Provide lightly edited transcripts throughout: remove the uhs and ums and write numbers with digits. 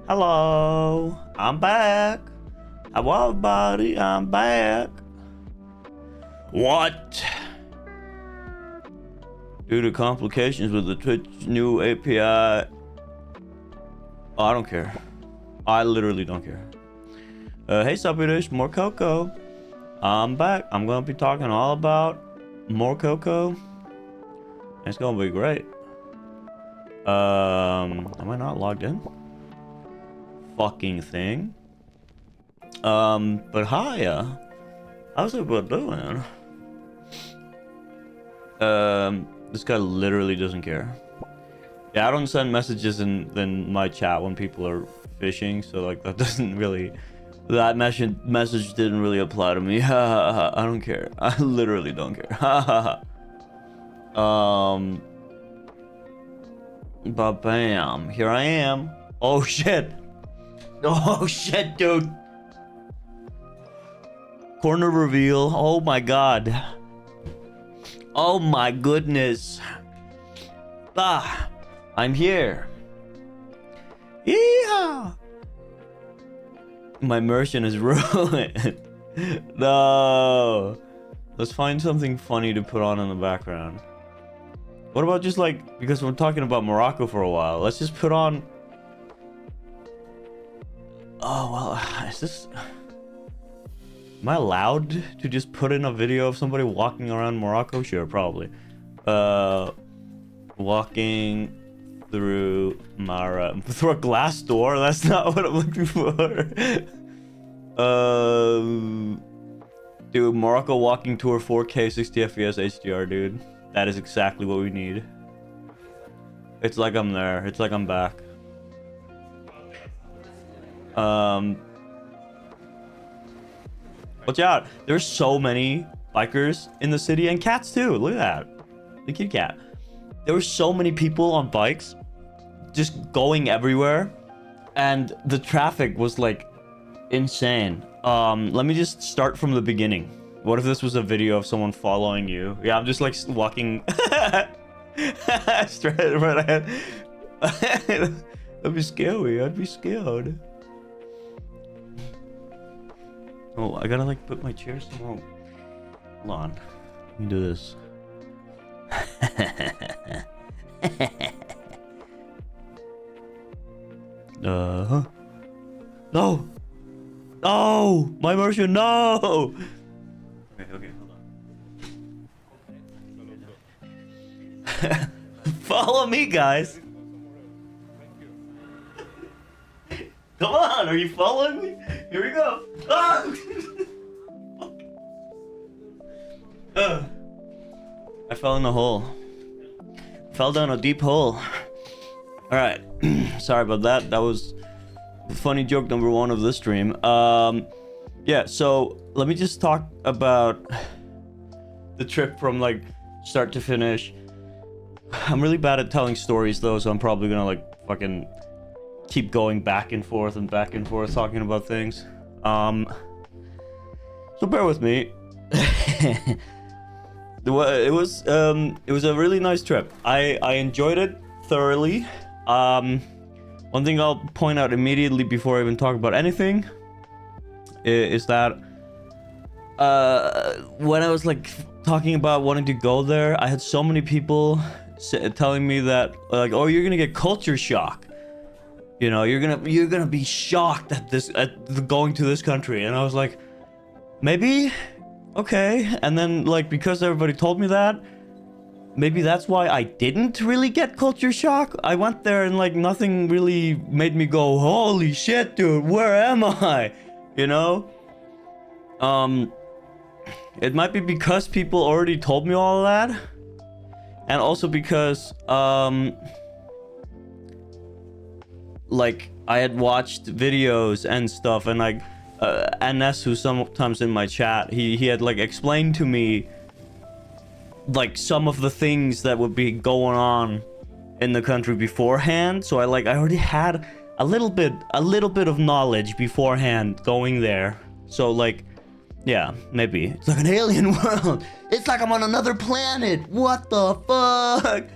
Hello, I'm back. Hello, everybody, I'm back. What? Due to complications with the Twitch new API. Oh, I don't care. I literally don't care. Hey, Subidish, more Coco. I'm back. I'm gonna be talking all about more Coco. It's gonna be great. Am I not logged in? Fucking thing. But hi, how's everyone doing? This guy literally doesn't care. Yeah, I don't send messages in my chat when people are fishing, so like that doesn't really, that message didn't really apply to me. I don't care. I literally don't care. But bam, here I am. Oh shit. Oh shit, dude. Corner reveal. Oh my god. Oh my goodness. Ah, I'm here. Yeehaw. My immersion is ruined. No. Let's find something funny to put on in the background. What about just like, because we're talking about Morocco for a while, let's just put on... Oh, well, is this... Am I allowed to just put in a video of somebody walking around Morocco? Sure, probably. Walking through through a glass door? That's not what I'm looking for. Dude, Morocco walking tour 4K 60 FPS HDR, dude. That is exactly what we need. It's like I'm there. It's like I'm back. Watch out. There's so many bikers in the city and cats too. Look at that. The kitty cat. There were so many people on bikes just going everywhere. And the traffic was like insane. Let me just start from the beginning. What if this was a video of someone following you? Yeah, I'm just like walking straight right ahead. That'd be scary. I'd be scared. Oh, I gotta like put my chair somewhere. Hold on. Let me do this. No! No! My immersion, no! Okay, hold on. Follow me, guys. Come on, are you following me? Here we go. Ah! I fell in a hole. Fell down a deep hole. Alright. Sorry about that. That was funny joke number 1 of this stream. Yeah, so let me just talk about the trip from like start to finish. I'm really bad at telling stories though, so I'm probably gonna like fucking keep going back and forth talking about things. So bear with me. It was a really nice trip. I enjoyed it thoroughly. One thing I'll point out immediately before I even talk about anything is that when I was like talking about wanting to go there, I had so many people telling me that like, oh, you're gonna get culture shock. You know, you're gonna be shocked at going to this country. And I was like, maybe, okay. And then like, because everybody told me that, maybe that's why I didn't really get culture shock. I went there and like nothing really made me go, holy shit, dude, where am I? You know? It might be because people already told me all of that. And also because, like I had watched videos and stuff, and like NS, who's sometimes in my chat, he had like explained to me like some of the things that would be going on in the country beforehand. So I already had a little bit of knowledge beforehand going there. So like, yeah, maybe it's like an alien world. It's like I'm on another planet. What the fuck?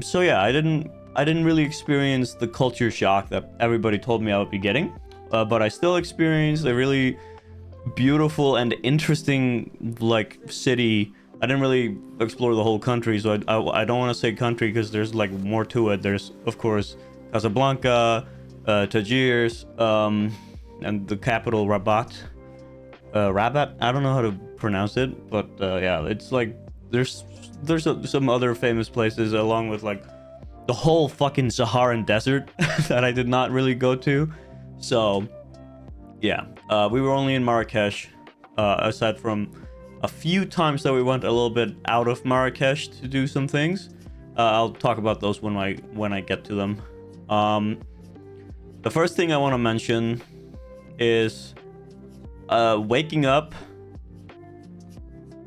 So yeah, I I didn't really experience the culture shock that everybody told me I would be getting, but I still experienced a really beautiful and interesting like city. I didn't really explore the whole country, so I don't want to say country because there's like more to it. There's of course Casablanca, Tangiers, and the capital Rabat. Rabat. I don't know how to pronounce it, but yeah, it's like there's some other famous places along with like the whole fucking Saharan desert that I did not really go to. So yeah, we were only in Marrakech, aside from a few times that we went a little bit out of Marrakech to do some things. I'll talk about those when I get to them. The first thing I want to mention is waking up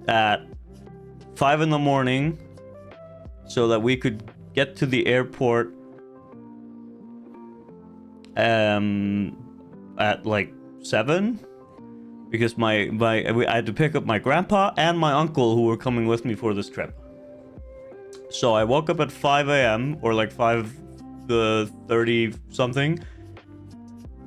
at 5 in the morning so that we could get to the airport at like 7, because I had to pick up my grandpa and my uncle who were coming with me for this trip. So I woke up at 5 a.m. or like 5:30 something.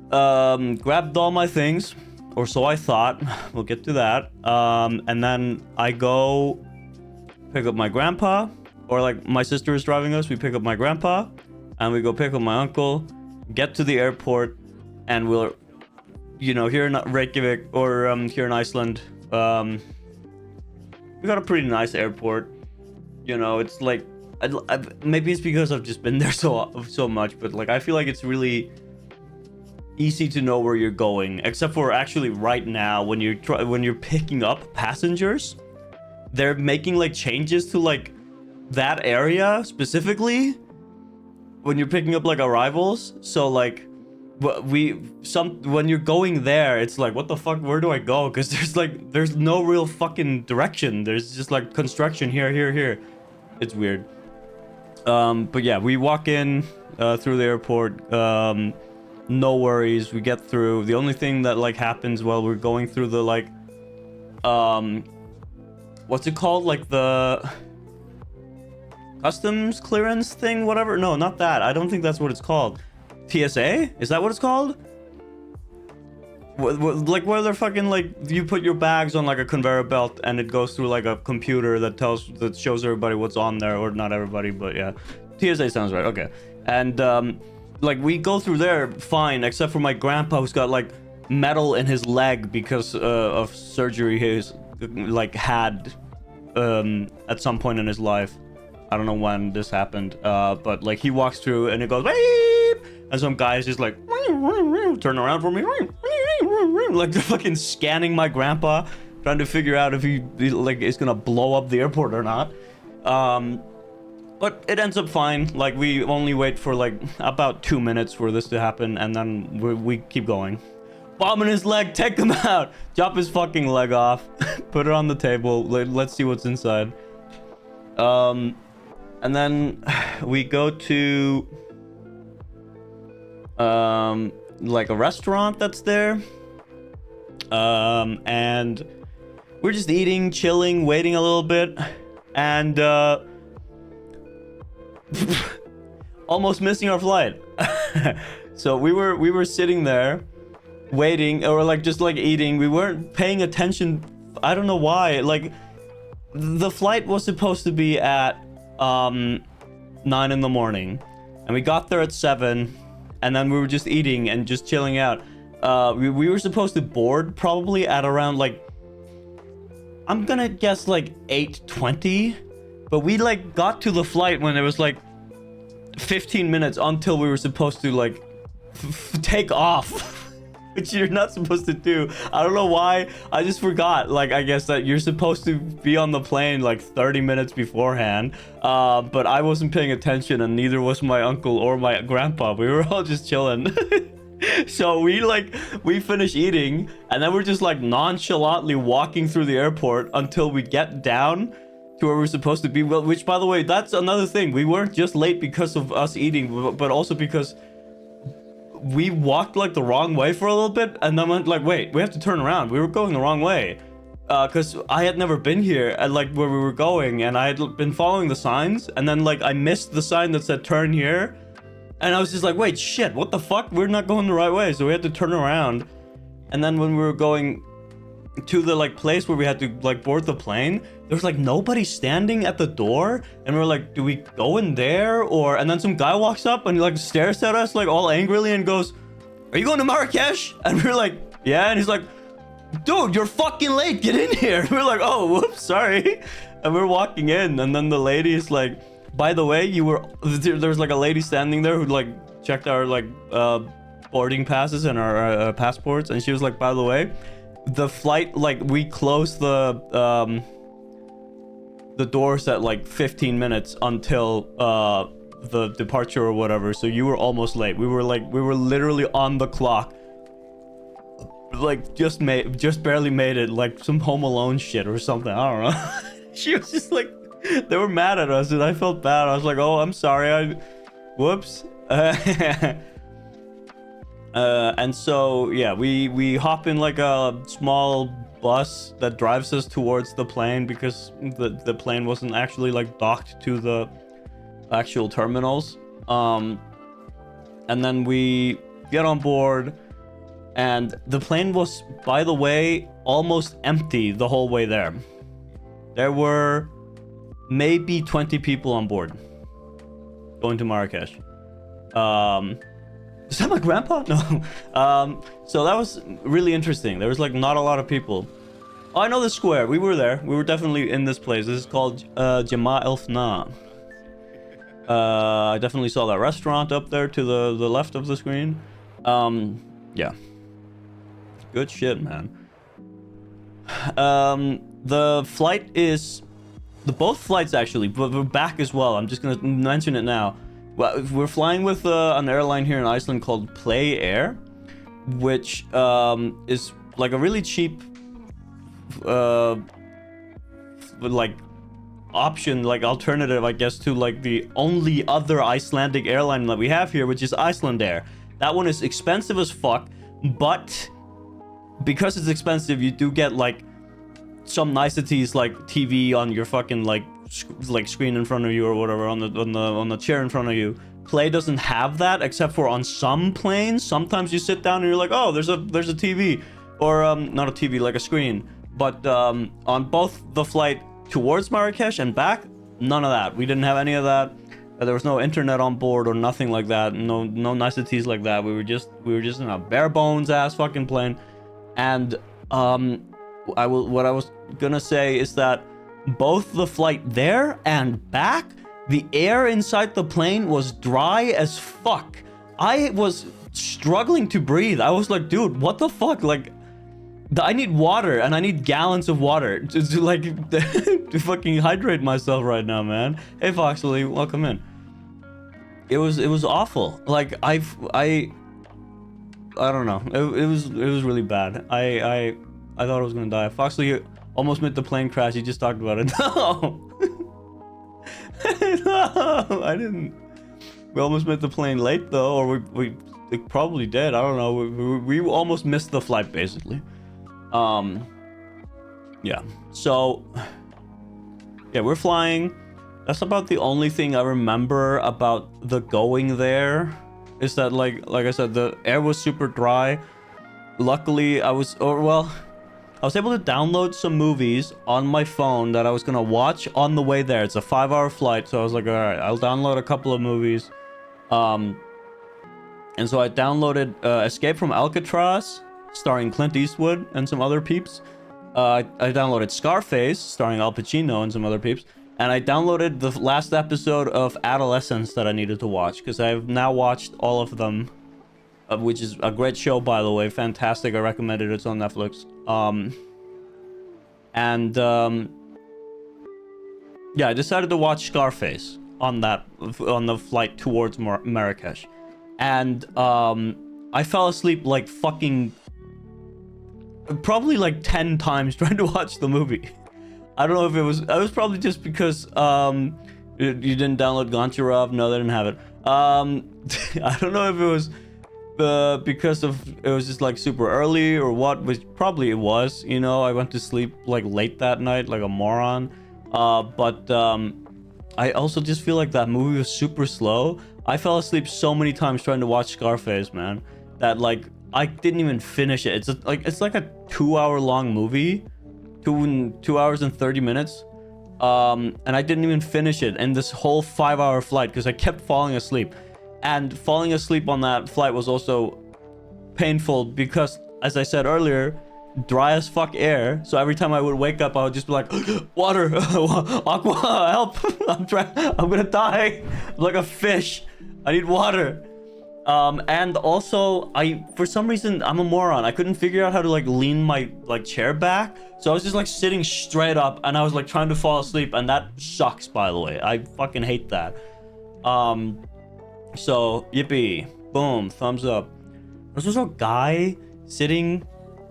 Grabbed all my things, or so I thought. We'll get to that. And then I go pick up my grandpa, or like my sister is driving us. We pick up my grandpa, and we go pick up my uncle. Get to the airport, and we're, you know, here in Reykjavik or here in Iceland, we got a pretty nice airport. You know, it's like maybe it's because I've just been there so much, but like I feel like it's really easy to know where you're going, except for actually right now when you're picking up passengers, they're making like changes to like that area specifically when you're picking up like arrivals. So like when you're going there, it's like, what the fuck, where do I go? Because there's no real fucking direction. There's just like construction here. It's weird. But yeah, we walk in through the airport. No worries, we get through. The only thing that like happens while we're going through the like what's it called, like the customs clearance thing, whatever. No, not that. I don't think that's what it's called. TSA? Is that what it's called? Like where they're fucking like, you put your bags on like a conveyor belt and it goes through like a computer that shows everybody what's on there, or not everybody, but yeah. TSA sounds right. Okay. And like we go through there fine, except for my grandpa who's got like metal in his leg because of surgery he's like had at some point in his life. I don't know when this happened, but like he walks through and it goes beep, and some guy's just like turn around for me, like they're fucking scanning my grandpa, trying to figure out if he like is gonna blow up the airport or not. But it ends up fine. Like we only wait for like about 2 minutes for this to happen, and then we keep going. Bomb in his leg, take him out, chop his fucking leg off, put it on the table. Let's see what's inside. And then we go to like a restaurant that's there, and we're just eating, chilling, waiting a little bit, and almost missing our flight. So we were sitting there waiting, or like just like eating. We weren't paying attention. I don't know why. Like the flight was supposed to be at 9 in the morning, and we got there at 7, and then we were just eating and just chilling out. We were supposed to board probably at around like, I'm gonna guess like 8:20, but we like got to the flight when it was like 15 minutes until we were supposed to like take off. Which you're not supposed to do. I don't know why. I just forgot. Like, I guess that you're supposed to be on the plane like 30 minutes beforehand. But I wasn't paying attention, and neither was my uncle or my grandpa. We were all just chilling. So we finish eating, and then we're just like nonchalantly walking through the airport until we get down to where we're supposed to be. Well, which, by the way, that's another thing. We weren't just late because of us eating, but also because we walked like the wrong way for a little bit, and then went like, wait, we have to turn around. We were going the wrong way. because I had never been here at like where we were going, and I had been following the signs, and then like I missed the sign that said turn here, and I was just like, wait, shit, what the fuck? We're not going the right way, so we had to turn around. And then when we were going to the like place where we had to like board the plane, there was like nobody standing at the door, and we were like, do we go in there or? And then some guy walks up and he like stares at us like all angrily and goes, are you going to Marrakech? And we're like, yeah. And he's like, dude, you're fucking late, get in here. We're like, oh, whoops, sorry. And we're walking in, and then the lady is like, by the way, there was like a lady standing there who like checked our like boarding passes and our passports, and she was like, by the way, the flight, like we closed the doors at like 15 minutes until the departure or whatever, so you were almost late. We were literally on the clock, like just barely made it, like some Home Alone shit or something, I don't know. She was just like, they were mad at us, and I felt bad. I was like, oh, I'm sorry, whoops. And so yeah, we hop in like a small bus that drives us towards the plane, because the plane wasn't actually like docked to the actual terminals. And then we get on board, and the plane was, by the way, almost empty the whole way there. There were maybe 20 people on board going to Marrakech. Is that my grandpa? No. So that was really interesting. There was like not a lot of people. Oh, I know the square. We were there. We were definitely in this place. This is called GeneralArse. I definitely saw that restaurant up there to the left of the screen. Yeah. Good shit, man. The flight is... both flights actually, but we're back as well. I'm just gonna mention it now. Well, we're flying with an airline here in Iceland called Play Air, which is like a really cheap like option, like alternative, I guess, to like the only other Icelandic airline that we have here, which is Icelandair. That one is expensive as fuck, but because it's expensive, you do get like some niceties like TV on your fucking like screen in front of you or whatever, on the chair in front of you. Play doesn't have that, except for on some planes. Sometimes you sit down and you're like, oh, there's a TV, or not a TV, like a screen. But on both the flight towards Marrakech and back, none of that. We didn't have any of that. There was no internet on board or nothing like that. No niceties like that. We were just in a bare bones ass fucking plane. And what I was gonna say is that both the flight there and back, the air inside the plane was dry as fuck. I was struggling to breathe. I was like, dude, what the fuck? Like, I need water, and I need gallons of water to like to fucking hydrate myself right now, man. Hey Foxley, welcome in. It was awful. Like I don't know. It was really bad. I thought I was gonna die. Foxley almost made the plane crash. He just talked about it. No. No, I didn't. We almost made the plane late though, or we probably did. I don't know. We almost missed the flight basically. Yeah. So yeah, we're flying. That's about the only thing I remember about the going there, is that like I said, the air was super dry. Luckily, I was able to download some movies on my phone that I was gonna watch on the way there. It's a 5-hour flight, so I was like, all right, I'll download a couple of movies. And so I downloaded Escape from Alcatraz, starring Clint Eastwood and some other peeps. I downloaded Scarface, starring Al Pacino and some other peeps. And I downloaded the last episode of Adolescence that I needed to watch, because I've now watched all of them, which is a great show, by the way. Fantastic. I recommend it. It's on Netflix. Yeah, I decided to watch Scarface on the flight towards Marrakech. And I fell asleep like fucking probably like 10 times trying to watch the movie. I don't know if it was probably just because you didn't download Goncharov. No, they didn't have it. I don't know if it was because of it was just like super early or what, which probably it was, you know. I went to sleep like late that night like a moron. But I also just feel like that movie was super slow. I fell asleep so many times trying to watch Scarface, man, that like I didn't even finish it. It's like a 2-hour long movie, 2 hours and 30 minutes. And I didn't even finish it in this whole 5-hour flight because I kept falling asleep. And falling asleep on that flight was also painful because, as I said earlier, dry as fuck air. So every time I would wake up, I would just be like, water, aqua, help. I'm gonna die. I'm like a fish. I need water. And also, for some reason, I'm a moron. I couldn't figure out how to like lean my like chair back. So I was just like sitting straight up and I was like trying to fall asleep, and that sucks, by the way. I fucking hate that. So yippee, boom, thumbs up. There's also a guy sitting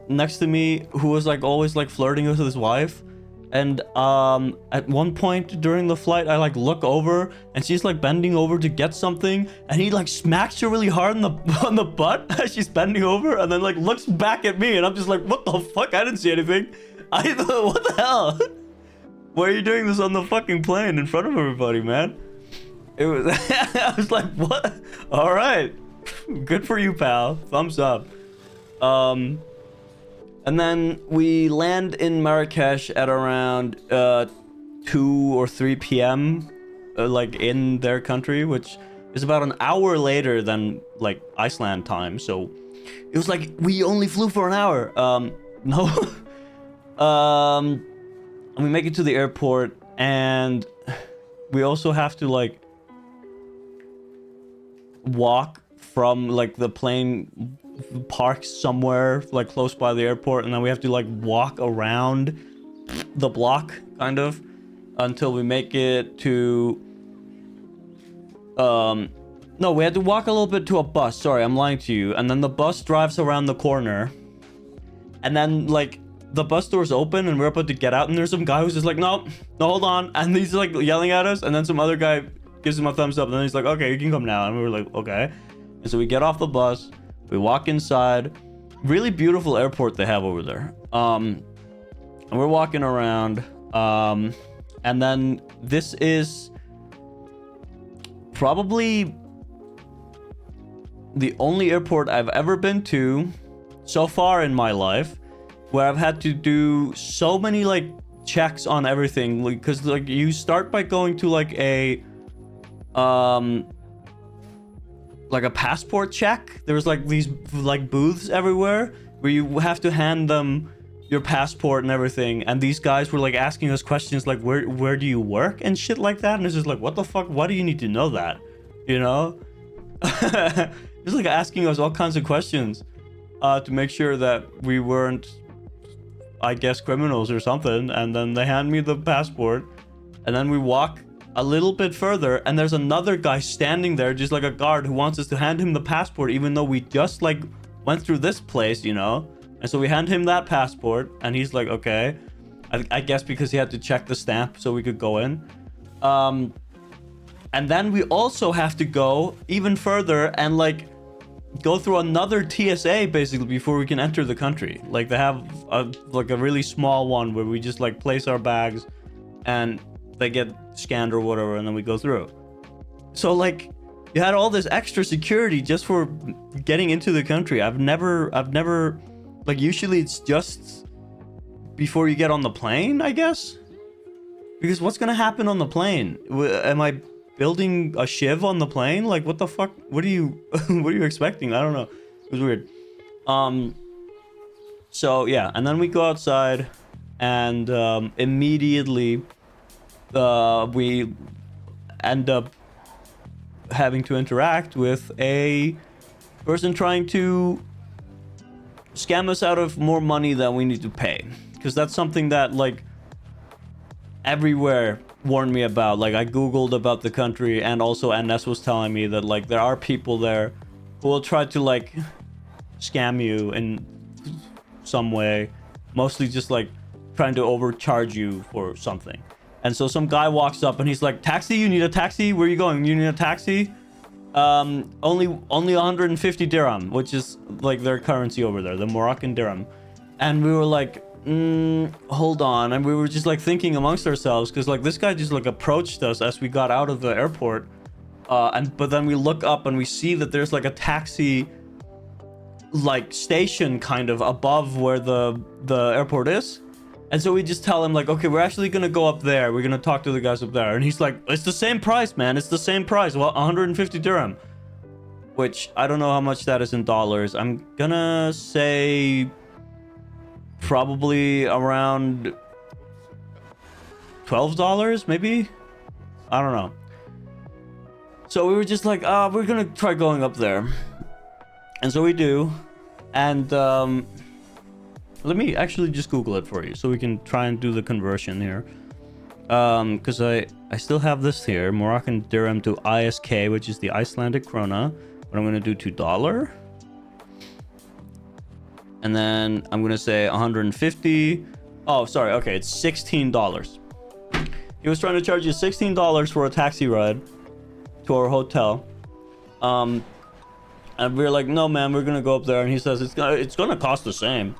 next to me who was like always like flirting with his wife. And at one point during the flight, I like look over and she's like bending over to get something, and he like smacks her really hard on the butt as she's bending over, and then like looks back at me, and I'm just like, what the fuck? I didn't see anything. What the hell? Why are you doing this on the fucking plane in front of everybody, man? It was I was like, what? All right, good for you, pal. Thumbs up. And then we land in Marrakech at around 2 or 3 p.m. Like in their country, which is about an hour later than like Iceland time. So it was like we only flew for an hour. No. And we make it to the airport, and we also have to like walk from like the plane parks somewhere like close by the airport, and then we have to like walk around the block kind of until we make it to no, we had to walk a little bit to a bus. Sorry, I'm lying to you. And then the bus drives around the corner, and then like the bus doors open and we're about to get out, and there's some guy who's just like, no, hold on, and he's like yelling at us, and then some other guy gives him a thumbs up, and then he's like, okay, you can come now. And we were like, okay. And so we get off the bus, we walk inside. Really beautiful airport they have over there. And we're walking around, and then this is probably the only airport I've ever been to so far in my life where I've had to do so many like checks on everything, because like you start by going to like a passport check. There's like these like booths everywhere where you have to hand them your passport and everything, and these guys were like asking us questions like where do you work and shit like that, and it's just like, what the fuck, why do you need to know that, you know? Just like asking us all kinds of questions to make sure that we weren't, I guess, criminals or something. And then they hand me the passport, and then we walk a little bit further, and there's another guy standing there, just like a guard, who wants us to hand him the passport, even though we just like went through this place, you know? And so we hand him that passport, and he's like, okay, I guess because he had to check the stamp so we could go in. And then we also have to go even further and like go through another TSA basically before we can enter the country. Like they have a really small one where we just like place our bags and they get scanned or whatever, and then we go through. So like you had all this extra security just for getting into the country. I've never like, usually it's just before you get on the plane, I guess, because what's gonna happen on the plane? Am I building a shiv on the plane? Like, what the fuck? What are you what are you expecting? I don't know. It was weird. So yeah, and then we go outside, and immediately we end up having to interact with a person trying to scam us out of more money than we need to pay, because that's something that like everywhere warned me about. Like I googled about the country, and also NS was telling me that like there are people there who will try to like scam you in some way, mostly just like trying to overcharge you for something. And so some guy walks up and he's like, taxi, you need a taxi? Where are you going? You need a taxi? Only 150 dirham, which is like their currency over there, the Moroccan dirham. And we were like, hold on. And we were just like thinking amongst ourselves, because like this guy just like approached us as we got out of the airport. But then we look up and we see that there's like a taxi like station kind of above where the airport is. And so we just tell him like, okay, we're actually gonna go up there, we're gonna talk to the guys up there. And he's like, it's the same price, man, it's the same price. Well, 150 dirham, which I don't know how much that is in dollars. I'm gonna say probably around $12 maybe, I don't know. So we were just like, we're gonna try going up there. And so we do. And let me actually just Google it for you so we can try and do the conversion here. Because I still have this here, Moroccan dirham to ISK, which is the Icelandic krona. But I'm going to do to dollar. And then I'm going to say 150. Oh, sorry. Okay, it's $16. He was trying to charge you $16 for a taxi ride to our hotel. And we're like, no, man, we're going to go up there. And he says it's gonna cost the same.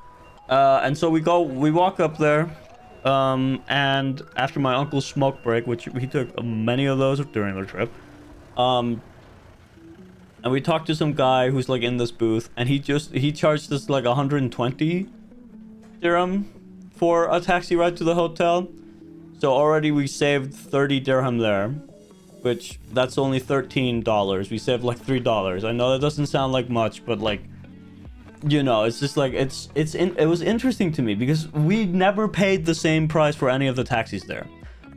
And so we walk up there, and after my uncle's smoke break, which he took many of those during the trip, and we talked to some guy who's like in this booth, and he charged us like 120 dirham for a taxi ride to the hotel. So already we saved 30 dirham there, which that's only $13. We saved like $3. I know that doesn't sound like much, but like, you know, it's just like it was interesting to me because we never paid the same price for any of the taxis there.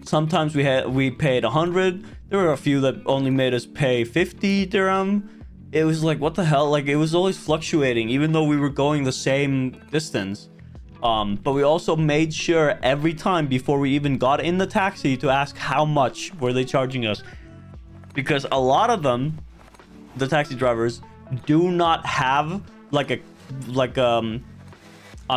Sometimes we paid 100. There were a few that only made us pay 50 dirham. It was like, what the hell? Like, it was always fluctuating, even though we were going the same distance. But we also made sure every time before we even got in the taxi to ask how much were they charging us, because a lot of them, the taxi drivers, do not have like a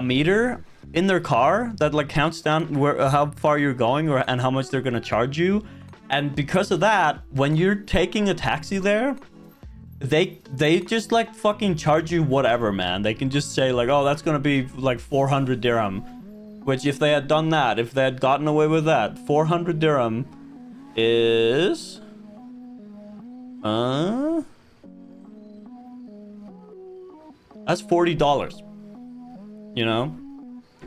meter in their car that like counts down how far you're going and how much they're gonna charge you. And because of that, when you're taking a taxi there, they just like fucking charge you whatever, man. They can just say like, oh, that's gonna be like 400 dirham, which if they had done that, if they had gotten away with that, 400 dirham is that's $40, you know.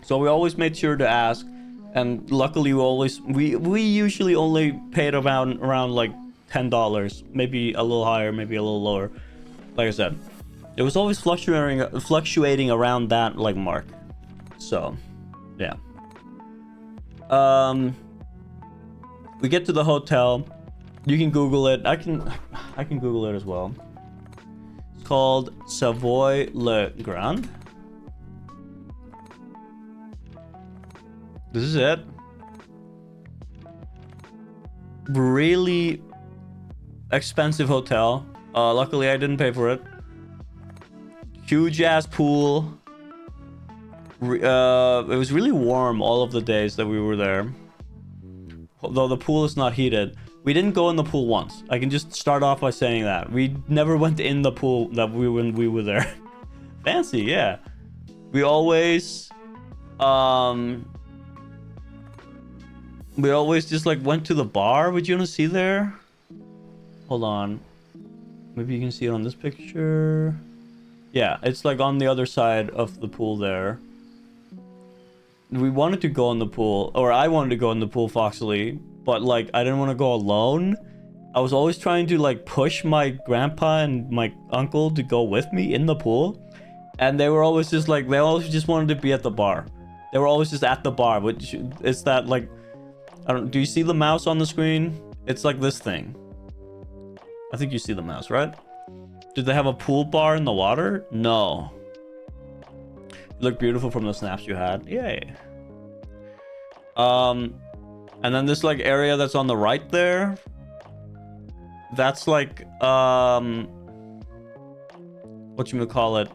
So we always made sure to ask, and luckily we usually only paid around like $10, maybe a little higher, maybe a little lower. Like I said, it was always fluctuating around that like mark. So yeah, we get to the hotel. You can Google it. I can Google it as well. Called Savoy Le Grand. This is it. Really expensive hotel. Luckily I didn't pay for it. Huge ass pool. It was really warm all of the days that we were there, although the pool is not heated. We didn't go in the pool once. I can just start off by saying that. We never went in the pool when we were there. Fancy, yeah. We always just like went to the bar. Would you want to see there? Hold on. Maybe you can see it on this picture. Yeah, it's like on the other side of the pool there. We wanted to go in the pool, or I wanted to go in the pool, Foxley, but like I didn't want to go alone. I was always trying to like push my grandpa and my uncle to go with me in the pool, and they were always just like, they always just wanted to be at the bar. They were always just at the bar, which is that like, do you see the mouse on the screen? It's like this thing. I think you see the mouse, right? Did they have a pool bar in the water? No. It looked beautiful from the snaps you had. Yay. And then this like area that's on the right there, that's like whatchamacallit,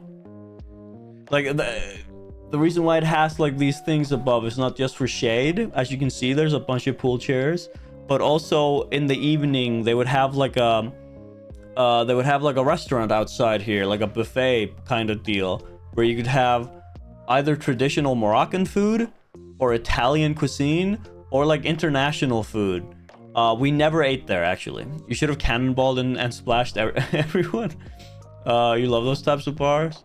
like the reason why it has like these things above is not just for shade. As you can see, there's a bunch of pool chairs, but also in the evening they would have like a they would have like a restaurant outside here, like a buffet kind of deal, where you could have either traditional Moroccan food or Italian cuisine or like international food. We never ate there, actually. You should have cannonballed and splashed everyone. You love those types of bars.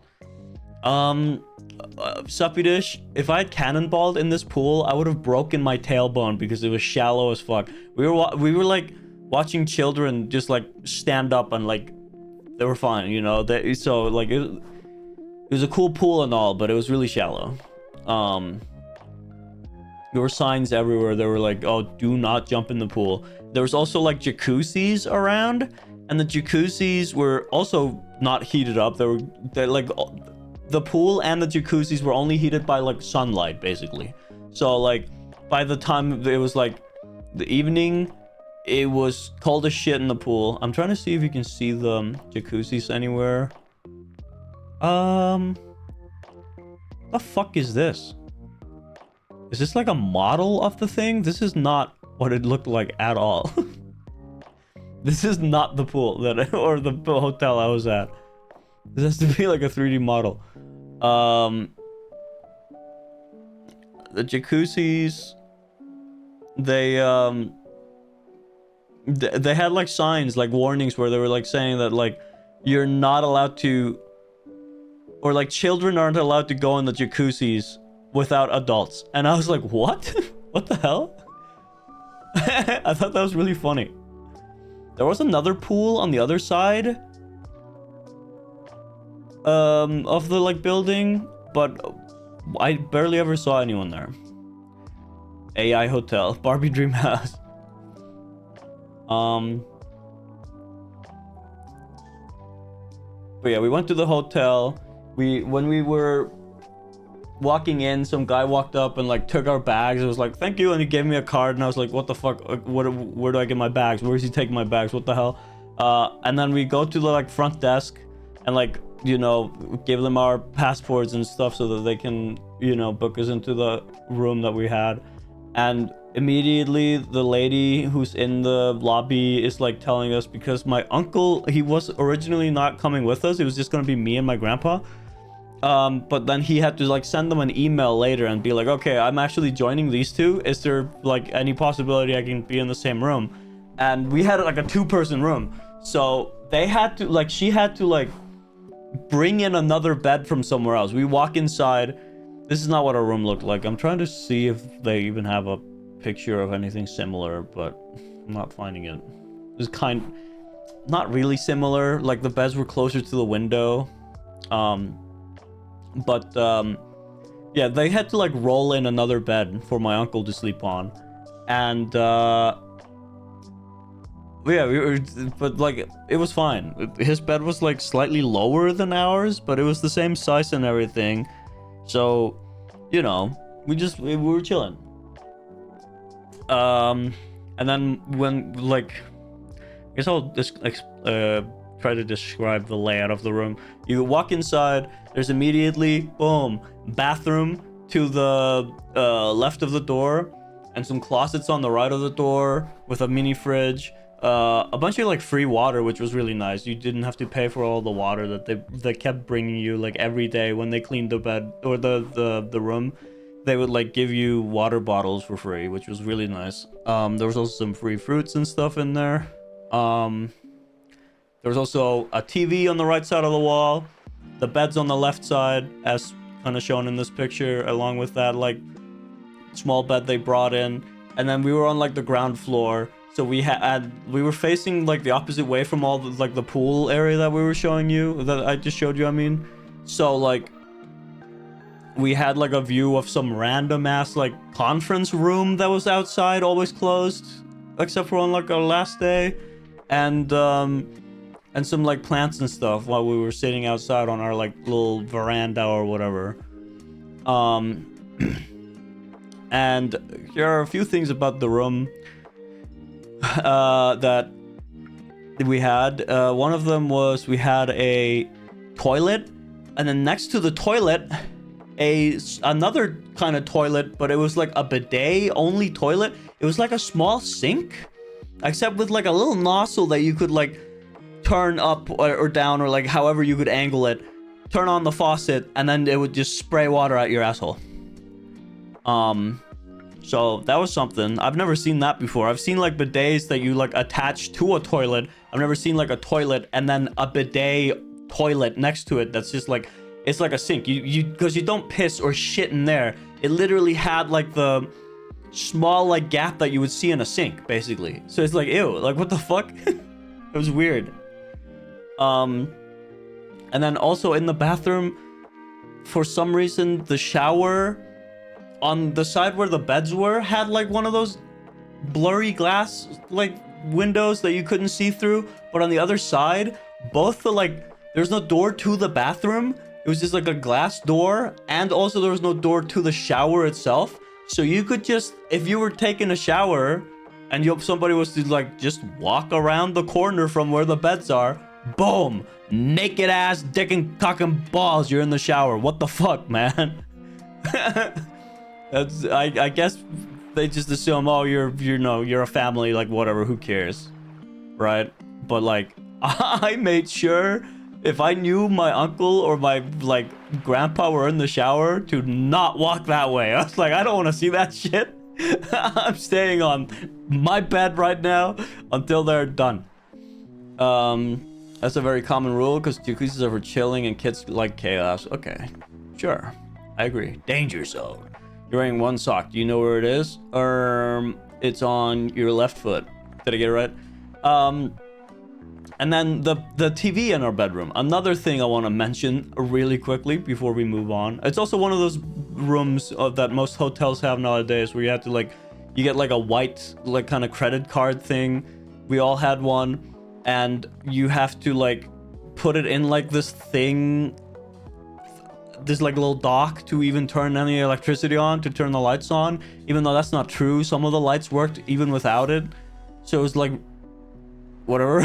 Suppy dish, if I had cannonballed in this pool, I would have broken my tailbone because it was shallow as fuck. We were like watching children just like stand up and like they were fine, you know. So like it was a cool pool and all, but it was really shallow. There were signs everywhere. They were like, oh, do not jump in the pool. There was also like jacuzzis around, and the jacuzzis were also not heated up. They're like, the pool and the jacuzzis were only heated by like sunlight, basically. So like by the time it was like the evening, it was cold as shit in the pool. I'm trying to see if you can see the jacuzzis anywhere. The fuck is this? Is this like a model of the thing? This is not what it looked like at all. This is not the pool that or the hotel I was at. This has to be like a 3D model. The jacuzzis, they had like signs, like warnings, where they were like saying that like you're not allowed to, or like children aren't allowed to go in the jacuzzis without adults. And I was like, what? What the hell? I thought that was really funny. There was another pool on the other side of the like building, but I barely ever saw anyone there. AI hotel, Barbie dream house. But yeah, we went to the hotel. When we were walking in, some guy walked up and like took our bags. It was like, thank you, and he gave me a card, and I was like, what the fuck? Where do I get my bags? Where is he taking my bags? What the hell? And then we go to the like front desk and like, you know, give them our passports and stuff so that they can, you know, book us into the room that we had. And immediately the lady who's in the lobby is like telling us, because my uncle, he was originally not coming with us. It was just gonna be me and my grandpa. But then he had to like send them an email later and be like, okay, I'm actually joining these two. Is there like any possibility I can be in the same room? And we had like a 2-person room. So they had to like, she had to like bring in another bed from somewhere else. We walk inside. This is not what our room looked like. I'm trying to see if they even have a picture of anything similar, but I'm not finding it. It's not really similar. Like the beds were closer to the window. Yeah, they had to like roll in another bed for my uncle to sleep on. And yeah, but like it was fine. His bed was like slightly lower than ours, but it was the same size and everything. So, you know, we were chilling. And then when like, I guess I'll just try to describe the layout of the room. You walk inside, there's immediately, boom, bathroom to the left of the door, and some closets on the right of the door with a mini fridge. A bunch of like free water, which was really nice. You didn't have to pay for all the water that they kept bringing you like every day when they cleaned the bed or the room. They would like give you water bottles for free, which was really nice. There was also some free fruits and stuff in there. There was also a TV on the right side of the wall. The bed's on the left side, as kind of shown in this picture, along with that like small bed they brought in. And then we were on like the ground floor. So we were facing like the opposite way from all the, like the pool area that we were showing you, that I just showed you, I mean. So like we had like a view of some random ass like conference room that was outside, always closed, except for on like our last day, and some like plants and stuff while we were sitting outside on our like little veranda or whatever. And here are a few things about the room that we had. One of them was we had a toilet, and then next to the toilet another kind of toilet, but it was like a bidet only toilet. It was like a small sink, except with like a little nozzle that you could like turn up or down, or like however you could angle it, turn on the faucet, and then it would just spray water at your asshole. So that was something. I've never seen that before. I've seen like bidets that you like attach to a toilet. I've never seen like a toilet and then a bidet toilet next to it that's just like, it's like a sink. Because you don't piss or shit in there. It literally had like the small like gap that you would see in a sink, basically. So it's like, ew, like what the fuck? It was weird. And then also in the bathroom, for some reason, the shower on the side where the beds were had like one of those blurry glass like windows that you couldn't see through, but on the other side, both the like, there's no door to the bathroom. It was just like a glass door, and also there was no door to the shower itself. So you could just, if you were taking a shower and somebody was to like just walk around the corner from where the beds are, boom, naked ass dick and cock and balls, you're in the shower. What the fuck, man? That's, I guess they just assume, oh, you're a family, like whatever, who cares, right? But like, I made sure if I knew my uncle or my like grandpa were in the shower to not walk that way. I was like, I don't want to see that shit. I'm staying on my bed right now until they're done. That's a very common rule because jacuzzis are for chilling and kids like chaos. Okay, sure, I agree. Danger zone. You're wearing one sock. Do you know where it is? It's on your left foot. Did I get it right? And then the TV in our bedroom. Another thing I want to mention really quickly before we move on. It's also one of those rooms that most hotels have nowadays where you have to like, you get like a white like kind of credit card thing. We all had one, and you have to like put it in like this thing, this like little dock to even turn any electricity on, to turn the lights on, even though that's not true. Some of the lights worked even without it. So it was like, whatever.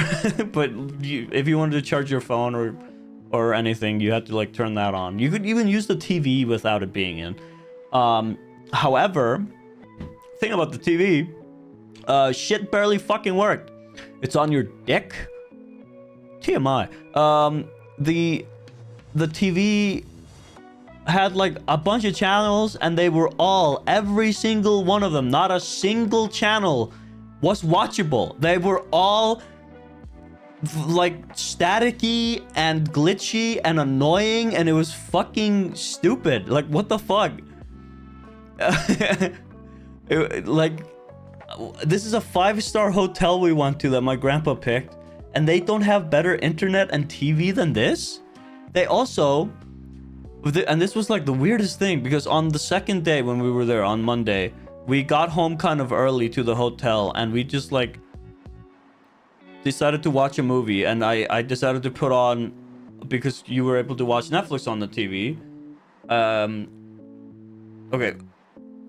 But if you wanted to charge your phone or anything, you had to like turn that on. You could even use the TV without it being in. However, thing about the TV, shit barely fucking worked. It's on your dick. TMI. The TV had like a bunch of channels, and they were all, every single one of them, not a single channel was watchable. They were all like staticky and glitchy and annoying, and it was fucking stupid. Like, what the fuck? Like, this is a 5-star hotel we went to that my grandpa picked, and they don't have better internet and TV than this. They also, and this was like the weirdest thing, because on the second day when we were there on Monday, we got home kind of early to the hotel, and we just like decided to watch a movie, and I decided to put on, because you were able to watch Netflix on the TV. Okay,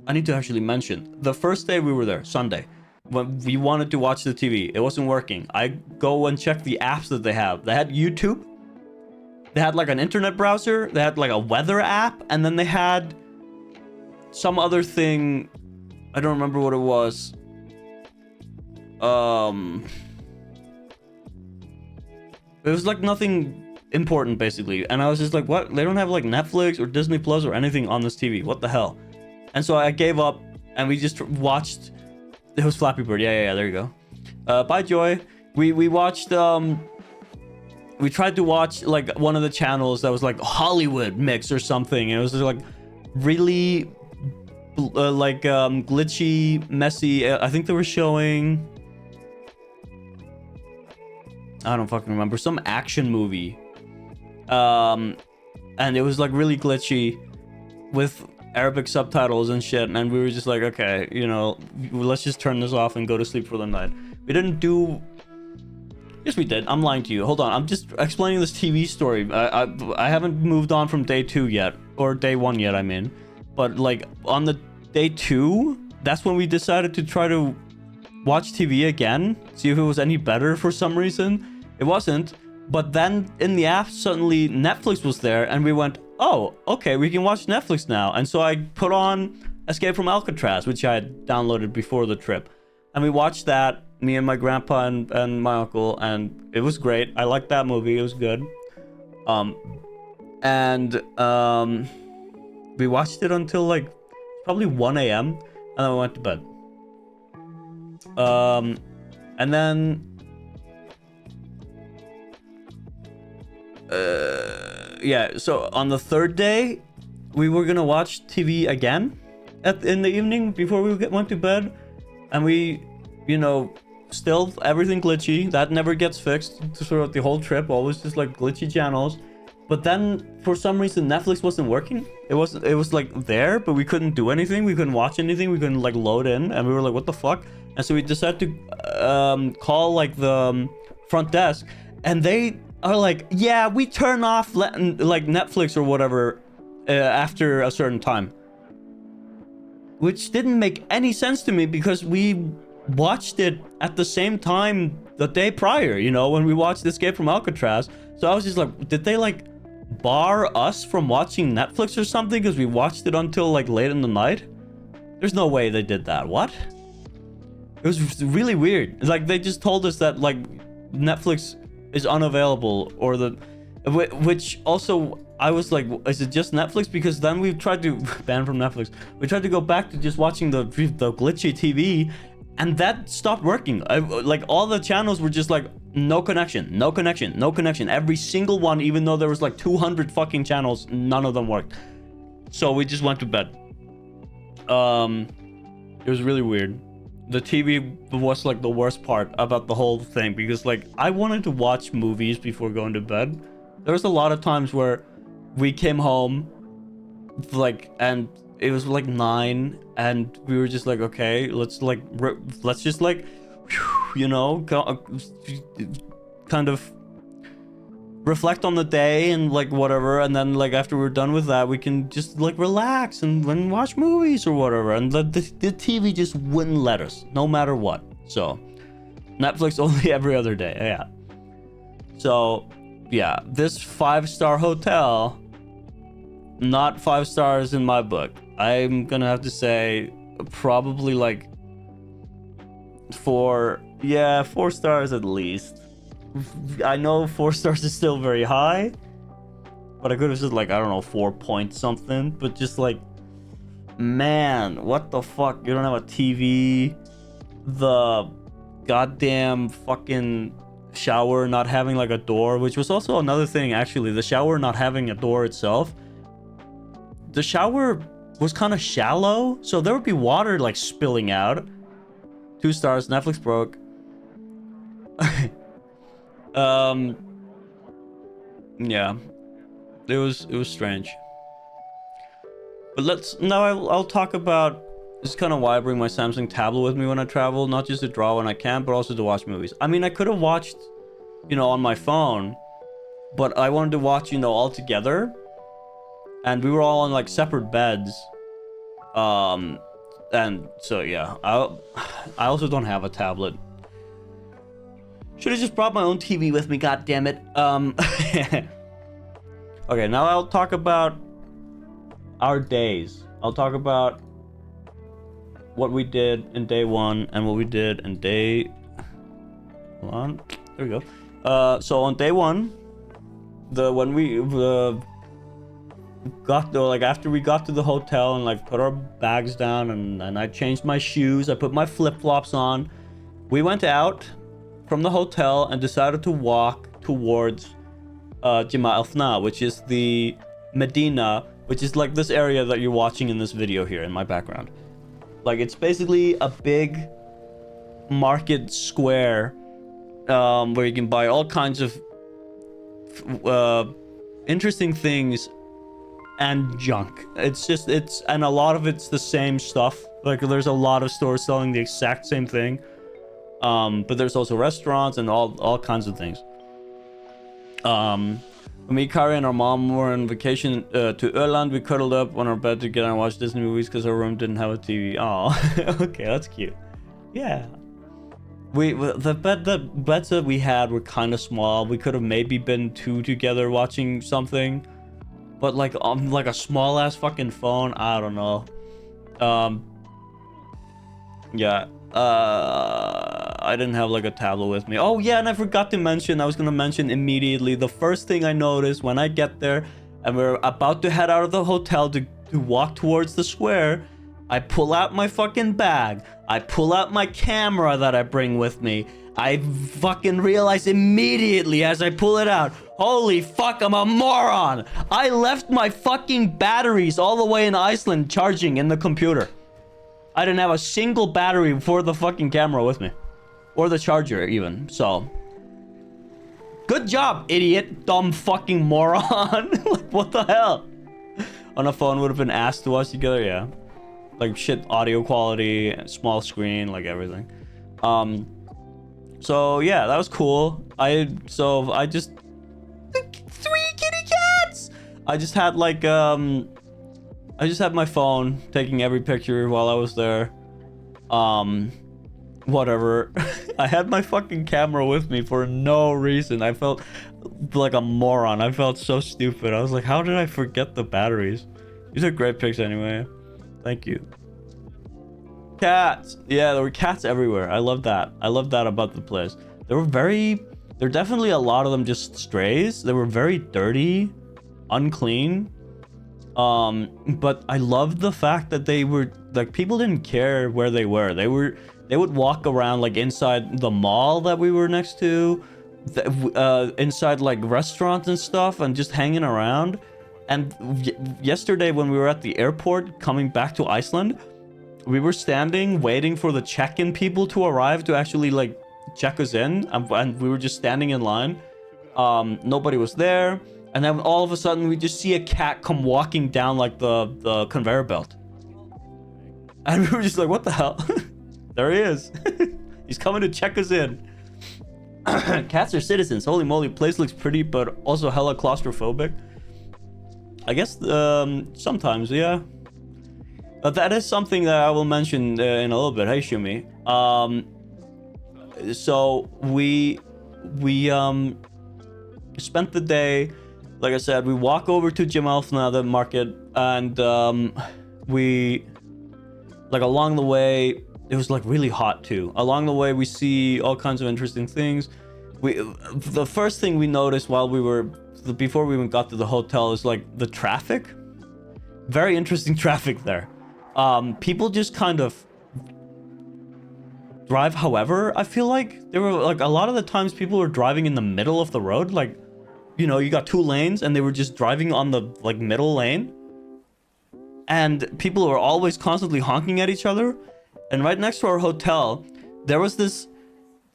I need to actually mention, the first day we were there, Sunday, when we wanted to watch the TV, it wasn't working. I go and check the apps that they have. They had YouTube, they had like an internet browser, they had like a weather app, and then they had some other thing. I don't remember what it was. It was like nothing important, basically. And I was just like, what? They don't have like Netflix or Disney Plus or anything on this TV. What the hell? And so I gave up, and we just watched. It was Flappy Bird. Yeah, there you go. Bye, Joy. We watched, we tried to watch like one of the channels that was like Hollywood mix or something. And it was just like really like glitchy, messy. I think they were showing, I don't fucking remember, some action movie, and it was like really glitchy with Arabic subtitles and shit, and we were just like, okay, you know, let's just turn this off and go to sleep for the night. We didn't do, yes we did, I'm lying to you, hold on, I'm just explaining this TV story. I haven't moved on from day 2 yet, or day 1 yet, I mean. But like on the day 2, that's when we decided to try to watch TV again, see if it was any better. For some reason it wasn't, but then in the app suddenly Netflix was there, and we went, oh, okay, we can watch Netflix now. And so I put on Escape from Alcatraz, which I had downloaded before the trip, and we watched that. me and my grandpa and my uncle, and it was great. I liked that movie. It was good. We watched it until like probably 1 a.m. and then we went to bed. And then yeah, so on the third day we were gonna watch TV again in the evening before we went to bed, and we, you know, still everything glitchy. That never gets fixed throughout the whole trip, always just like glitchy channels. But then for some reason Netflix wasn't working. It was like there, but we couldn't do anything. We couldn't watch anything. We couldn't like load in, and we were like, what the fuck? And so we decided to call like the front desk, and they are like, yeah, we turn off like Netflix or whatever after a certain time, which didn't make any sense to me because we watched it at the same time the day prior, you know, when we watched Escape from Alcatraz. So I was just like, did they like bar us from watching Netflix or something because we watched it until like late in the night? There's no way they did that. What? It was really weird. Like they just told us that like Netflix is unavailable, or which also I was like, is it just Netflix? Because then we tried to ban from Netflix. We tried to go back to just watching the glitchy TV, and that stopped working. Like all the channels were just like no connection, no connection, no connection. Every single one, even though there was like 200 fucking channels, none of them worked. So we just went to bed. It was really weird. The TV was like the worst part about the whole thing, because like I wanted to watch movies before going to bed. There was a lot of times where we came home like, and it was like 9, and we were just like, okay, let's just like, you know, kind of reflect on the day and like whatever, and then like after we're done with that, we can just like relax and watch movies or whatever. And the TV just wouldn't let us, no matter what. So Netflix only every other day. Yeah. So yeah, this 5-star hotel, not 5 stars in my book. I'm gonna have to say probably like 4 stars at least. I know 4 stars is still very high, but I could have said like, I don't know, 4 point something. But just like, man, what the fuck? You don't have a TV, the goddamn fucking shower not having like a door, which was also another thing actually. The shower not having a door itself. The shower was kind of shallow, so there would be water like spilling out. 2 stars. Netflix broke. Yeah, it was strange. But I'll talk about, this is kind of why I bring my Samsung tablet with me when I travel, not just to draw when I can, but also to watch movies. I mean, I could have watched, you know, on my phone, but I wanted to watch, you know, all together, and we were all on like separate beds. And so yeah, I also don't have a tablet. Should have just brought my own TV with me, god damn it. Okay, now I'll talk about our days. I'll talk about what we did in day 1 and what we did in day... Hold on. There we go. So on day 1, when we got there, like after we got to the hotel and like put our bags down, and I changed my shoes, I put my flip-flops on, we went out from the hotel and decided to walk towards GeneralArse, which is the Medina, which is like this area that you're watching in this video here in my background. Like it's basically a big market square where you can buy all kinds of interesting things and junk. And a lot of it's the same stuff. Like there's a lot of stores selling the exact same thing. But there's also restaurants and all kinds of things. When me, Kari, and our mom were on vacation to Öland, we cuddled up on our bed together and watched Disney movies because our room didn't have a TV. Oh, okay, that's cute. Yeah. The beds that we had were kind of small. We could have maybe been 2 together watching something, but like a small ass fucking phone, I don't know. Yeah. I didn't have like a tablet with me. Oh yeah, and I forgot to mention, I was gonna mention immediately, the first thing I noticed when I get there and we're about to head out of the hotel to walk towards the square, I pull out my fucking bag. I pull out my camera that I bring with me. I fucking realize immediately as I pull it out, holy fuck, I'm a moron. I left my fucking batteries all the way in Iceland charging in the computer. I didn't have a single battery for the fucking camera with me. Or the charger even, so. Good job, idiot, dumb fucking moron. Like, what the hell? On a phone would have been asked to watch together, yeah. Like, shit, audio quality, small screen, like everything. So, yeah, that was cool. I just... 3 kitty cats! I just had, like, I just had my phone taking every picture while I was there. Whatever. I had my fucking camera with me for no reason. I felt like a moron. I felt so stupid. I was like, how did I forget the batteries? These are great pics anyway. Thank you. Cats. Yeah, there were cats everywhere. I love that. I love that about the place. There were definitely a lot of them just strays. They were very dirty, unclean. But I loved the fact that they were like, people didn't care where they were. They would walk around like inside the mall that we were next to, inside like restaurants and stuff, and just hanging around. And yesterday when we were at the airport coming back to Iceland, we were standing waiting for the check-in people to arrive to actually like check us in, and we were just standing in line. Nobody was there, and then all of a sudden we just see a cat come walking down like the conveyor belt, and we were just like, what the hell? There he is. He's coming to check us in. Cats are citizens. Holy moly, place looks pretty but also hella claustrophobic. I guess sometimes, yeah. But that is something that I will mention in a little bit. Hey, Shumi. So we spent the day, like I said, we walk over to GeneralArse the market, and we, like, along the way, it was like really hot too. Along the way, we see all kinds of interesting things. The first thing we noticed while we were, before we even got to the hotel, is like the traffic. Very interesting traffic there. People just kind of drive however. I feel like there were like a lot of the times people were driving in the middle of the road, like, you know, you got 2 lanes and they were just driving on the like middle lane, and people were always constantly honking at each other. And right next to our hotel there was this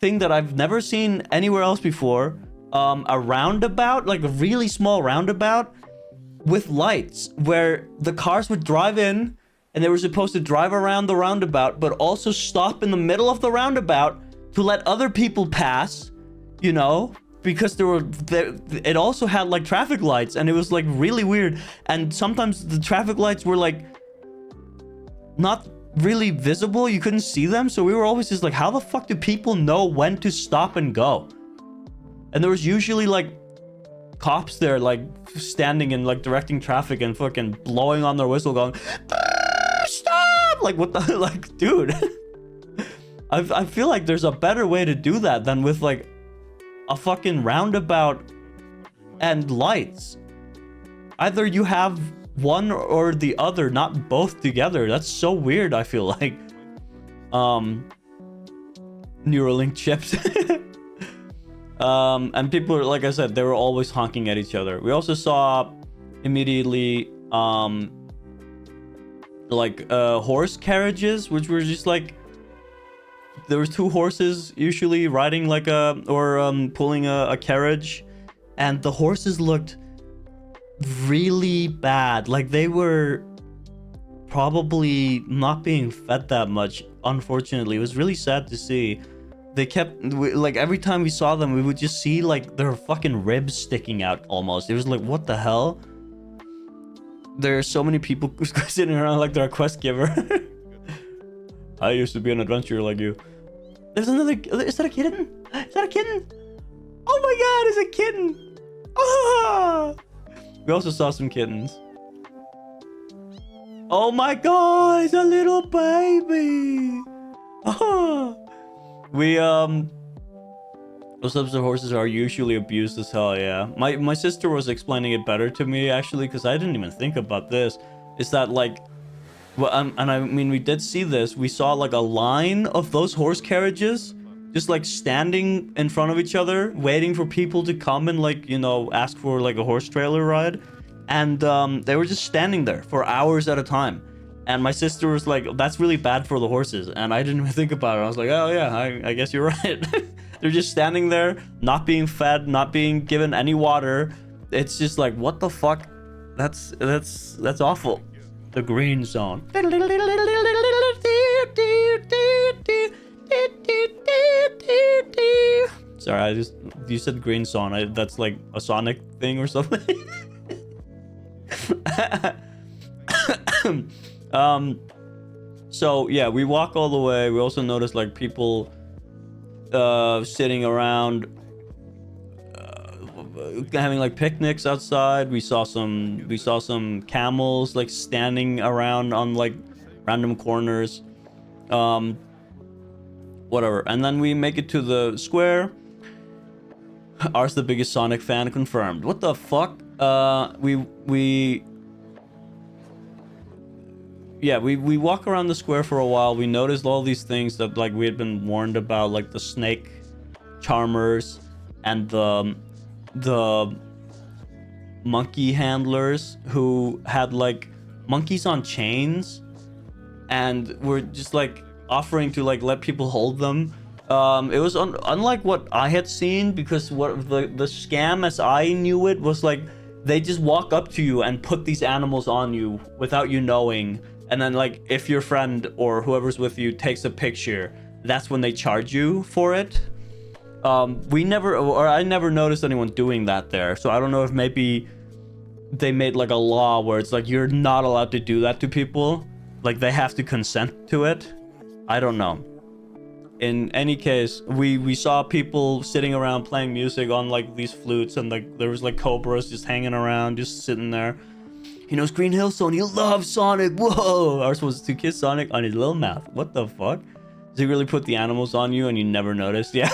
thing that I've never seen anywhere else before, a roundabout, like a really small roundabout with lights, where the cars would drive in and they were supposed to drive around the roundabout, but also stop in the middle of the roundabout to let other people pass, you know, because it also had like traffic lights, and it was like really weird. And sometimes the traffic lights were like not really visible. You couldn't see them. So we were always just like, how the fuck do people know when to stop and go? And there was usually like cops there, like standing and like directing traffic and fucking blowing on their whistle going, stop! Like, what the, like, dude. I feel like there's a better way to do that than with like a fucking roundabout and lights. Either you have one or the other, not both together. That's so weird. I feel like Neuralink chips. And people are, like I said, they were always honking at each other. We also saw immediately like horse carriages, which were just like, there was 2 horses usually riding like pulling a carriage, and the horses looked really bad. Like they were probably not being fed that much, unfortunately. It was really sad to see. They kept, like, every time we saw them, we would just see like their fucking ribs sticking out almost. It was like, what the hell? There are so many people sitting around like they're a quest giver. I used to be an adventurer like you. There's another, is that a kitten? Is that a kitten? Oh my god, it's a kitten. Ah! We also saw some kittens. Oh my god, it's a little baby. Ah! those types of horses are usually abused as hell. Yeah, my sister was explaining it better to me actually, because I didn't even think about this. Is that like, well, and I mean, we did see this. We saw like a line of those horse carriages just like standing in front of each other, waiting for people to come and like, you know, ask for like a horse trailer ride. And they were just standing there for hours at a time. And my sister was like, that's really bad for the horses. And I didn't even think about it. I was like, oh yeah, I guess you're right. They're just standing there, not being fed, not being given any water. It's just like, what the fuck? That's awful. The green zone. Sorry, you said green zone. That's like a Sonic thing or something. So yeah, we walk all the way. We also noticed like people sitting around having like picnics outside. We saw some camels like standing around on like random corners. Whatever. And then we make it to the square. Arse the biggest Sonic fan confirmed. What the fuck? We walk around the square for a while. We noticed all these things that like we had been warned about, like the snake charmers and the monkey handlers who had like monkeys on chains and were just like offering to like let people hold them. It was unlike what I had seen, because what the scam as I knew it was like they just walk up to you and put these animals on you without you knowing, and then like if your friend or whoever's with you takes a picture, that's when they charge you for it. I never noticed anyone doing that there, so I don't know if maybe they made like a law where it's like you're not allowed to do that to people, like they have to consent to it. I don't know. In any case, we saw people sitting around playing music on like these flutes, and like there was like cobras just hanging around, just sitting there. He knows Green Hill Zone. He loves Sonic. Whoa! I was supposed to kiss Sonic on his little mouth. What the fuck? Does he really put the animals on you and you never noticed? Yeah.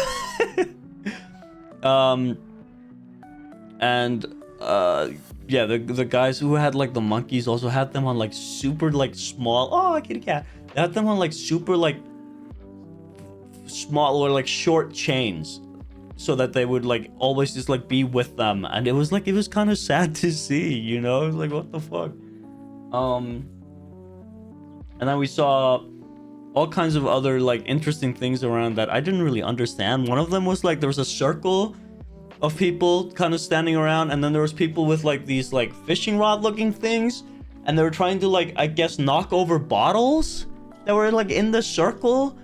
Yeah, the guys who had like the monkeys also had them on like super like small. Oh, kitty cat. They had them on like super like small or like short chains, so that they would like always just like be with them, and it was kind of sad to see, you know. It was like, what the fuck. And then we saw all kinds of other like interesting things around that I didn't really understand. One of them was like there was a circle of people kind of standing around, and then there was people with like these like fishing rod looking things, and they were trying to like, I guess, knock over bottles that were like in the circle.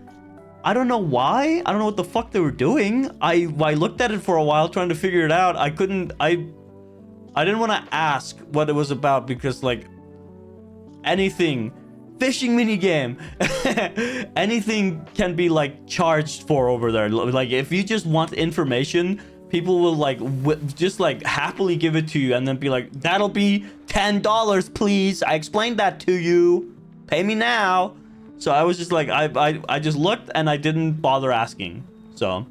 I don't know why. I don't know what the fuck they were doing. I looked at it for a while trying to figure it out. I didn't want to ask what it was about, because like anything, fishing minigame, anything can be like charged for over there. Like if you just want information, people will like just like happily give it to you and then be like, that'll be $10, please. I explained that to you. Pay me now. So I was just like, I just looked and I didn't bother asking. So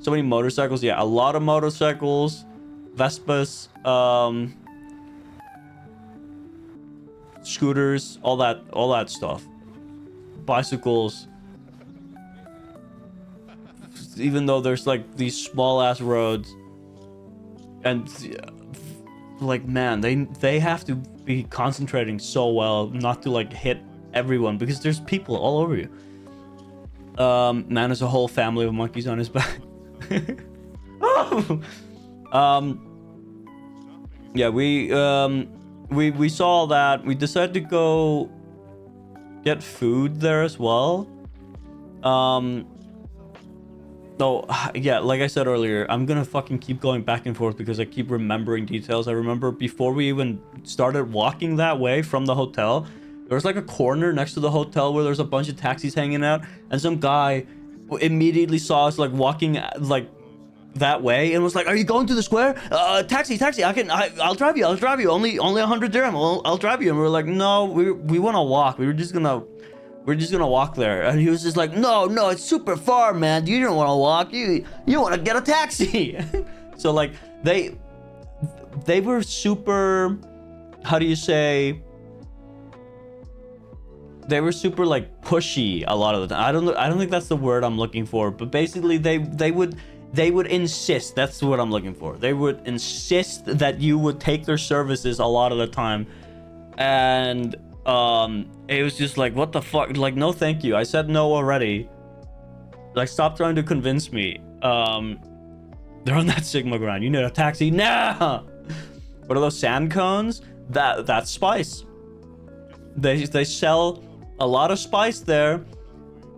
many motorcycles. Yeah, a lot of motorcycles, Vespas, scooters, all that stuff. Bicycles. Even though there's like these small ass roads, and like, man, they have to be concentrating so well not to like hit everyone, because there's people all over you. Man, there's a whole family of monkeys on his back. Yeah, we saw that. We decided to go get food there as well. No, yeah, like I said earlier, I'm gonna fucking keep going back and forth because I keep remembering details. I remember before we even started walking that way from the hotel, there was like a corner next to the hotel where there's a bunch of taxis hanging out, and some guy immediately saw us like walking like that way and was like, "Are you going to the square? Taxi! I'll drive you. Only 100 dirham. I'll drive you." And we were like, "No, we want to walk. We were we're just gonna walk there. And he was just like, no, it's super far, man. You don't want to walk. You want to get a taxi. So like they were super, how do you say? They were super like pushy a lot of the time. I don't think that's the word I'm looking for, but basically they would insist. That's what I'm looking for. They would insist that you would take their services a lot of the time. And it was just like, what the fuck? Like, no thank you. I said no already. Like, stop trying to convince me. They're on that Sigma grind. You need a taxi now. What are those sand cones? That's spice. They sell a lot of spice there,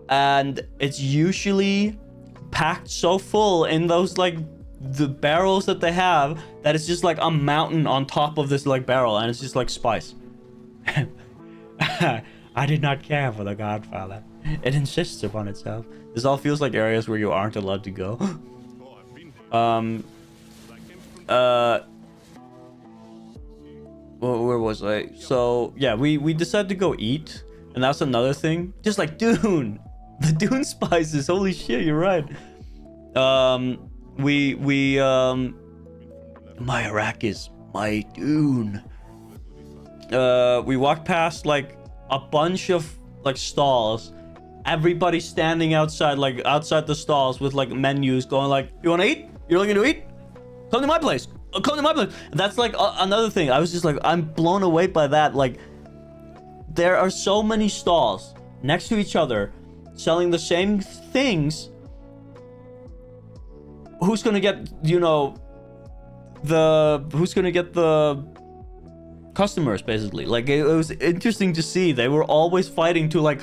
and it's usually packed so full in those like the barrels that they have that it's just like a mountain on top of this like barrel, and it's just like spice. I did not care for the Godfather. It insists upon itself. This all feels like areas where you aren't allowed to go. Well, where was I? So yeah, we decided to go eat, and that's another thing. Just like Dune, the Dune spices. Holy shit, you're right. My Iraq is my Dune. We walked past like a bunch of like stalls. Everybody standing outside, like outside the stalls with like menus, going like, "You want to eat? You're looking to eat? Come to my place. Come to my place." That's like another thing. I was just like, I'm blown away by that. Like, there are so many stalls next to each other selling the same things. Who's gonna get, you know, who's gonna get the customers, basically? Like, it was interesting to see. They were always fighting to like,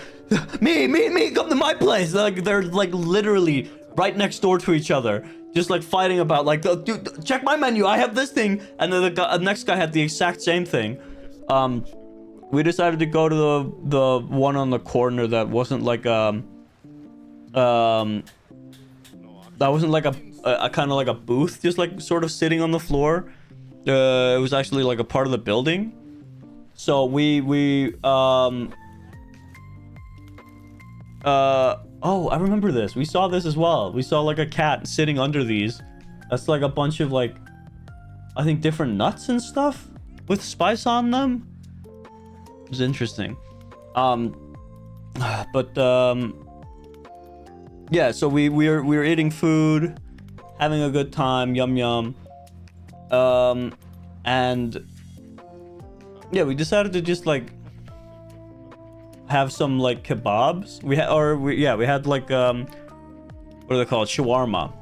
me, come to my place. Like, they're like literally right next door to each other, just like fighting about like, dude, check my menu, I have this thing. And then the next guy had the exact same thing. We decided to go to the one on the corner that wasn't like that wasn't like a kind of like a booth, just like sort of sitting on the floor. It was actually like a part of the building. So oh, I remember this. We saw this as well. We saw like a cat sitting under these. That's like a bunch of like, I think different nuts and stuff with spice on them. It was interesting. Yeah, so we were eating food, having a good time, yum. And yeah, we decided to just like have some like kebabs. We had like what are they called? Shawarma,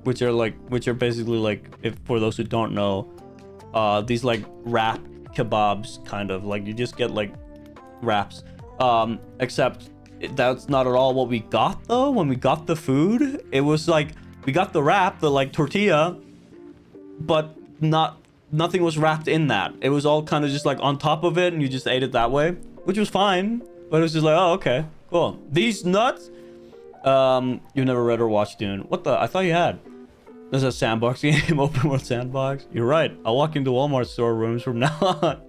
which are basically like, if for those who don't know, these like wrap kebabs, kind of like you just get like wraps. Except that's not at all what we got though. When we got the food, it was like we got the wrap, the like tortilla, but nothing was wrapped in that. It was all kind of just like on top of it, and you just ate it that way, which was fine. But it was just like, oh, okay, cool. These nuts. You've never read or watched Dune. What the? I thought you had. There's a sandbox game, open world sandbox. You're right. I'll walk into Walmart storerooms from now on.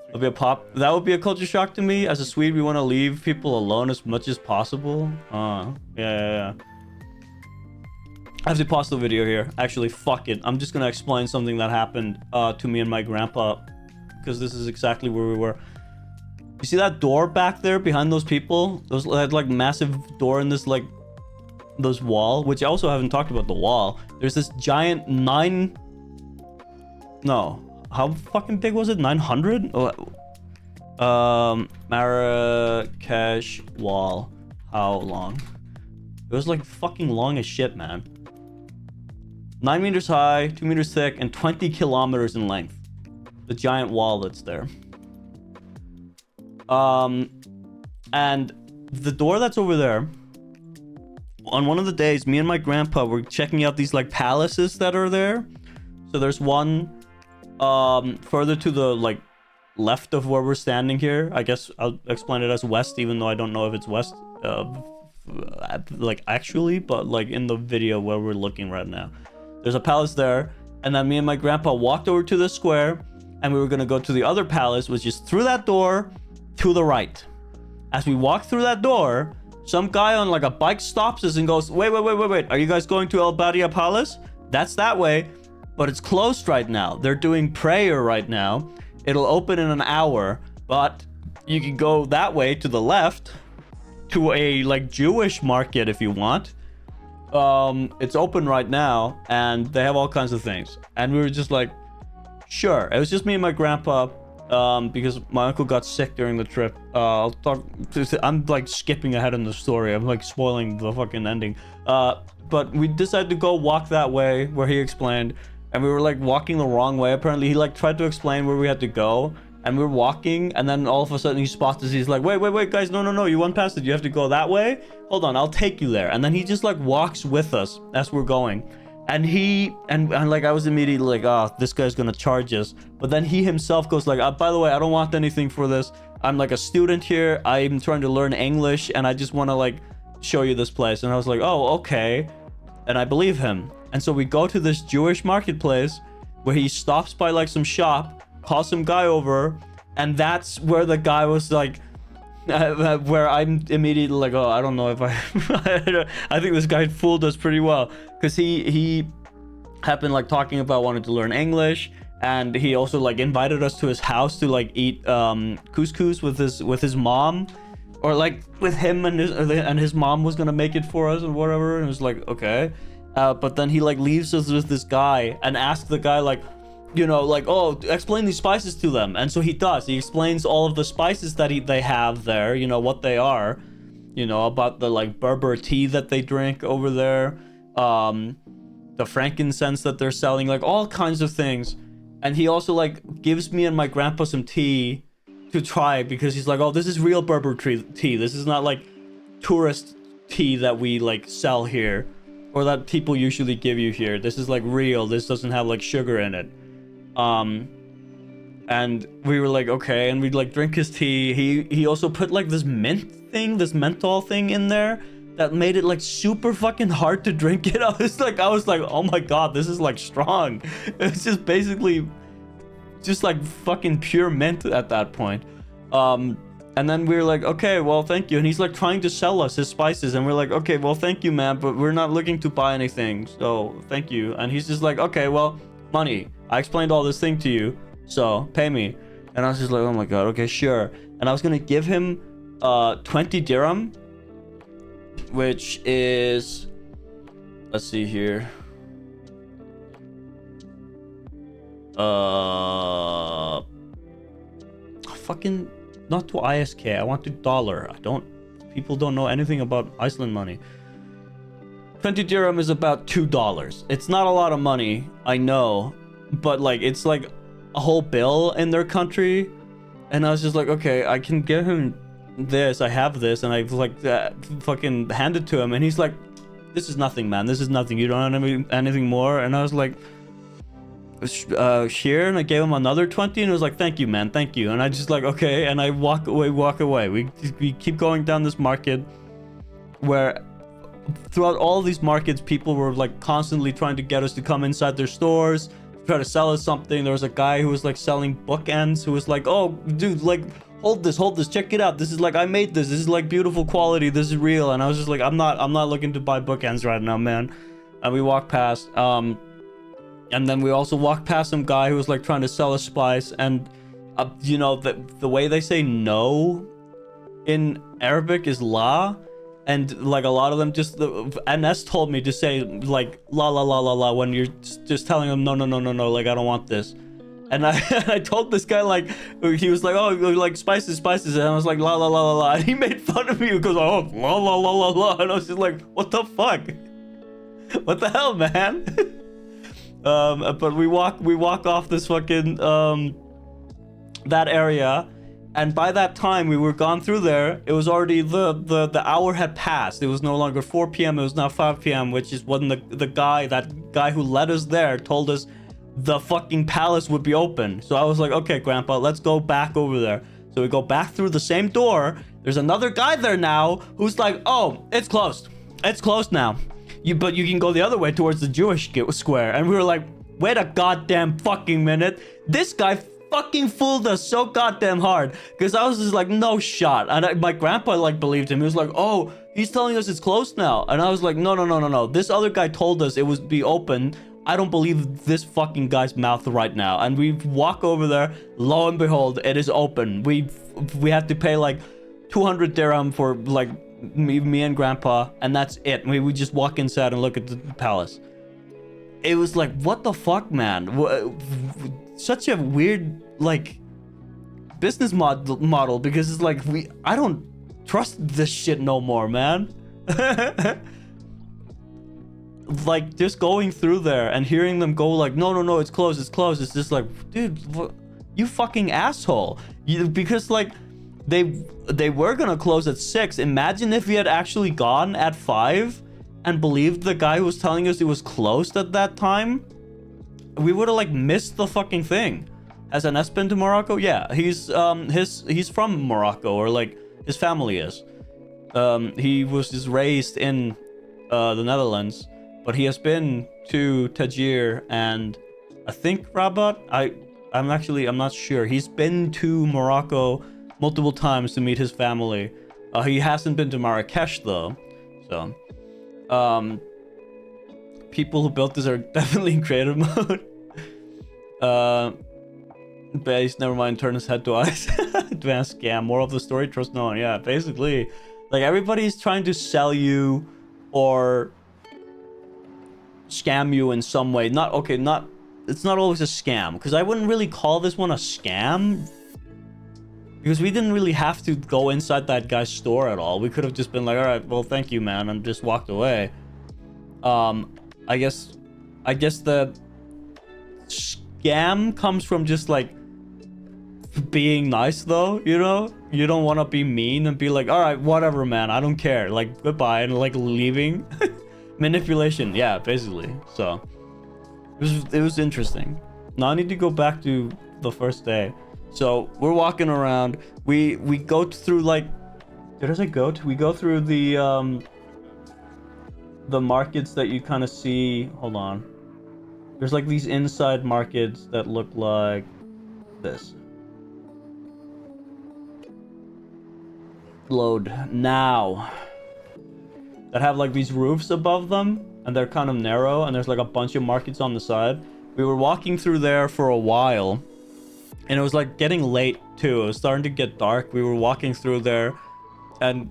It'll be a pop. That would be a culture shock to me. As a Swede, we want to leave people alone as much as possible. Yeah. I have to pause the video here. Actually, fuck it. I'm just gonna explain something that happened to me and my grandpa, because this is exactly where we were. You see that door back there behind those people? Those had like massive door in this like those wall, which I also haven't talked about the wall. There's this giant how fucking big was it? 900? Marrakech wall. How long? It was like fucking long as shit, man. 9 meters high, 2 meters thick, and 20 kilometers in length. The giant wall that's there. And the door that's over there, on one of the days, me and my grandpa were checking out these like palaces that are there. So there's one further to the like left of where we're standing here. I guess I'll explain it as west, even though I don't know if it's west like actually, but like in the video where we're looking right now, there's a palace there. And then me and my grandpa walked over to the square, and we were gonna go to the other palace, which is through that door to the right. As we walk through that door, some guy on like a bike stops us and goes, wait, are you guys going to El Badia Palace? That's that way, but it's closed right now. They're doing prayer right now. It'll open in an hour, but you can go that way to the left to a like Jewish market if you want. It's open right now and they have all kinds of things. And we were just like, sure. It was just me and my grandpa, because my uncle got sick during the trip. I'm like skipping ahead in the story. I'm like spoiling the fucking ending. But we decided to go walk that way where he explained, and we were like walking the wrong way. Apparently he like tried to explain where we had to go, and we were walking, and then all of a sudden he spots us. He's like, wait guys, no, you went past it, you have to go that way. Hold on, I'll take you there. And then he just like walks with us as we're going, and like I was immediately like, oh, this guy's gonna charge us. But then he himself goes like, by the way, I don't want anything for this. I'm like a student here, I'm trying to learn English, and I just want to like show you this place. And I was like, oh, okay. And I believe him. And so we go to this Jewish marketplace where he stops by like some shop, calls some guy over, and that's where the guy was like, where I'm immediately like, oh, I don't know if I think this guy fooled us pretty well, because he had been like talking about wanting to learn English, and he also like invited us to his house to like eat couscous with his mom, or like with him, and his mom was gonna make it for us and whatever. And it was like, okay, but then he like leaves us with this guy and asks the guy like, you know, like, oh, explain these spices to them. And so he does. He explains all of the spices that they have there, you know, what they are, you know, about the like Berber tea that they drink over there, the frankincense that they're selling, like all kinds of things. And he also like gives me and my grandpa some tea to try, because he's like, oh, this is real Berber tea. This is not like tourist tea that we like sell here, or that people usually give you here. This is like real. This doesn't have like sugar in it. And we were like, okay, and we'd like drink his tea. He also put like this this menthol thing in there that made it like super fucking hard to drink it. I was like, oh my god, this is like strong. It's just basically just like fucking pure mint at that point. And then we were like, okay, well, thank you. And he's like trying to sell us his spices, and we're like, okay, well, thank you, man, but we're not looking to buy anything, so thank you. And he's just like, okay, well, money. I explained all this thing to you, so pay me. And I was just like, oh my god, okay, sure. And I was gonna give him 20 dirham, which is, let's see here, fucking not to ISK, I want to dollar. People don't know anything about Iceland money. 20 dirham is about $2. It's not a lot of money, I know, but like it's like a whole bill in their country. And I was just like, okay, I can give him this, I have this, and I've like fucking handed to him, and he's like, this is nothing, man, this is nothing, you don't have anything more. And I was like, here, and I gave him another 20, and it was like, thank you, man, thank you. And I just like, okay, and I walk away. We keep going down this market, where throughout all these markets, people were like constantly trying to get us to come inside their stores, try to sell us something. There was a guy who was like selling bookends, who was like, oh dude, like hold this, check it out, this is like, I made this is like beautiful quality, this is real. And I was just like, I'm not looking to buy bookends right now, man. And we walked past, and then we also walked past some guy who was like trying to sell a spice, and you know, the way they say no in Arabic is la. And like a lot of them just, NS told me to say like la la la la la when you're just telling them no, like I don't want this. And I told this guy, like, he was like, oh, like spices, and I was like la la la la la, and he made fun of me because, oh, la la la la la, and I was just like, what the fuck, what the hell, man. But we walk off this fucking that area. And by that time we were gone through there, it was already the hour had passed. It was no longer 4 p.m. It was now 5 p.m., which is when that guy who led us there told us the fucking palace would be open. So I was like, okay, grandpa, let's go back over there. So we go back through the same door. There's another guy there now who's like, oh, it's closed. It's closed now. But you can go the other way towards the Jewish square. And we were like, wait a goddamn fucking minute. This guy fucking fooled us so goddamn hard, because I was just like, no shot. And my grandpa like believed him. He was like, oh, he's telling us it's closed now. And I was like, no. This other guy told us it would be open. I don't believe this fucking guy's mouth right now. And we walk over there. Lo and behold, it is open. We had to pay like 200 dirham for like me and grandpa, and that's it. We just walk inside and look at the palace. It was like, what the fuck, man? Such a weird like business model, because it's like I don't trust this shit no more, man. Like just going through there and hearing them go like, no, it's closed. It's just like, dude, you fucking asshole. Because like they were gonna close at 6. Imagine if we had actually gone at 5 and believed the guy who was telling us it was closed at that time. We would have like missed the fucking thing. Has Anas been to Morocco? Yeah, he's from Morocco, or like his family is. He was just raised in the Netherlands, but he has been to Tangier and I think Rabat. I'm not sure. He's been to Morocco multiple times to meet his family. He hasn't been to Marrakech though. So people who built this are definitely in creative mode. Base, never mind, turn his head to eyes. Advanced scam. More of the story, trust no one. Yeah, basically, like everybody's trying to sell you or scam you in some way. It's not always a scam, because I wouldn't really call this one a scam, because we didn't really have to go inside that guy's store at all. We could have just been like, all right, well, thank you, man, and just walked away. I guess the scam comes from just like being nice, though, you know? You don't want to be mean and be like, all right, whatever, man, I don't care, like, goodbye, and like leaving. Manipulation, yeah, basically. So it was interesting. Now I need to go back to the first day. So we're walking around. We go through like, where does it go to? We go through the markets that you kind of see. Hold on. There's like these inside markets that look like this. Load now. That have like these roofs above them, and they're kind of narrow, and there's like a bunch of markets on the side. We were walking through there for a while, and it was like getting late too. It was starting to get dark. We were walking through there, and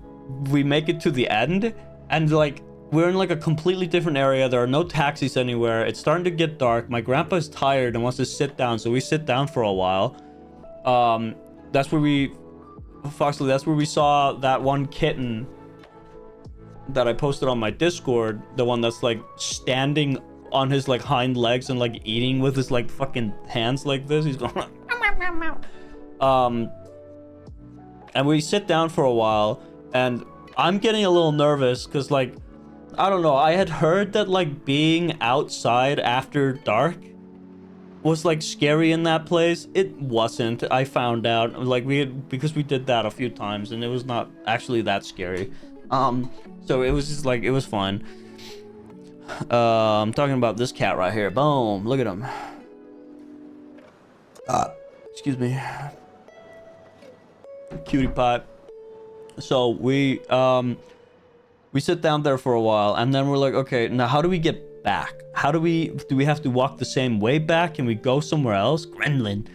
we make it to the end, and like we're in like a completely different area. There are no taxis anywhere. It's starting to get dark. My grandpa's tired and wants to sit down, so we sit down for a while. That's where we saw that one kitten that I posted on my Discord, the one that's like standing on his like hind legs and like eating with his like fucking hands like this. He's going and we sit down for a while, and I'm getting a little nervous because like, I don't know, I had heard that like being outside after dark was like scary in that place. It wasn't. I found out like because we did that a few times, and it was not actually that scary. So it was just like, it was fun. I'm talking about this cat right here. Boom, look at him. Excuse me. Cutie pie. So we sit down there for a while, and then we're like, okay, now how do we get back? Do we have to walk the same way back? Can we go somewhere else? Gremlin.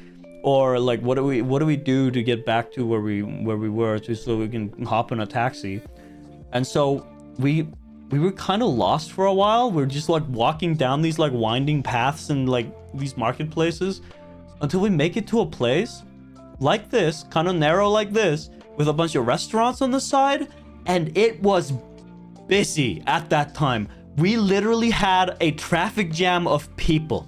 Or like, what do we do to get back to where we were, so we can hop in a taxi? And so we were kind of lost for a while. We're just like walking down these like winding paths and like these marketplaces until we make it to a place like this, kind of narrow like this, with a bunch of restaurants on the side, and it was busy at that time. We literally had a traffic jam of people.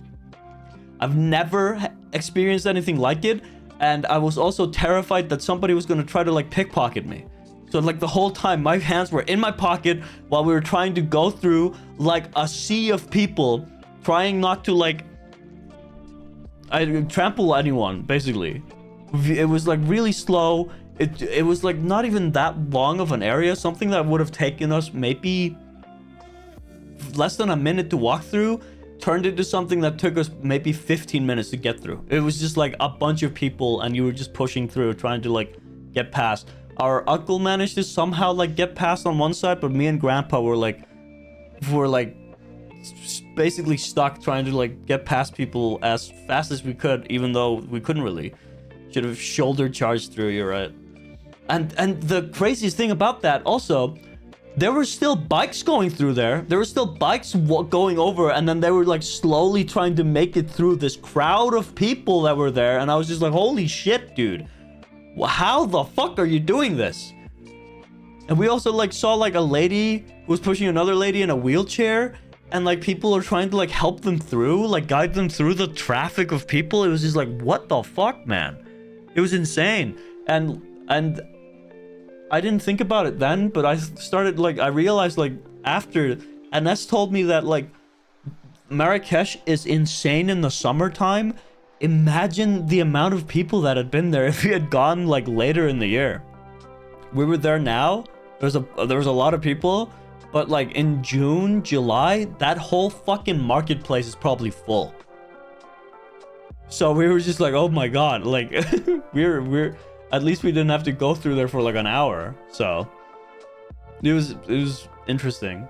I've never experienced anything like it, and I was also terrified that somebody was going to try to like pickpocket me. So like the whole time my hands were in my pocket while we were trying to go through like a sea of people, trying not to like trample anyone, basically. It was like really slow. It was like not even that long of an area, something that would have taken us maybe less than a minute to walk through turned into something that took us maybe 15 minutes to get through. It was just like a bunch of people and you were just pushing through, trying to like get past. Our uncle managed to somehow like get past on one side, but me and grandpa were like basically stuck trying to like get past people as fast as we could, even though we couldn't really. Should have shoulder charged through, you're right. And the craziest thing about that also, there were still bikes going through there. There were still bikes going over, and then they were like slowly trying to make it through this crowd of people that were there. And I was just like, holy shit, dude. How the fuck are you doing this? And we also like saw like a lady who was pushing another lady in a wheelchair, and like people are trying to like help them through, like guide them through the traffic of people. It was just like, what the fuck, man? It was insane. And I didn't think about it then, but I realized like after, and that's told me that like Marrakech is insane in the summertime. Imagine the amount of people that had been there if we had gone like later in the year. We were there now. There was a lot of people, but like in June, July, that whole fucking marketplace is probably full. So we were just like, oh my god, like we're at least we didn't have to go through there for like an hour. So it was interesting.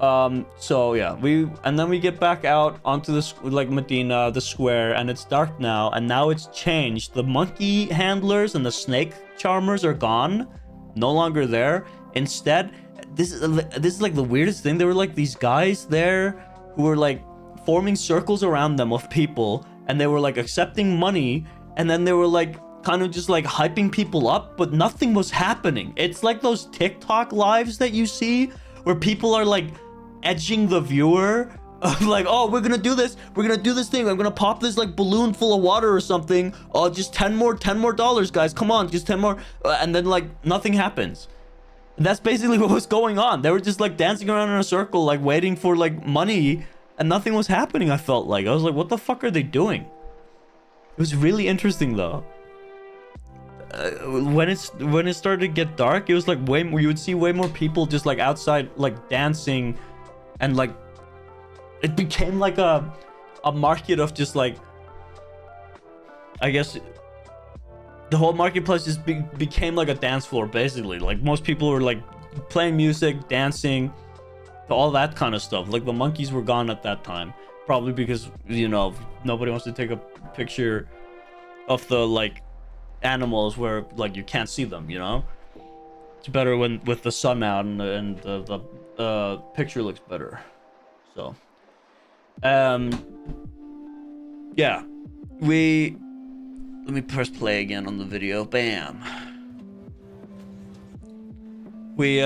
So yeah, and then we get back out onto this like Medina, the square, and it's dark now, and now it's changed. The monkey handlers and the snake charmers are gone, no longer there. Instead, this is like the weirdest thing. There were like these guys there who were like forming circles around them of people, and they were like accepting money, and then they were like kind of just like hyping people up, but nothing was happening. It's like those TikTok lives that you see where people are like edging the viewer of like, oh, we're gonna do this thing, I'm gonna pop this like balloon full of water or something, oh, just 10 more dollars, guys, come on, just 10 more, and then like nothing happens. And that's basically what was going on. They were just like dancing around in a circle, like waiting for like money, and nothing was happening. I felt like I was like, what the fuck are they doing? It was really interesting though. When it started to get dark, it was like way more, you would see way more people just like outside like dancing, and like it became like a market of just like, I guess the whole marketplace just became like a dance floor basically. Like most people were like playing music, dancing, all that kind of stuff. Like the monkeys were gone at that time, probably because, you know, nobody wants to take a picture of the like animals where like you can't see them, you know. It's better when with the sun out, and the picture looks better. So yeah, let me press play again on the video. Bam. We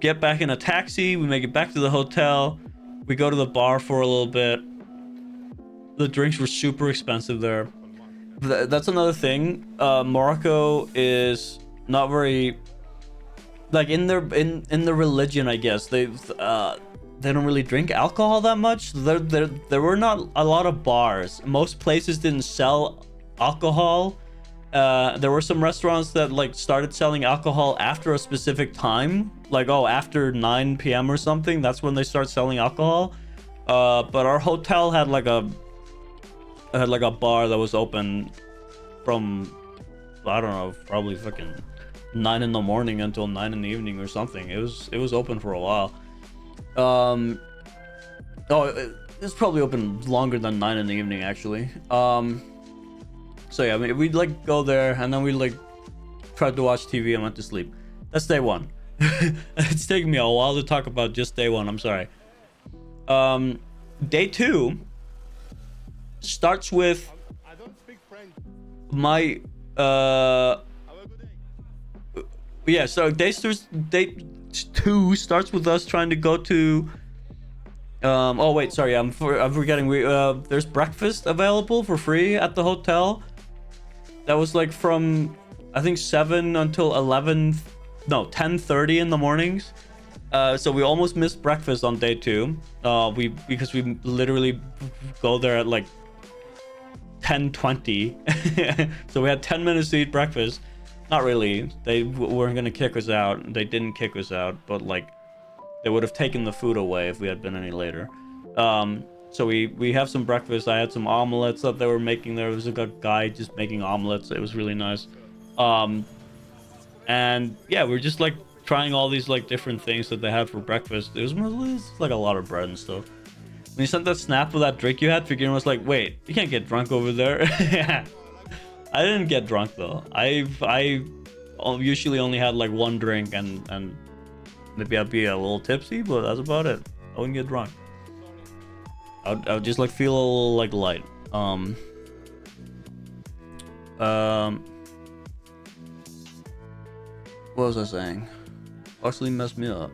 get back in a taxi, we make it back to the hotel, we go to the bar for a little bit. The drinks were super expensive there. That's another thing. Morocco is not very like in their religion, I guess. They don't really drink alcohol that much. There were not a lot of bars. Most places didn't sell alcohol. There were some restaurants that like started selling alcohol after a specific time, like after 9 p.m. or something. That's when they start selling alcohol. But our hotel had like a bar that was open from, I don't know, probably fucking 9 in the morning until 9 in the evening or something. It was open for a while. It's probably open longer than 9 in the evening actually. So yeah, I mean, we'd like go there, and then we like tried to watch TV and went to sleep. That's day one. It's taking me a while to talk about just day one, I'm sorry. Day two starts with my yeah, so day two starts with us trying to go to oh wait, sorry, I'm forgetting, there's breakfast available for free at the hotel. That was like from I think 7 until 10:30 in the mornings. So we almost missed breakfast on day two. Because we literally go there at like 10:20. So we had 10 minutes to eat breakfast. Not really. They weren't gonna kick us out. They didn't kick us out, but like they would have taken the food away if we had been any later. So we have some breakfast. I had some omelets that they were making there. There was like a guy just making omelets. It was really nice. And yeah, we're just like trying all these like different things that they had for breakfast. It was like a lot of bread and stuff. When you sent that snap of that drink you had, Figurin was like, wait, you can't get drunk over there. Yeah. I didn't get drunk though. I usually only had like one drink and maybe I'd be a little tipsy, but that's about it. I wouldn't get drunk. I would just like feel a little like light. What was I saying? Actually messed me up.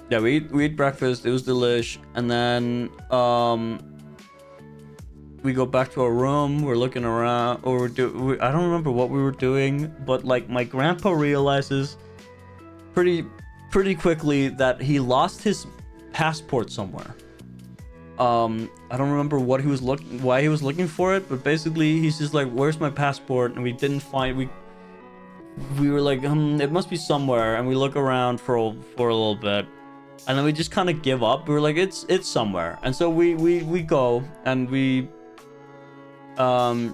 Yeah, we eat breakfast. It was delish, and then we go back to our room. We're looking around, or I don't remember what we were doing, but like my grandpa realizes pretty quickly that he lost his passport somewhere. I don't remember what he was why he was looking for it, but basically he's just like, "Where's my passport?" And we didn't find. We were like, it must be somewhere, and we look around for a little bit. And then we just kind of give up. We were like, it's somewhere. And so we go and we if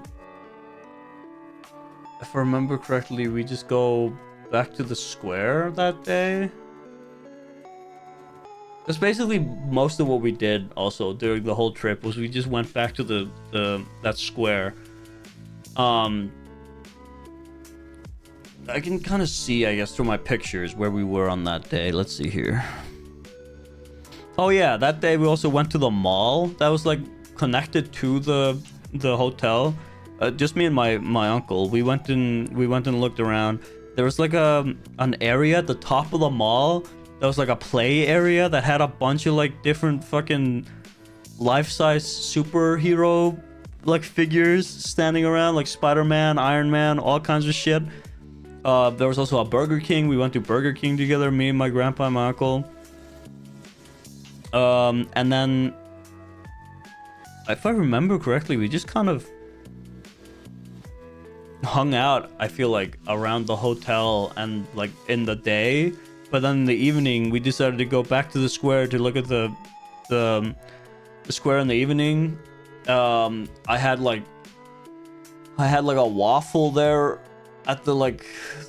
I remember correctly, we just go back to the square that day. That's basically most of what we did also during the whole trip, was we just went back to that square. I can kind of see, I guess, through my pictures where we were on that day. Let's see here. Oh yeah, that day we also went to the mall that was like connected to the hotel. Just me and my uncle. We went and looked around. There was like an area at the top of the mall that was like a play area that had a bunch of like different fucking life-size superhero like figures standing around, like Spider-Man, Iron Man, all kinds of shit. There was also a Burger King. We went to Burger King together, me and my grandpa and my uncle. And then, if I remember correctly, we just kind of hung out, I feel like, around the hotel and like in the day. But then in the evening, we decided to go back to the square to look at the square in the evening. I had like a waffle there at the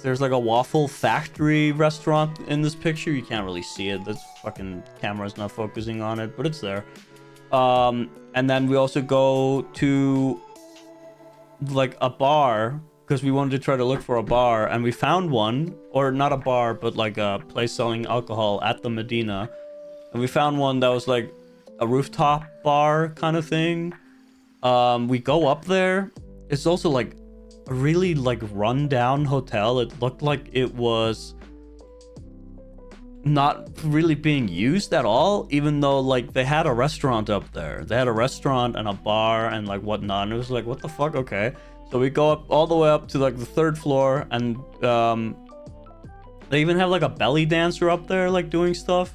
there's like a waffle factory restaurant in this picture. You can't really see it. This fucking camera's not focusing on it, but it's there. And then we also go to like a bar because we wanted to try to look for a bar, and we found one, or not a bar, but like a place selling alcohol at the Medina. And we found one that was like a rooftop bar kind of thing. We go up there. It's also like a really like run-down hotel. It looked like it was not really being used at all, even though like they had a restaurant up there. They had a restaurant and a bar and like whatnot, and it was like, what the fuck? Okay, so we go up all the way up to like the 3rd floor, and they even have like a belly dancer up there like doing stuff,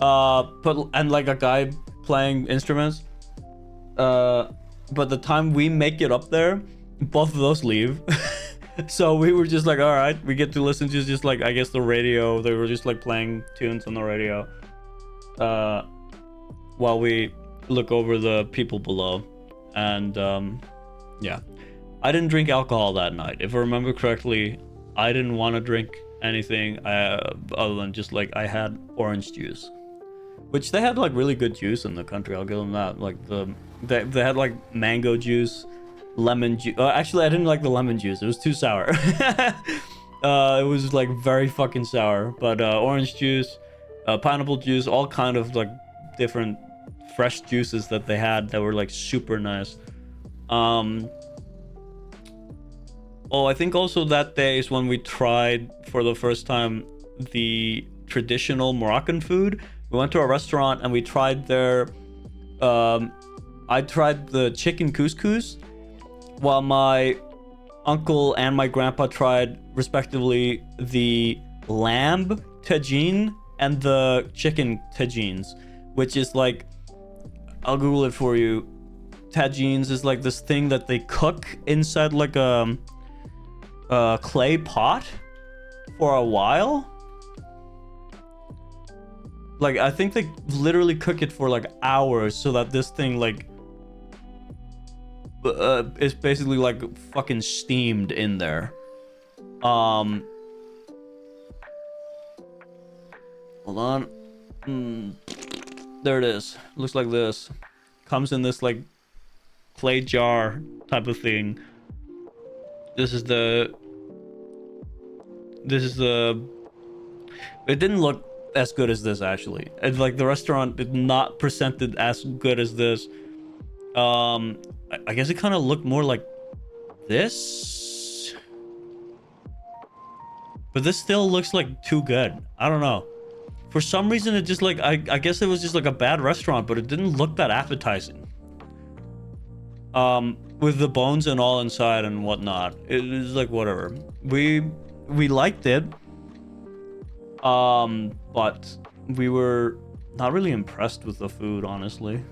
and like a guy playing instruments. But the time we make it up there, both of those leave. So we were just like, all right, we get to listen to just like, I guess, the radio. They were just like playing tunes on the radio while we look over the people below. And yeah, I didn't drink alcohol that night. If I remember correctly, I didn't want to drink anything other than just like, I had orange juice, which they had like really good juice in the country. I'll give them that. Like they had like mango juice, lemon juice. Actually, I didn't like the lemon juice. It was too sour. It was like very fucking sour. But orange juice, pineapple juice, all kind of like different fresh juices that they had that were like super nice. Oh, I think also that day is when we tried for the first time the traditional Moroccan food. We went to a restaurant and we tried their I tried the chicken couscous, while my uncle and my grandpa tried respectively the lamb tagine and the chicken tagines, which is like, I'll Google it for you. Tagines is like this thing that they cook inside like a clay pot for a while. Like, I think they literally cook it for like hours so that this thing like is basically like fucking steamed in there. Hold on. There it is. Looks like this. Comes in this like clay jar type of thing. This is the it didn't look as good as this, actually. It's like the restaurant did not present it as good as this. I guess it kind of looked more like this, but this still looks like too good. I don't know, for some reason it just like I guess it was just like a bad restaurant, but it didn't look that appetizing. With the bones and all inside and whatnot, it is like whatever. We liked it, but we were not really impressed with the food, honestly.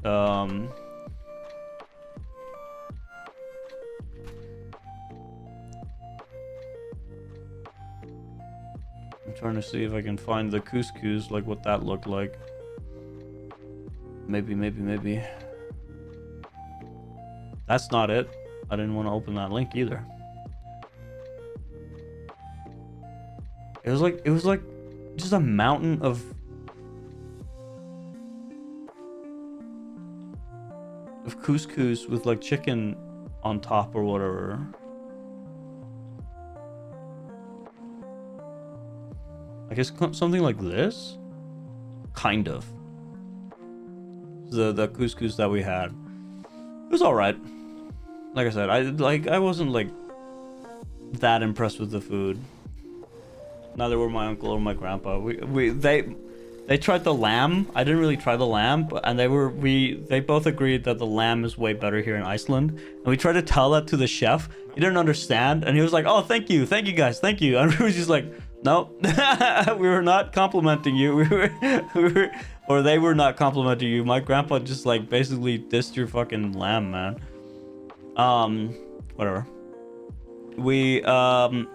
I'm trying to see if I can find the couscous, like what that looked like. Maybe. That's not it. I didn't want to open that link either. It was like just a mountain of couscous with like chicken on top or whatever. I guess something like this, kind of. The couscous that we had, it was all right. Like I said, I wasn't like that impressed with the food. Neither were my uncle or my grandpa. They tried the lamb. I didn't really try the lamb, and they both agreed that the lamb is way better here in Iceland. And we tried to tell that to the chef. He didn't understand, and he was like, "Oh, thank you guys, thank you." And we were just like, "No, we were not complimenting you. We were, or they were not complimenting you. My grandpa just like basically dissed your fucking lamb, man." Whatever. We go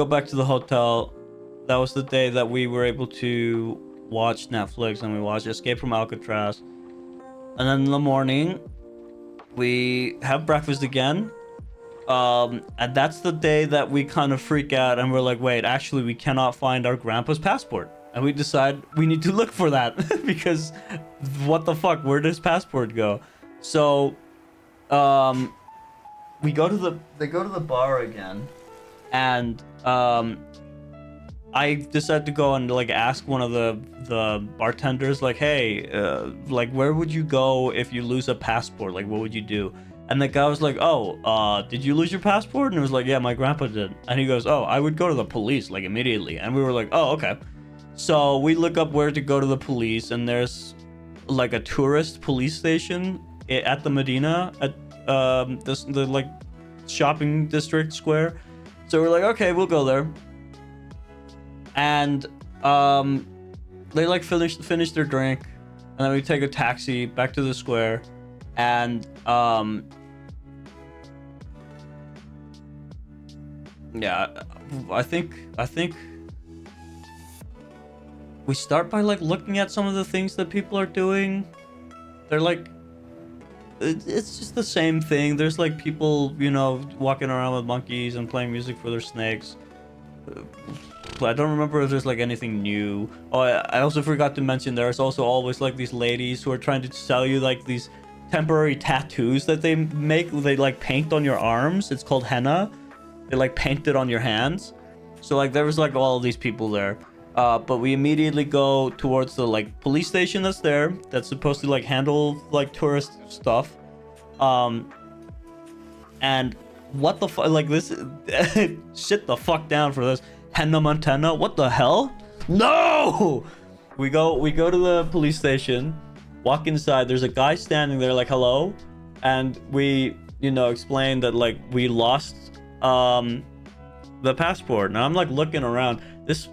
back to the hotel. That was the day that we were able to watch Netflix, and we watched Escape from Alcatraz. And then in the morning, we have breakfast again. And that's the day that we kind of freak out, and we're like, wait, actually, we cannot find our grandpa's passport. And we decide we need to look for that because what the fuck, where does passport go? So, they go to the bar again, and I decided to go and like ask one of the bartenders, like, hey, like, where would you go if you lose a passport? Like, what would you do? And the guy was like, oh, did you lose your passport? And it was like, yeah, my grandpa did. And he goes, oh, I would go to the police, like, immediately. And we were like, oh, okay. So we look up where to go to the police, and there's like a tourist police station at the Medina, at the like shopping district square. So we're like, okay, we'll go there. And they like finish their drink, and then we take a taxi back to the square, and yeah, I think we start by like looking at some of the things that people are doing. They're like, it's just the same thing. There's like people, you know, walking around with monkeys and playing music for their snakes. I don't remember if there's like anything new. Oh, I also forgot to mention there's also always like these ladies who are trying to sell you like these temporary tattoos that they make. They like paint on your arms. It's called henna. They like paint it on your hands. So like there was like all of these people there. But we immediately go towards the like police station that's there, that's supposed to like handle like tourist stuff. And what the fuck, like this shit the fuck down for this. Henna Montana, what the hell? No! We go to the police station, walk inside, there's a guy standing there like, hello, and we, you know, explain that like we lost the passport. And I'm like looking around this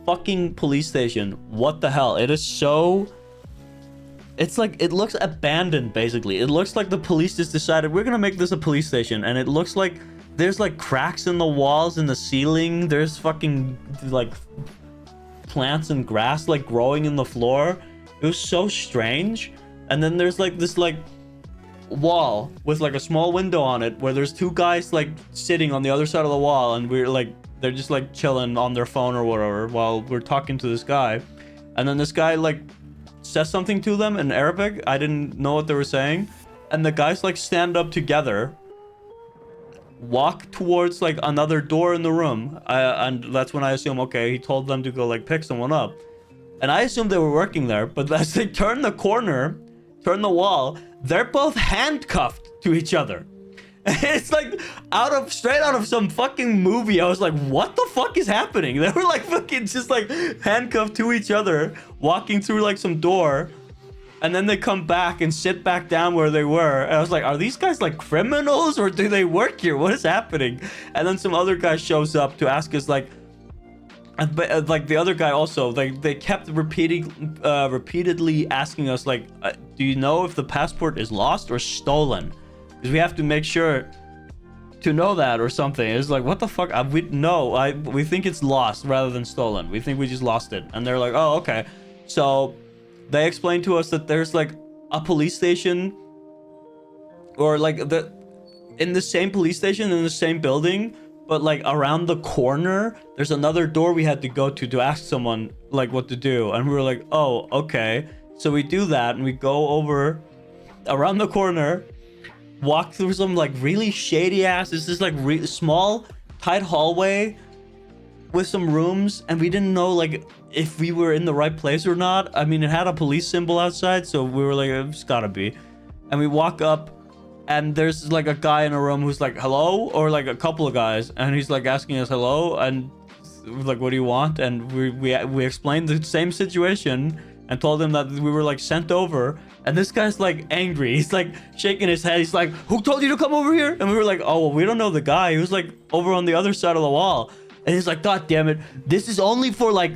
fucking police station, what the hell? It is so, it's like, it looks abandoned basically. It looks like the police just decided we're gonna make this a police station, and it looks like there's like cracks in the walls, in the ceiling. There's fucking like plants and grass like growing in the floor. It was so strange. And then there's like this like wall with like a small window on it where there's two guys like sitting on the other side of the wall, and we're like, they're just like chilling on their phone or whatever while we're talking to this guy. And then this guy like says something to them in Arabic. I didn't know what they were saying. And the guys like stand up together, walk towards like another door in the room, and that's when I assume, okay, he told them to go like pick someone up. And I assumed they were working there, but as they turn the corner, turn the wall, they're both handcuffed to each other. It's like straight out of some fucking movie. I was like, what the fuck is happening? They were like fucking just like handcuffed to each other, walking through like some door. And then they come back and sit back down where they were. And I was like, are these guys like criminals or do they work here? What is happening? And then some other guy shows up to ask us like, like the other guy also, like they kept repeatedly asking us like, do you know if the passport is lost or stolen? Because we have to make sure to know that or something. It's like, what the fuck? We think it's lost rather than stolen. We think we just lost it. And they're like, oh, okay. So they explained to us that there's like a police station, or like in the same police station in the same building, but like around the corner there's another door we had to go to ask someone like what to do. And we were like, oh, okay. So we do that and we go over around the corner, walk through some like really shady ass, it's this like small tight hallway with some rooms, and we didn't know like if we were in the right place or not. I mean, it had a police symbol outside, so we were like, it's gotta be. And we walk up, and there's like a guy in a room who's like, hello, or like a couple of guys, and he's like asking us hello, and we're like, what do you want? And we explained the same situation and told him that we were like sent over. And this guy's like angry, he's like shaking his head, he's like, who told you to come over here? And we were like, oh, well, we don't know the guy, he was like over on the other side of the wall. And he's like, god damn it, this is only for like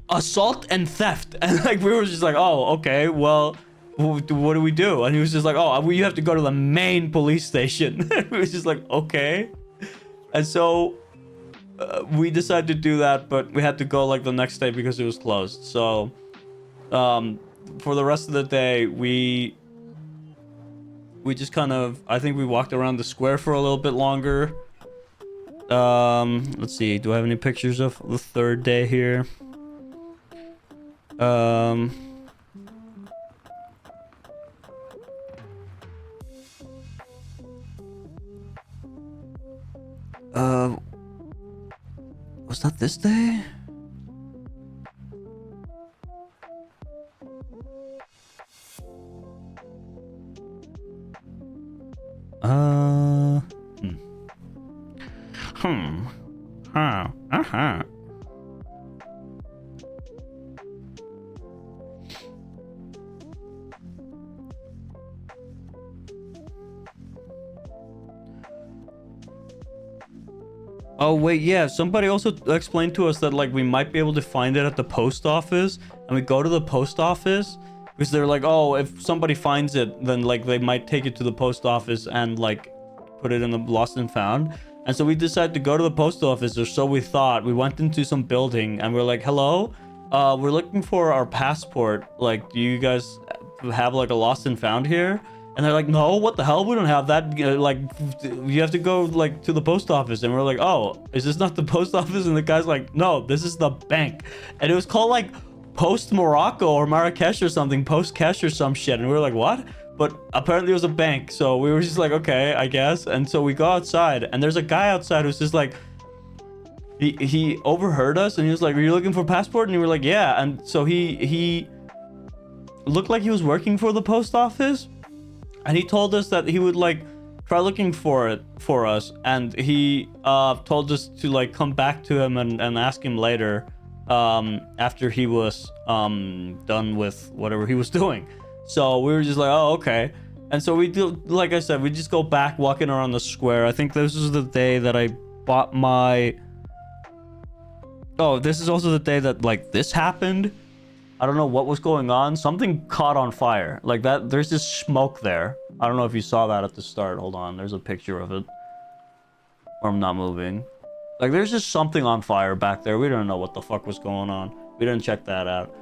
assault and theft. And like we were just like, oh, okay, well, what do we do? And he was just like, oh, you have to go to the main police station. We was just like, okay. And so we decided to do that, but we had to go like the next day because it was closed. So for the rest of the day, we just kind of, I think we walked around the square for a little bit longer. Let's see, do I have any pictures of the third day here? Was that this day? Oh wait, yeah, somebody also explained to us that like we might be able to find it at the post office, and we go to the post office because they're like, oh, if somebody finds it, then like they might take it to the post office and like put it in the lost and found. And so we decided to go to the post office, or so we thought. We went into some building and we're like, hello, we're looking for our passport, like, do you guys have like a lost and found here? And they're like, no, what the hell, we don't have that, like, you have to go like to the post office. And we're like, oh, is this not the post office? And the guy's like, no, this is the bank. And it was called like Post Morocco or Marrakech or something, Post Cash or some shit. And we were like, what? But apparently it was a bank, so we were just like, okay, I guess. And so we go outside, and there's a guy outside who's just like, he overheard us, and he was like, are you looking for a passport? And we were like, yeah. And so he looked like he was working for the post office, and he told us that he would like try looking for it for us, and he told us to like come back to him and ask him later, after he was done with whatever he was doing. So we were just like, oh, okay. And so we do, like I said, we just go back walking around the square. I think this is the day that I bought my... Oh, this is also the day that like this happened. I don't know what was going on. Something caught on fire like that. There's this smoke there. I don't know if you saw that at the start. Hold on. There's a picture of it. Or I'm not moving. Like there's just something on fire back there. We don't know what the fuck was going on. We didn't check that out.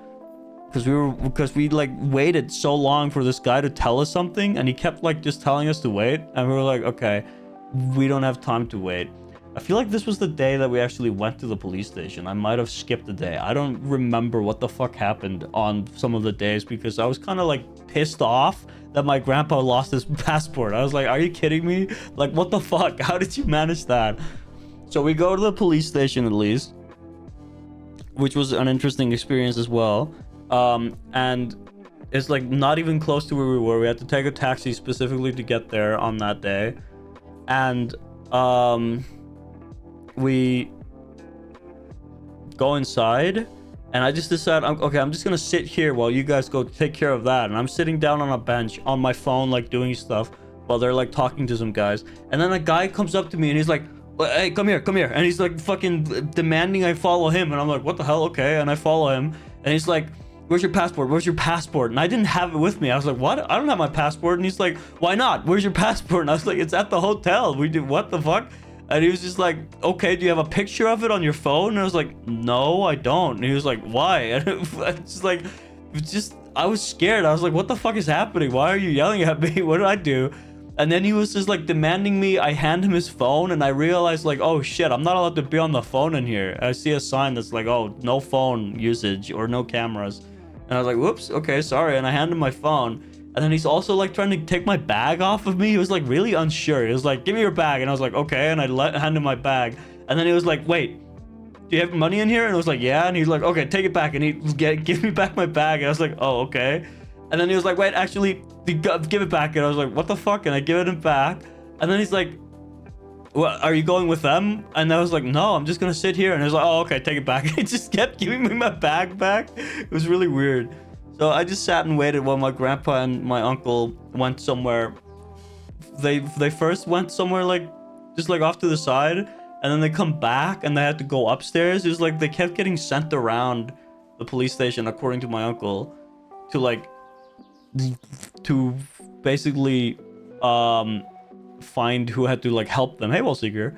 Because we like waited so long for this guy to tell us something, and he kept like just telling us to wait, and we were like, okay, we don't have time to wait. I feel like this was the day that we actually went to the police station. I might have skipped the day. I don't remember what the fuck happened on some of the days, because I was kind of like pissed off that my grandpa lost his passport. I was like, are you kidding me? Like, what the fuck? How did you manage that? So we go to the police station at least, which was an interesting experience as well. And it's like not even close to where we were. We had to take a taxi specifically to get there on that day. And we go inside, and I just decided, okay, I'm just gonna sit here while you guys go take care of that. And I'm sitting down on a bench on my phone, like doing stuff while they're like talking to some guys. And then a guy comes up to me and he's like, hey, come here. And he's like fucking demanding I follow him. And I'm like, what the hell? Okay. And I follow him, and he's like, where's your passport? And I didn't have it with me. I was like, what? I don't have my passport. And he's like, why not? Where's your passport? And I was like, it's at the hotel. We do, what the fuck? And he was just like, okay, do you have a picture of it on your phone? And I was like, no, I don't. And he was like, why? And it's like, I was scared. I was like, what the fuck is happening? Why are you yelling at me? What did I do? And then he was just like demanding me I hand him his phone, and I realized like, oh shit, I'm not allowed to be on the phone in here. I see a sign that's like, oh, no phone usage or no cameras. And I was like, whoops, okay, sorry. And I handed him my phone. And then he's also like trying to take my bag off of me. He was like really unsure. He was like, give me your bag. And I was like, okay. And I handed him my bag. And then he was like, wait, do you have money in here? And I was like, yeah. And he's like, okay, take it back. And he give me back my bag. And I was like, oh, okay. And then he was like, wait, actually, give it back. And I was like, what the fuck? And I give it him back. And then he's like, what, are you going with them? And I was like, no, I'm just gonna sit here. And he was like, oh, okay, take it back. He just kept giving me my bag back. It was really weird. So I just sat and waited while my grandpa and my uncle went somewhere. They first went somewhere like just like off to the side, and then they come back and they had to go upstairs. It was like they kept getting sent around the police station, according to my uncle, to basically find who had to like help them. Hey, Wall Seeker,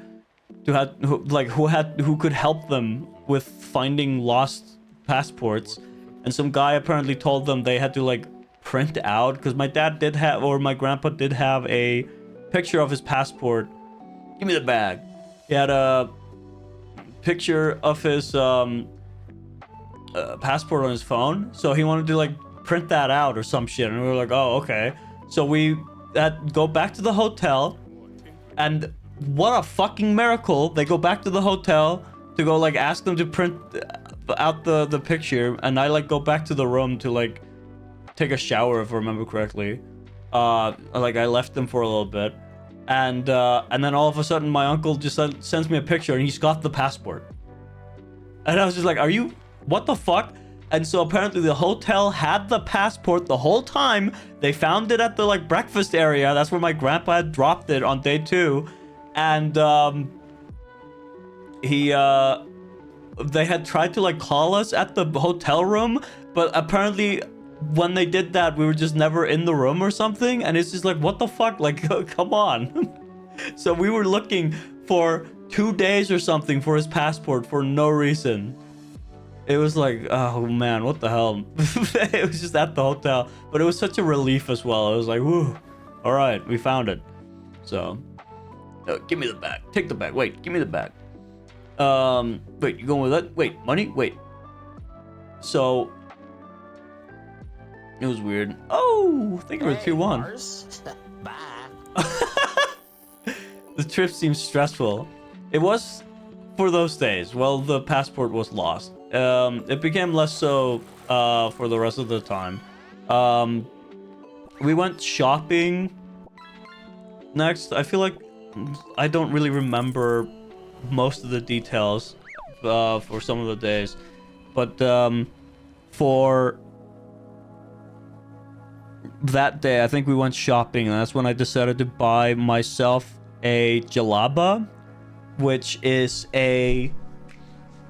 who could help them with finding lost passports. And some guy apparently told them they had to like print out, because my dad did have, or my grandpa did have, a picture of his passport. Give me the bag. He had a picture of his passport on his phone, so he wanted to like print that out or some shit. And we were like, oh, okay. So we had to go back to the hotel, and what a fucking miracle, they go back to the hotel to go like ask them to print out the picture, and I like go back to the room to like take a shower, if I remember correctly. Like I left them for a little bit, and then all of a sudden my uncle just sends me a picture, and he's got the passport. And I was just like, are you, what the fuck? And so apparently the hotel had the passport the whole time. They found it at the like breakfast area. That's where my grandpa had dropped it on day 2. And they had tried to like call us at the hotel room, but apparently when they did that, we were just never in the room or something. And it's just like, what the fuck? Like, come on. So we were looking for 2 days or something for his passport for no reason. It was like, oh man, what the hell? It was just at the hotel, but it was such a relief as well. It was like, whoo, all right, we found it. So, give me the bag. Take the bag. Wait, give me the bag. Wait, you going with that? Wait, money? Wait. So, it was weird. Oh, thank you for 2-1. Bye. The trip seems stressful. It was for those days. Well, the passport was lost. It became less so for the rest of the time. We went shopping next. I feel like I don't really remember most of the details for some of the days, but for that day I think we went shopping, and that's when I decided to buy myself a jalaba, which is a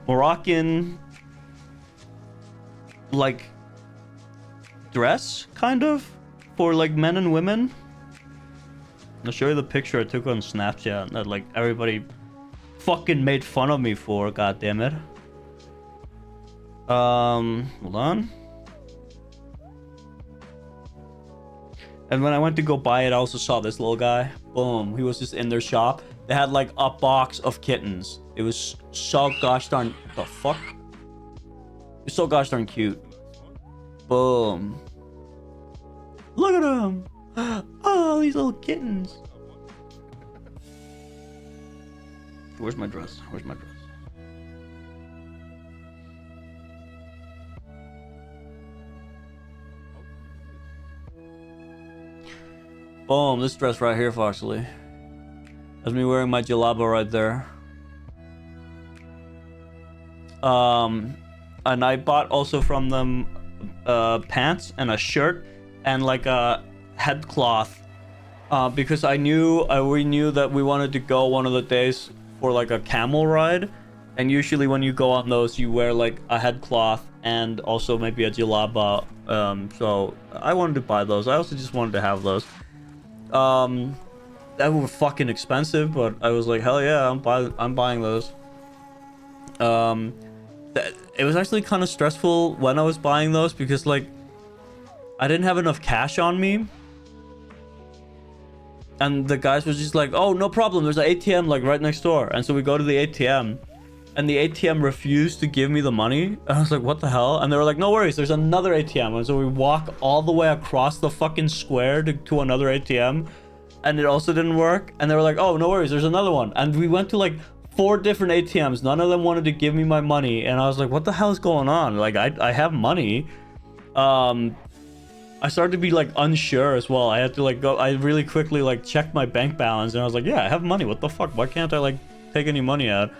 Moroccan like dress kind of for like men and women. I'll show you the picture I took on Snapchat that like everybody fucking made fun of me for, god damn it. Hold on. And when I went to go buy it, I also saw this little guy. Boom. He was just in their shop. They had like a box of kittens. It was so gosh darn... What the fuck? It was so gosh darn cute. Boom. Look at them. Oh, these little kittens. Where's my dress? Where's my dress? Boom, this dress right here, actually. That's me wearing my jalaba right there. And I bought also from them pants and a shirt and like a head cloth because we knew that we wanted to go one of the days for like a camel ride, and usually when you go on those you wear like a head cloth and also maybe a jalaba. So I wanted to buy those. I also just wanted to have those. That were fucking expensive, but I was like, hell yeah, I'm buying those. It was actually kind of stressful when I was buying those because like I didn't have enough cash on me, and the guys was just like, oh, no problem, there's an ATM like right next door. And so we go to the ATM and the ATM refused to give me the money, and I was like, what the hell? And they were like, no worries, there's another ATM. And so we walk all the way across the fucking square to another ATM, and it also didn't work. And they were like, oh, no worries, there's another one. And we went to like 4 different ATMs. None of them wanted to give me my money, and I was like, what the hell is going on? Like I have money. I started to be like unsure as well. I had to like I really quickly like checked my bank balance, and I was like, yeah, I have money, what the fuck, why can't I like take any money out?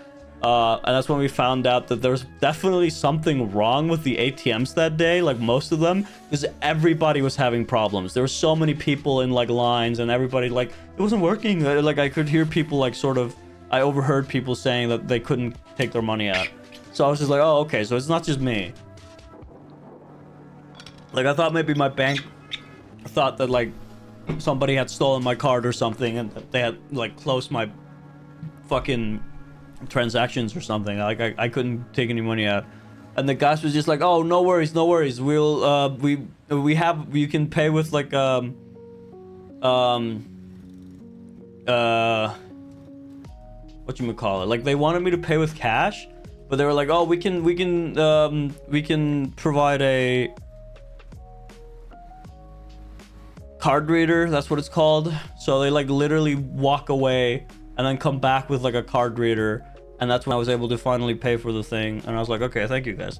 And that's when we found out that there was definitely something wrong with the ATMs that day, like most of them, because everybody was having problems. There were so many people in like lines, and everybody like it wasn't working. Like I could hear people like I overheard people saying that they couldn't take their money out. So I was just like, oh, okay, so it's not just me. Like I thought maybe my bank thought that like somebody had stolen my card or something, and that they had like closed my fucking transactions or something. Like I couldn't take any money out. And the guys was just like, oh, no worries, no worries, we'll you can pay with like whatchamacallit, like they wanted me to pay with cash, but they were like, oh, we can provide a card reader, that's what it's called. So they like literally walk away and then come back with like a card reader, and that's when I was able to finally pay for the thing. And I was like, okay, thank you guys.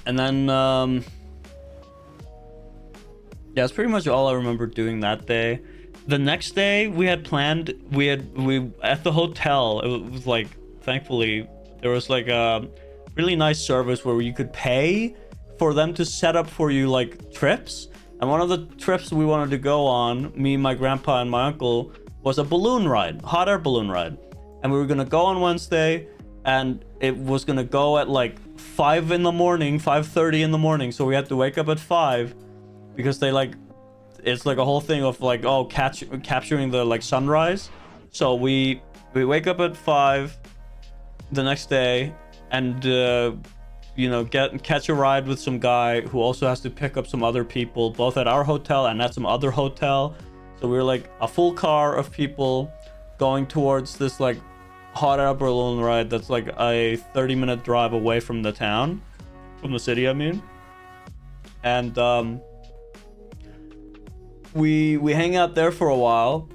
And then yeah, that's pretty much all I remember doing that day. The next day we had planned, we at the hotel, it was like, thankfully there was like a really nice service where you could pay for them to set up for you like trips. And one of the trips we wanted to go on, me, my grandpa, and my uncle, was a balloon ride, hot air balloon ride. And we were gonna go on Wednesday, and it was gonna go at like 5 in the morning, 5:30 in the morning. So we had to wake up at 5 because they like, it's like a whole thing of like, oh, capturing the like sunrise. So we wake up at 5 the next day, and you know, catch a ride with some guy who also has to pick up some other people, both at our hotel and at some other hotel. So we were like a full car of people going towards this like hot air balloon ride that's like a 30-minute drive away from the town, from the city, I mean. And we hang out there for a while,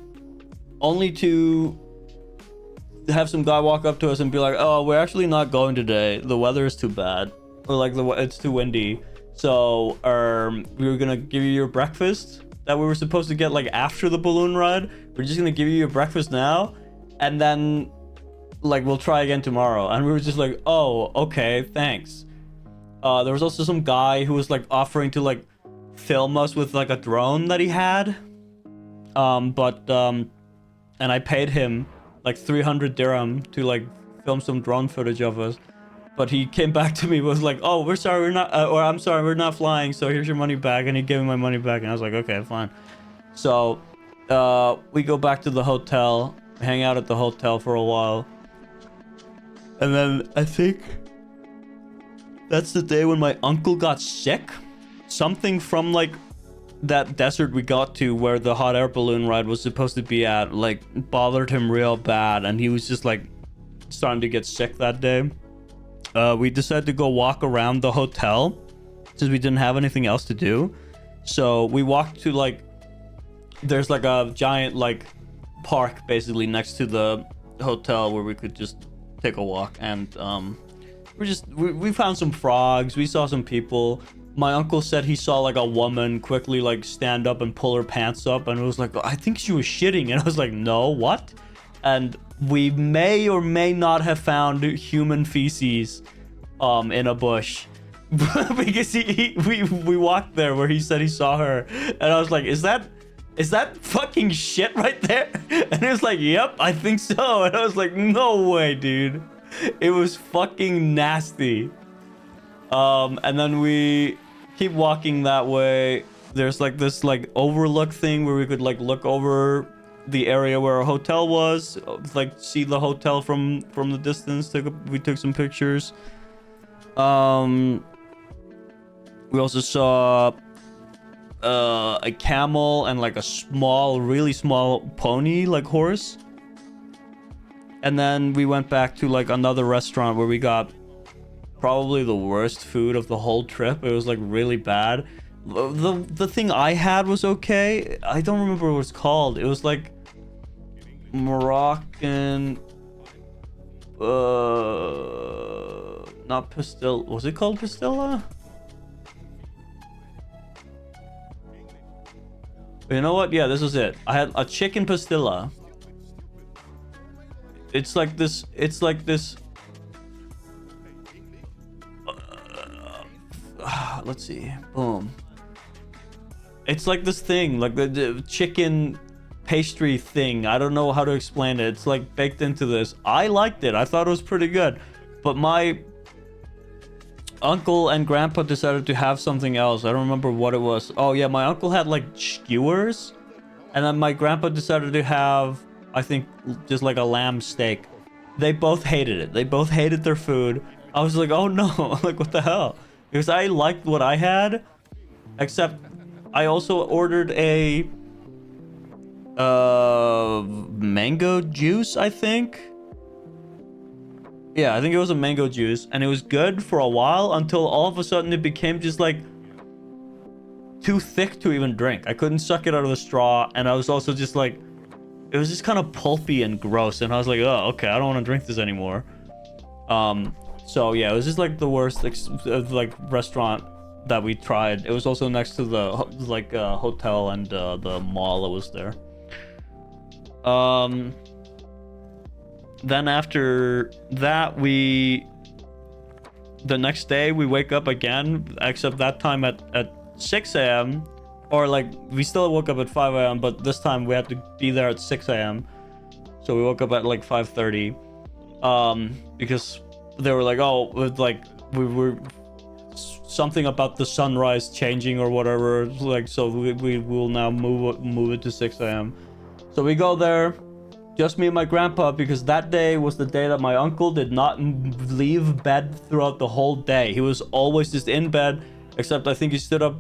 only to have some guy walk up to us and be like, oh, we're actually not going today, the weather is too bad, or like it's too windy, so we were gonna give you your breakfast that we were supposed to get like after the balloon ride. We're just gonna give you your breakfast now, and then like we'll try again tomorrow. And we were just like, oh, okay, thanks. There was also some guy who was like offering to like film us with like a drone that he had, and I paid him like 300 dirham to like film some drone footage of us. But he came back to me, was like, oh, we're sorry, we're not, or I'm sorry, we're not flying, so here's your money back. And he gave me my money back, and I was like, okay, fine. So we go back to the hotel, hang out at the hotel for a while, and then I think That's the day when my uncle got sick. Something from like that desert we got to where the hot air balloon ride was supposed to be at, like, bothered him real bad, and he was just like starting to get sick that day. We decided to go walk around the hotel since we didn't have anything else to do. So we walked to, like, there's like a giant like park basically next to the hotel where we could just take a walk, and we found some frogs, we saw some people. My uncle said he saw like a woman quickly like stand up and pull her pants up, and it was like, I think she was shitting, and I was like, no, what? And we may or may not have found human feces in a bush. Because we walked there where he said he saw her, and I was like, is that fucking shit right there? And he was like, yep, I think so. And I was like, no way, dude. It was fucking nasty. And then we keep walking that way. There's like this like overlook thing where we could like look over the area where our hotel was, like see the hotel from the distance. We took some pictures. We also saw a camel and like a really small pony, like horse. And then we went back to like another restaurant where we got probably the worst food of the whole trip. It was like really bad. The thing I had was okay. I don't remember what it's called. It was like Moroccan, not pastilla. Was it called pastilla? You know what? Yeah, this was it. I had a chicken pastilla. It's like this. Let's see. Boom. It's like this thing, like the chicken pastry thing. I don't know how to explain it. It's like baked into this. I liked it. I thought it was pretty good. But my uncle and grandpa decided to have something else. I don't remember what it was. Oh yeah, my uncle had like skewers, and then my grandpa decided to have, I think, just like a lamb steak. They both hated it. They both hated their food. I was like, oh no, like what the hell? Because I liked what I had, except I also ordered a mango juice, I think. Yeah, I think it was a mango juice, and it was good for a while until all of a sudden it became just like too thick to even drink. I couldn't suck it out of the straw, and I was also just like, it was just kind of pulpy and gross, and I was like, oh, okay, I don't want to drink this anymore. So yeah, it was just like the worst like restaurant that we tried. It was also next to the like hotel and the mall that was there. Then after that, the next day we wake up again, except that time at 6 a.m. or like we still woke up at 5 a.m. but this time we had to be there at 6 a.m. so we woke up at like 5:30 because they were like, oh, like we were something about the sunrise changing or whatever, like, so we will now move it to 6 a.m. so we go there, just me and my grandpa, because that day was the day that my uncle did not leave bed throughout the whole day. He was always just in bed, except I think he stood up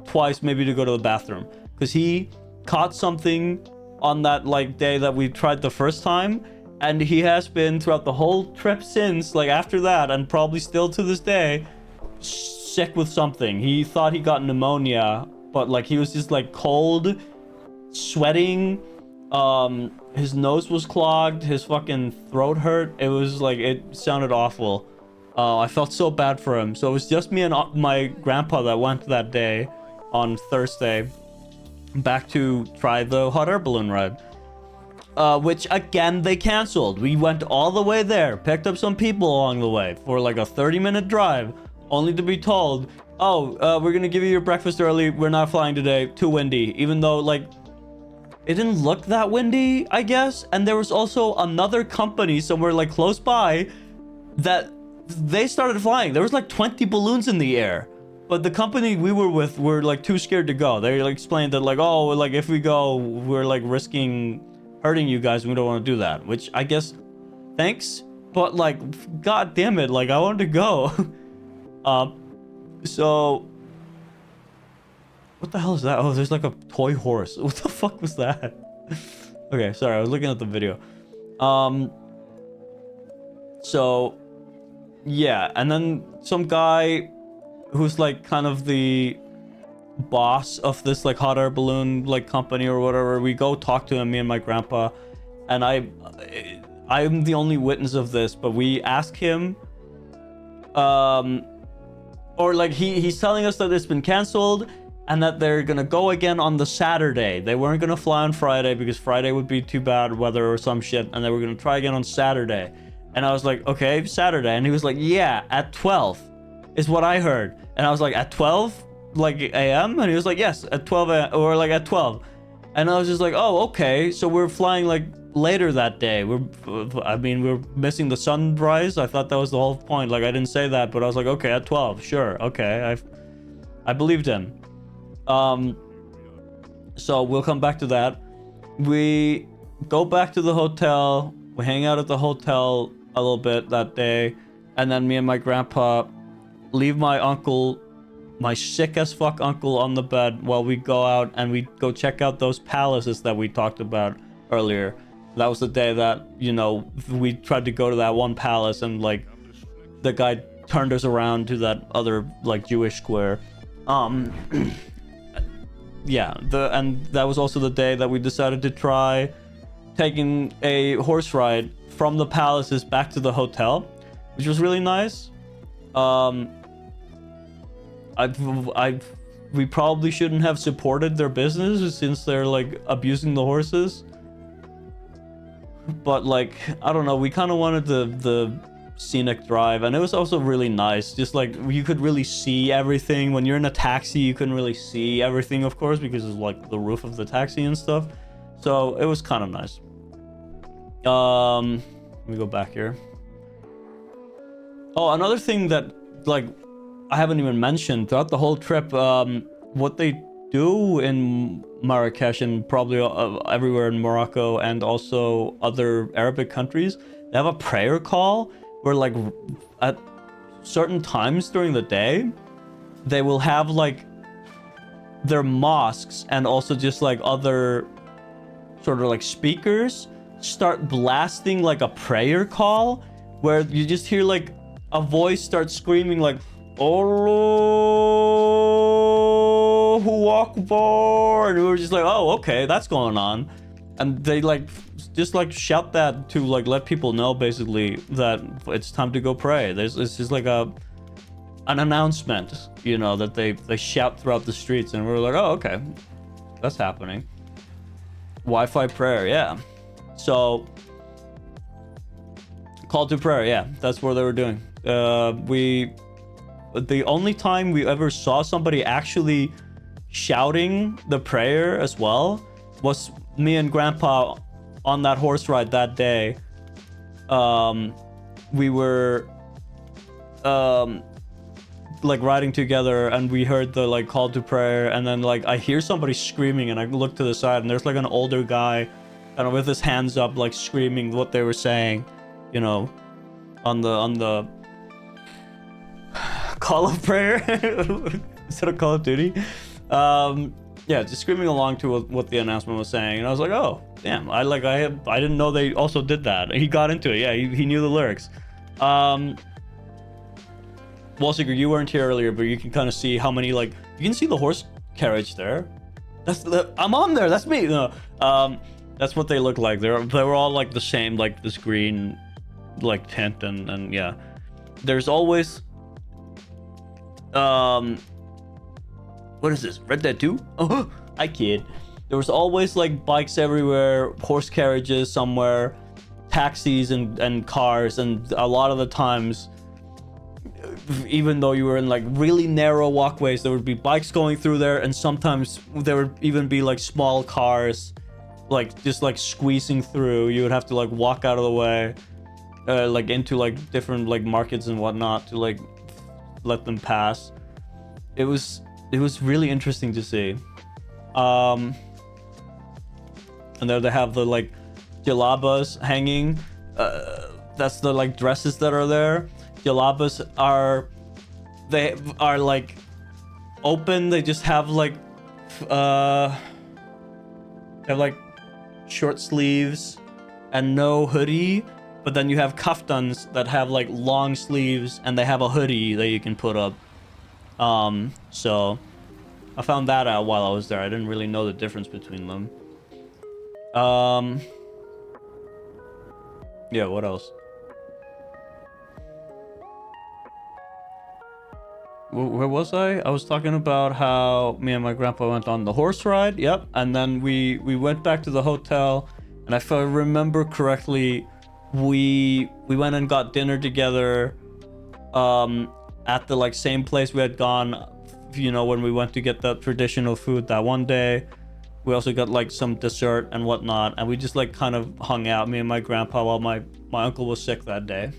twice maybe to go to the bathroom, because he caught something on that like day that we tried the first time, and he has been throughout the whole trip since, like after that, and probably still to this day, sick with something. He thought he got pneumonia, but like he was just like cold, sweating, his nose was clogged, his fucking throat hurt. It was like, it sounded awful. I felt so bad for him. So it was just me and my grandpa that went that day on Thursday back to try the hot air balloon ride, which again they canceled. We went all the way there, picked up some people along the way for like a 30-minute drive, only to be told, oh, we're gonna give you your breakfast early, we're not flying today, too windy. Even though like it didn't look that windy, I guess. And there was also another company somewhere like close by that they started flying. There was like 20 balloons in the air, but the company we were with were like too scared to go. They like explained that like, oh, like if we go, we're like risking hurting you guys, and we don't want to do that, which I guess thanks, but like god damn it, like I wanted to go. So what the hell is that? Oh, there's like a toy horse. What the fuck was that? Okay, sorry, I was looking at the video. So yeah, and then some guy who's like kind of the boss of this like hot air balloon like company or whatever, we go talk to him, me and my grandpa, and I'm the only witness of this, but we ask him, or like he's telling us that it's been canceled and that they're gonna go again on the Saturday. They weren't gonna fly on Friday because Friday would be too bad weather or some shit, and they were gonna try again on Saturday. And I was like, okay, Saturday. And he was like, yeah, at 12 is what I heard. And I was like, at 12 like a.m.? And he was like, yes, at 12 a.m. or like at 12. And I was just like, oh, okay, so we're flying like later that day. We're missing the sunrise. I thought that was the whole point. Like, I didn't say that, but I was like, okay, at 12, sure, okay, I believed him. So we'll come back to that. We go back to the hotel. We hang out at the hotel a little bit that day, and then me and my grandpa leave my uncle, my sick as fuck uncle, on the bed while we go out and we go check out those palaces that we talked about earlier. That was the day that, you know, we tried to go to that one palace and like the guy turned us around to that other like Jewish square. Yeah, and that was also the day that we decided to try taking a horse ride from the palaces back to the hotel, which was really nice. We probably shouldn't have supported their business since they're like abusing the horses, but like, I don't know, we kind of wanted the scenic drive, and it was also really nice. Just like, you could really see everything. When you're in a taxi, you couldn't really see everything, of course, because it's like the roof of the taxi and stuff. So it was kind of nice. Let me go back here. Oh, another thing that like I haven't even mentioned throughout the whole trip, what they do in Marrakech and probably everywhere in Morocco and also other Arabic countries, they have a prayer call where like at certain times during the day, they will have like their mosques and also just like other sort of like speakers start blasting like a prayer call where you just hear like a voice start screaming like Allahu Akbar, and we were just like, oh, okay, that's going on. And they like just like shout that to like let people know basically that it's time to go pray. It's just like an announcement, you know, that they shout throughout the streets, and we were like, oh, okay, that's happening. Wi-Fi prayer, yeah. So call to prayer, yeah, that's what they were doing. The only time we ever saw somebody actually shouting the prayer as well was me and grandpa on that horse ride that day. We were like riding together, and we heard the like call to prayer, and then like I hear somebody screaming, and I look to the side, and there's like an older guy and with his hands up like screaming what they were saying, you know, on the call of prayer instead of Call of Duty. Yeah, just screaming along to what the announcement was saying, and I was like, oh damn, I didn't know they also did that. He got into it. Yeah, he knew the lyrics. Wallseeker, you weren't here earlier, but you can kind of see how many, like, you can see the horse carriage there. I'm on there, that's me. No, that's what they look like. They were all like the same, like this green like tint, and yeah, there's always what is this, Red Dead 2? Oh, I kid. There was always like bikes everywhere, horse carriages somewhere, taxis and cars, and a lot of the times, even though you were in like really narrow walkways, there would be bikes going through there, and sometimes there would even be like small cars like just like squeezing through. You would have to like walk out of the way, like into like different like markets and whatnot to like let them pass. It was really interesting to see. And there they have the like jalabas hanging. That's the like dresses that are there. Jalabas are they are like open. They just have like they have like short sleeves and no hoodie. But then you have kaftans that have like long sleeves and they have a hoodie that you can put up. So I found that out while I was there. I didn't really know the difference between them. Yeah, what else? Where was I? I was talking about how me and my grandpa went on the horse ride. Yep. And then we went back to the hotel. And if I remember correctly, we went and got dinner together at the like same place we had gone, you know, when we went to get the traditional food that one day. We also got like some dessert and whatnot, and we just like kind of hung out, me and my grandpa, while my uncle was sick that day.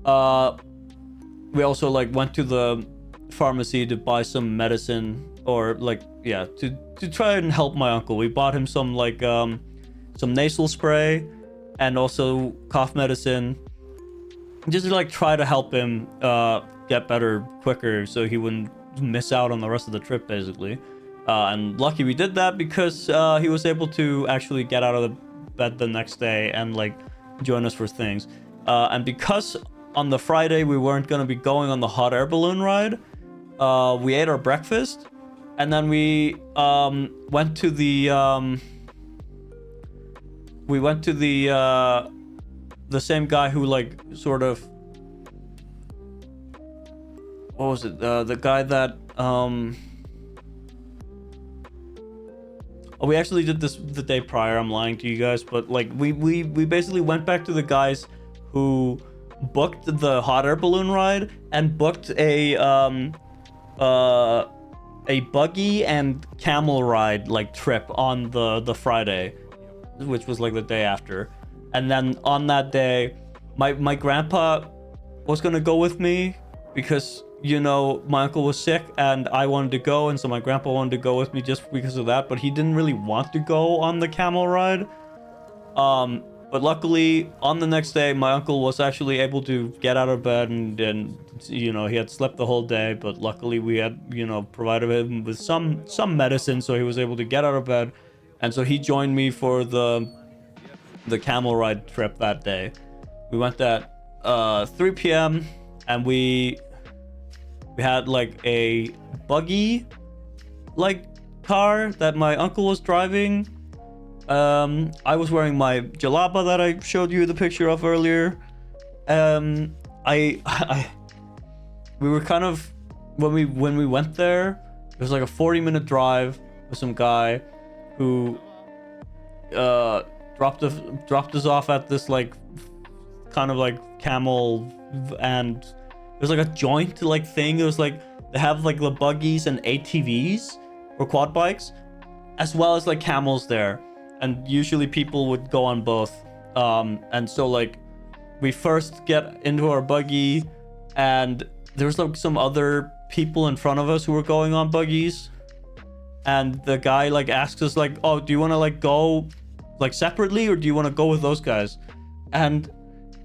We also like went to the pharmacy to buy some medicine, or like, yeah, to try and help my uncle. We bought him some like some nasal spray and also cough medicine, just to like try to help him get better quicker so he wouldn't miss out on the rest of the trip, basically. And lucky we did that, because he was able to actually get out of the bed the next day and like join us for things. And because on the Friday we weren't going to be going on the hot air balloon ride, we ate our breakfast, and then we went to the same guy who like sort of, what was it, the guy that we actually did this the day prior. I'm lying to you guys, but like we basically went back to the guys who booked the hot air balloon ride and booked a buggy and camel ride like trip on the Friday, which was like the day after. And then on that day, my grandpa was gonna go with me, because, you know, my uncle was sick and I wanted to go, and so my grandpa wanted to go with me just because of that, but he didn't really want to go on the camel ride. But luckily, on the next day, my uncle was actually able to get out of bed, and you know, he had slept the whole day, but luckily we had, you know, provided him with some medicine, so he was able to get out of bed. And so he joined me for the camel ride trip that day. We went at 3 p.m. and we had like a buggy like car that my uncle was driving. I was wearing my jalaba that I showed you the picture of earlier. We were kind of, when we went there, it was like a 40-minute drive with some guy who dropped us off at this like kind of like camel, and it was like a joint like thing. It was like they have like the buggies and ATVs or quad bikes, as well as like camels there, and usually people would go on both. And so like we first get into our buggy, and there's like some other people in front of us who were going on buggies, and the guy like asks us like, oh, do you want to like go like separately, or do you want to go with those guys? And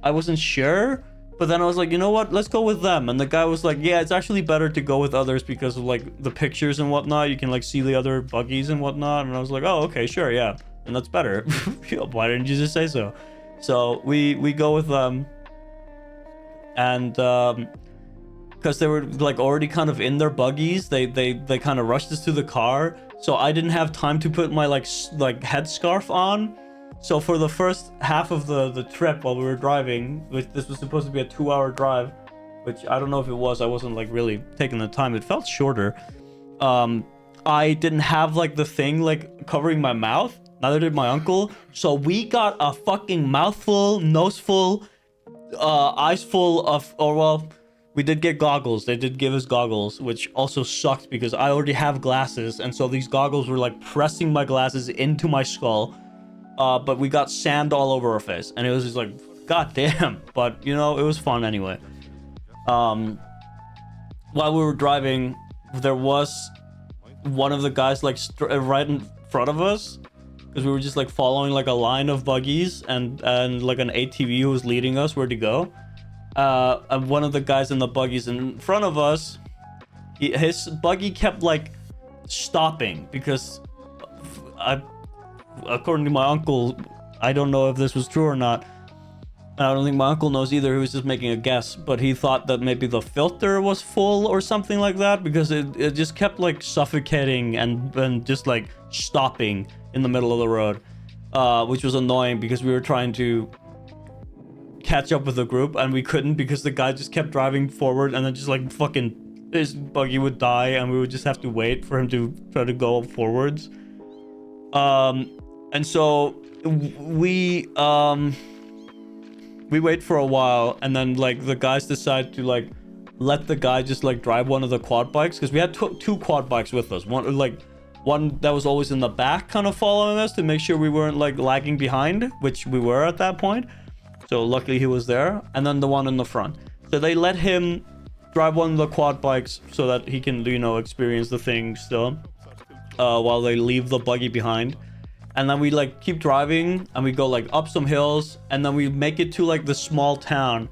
I wasn't sure, but then I was like, you know what, let's go with them. And the guy was like, yeah, it's actually better to go with others because of like the pictures and whatnot. You can like see the other buggies and whatnot. And I was like, oh, okay, sure, yeah, and that's better. Why didn't you just say so? So we go with them, and because they were like already kind of in their buggies, they kind of rushed us to the car, so I didn't have time to put my like headscarf on. So for the first half of the trip while we were driving, which this was supposed to be a 2-hour drive, which I don't know if it was, I wasn't like really taking the time, it felt shorter. I didn't have like the thing like covering my mouth, neither did my uncle, so we got a fucking mouthful, noseful, eyes full of, or well, we did get goggles. They did give us goggles, which also sucked because I already have glasses, and so these goggles were like pressing my glasses into my skull. But we got sand all over our face, and it was just like, god damn. But you know, it was fun anyway. While we were driving, there was one of the guys like right in front of us, because we were just like following like a line of buggies and like an ATV who was leading us where to go. and one of the guys in the buggies in front of us, his buggy kept like stopping because according to my uncle, I don't know if this was true or not. I don't think my uncle knows either. He was just making a guess, but he thought that maybe the filter was full or something like that, because it just kept like suffocating and just like stopping in the middle of the road, which was annoying because we were trying to catch up with the group and we couldn't because the guy just kept driving forward and then just like fucking his buggy would die and we would just have to wait for him to try to go forwards. And so we wait for a while, and then like the guys decide to like let the guy just like drive one of the quad bikes, because we had two quad bikes with us. One that was always in the back kind of following us to make sure we weren't like lagging behind, which we were at that point. So luckily he was there, and then the one in the front. So they let him drive one of the quad bikes so that he can, you know, experience the thing still, while they leave the buggy behind. And then we like keep driving and we go like up some hills, and then we make it to like the small town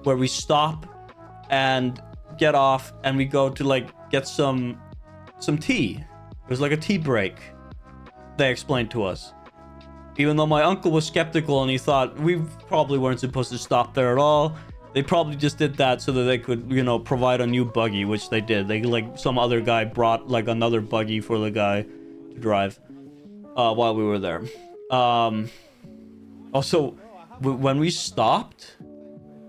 where we stop and get off, and we go to like get some tea. It was like a tea break, they explained to us. Even though my uncle was skeptical and he thought we probably weren't supposed to stop there at all. They probably just did that so that they could, you know, provide a new buggy, which they did. They like some other guy brought like another buggy for the guy to drive while we were there. Also, when we stopped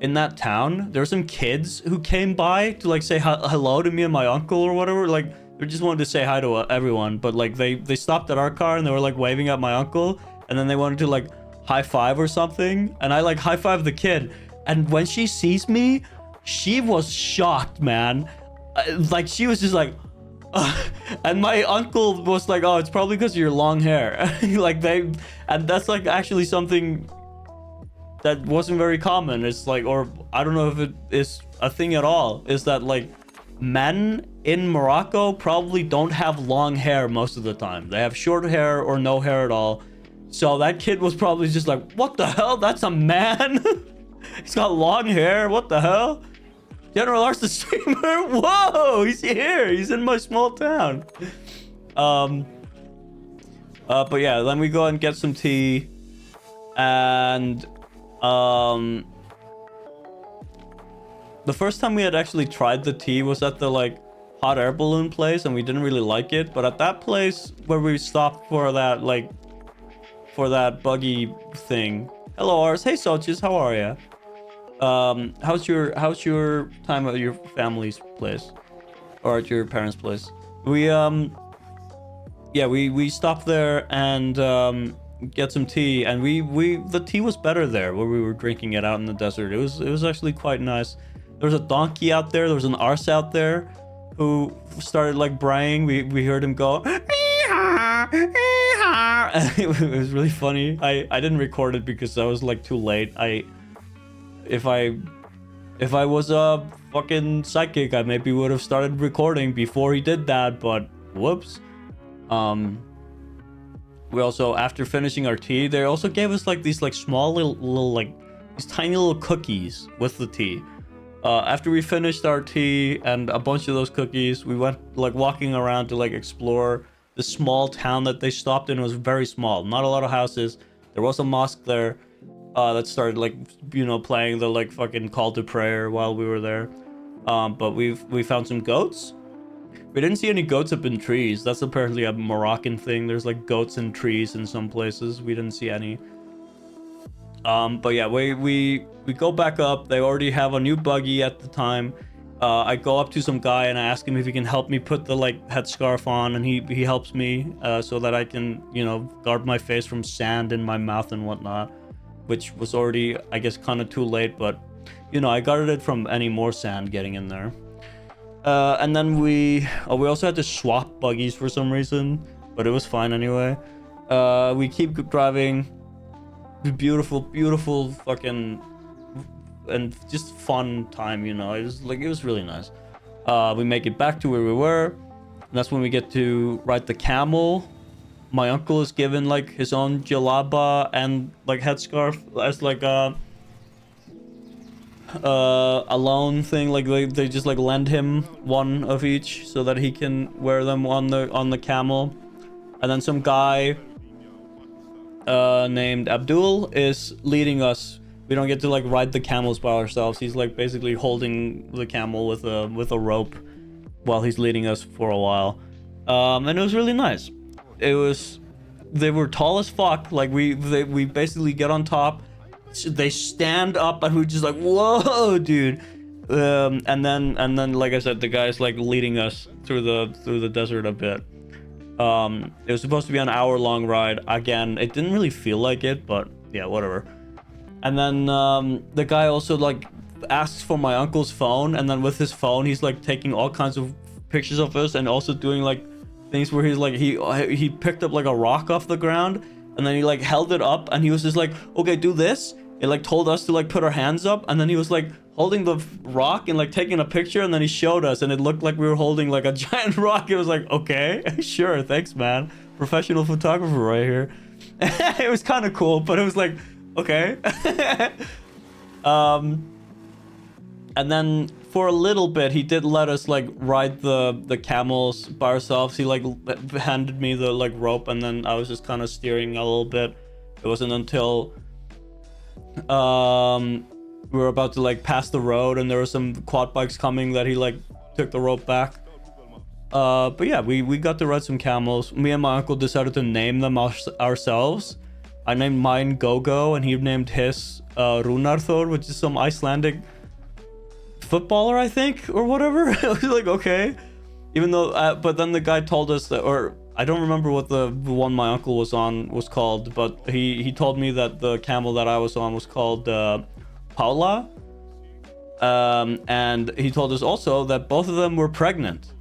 in that town, there were some kids who came by to like say hello to me and my uncle or whatever. Like they just wanted to say hi to everyone, but like they stopped at our car and they were like waving at my uncle, and then they wanted to like high five or something, and I like high fived the kid, and when she sees me, she was shocked, man. Like she was just like and my uncle was like, oh, it's probably because of your long hair. Like and that's like actually something that wasn't very common. It's like, or I don't know if it is a thing at all, is that like men in Morocco probably don't have long hair most of the time. They have short hair or no hair at all. So that kid was probably just like, what the hell? That's a man? He's got long hair. What the hell? GeneralArse the streamer? Whoa, he's here. He's in my small town. But yeah, then we go and get some tea, and the first time we had actually tried the tea was at the like hot air balloon place, and we didn't really like it. But at that place where we stopped for that like buggy thing. Hello, Ars. Hey, Sochis, how are ya? How's your time at your family's place or at your parents' place? We stopped there and get some tea, and the tea was better there where we were drinking it out in the desert. It was actually quite nice. There was a donkey out there. There was an arse out there who started like braying. We heard him go. It was really funny. I didn't record it because I was like too late. If I was a fucking psychic, I maybe would have started recording before he did that, but whoops. We also, after finishing our tea, they also gave us like these like small little like these tiny little cookies with the tea. After we finished our tea and a bunch of those cookies, we went like walking around to like explore the small town that they stopped in. It was very small, not a lot of houses. There was a mosque there that started like, you know, playing the like fucking call to prayer while we were there. But we found some goats. We didn't see any goats up in trees. That's apparently a Moroccan thing. There's like goats in trees in some places. We didn't see any. But yeah, we go back up. They already have a new buggy at the time. I go up to some guy and I ask him if he can help me put the like headscarf on, and he helps me so that I can, you know, guard my face from sand in my mouth and whatnot, which was already, I guess, kind of too late, but you know, I guarded it from any more sand getting in there. And then we also had to swap buggies for some reason, but it was fine anyway. We keep driving. Beautiful fucking and just fun time, you know. It was really nice. We make it back to where we were, and that's when we get to ride the camel. My uncle is given like his own jalaba and like headscarf as like a loan thing, like they just like lend him one of each so that he can wear them on the camel. And then some guy named Abdul is leading us. We don't get to like ride the camels by ourselves. He's like basically holding the camel with a rope while he's leading us for a while. And it was really nice. They were tall as fuck. Like we basically get on top, they stand up, and we're just like, whoa, dude. And then like I said, the guy's like leading us through the desert a bit. It was supposed to be an hour-long ride. Again, it didn't really feel like it, but yeah, whatever. And then the guy also like asks for my uncle's phone, and then with his phone he's like taking all kinds of pictures of us, and also doing like things where he's like he picked up like a rock off the ground, and then he like held it up, and he was just like, okay, do this. It like told us to like put our hands up, and then he was like holding the rock and like taking a picture, and then he showed us, and it looked like we were holding like a giant rock. It was like, okay, sure, thanks, man. Professional photographer right here. It was kind of cool, but it was like, okay. And then for a little bit he did let us like ride the camels by ourselves. He like handed me the like rope, and then I was just kind of steering a little bit. It wasn't until we were about to like pass the road, and there were some quad bikes coming, that he like took the rope back. But yeah, we got to ride some camels. Me and my uncle decided to name them ourselves. I named mine Gogo, and he named his Runarthor, which is some Icelandic footballer, I think, or whatever. I was like, okay. Even though, but then the guy told us that, or I don't remember what the one my uncle was on was called, but he told me that the camel that I was on was called Paula. And he told us also that both of them were pregnant.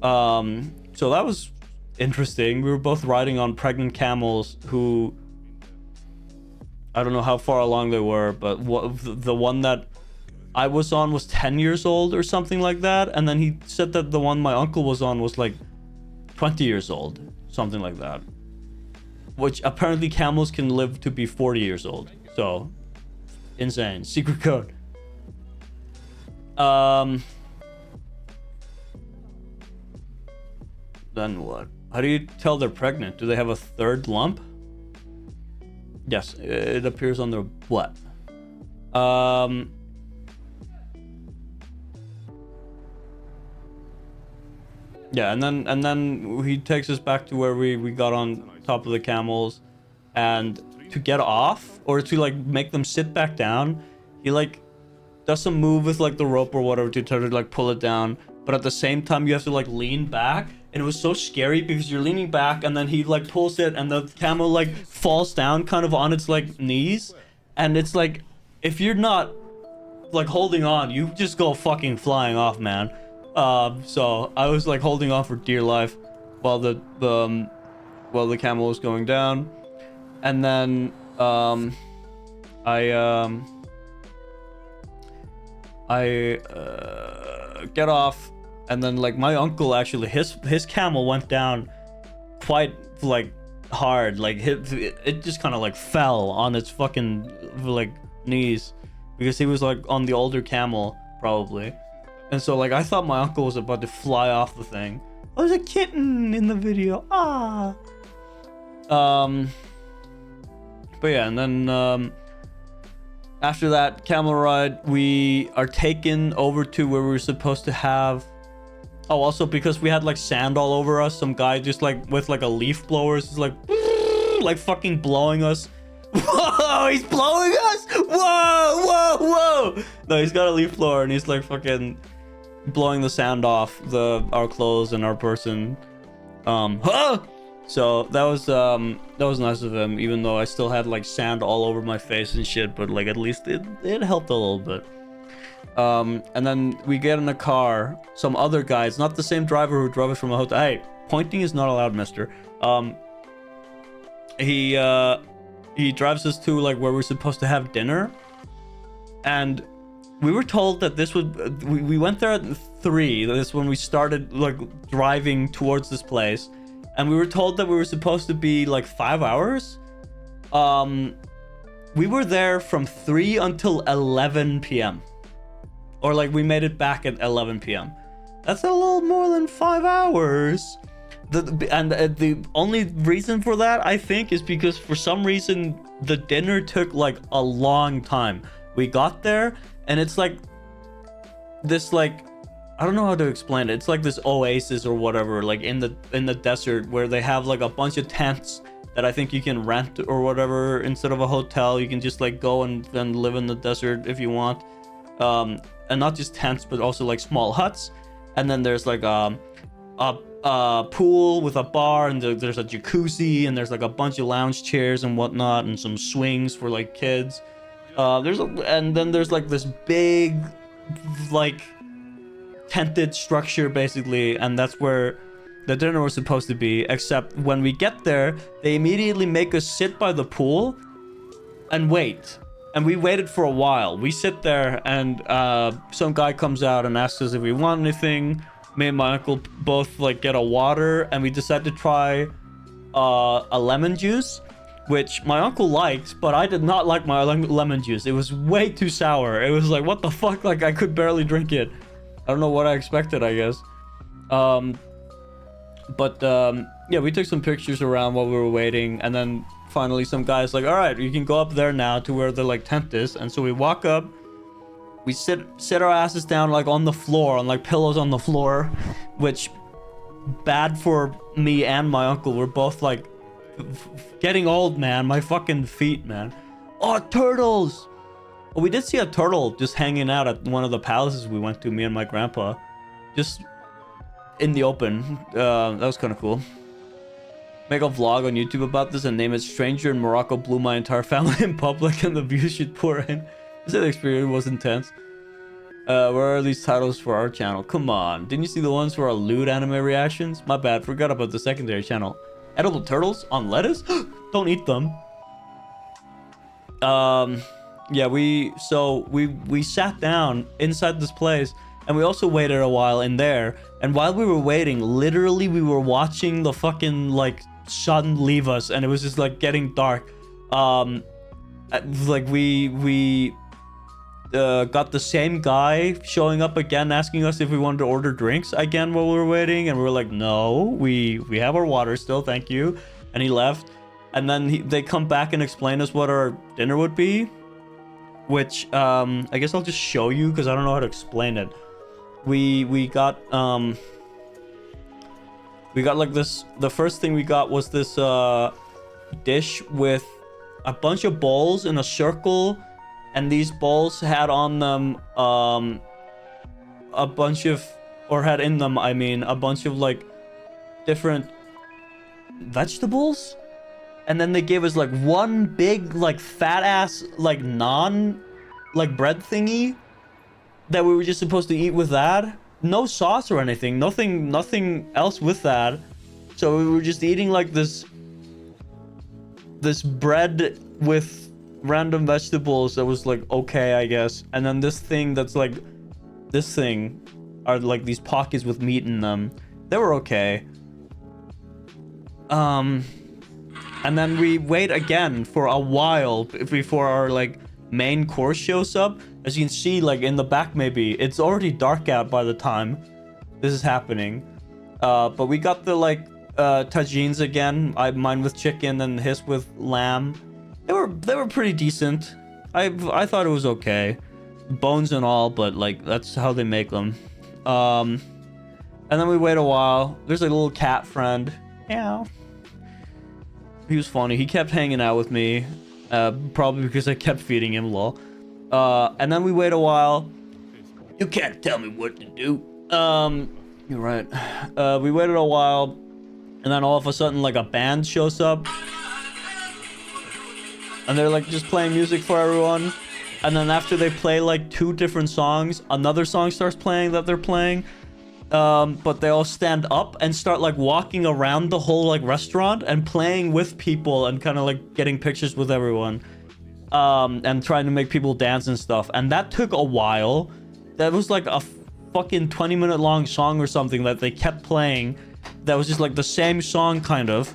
So that was interesting. We were both riding on pregnant camels who, I don't know how far along they were, but the one that I was on was 10 years old or something like that. And then he said that the one my uncle was on was like 20 years old, something like that. Which apparently camels can live to be 40 years old. So, insane. Secret code. Then what? How do you tell they're pregnant? Do they have a third lump? Yes, it appears on their butt. Yeah, and then he takes us back to where we got on top of the camels, and to get off, or to like make them sit back down, he like does some move with like the rope or whatever to try to like pull it down, but at the same time you have to like lean back, and it was so scary because you're leaning back, and then he like pulls it, and the camel like falls down kind of on its like knees, and it's like, if you're not like holding on, you just go fucking flying off, man. So I was like holding on for dear life while the camel was going down, and then I get off, and then like my uncle actually, his camel went down quite like hard, like it just kind of like fell on its fucking like knees, because he was like on the older camel probably. And so like I thought my uncle was about to fly off the thing. I was a kitten in the video. Ah. But yeah, and then after that camel ride, we are taken over to where we were supposed to have. Oh, also because we had like sand all over us, some guy just like with like a leaf blower is like fucking blowing us. Whoa, he's blowing us. Whoa. No, he's got a leaf blower, and he's like fucking blowing the sand off our clothes and our person. So that was nice of him, even though I still had like sand all over my face and shit, but like at least it helped a little bit. And then we get in a car, some other guys, not the same driver who drove us from a hotel. Hey, pointing is not allowed, mister. He drives us to like where we're supposed to have dinner, and we were told that this would, we went there at 3. That's when we started like driving towards this place, and we were told that we were supposed to be like 5 hours. we were there from 3 until 11 p.m. Or like we made it back at 11 p.m. That's a little more than 5 hours. The only reason for that, I think, is because for some reason the dinner took like a long time. We got there and it's like this, like, I don't know how to explain it. It's like this oasis or whatever, like in the desert, where they have like a bunch of tents that I think you can rent or whatever instead of a hotel. You can just like go and live in the desert if you want. And not just tents, but also like small huts. And then there's like a pool with a bar, and there's a jacuzzi, and there's like a bunch of lounge chairs and whatnot, and some swings for like kids. And then there's like this big, like, tented structure basically, and that's where the dinner was supposed to be. Except when we get there, they immediately make us sit by the pool and wait. And we waited for a while. We sit there, and some guy comes out and asks us if we want anything. Me and my uncle both like get a water, and we decide to try a lemon juice, which my uncle liked, but I did not like my lemon juice. It was way too sour. It was like, what the fuck? Like, I could barely drink it. I don't know what I expected, I guess. Yeah, we took some pictures around while we were waiting, and then finally some guy's like, all right, you can go up there now to where the like tent is. And so we walk up, we sit our asses down like on the floor, on like pillows on the floor, which bad for me and my uncle. We're both like getting old, man. My fucking feet, man. Oh, turtles. Well, we did see a turtle just hanging out at one of the palaces we went to, me and my grandpa, just in the open. That was kind of cool. Make a vlog on YouTube about this and name it Stranger in Morocco Blew My Entire Family in Public and the Views Should Pour In. This experience was intense. Where are these titles for our channel? Come on. Didn't you see the ones for our lewd anime reactions? My bad. Forgot about the secondary channel. Edible turtles on lettuce? Don't eat them. Yeah, we sat down inside this place, and we also waited a while in there. And while we were waiting, literally we were watching the fucking like sun leave us, and it was just like getting dark. Like we got the same guy showing up again, asking us if we wanted to order drinks again while we were waiting, and we were like, no, we have our water still, thank you. And he left, and then they come back and explain us what our dinner would be, which I guess I'll just show you because I don't know how to explain it. We got like this. The first thing we got was this dish with a bunch of bowls in a circle, and these bowls had on them a bunch of, or had in them, I mean, a bunch of like different vegetables. And then they gave us like one big like fat ass like naan, like bread thingy that we were just supposed to eat with that. No sauce or anything, nothing else with that. So we were just eating like this bread with random vegetables that was like okay, I guess. And then this thing that's like, this thing are like these pockets with meat in them. They were okay. And then we wait again for a while before our like main course shows up. As you can see, like in the back, maybe it's already dark out by the time this is happening. But we got the like tagines again. Mine with chicken and his with lamb. They were pretty decent. I thought it was okay, bones and all, but like that's how they make them. And then we wait a while. There's a little cat friend. Meow. He was funny. He kept hanging out with me, probably because I kept feeding him, lol. And then we wait a while. You can't tell me what to do. You're right. We waited a while, and then all of a sudden, like a band shows up, and they're like just playing music for everyone. And then after they play like 2 different songs, another song starts playing that they're playing. But they all stand up and start like walking around the whole like restaurant and playing with people and kind of like getting pictures with everyone, and trying to make people dance and stuff. And that took a while. That was like a fucking 20-minute long song or something that they kept playing. That was just like the same song kind of.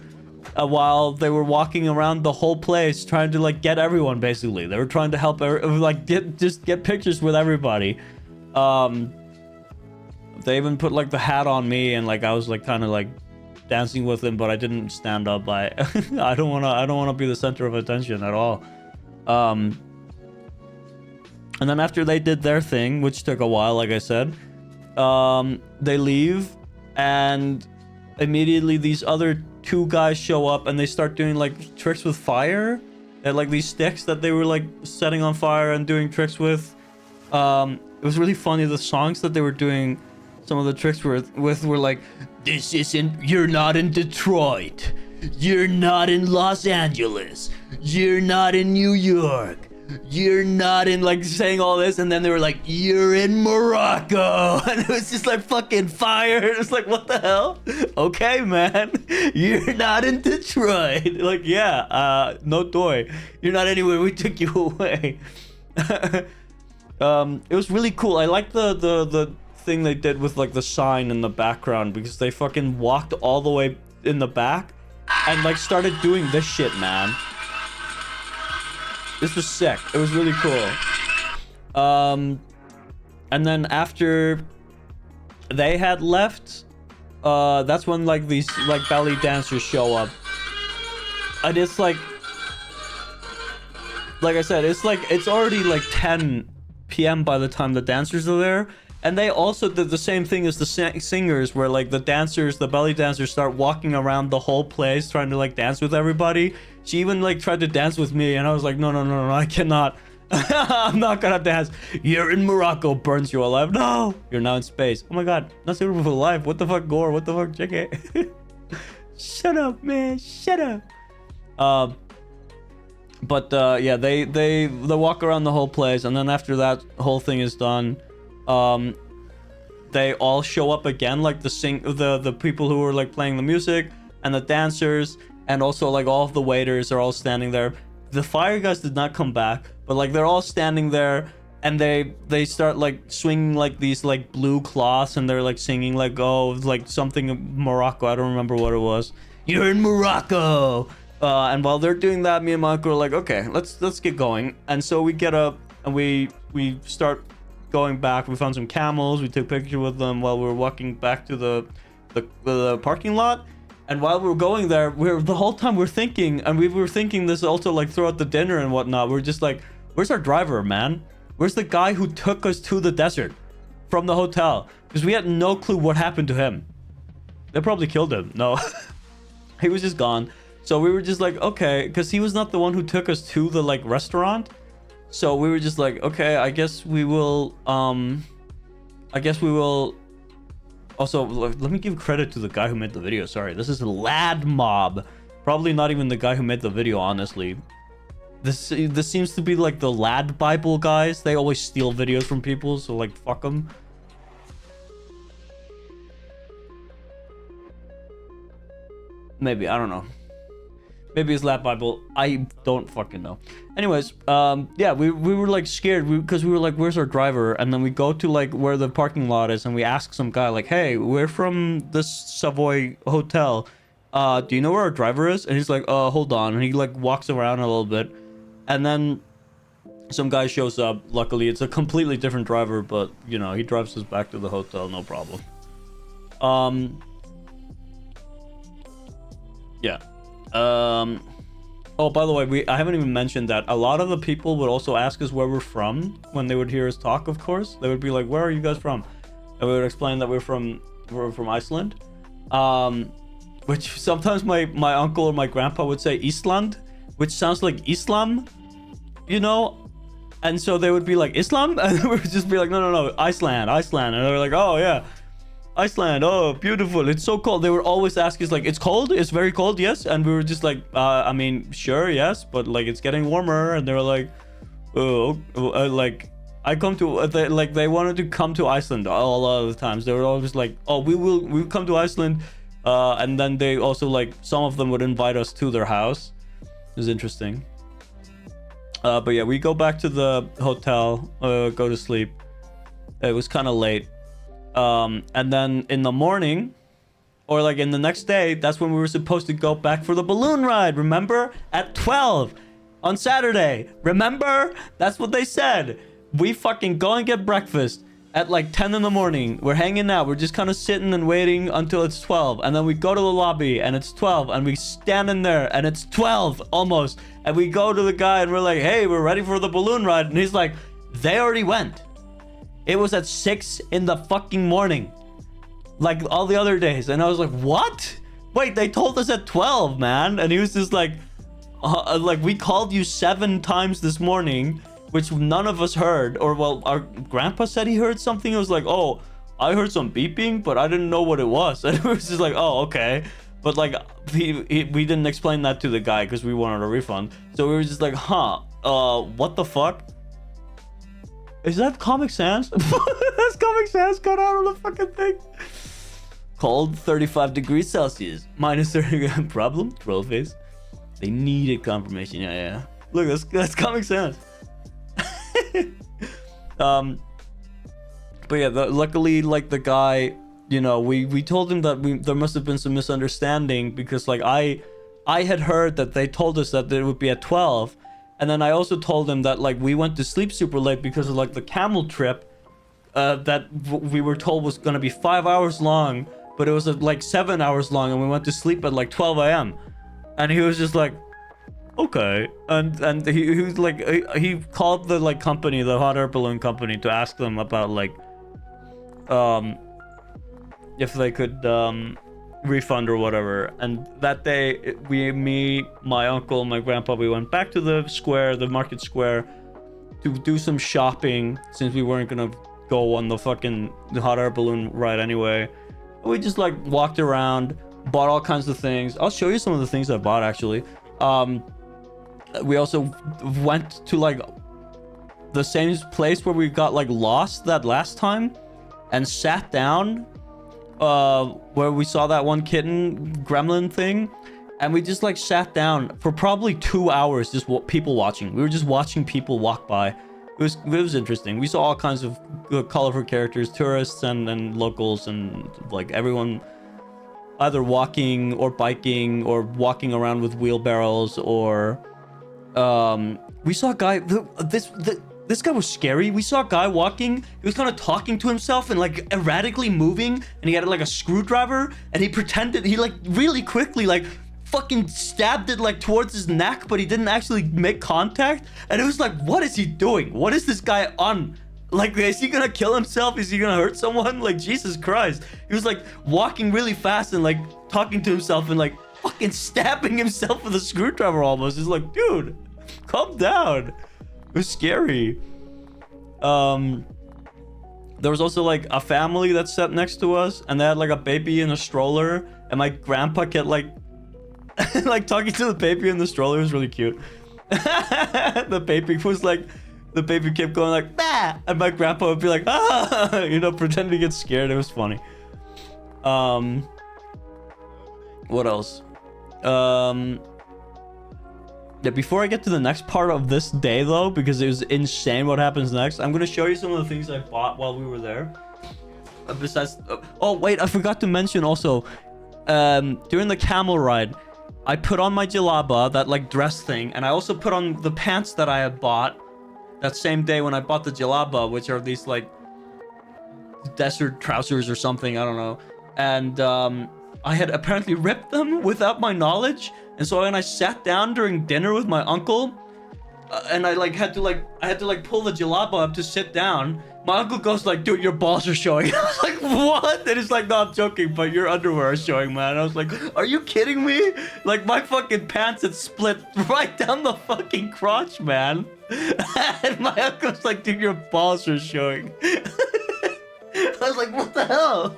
while they were walking around the whole place trying to like get everyone. Basically, they were trying to help like get pictures with everybody. They even put like the hat on me, and like I was like kind of like dancing with him, but I didn't stand up. I don't wanna be the center of attention at all. And then after they did their thing, which took a while, like I said, they leave, and immediately these other two guys show up, and they start doing like tricks with fire. They had like these sticks that they were like setting on fire and doing tricks with. It was really funny. The songs that they were doing, some of the tricks were like, "This isn't, you're not in Detroit. You're not in Los Angeles. You're not in New York. You're not in," like saying all this, and then they were like, "You're in Morocco," and it was just like fucking fire. It was like, what the hell? Okay, man, you're not in Detroit. Like, yeah, no toy. You're not anywhere. We took you away. It was really cool. I like the thing they did with like the sign in the background, because they fucking walked all the way in the back and like started doing this shit, man. This was sick. It was really cool. And then after they had left, that's when like these like belly dancers show up. And it's like I said, it's like it's already like 10 p.m. by the time the dancers are there. And they also did the same thing as the singers, where like the dancers, the belly dancers, start walking around the whole place trying to like dance with everybody. She even like tried to dance with me, and I was like, no, I cannot. I'm not gonna dance. You're in Morocco, burns you alive. No, you're now in space. Oh my god, not suitable for life. What the fuck, Gore? What the fuck, JK? Shut up, man. Shut up. Yeah, they walk around the whole place, and then after that whole thing is done, they all show up again, like the people who were like playing the music, and the dancers, and also like all of the waiters are all standing there. The fire guys did not come back, but like they're all standing there, and they start like swinging like these like blue cloths, and they're like singing like, oh, like something in Morocco. I don't remember what it was. You're in Morocco. And while they're doing that, me and my uncle are like, okay, let's get going. And so we get up and we start going back. We found some camels. We took a picture with them while we were walking back to the parking lot. And while we were going there, the whole time we're thinking, and we were thinking this also like throughout the dinner and whatnot, we're just like, where's our driver, man? Where's the guy who took us to the desert from the hotel? Because we had no clue what happened to him. They probably killed him. No, he was just gone. So we were just like, okay, because he was not the one who took us to the like restaurant. So we were just like, okay, I guess we will also, let me give credit to the guy who made the video. Sorry, this is Lad Mob. Probably not even the guy who made the video, honestly. This seems to be like the Lad Bible guys. They always steal videos from people, so like fuck them. Maybe, I don't know. Maybe it's Lad Bible. I don't fucking know. Anyways, yeah, we were like scared because we were like, where's our driver? And then we go to like where the parking lot is, and we ask some guy like, hey, we're from this Savoy hotel. Do you know where our driver is? And he's like, hold on. And he like walks around a little bit, and then some guy shows up. Luckily, it's a completely different driver, but you know, he drives us back to the hotel, no problem. Yeah. Oh, by the way, I haven't even mentioned that a lot of the people would also ask us where we're from when they would hear us talk. Of course, they would be like, where are you guys from? And we would explain that we're from Iceland. Which sometimes my uncle or my grandpa would say Island, which sounds like Islam, you know. And so they would be like, Islam? And we would just be like, no, Iceland. And they're like, oh yeah, Iceland, oh beautiful, it's so cold. They were always asking us like, it's cold, it's very cold, yes. And we were just like, I mean, sure, yes, but like it's getting warmer. And they were like, oh, like I come to they wanted to come to Iceland a lot of the times. They were always like, oh, we'll come to Iceland. And then they also like, some of them would invite us to their house. It was interesting. But yeah, we go back to the hotel, go to sleep. It was kind of late. And then in the morning, Or like in the next day, that's when we were supposed to go back for the balloon ride. Remember? At 12 on Saturday. Remember? That's what they said. We fucking go and get breakfast at like 10 in the morning. We're hanging out. We're just kind of sitting and waiting until it's 12. And then we go to the lobby and it's 12. And we stand in there and it's 12 almost. And we go to the guy and we're like, hey, we're ready for the balloon ride. And he's like, they already went. It was at 6 in the fucking morning. Like all the other days. And I was like, what? Wait, they told us at 12, man. And he was just like, we called you 7 times this morning, which none of us heard. Or, well, our grandpa said he heard something. It was like, oh, I heard some beeping, but I didn't know what it was. And it was just like, oh, okay. But like, we didn't explain that to the guy because we wanted a refund. So we were just like, huh, what the fuck? Is that Comic Sans? That's Comic Sans cut out on the fucking thing. Cold 35 degrees Celsius. Minus 30. Problem? Troll face. They needed confirmation. Yeah. Look, that's Comic Sans. But yeah, luckily, like the guy, you know, we told him that there must have been some misunderstanding because like I had heard that they told us that it would be at 12. And then I also told him that like we went to sleep super late because of like the camel trip that we were told was going to be 5 hours long, but it was like 7 hours long, and we went to sleep at like 12 a.m. And he was just like, okay. And he was like, he called the like company, the hot air balloon company, to ask them about like if they could refund or whatever. And that day me, my uncle, my grandpa, we went back to the square, the market square, to do some shopping since we weren't gonna go on the hot air balloon ride anyway. We just like walked around, bought all kinds of things. I'll show you some of the things I bought actually. We also went to like the same place where we got like lost that last time and sat down where we saw that one kitten gremlin thing, and we just like sat down for probably 2 hours just people watching. We were just watching people walk by. It was interesting. We saw all kinds of colorful characters, tourists and locals, and like everyone either walking or biking or walking around with wheelbarrows, or we saw a guy. This guy was scary. We saw a guy walking. He was kind of talking to himself and like erratically moving, and he had like a screwdriver, and he pretended he like really quickly like fucking stabbed it like towards his neck, but he didn't actually make contact. And it was like, what is he doing? What is this guy on? Like, is he gonna kill himself? Is he gonna hurt someone? Like, Jesus Christ. He was like walking really fast and like talking to himself and like fucking stabbing himself with a screwdriver almost. It's like, dude, calm down. It was scary. There was also like a family that sat next to us, and they had like a baby in a stroller, and my grandpa kept like like talking to the baby in the stroller. It was really cute. The baby kept going like, bah! And my grandpa would be like, ah, you know, pretending to get scared. It was funny. What else? Yeah, before I get to the next part of this day though, because it was insane what happens next, I'm gonna show you some of the things I bought while we were there. Besides, oh wait, I forgot to mention also, during the camel ride, I put on my jalaba, that like dress thing, and I also put on the pants that I had bought that same day when I bought the jalaba, which are these like desert trousers or something, I don't know. And I had apparently ripped them without my knowledge. And so when I sat down during dinner with my uncle, and I had to pull the jalaba up to sit down, my uncle goes like, dude, your balls are showing. I was like, what? And it's like, no, I'm joking, but your underwear is showing, man. I was like, are you kidding me? Like, my fucking pants had split right down the fucking crotch, man. And my uncle's like, dude, your balls are showing. I was like, what the hell?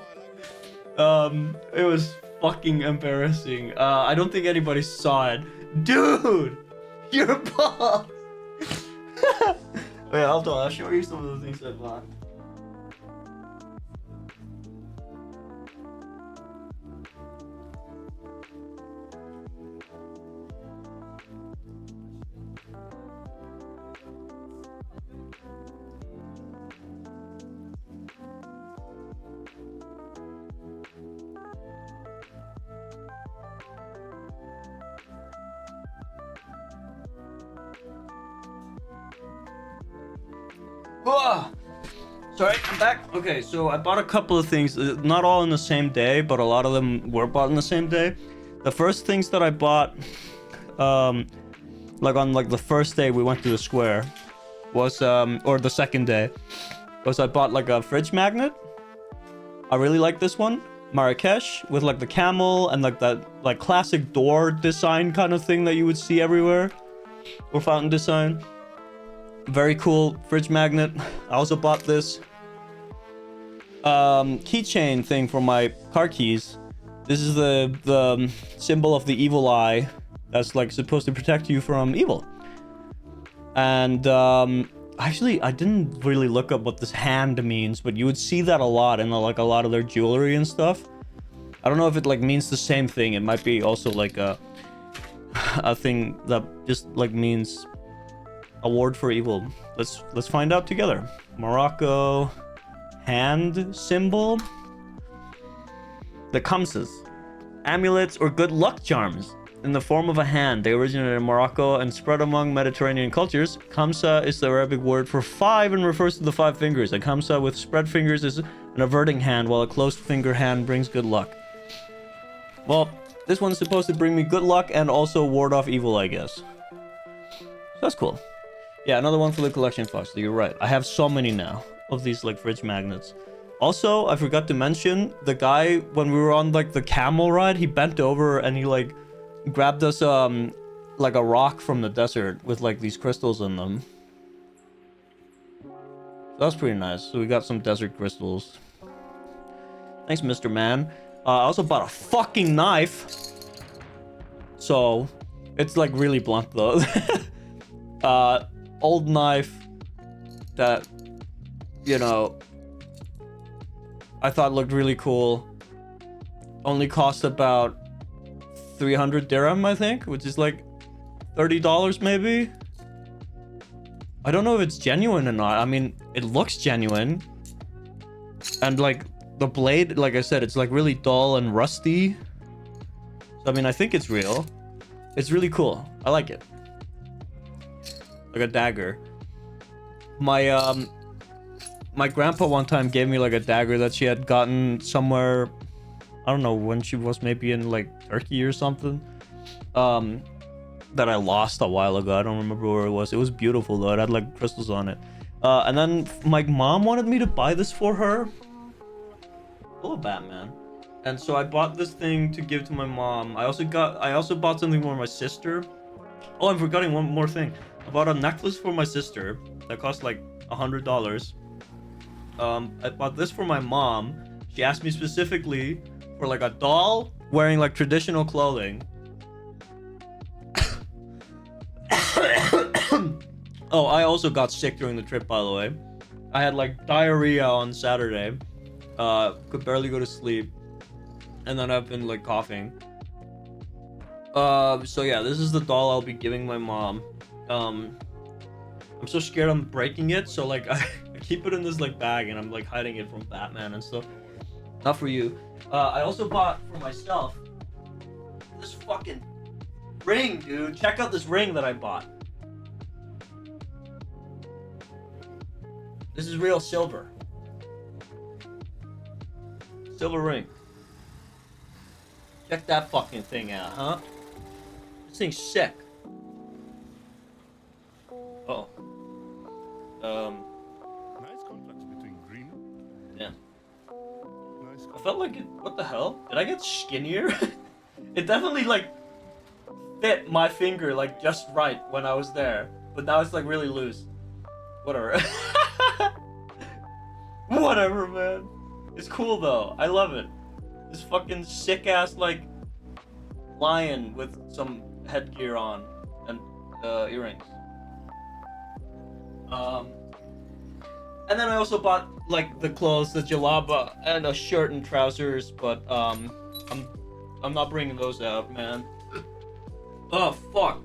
It was fucking embarrassing. I don't think anybody saw it. Dude, your balls. Wait, hold on. I'll show you some of the things I bought. Ah! Sorry, I'm back. Okay, so I bought a couple of things, not all in the same day, but a lot of them were bought in the same day. The first things that I bought, like on like the first day we went to the square, was or the second day, was I bought like a fridge magnet. I really like this one, Marrakech, with like the camel and like that like classic door design kind of thing that you would see everywhere, or fountain design. Very cool fridge magnet. I also bought this keychain thing for my car keys. This is the symbol of the evil eye that's like supposed to protect you from evil. And actually I didn't really look up what this hand means, but you would see that a lot in like a lot of their jewelry and stuff. I don't know if it like means the same thing. It might be also like a thing that just like means a ward for evil. Let's find out together. Morocco hand symbol. The khamsas, amulets or good luck charms in the form of a hand. They originated in Morocco and spread among Mediterranean cultures. Khamsa is the Arabic word for 5 and refers to the 5 fingers. A khamsa with spread fingers is an averting hand, while a closed finger hand brings good luck. Well, this one's supposed to bring me good luck and also ward off evil, I guess. So that's cool. Yeah, another one for the collection, Fox. You're right. I have so many now of these like fridge magnets. Also, I forgot to mention, the guy, when we were on like the camel ride, he bent over and he like grabbed us like a rock from the desert with like these crystals in them. That was pretty nice. So we got some desert crystals. Thanks, Mr. Man. I also bought a fucking knife. So it's like really blunt though. Old knife that, you know, I thought looked really cool. Only cost about 300 dirham, I think, which is like $30 maybe. I don't know if it's genuine or not. I mean, it looks genuine. And like the blade, like I said, it's like really dull and rusty. So I mean, I think it's real. It's really cool. I like it. Like a dagger. My grandpa one time gave me like a dagger that she had gotten somewhere, I don't know, when she was maybe in like Turkey or something, that I lost a while ago. I don't remember where it was. It was beautiful though. It had like crystals on it. And then my mom wanted me to buy this for her. Oh, Batman. And so I bought this thing to give to my mom. I also bought something for my sister. Oh, I'm forgetting one more thing. I bought a necklace for my sister that cost like $100. I bought this for my mom. She asked me specifically for like a doll wearing like traditional clothing. Oh, I also got sick during the trip, by the way. I had like diarrhea on Saturday. Could barely go to sleep. And then I've been like coughing. So yeah, this is the doll I'll be giving my mom. I'm so scared I'm breaking it, so like I keep it in this like bag and I'm like hiding it from Batman and stuff. Not for you. I also bought for myself this fucking ring, dude. Check out this ring that I bought. This is real silver. Silver ring. Check that fucking thing out, huh? This thing's sick. Oh. Nice contrast between green. Yeah. Nice. I felt like it. What the hell? Did I get skinnier? It definitely like fit my finger like just right when I was there, but now it's like really loose. Whatever. Whatever, man. It's cool though. I love it. This fucking sick ass like lion with some headgear on and earrings. And then I also bought like the clothes, the jalaba, and a shirt and trousers, but I'm not bringing those out, man. Oh fuck.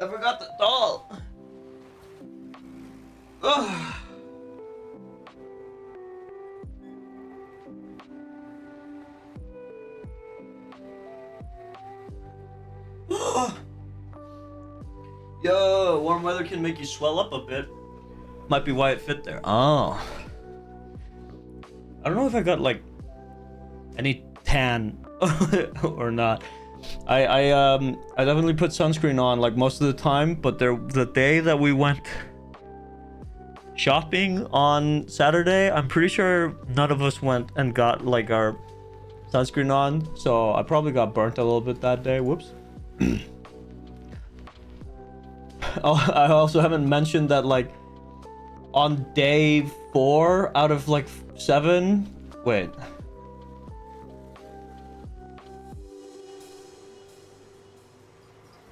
I forgot the doll. Ugh. Yo, warm weather can make you swell up a bit. Might be why it fit there. Oh. I don't know if I got like any tan or not. I definitely put sunscreen on like most of the time, but the day that we went shopping on Saturday, I'm pretty sure none of us went and got like our sunscreen on, so I probably got burnt a little bit that day. Whoops. Oh, I also haven't mentioned that like on day 4 out of like 7, wait.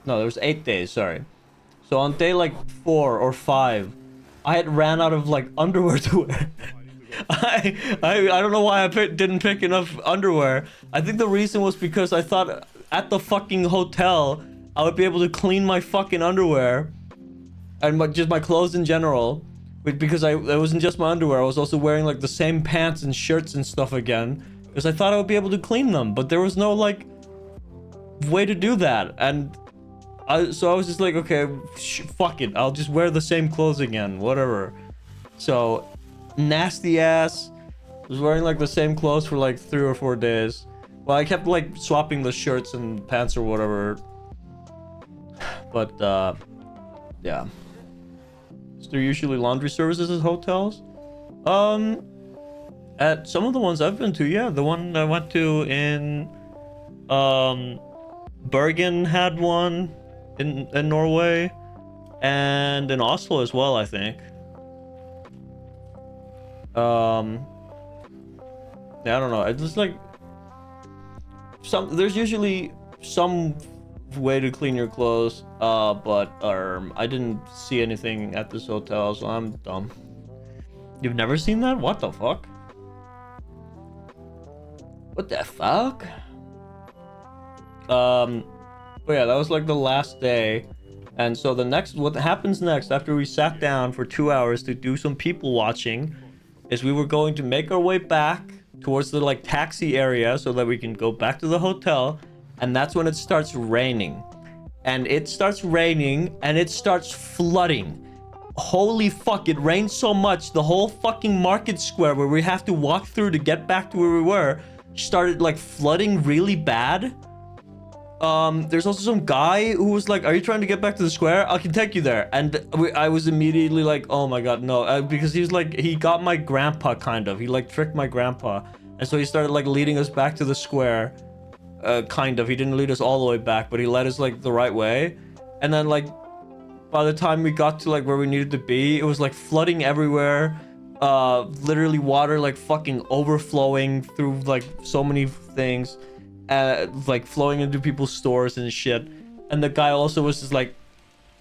No, there was 8 days, sorry. So on day like 4 or 5, I had ran out of like underwear to wear. I don't know why I didn't pick enough underwear. I think the reason was because I thought at the fucking hotel I would be able to clean my fucking underwear and just my clothes in general, because it wasn't just my underwear. I was also wearing like the same pants and shirts and stuff again, because I thought I would be able to clean them, but there was no like way to do that. And so I was just like, okay, fuck it, I'll just wear the same clothes again, whatever. So nasty ass was wearing like the same clothes for like 3 or 4 days. Well, I kept like swapping the shirts and pants or whatever, but yeah. Is there usually laundry services at hotels? At some of the ones I've been to, yeah. The one I went to in Bergen had one in Norway, and in Oslo as well, I think. Yeah, I don't know. It's just like there's usually some way to clean your clothes, but I didn't see anything at this hotel, so I'm dumb. You've never seen that? What the fuck? What the fuck? But yeah, that was like the last day. And so what happens next after we sat down for 2 hours to do some people watching is we were going to make our way back towards the like taxi area so that we can go back to the hotel. And that's when it starts raining. And it starts raining and it starts flooding. Holy fuck, it rained so much the whole fucking market square where we have to walk through to get back to where we were started like flooding really bad. There's also some guy who was like, are you trying to get back to the square? I can take you there. And I was immediately like, oh my god, no. Because he's like, he got my grandpa kind of. He like tricked my grandpa. And so he started like leading us back to the square. Kind of. He didn't lead us all the way back, but he led us like the right way. And then like, by the time we got to like where we needed to be, it was like flooding everywhere. Literally water like fucking overflowing through like so many things. Like flowing into people's stores and shit. And the guy also was just like,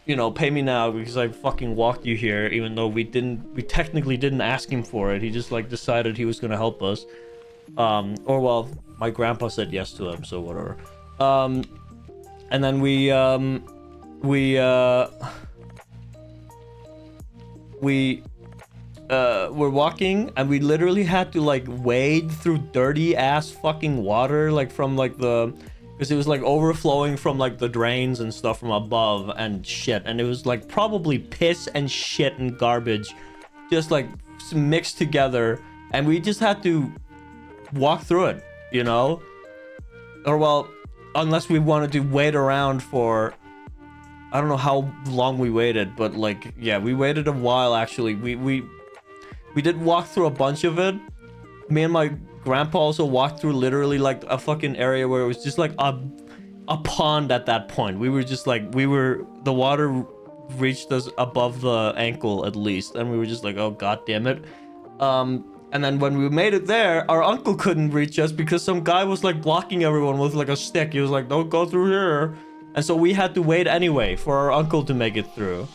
you know, pay me now because I fucking walked you here, even though we technically didn't ask him for it. He just like decided he was gonna help us. Or well, my grandpa said yes to him, so whatever. And then we're walking and we literally had to like wade through dirty ass fucking water, like from like because it was like overflowing from like the drains and stuff from above and shit, and it was like probably piss and shit and garbage just like mixed together, and we just had to walk through it, you know? Or well, unless we wanted to wait around for, I don't know how long we waited, but like, yeah, we waited a while actually. We did walk through a bunch of it. Me and my grandpa also walked through literally like a fucking area where it was just like a pond at that point. We were just like, the water reached us above the ankle at least, and we were just like, oh god damn it. And then when we made it there, our uncle couldn't reach us because some guy was like blocking everyone with like a stick. He was like, don't go through here. And so we had to wait anyway for our uncle to make it through.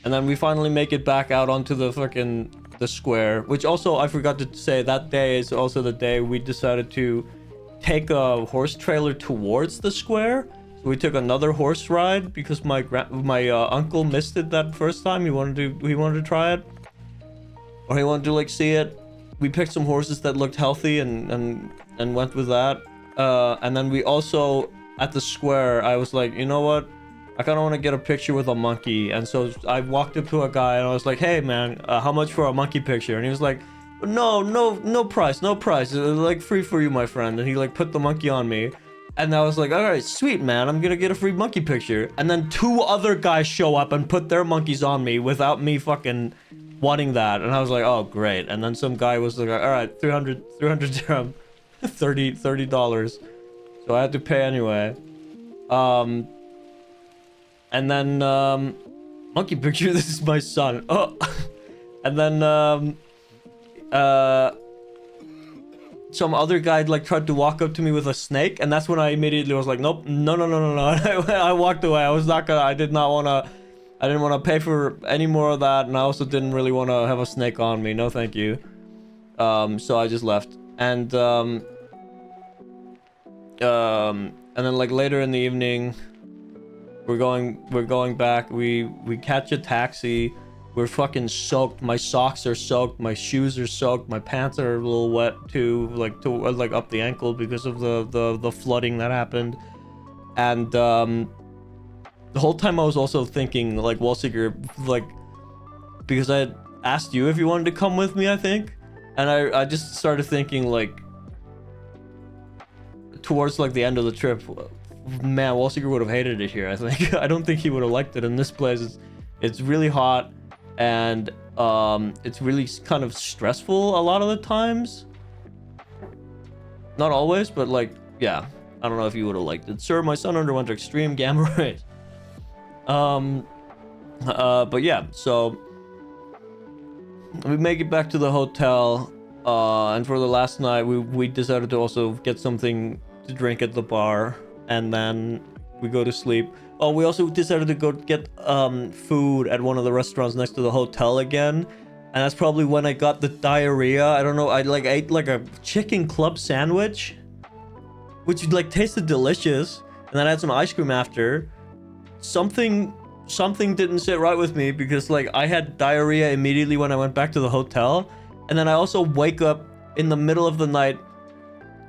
And then we finally make it back out onto the square, which also I forgot to say, that day is also the day we decided to take a horse trailer towards the square So we took another horse ride because my uncle missed it that first time. He wanted to try it, or he wanted to like see it. We picked some horses that looked healthy and went with that. And then we also at the square, I was like, you know what? I kind of want to get a picture with a monkey. And so I walked up to a guy and I was like, hey man, how much for a monkey picture? And he was like, no price, like free for you, my friend. And he like put the monkey on me. And I was like, all right, sweet, man, I'm gonna get a free monkey picture. And then 2 other guys show up and put their monkeys on me without me fucking wanting that. And I was like, oh, great. And then some guy was like, all right, 300 dirham, $30. So I had to pay anyway. And then, monkey picture, this is my son. Oh, and then, some other guy like tried to walk up to me with a snake, and that's when I immediately was like, nope, no. I walked away. I didn't want to pay for any more of that, and I also didn't really want to have a snake on me. No, thank you. So I just left, and then like later in the evening, we're going back. We catch a taxi. We're fucking soaked. My socks are soaked. My shoes are soaked. My pants are a little wet too, like up the ankle because of the flooding that happened. And the whole time I was also thinking, like, Wallseeker, like, because I had asked you if you wanted to come with me, I think, and I just started thinking, like, towards like the end of the trip, man, Wallseeker would have hated it here. I think I don't think he would have liked it in this place. It's really hot. And it's really kind of stressful a lot of the times. Not always, but like, yeah. I don't know if you would have liked it. Sir, my son underwent extreme gamma rays. But yeah, so we make it back to the hotel. And for the last night, we decided to also get something to drink at the bar. And then we go to sleep. Oh, we also decided to go get food at one of the restaurants next to the hotel again. And that's probably when I got the diarrhea. I don't know. I like ate like a chicken club sandwich, which like tasted delicious. And then I had some ice cream after. Something didn't sit right with me because like I had diarrhea immediately when I went back to the hotel. And then I also wake up in the middle of the night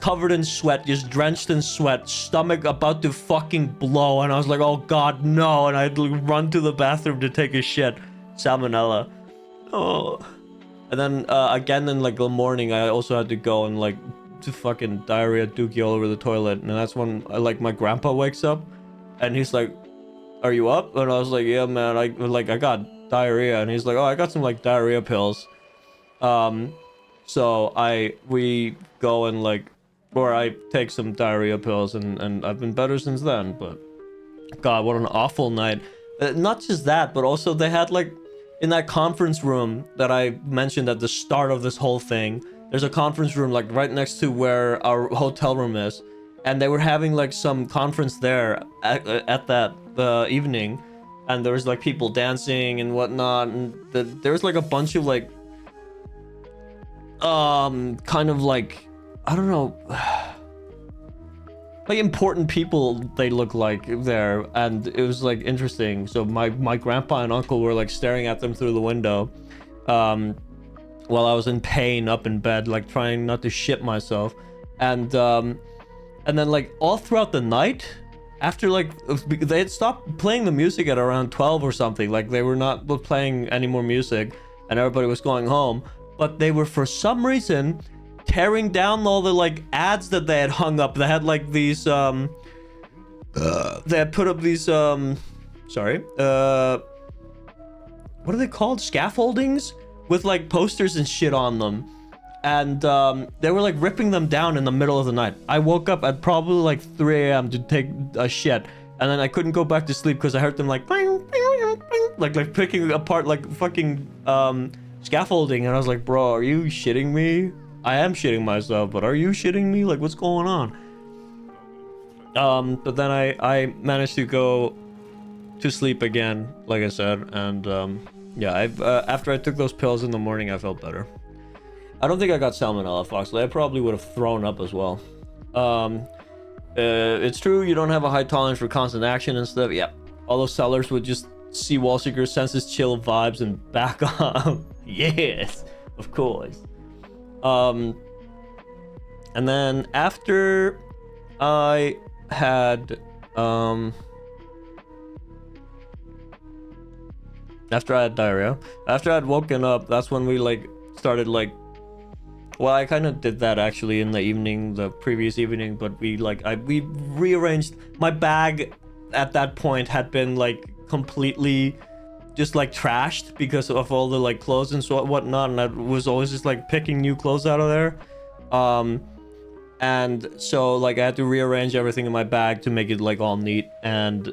covered in sweat, just drenched in sweat, stomach about to fucking blow, and I was like, oh god, no, and I had to run to the bathroom to take a shit. Salmonella. Oh. And then again in like the morning, I also had to go and like to fucking diarrhea dookie all over the toilet, and that's when like my grandpa wakes up, and he's like, are you up? And I was like, yeah man, I got diarrhea, and he's like, oh, I got some like diarrhea pills. So we go and like, or I take some diarrhea pills, and I've been better since then. But god, what an awful night. Not just that, but also they had like in that conference room that I mentioned at the start of this whole thing, there's a conference room like right next to where our hotel room is, and they were having like some conference there at that evening, and there was like people dancing and whatnot, and there was like a bunch of like kind of like, I don't know, like important people they look like there, and it was like interesting. So my grandpa and uncle were like staring at them through the window while I was in pain up in bed, like trying not to shit myself. And then like all throughout the night, after like they had stopped playing the music at around 12 or something, like they were not playing any more music and everybody was going home, but they were for some reason tearing down all the like ads that they had hung up. They had like these they had put up these what are they called, scaffoldings with like posters and shit on them, and they were like ripping them down in the middle of the night. I woke up at probably like 3 a.m. to take a shit, and then I couldn't go back to sleep because I heard them like like picking apart like fucking scaffolding, and I was like, bro, are you shitting me? I am shitting myself, but are you shitting me? Like, what's going on? But then I managed to go to sleep again, like I said, and yeah, after I took those pills in the morning, I felt better. I don't think I got salmonella, Foxley. I probably would have thrown up as well. It's true, you don't have a high tolerance for constant action and stuff. Yeah, all those sellers would just see wall seeker, senses chill vibes, and back off. Yes, of course. And then after I had diarrhea, after I'd woken up, that's when we like started like, well, I kind of did that actually in the evening, the previous evening, but we rearranged my bag. At that point had been like completely just like trashed because of all the like clothes and so whatnot, and I was always just like picking new clothes out of there. And so like I had to rearrange everything in my bag to make it like all neat and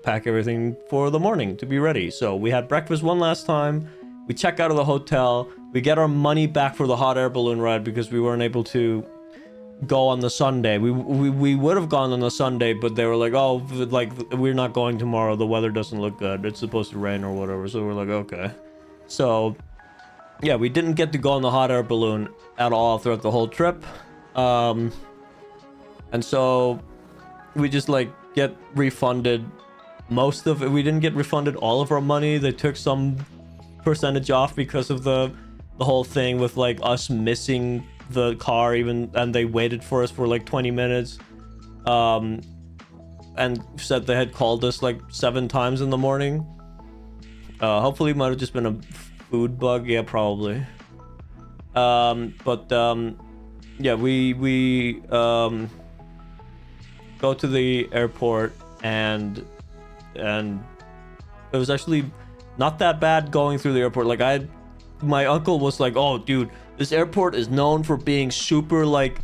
pack everything for the morning to be ready. So we had breakfast one last time, we check out of the hotel, we get our money back for the hot air balloon ride because we weren't able to go on the Sunday. We would have gone on the Sunday, but they were like, oh, like we're not going tomorrow, the weather doesn't look good, it's supposed to rain or whatever. So we're like, okay. So yeah, we didn't get to go on the hot air balloon at all throughout the whole trip. And so we just like get refunded most of it. We didn't get refunded all of our money. They took some percentage off because of the whole thing with like us missing the car even, and they waited for us for like 20 minutes and said they had called us like 7 times in the morning. Hopefully it might have just been a food bug. Yeah, probably. Yeah, we go to the airport and it was actually not that bad going through the airport. Like my uncle was like, oh dude, this airport is known for being super like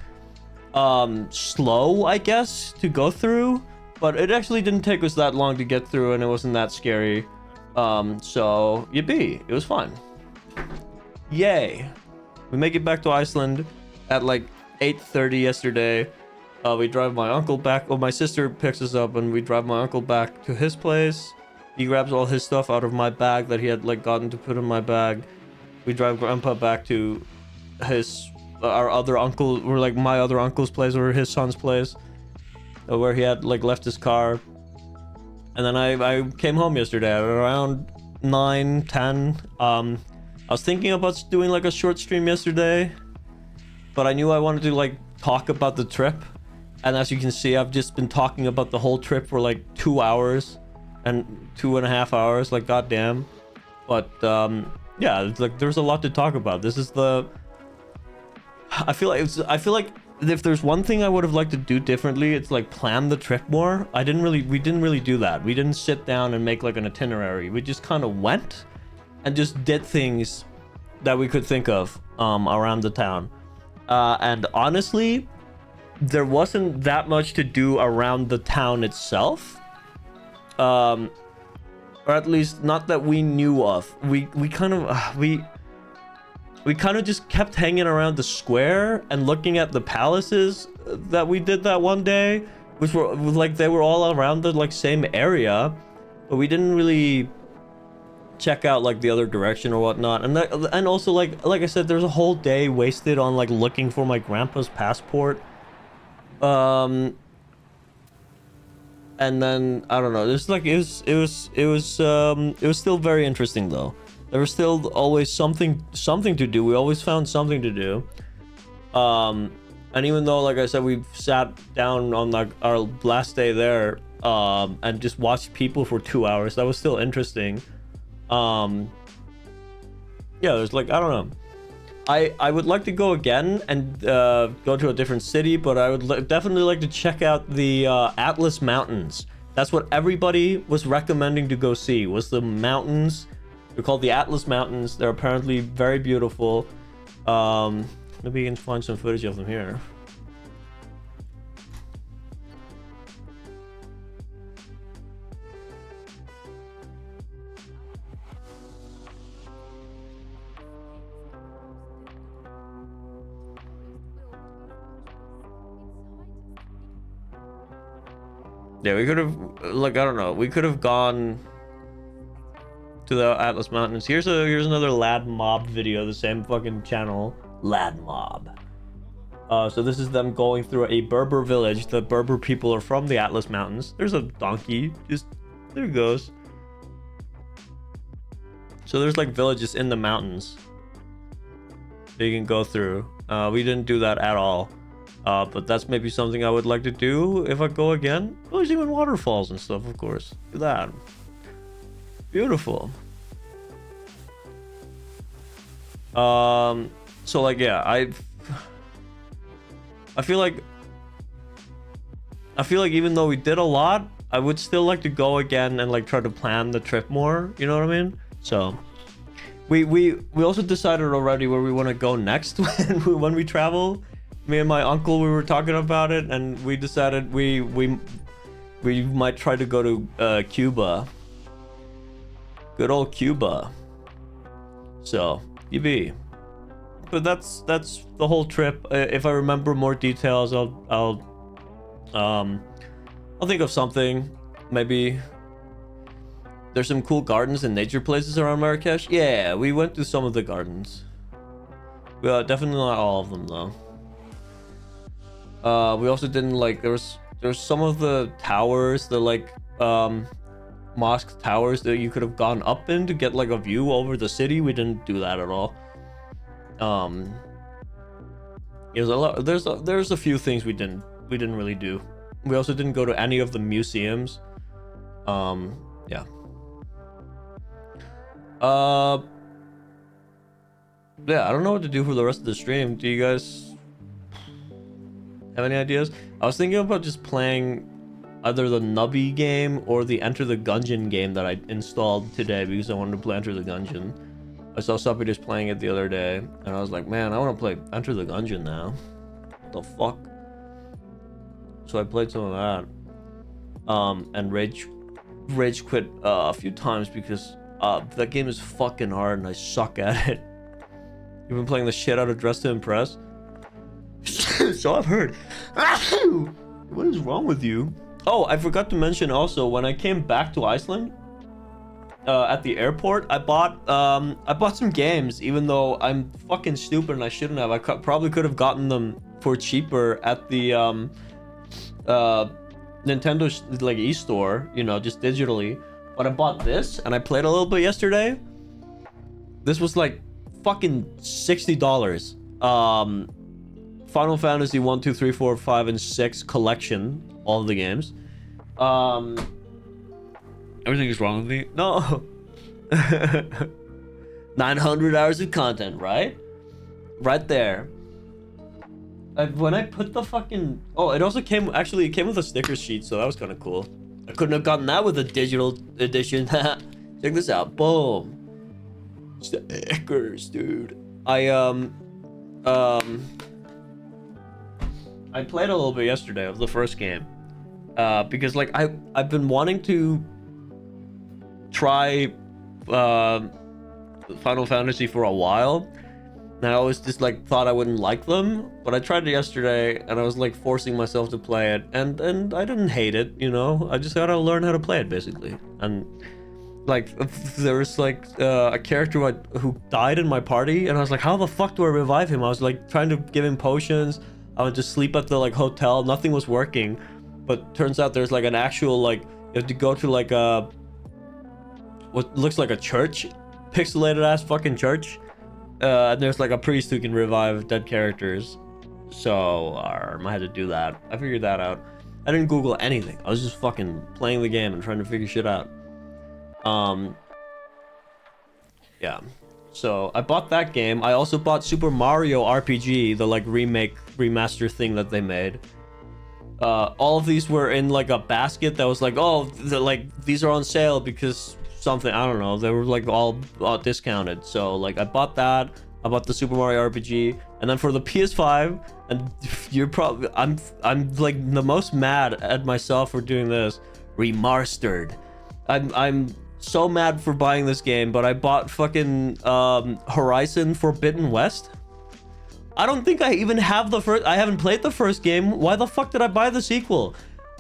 slow, I guess, to go through, but it actually didn't take us that long to get through and it wasn't that scary. So yippee, it was fun. Yay. We make it back to Iceland at like 8:30 yesterday. We drive my uncle back. Well, my sister picks us up and we drive my uncle back to his place. He grabs all his stuff out of my bag that he had like gotten to put in my bag. We drive grandpa back to our other uncle, or like my other uncle's place, or his son's place, where he had like left his car. And then I came home yesterday at around 9-10. I was thinking about doing like a short stream yesterday, but I knew I wanted to like talk about the trip. And as you can see, I've just been talking about the whole trip for like 2 hours and 2.5 hours, like goddamn. But yeah, it's like there's a lot to talk about. This is I feel like if there's one thing I would have liked to do differently, it's like plan the trip more. We didn't really do that. We didn't sit down and make like an itinerary. We just kind of went and just did things that we could think of around the town. And honestly, there wasn't that much to do around the town itself. Or at least not that we knew of. We kind of just kept hanging around the square and looking at the palaces that we did that one day, which were like they were all around the like same area, but we didn't really check out like the other direction or whatnot. And also like I said, there's a whole day wasted on like looking for my grandpa's passport. And then I don't know, there's like it was still very interesting though. There was still always something to do. We always found something to do. And even though, like I said, we sat down on like our last day there and just watched people for 2 hours, that was still interesting. Yeah, there's like, I don't know. I would like to go again and go to a different city, but I would definitely like to check out the Atlas Mountains. That's what everybody was recommending to go see, was the mountains. They're called the Atlas Mountains. They're apparently very beautiful. Maybe you can find some footage of them here. Yeah, we could have, like, I don't know, we could have gone to the Atlas Mountains. Here's another Lad Mob video, the same fucking channel, Lad Mob. So this is them going through a Berber village. The Berber people are from the Atlas Mountains. There's a donkey. Just there it goes. So there's like villages in the mountains that you can go through. We didn't do that at all. But that's maybe something I would like to do if I go again. Oh, there's even waterfalls and stuff, of course. Look at that. Beautiful. So like, yeah, I feel like even though we did a lot, I would still like to go again and like try to plan the trip more, you know what I mean? So we also decided already where we want to go next when we travel. Me and my uncle, we were talking about it, and we decided we might try to go to Cuba. Good old Cuba. So EB. But that's the whole trip. If I remember more details, I'll think of something. Maybe there's some cool gardens and nature places around Marrakech. Yeah, we went to some of the gardens. Well, definitely not all of them though. We also didn't like, there's some of the towers, the like mosque towers that you could have gone up in to get like a view over the city. We didn't do that at all. There's a few things we didn't really do. We also didn't go to any of the museums. Yeah. Yeah, I don't know what to do for the rest of the stream. Do you guys have any ideas? I was thinking about just playing either the Nubby game or the Enter the Gungeon game that I installed today because I wanted to play Enter the Gungeon. I saw somebody just playing it the other day, and I was like, man, I want to play Enter the Gungeon now. What the fuck? So I played some of that. And rage quit a few times because that game is fucking hard and I suck at it. You've been playing the shit out of Dress to Impress? So I've heard. What is wrong with you? Oh, I forgot to mention also, when I came back to Iceland, at the airport, I bought some games, even though I'm fucking stupid and I shouldn't have. I probably could have gotten them for cheaper at the Nintendo like e-store, you know, just digitally. But I bought this and I played a little bit yesterday. This was like fucking $60. Final Fantasy 1, 2, 3, 4, 5, and 6 collection, all of the games. Everything is wrong with me. No. 900 hours of content, right? Right there. When I put the fucking... Oh, it also came... Actually, it came with a sticker sheet, so that was kind of cool. I couldn't have gotten that with a digital edition. Check this out. Boom. Stickers, dude. I played a little bit yesterday of the first game. Because, like, I've been wanting to try Final Fantasy for a while, and I always just like thought I wouldn't like them, but I tried it yesterday and I was like forcing myself to play it, and I didn't hate it, you know. I just gotta learn how to play it basically. And like there was like a character who died in my party, and I was like, how the fuck do I revive him? I was like trying to give him potions. I would just sleep at the like hotel, nothing was working, but turns out there's like an actual like, you have to go to like a what looks like a church, pixelated ass fucking church, and there's like a priest who can revive dead characters. So I had to do that. I figured that out. I didn't Google anything. I was just fucking playing the game and trying to figure shit out. Yeah. So I bought that game. I also bought Super Mario RPG, the like remaster thing that they made. All of these were in like a basket that was like, oh, these are on sale because something, I don't know, they were like all discounted. So like I bought that, I bought the Super Mario RPG, and then for the PS5, and you're probably, I'm like the most mad at myself for doing this, remastered. I'm so mad for buying this game, but I bought fucking Horizon Forbidden West. I don't think I even have the first, I haven't played the first game. Why the fuck did I buy the sequel?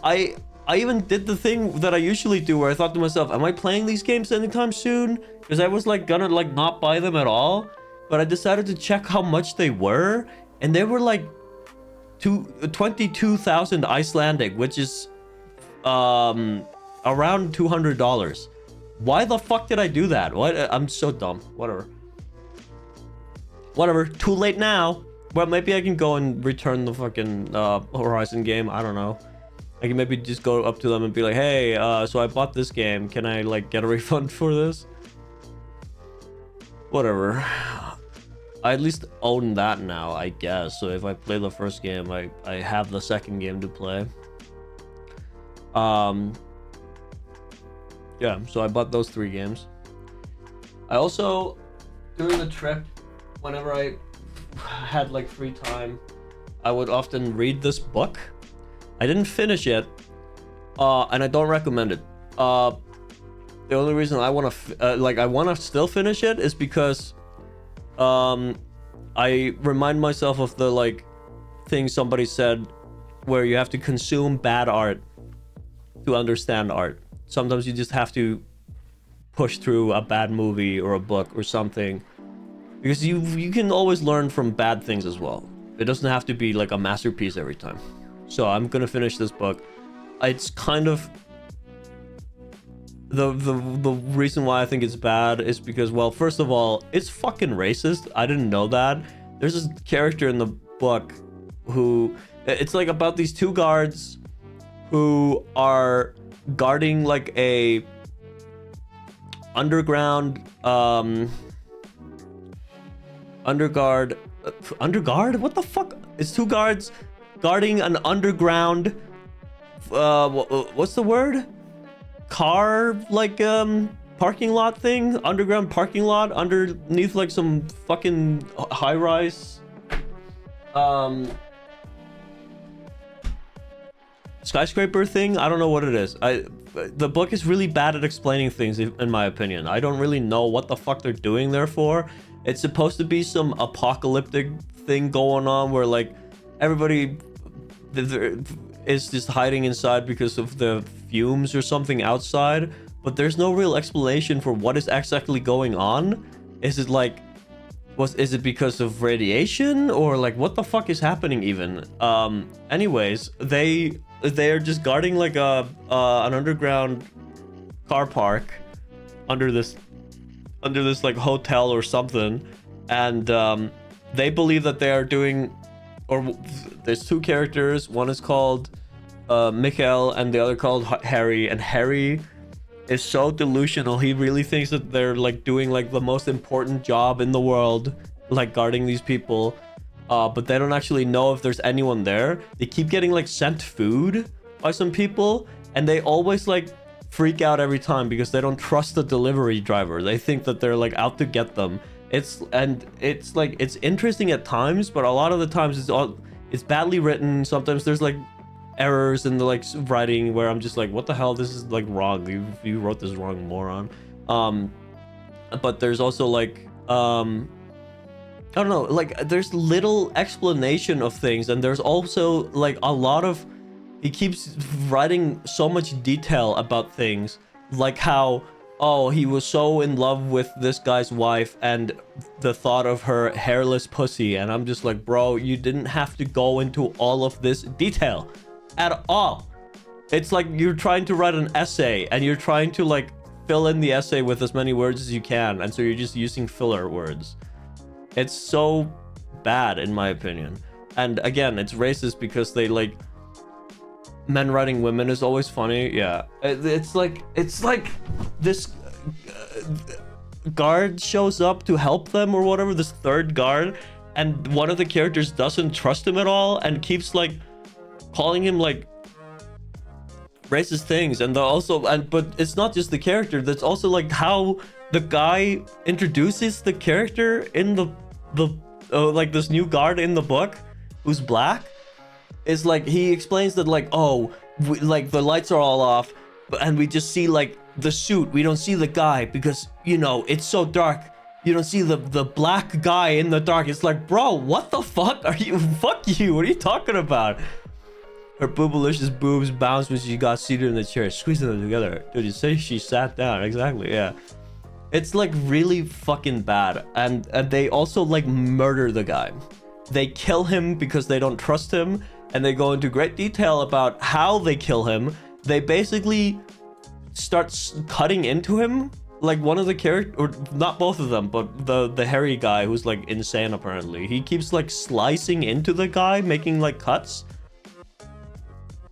I even did the thing that I usually do where I thought to myself, am I playing these games anytime soon? Because I was like gonna like not buy them at all, but I decided to check how much they were, and they were like 22,000 Icelandic, which is around $200. Why the fuck did I do that? What? I'm so dumb. Whatever, too late now. Well, maybe I can go and return the fucking Horizon game. I don't know. I can maybe just go up to them and be like, hey, so I bought this game, can I like get a refund for this? Whatever. I at least own that now, I guess. So if I play the first game, I have the second game to play. Yeah, so I bought those 3 games. I also, during the trip, whenever I had like free time, I would often read this book. I didn't finish it, and I don't recommend it. The only reason I want to I want to still finish it is because I remind myself of the like thing somebody said, where you have to consume bad art to understand art. Sometimes you just have to push through a bad movie or a book or something, because you can always learn from bad things as well. It doesn't have to be like a masterpiece every time. So I'm gonna finish this book. It's kind of the reason why I think it's bad is because, well, first of all, it's fucking racist. I didn't know that. There's this character in the book who, it's like about these 2 guards who are guarding like a underground underguard, what the fuck? It's 2 guards guarding an underground what's the word, car like parking lot thing, underground parking lot underneath like some fucking high-rise skyscraper thing. I don't know what it is. The book is really bad at explaining things, in my opinion. I don't really know what the fuck they're doing there for. It's supposed to be some apocalyptic thing going on where like everybody is just hiding inside because of the fumes or something outside, but there's no real explanation for what is exactly going on. Is it like, is it because of radiation, or like what the fuck is happening even? Anyways, they are just guarding like an underground car park under this like hotel or something, and they believe that they are doing, or there's 2 characters, one is called Mikhail and the other called Harry, and Harry is so delusional. He really thinks that they're like doing like the most important job in the world, like guarding these people, but they don't actually know if there's anyone there. They keep getting like sent food by some people, and they always like freak out every time because they don't trust the delivery driver. They think that they're like out to get them. It's like, it's interesting at times, but a lot of the times it's badly written. Sometimes there's like errors in the like writing where I'm just like, what the hell, this is like wrong, you wrote this wrong, moron. But there's also like I don't know, like there's little explanation of things, and there's also like a lot of, he keeps writing so much detail about things, like how, oh, he was so in love with this guy's wife and the thought of her hairless pussy, and I'm just like, bro, you didn't have to go into all of this detail at all. It's like you're trying to write an essay and you're trying to like fill in the essay with as many words as you can, and so you're just using filler words. It's so bad in my opinion. And again, it's racist because they like, men writing women is always funny. Yeah, it's like this guard shows up to help them or whatever, this 3rd guard, and one of the characters doesn't trust him at all and keeps like calling him like racist things. And but it's not just the character, that's also like how the guy introduces the character in the like this new guard in the book who's black. Is like, he explains that like, oh, like the lights are all off, and we just see like the suit, we don't see the guy because, you know, it's so dark, you don't see the black guy in the dark. It's like, bro, what the fuck are you, fuck you, what are you talking about? Her boobalicious boobs bounced when she got seated in the chair, squeezing them together. Dude, you say she sat down. Exactly, yeah. It's like really fucking bad. And they also like murder the guy. they kill him because they don't trust him, and they go into great detail about how they kill him. They basically start cutting into him. Like one of the characters, or not both of them, but the hairy guy who's like insane apparently. He keeps like slicing into the guy, making like cuts.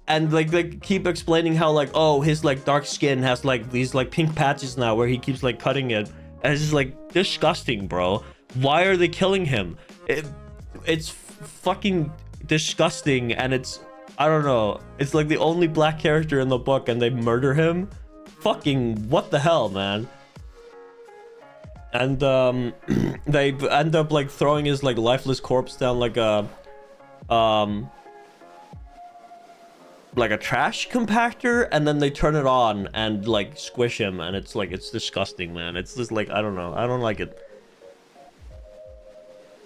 And like they keep explaining how like, oh, his like dark skin has like these like pink patches now where he keeps like cutting it. And it's just like disgusting, bro. Why are they killing him? It's fucking disgusting, and it's, I don't know. It's like the only black character in the book and they murder him. Fucking what the hell, man. And they end up like throwing his like lifeless corpse down like a trash compactor, and then they turn it on and like squish him, and it's like, it's disgusting, man. It's just like, I don't know, I don't like it.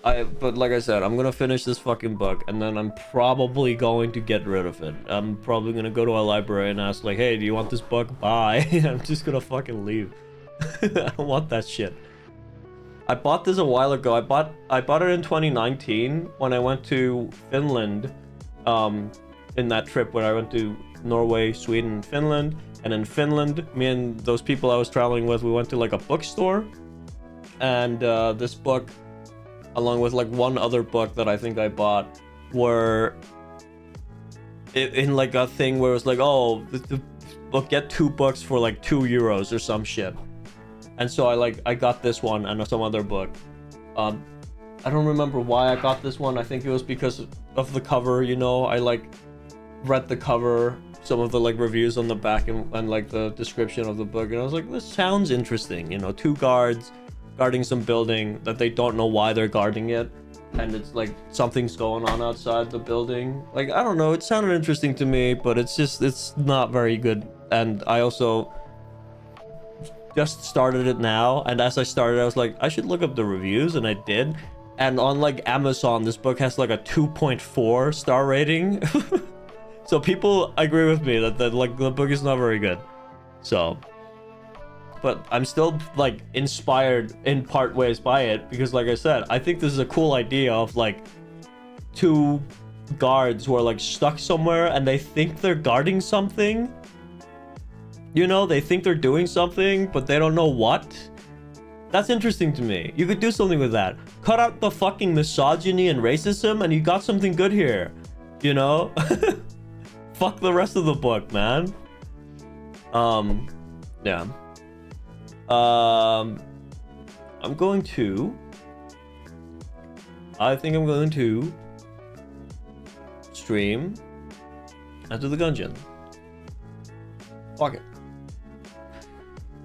But like I said, I'm gonna finish this fucking book, and then I'm probably going to get rid of it. I'm probably gonna go to a library and ask like, hey, do you want this book? Bye. I'm just gonna fucking leave. I don't want that shit. I bought this a while ago. I bought it in 2019 when I went to Finland, in that trip where I went to Norway, Sweden, Finland. And in Finland, me and those people I was traveling with, we went to like a bookstore, and this book, along with like one other book that I think I bought, were in like a thing where it was like, oh, the book, get 2 books for like €2 or some shit. And so I got this one and some other book. I don't remember why I got this one. I think it was because of the cover, you know. I like read the cover, some of the like reviews on the back, and like the description of the book, and I was like, this sounds interesting, you know. 2 guards guarding some building that they don't know why they're guarding it, and it's like something's going on outside the building. Like, I don't know, it sounded interesting to me, but it's not very good. And I also just started it now, and as I started I was like, I should look up the reviews, and I did. And on like Amazon, this book has like a 2.4 star rating. So people agree with me that like the book is not very good. So, but I'm still like inspired in part ways by it, because like I said, I think this is a cool idea of like 2 guards who are like stuck somewhere and they think they're guarding something. You know, they think they're doing something, but they don't know what. That's interesting to me. You could do something with that. Cut out the fucking misogyny and racism, and you got something good here. You know? Fuck the rest of the book, man. Yeah. I'm going to... I think I'm going to stream Enter the Gungeon. Fuck it.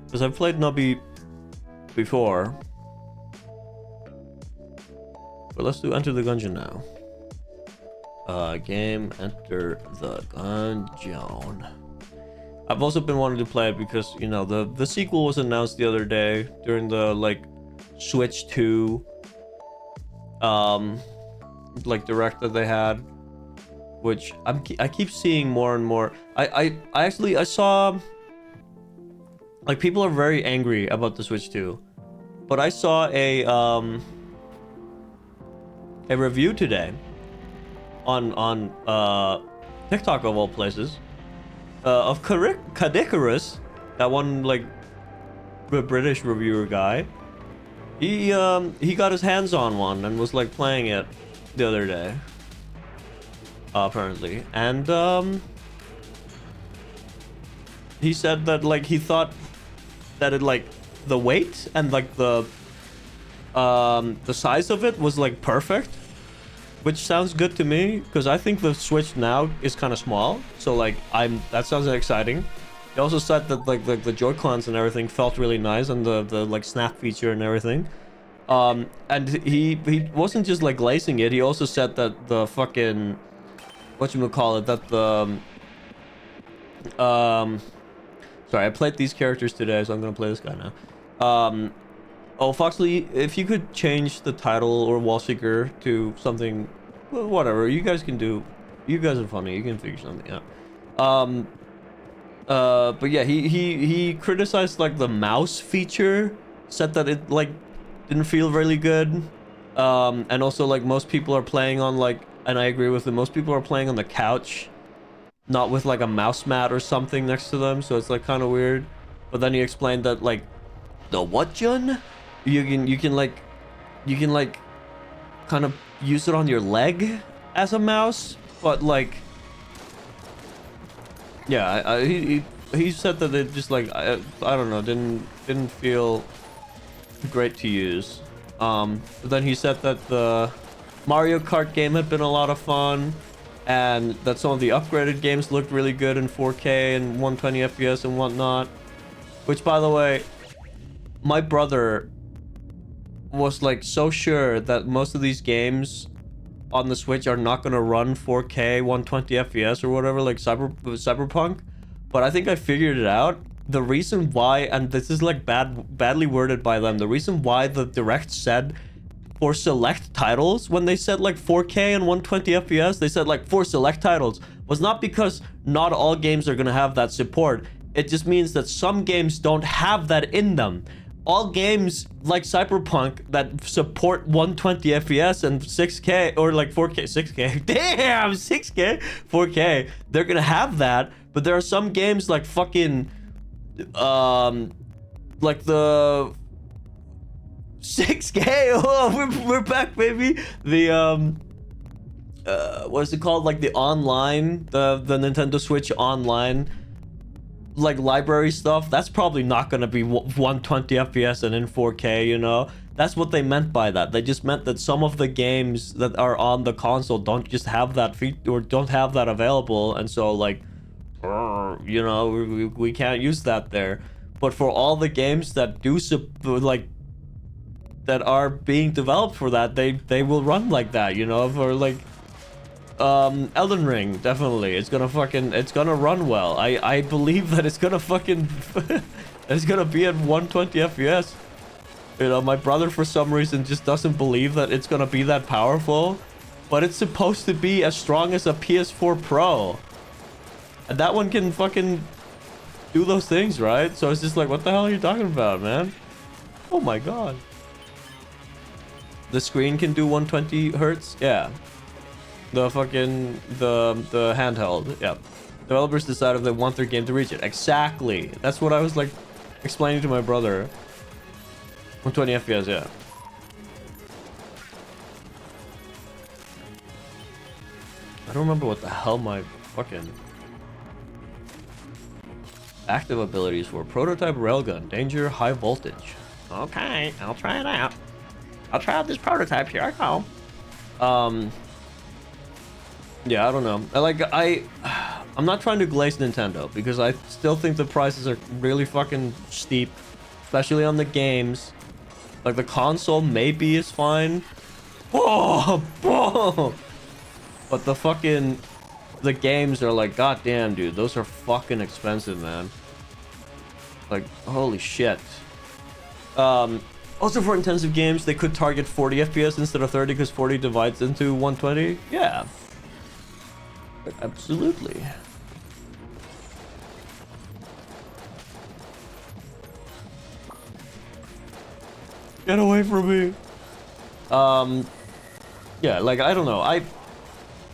Because I've played Nubby before. But let's do Enter the Gungeon now. Game Enter the Gungeon. I've also been wanting to play it because, you know, the sequel was announced the other day during the like Switch 2 like direct that they had, which I keep seeing more and more. I saw like people are very angry about the Switch 2, but I saw a review today on TikTok of all places, of Kadikarus, that one like British reviewer guy. He got his hands on one and was like playing it the other day, apparently, and he said that like he thought that it like the weight and like the size of it was like perfect, which sounds good to me, because I think the Switch now is kind of small. So like that sounds exciting. He also said that like the Joy-Cons and everything felt really nice, and the like snap feature and everything. And he wasn't just like glazing it. He also said that the fucking whatchamacallit, that the sorry, I played these characters today, so I'm gonna play this guy now. Oh, Foxley, if you could change the title or Wallseeker to something, well, whatever you guys can do. You guys are funny. You can figure something out. But yeah, he criticized like the mouse feature, said that it like didn't feel really good. And also like most people are playing on like, and I agree with it, most people are playing on the couch, not with like a mouse mat or something next to them, so it's like kind of weird. But then he explained that like the what, Jun? You can like kind of use it on your leg as a mouse, but like yeah, he said that it just like I don't know, didn't feel great to use. But then he said that the Mario Kart game had been a lot of fun, and that some of the upgraded games looked really good in 4K and 120 FPS and whatnot. Which, by the way, my brother was like so sure that most of these games on the Switch are not gonna run 4K 120 FPS or whatever, like Cyberpunk. But I think I figured it out. The reason why, and this is like badly worded by them, the reason why the direct said for select titles, when they said like 4K and 120 FPS, they said like for select titles, was not because not all games are gonna have that support. It just means that some games don't have that in them. All games like Cyberpunk that support 120 FPS and 6K or like 4K, 6K, damn, 6K, 4K, they're gonna have that. But there are some games like fucking, like the 6K, oh, we're back, baby. The, what is it called? Like the online, the Nintendo Switch online, like library stuff, that's probably not gonna be 120 FPS and in 4K, you know? That's what they meant by that. They just meant that some of the games that are on the console don't just have that feature or don't have that available, and so like, you know, we can't use that there. But for all the games that do like that are being developed for that, they will run like that, you know? For like Elden Ring, definitely, it's gonna run well. I believe that it's gonna fucking it's gonna be at 120 FPS. You know, my brother for some reason just doesn't believe that it's gonna be that powerful, but it's supposed to be as strong as a PS4 Pro, and that one can fucking do those things, right? So it's just like, what the hell are you talking about, man? Oh my god. The screen can do 120 hertz, yeah. The fucking the handheld, yeah. Developers decide if they want their game to reach it. Exactly. That's what I was like explaining to my brother. 120 FPS, yeah. I don't remember what the hell my fucking active abilities were. Prototype railgun, danger, high voltage. Okay, I'll try it out. I'll try out this prototype. Here I go. Yeah, I don't know. I'm not trying to glaze Nintendo because I still think the prices are really fucking steep, especially on the games. Like the console maybe is fine. Whoa, whoa. But the games are like, goddamn, dude, those are fucking expensive, man. Like, holy shit. Also for intensive games, they could target 40 FPS instead of 30 because 40 divides into 120. Yeah. Absolutely. Get away from me. Yeah, like, I don't know.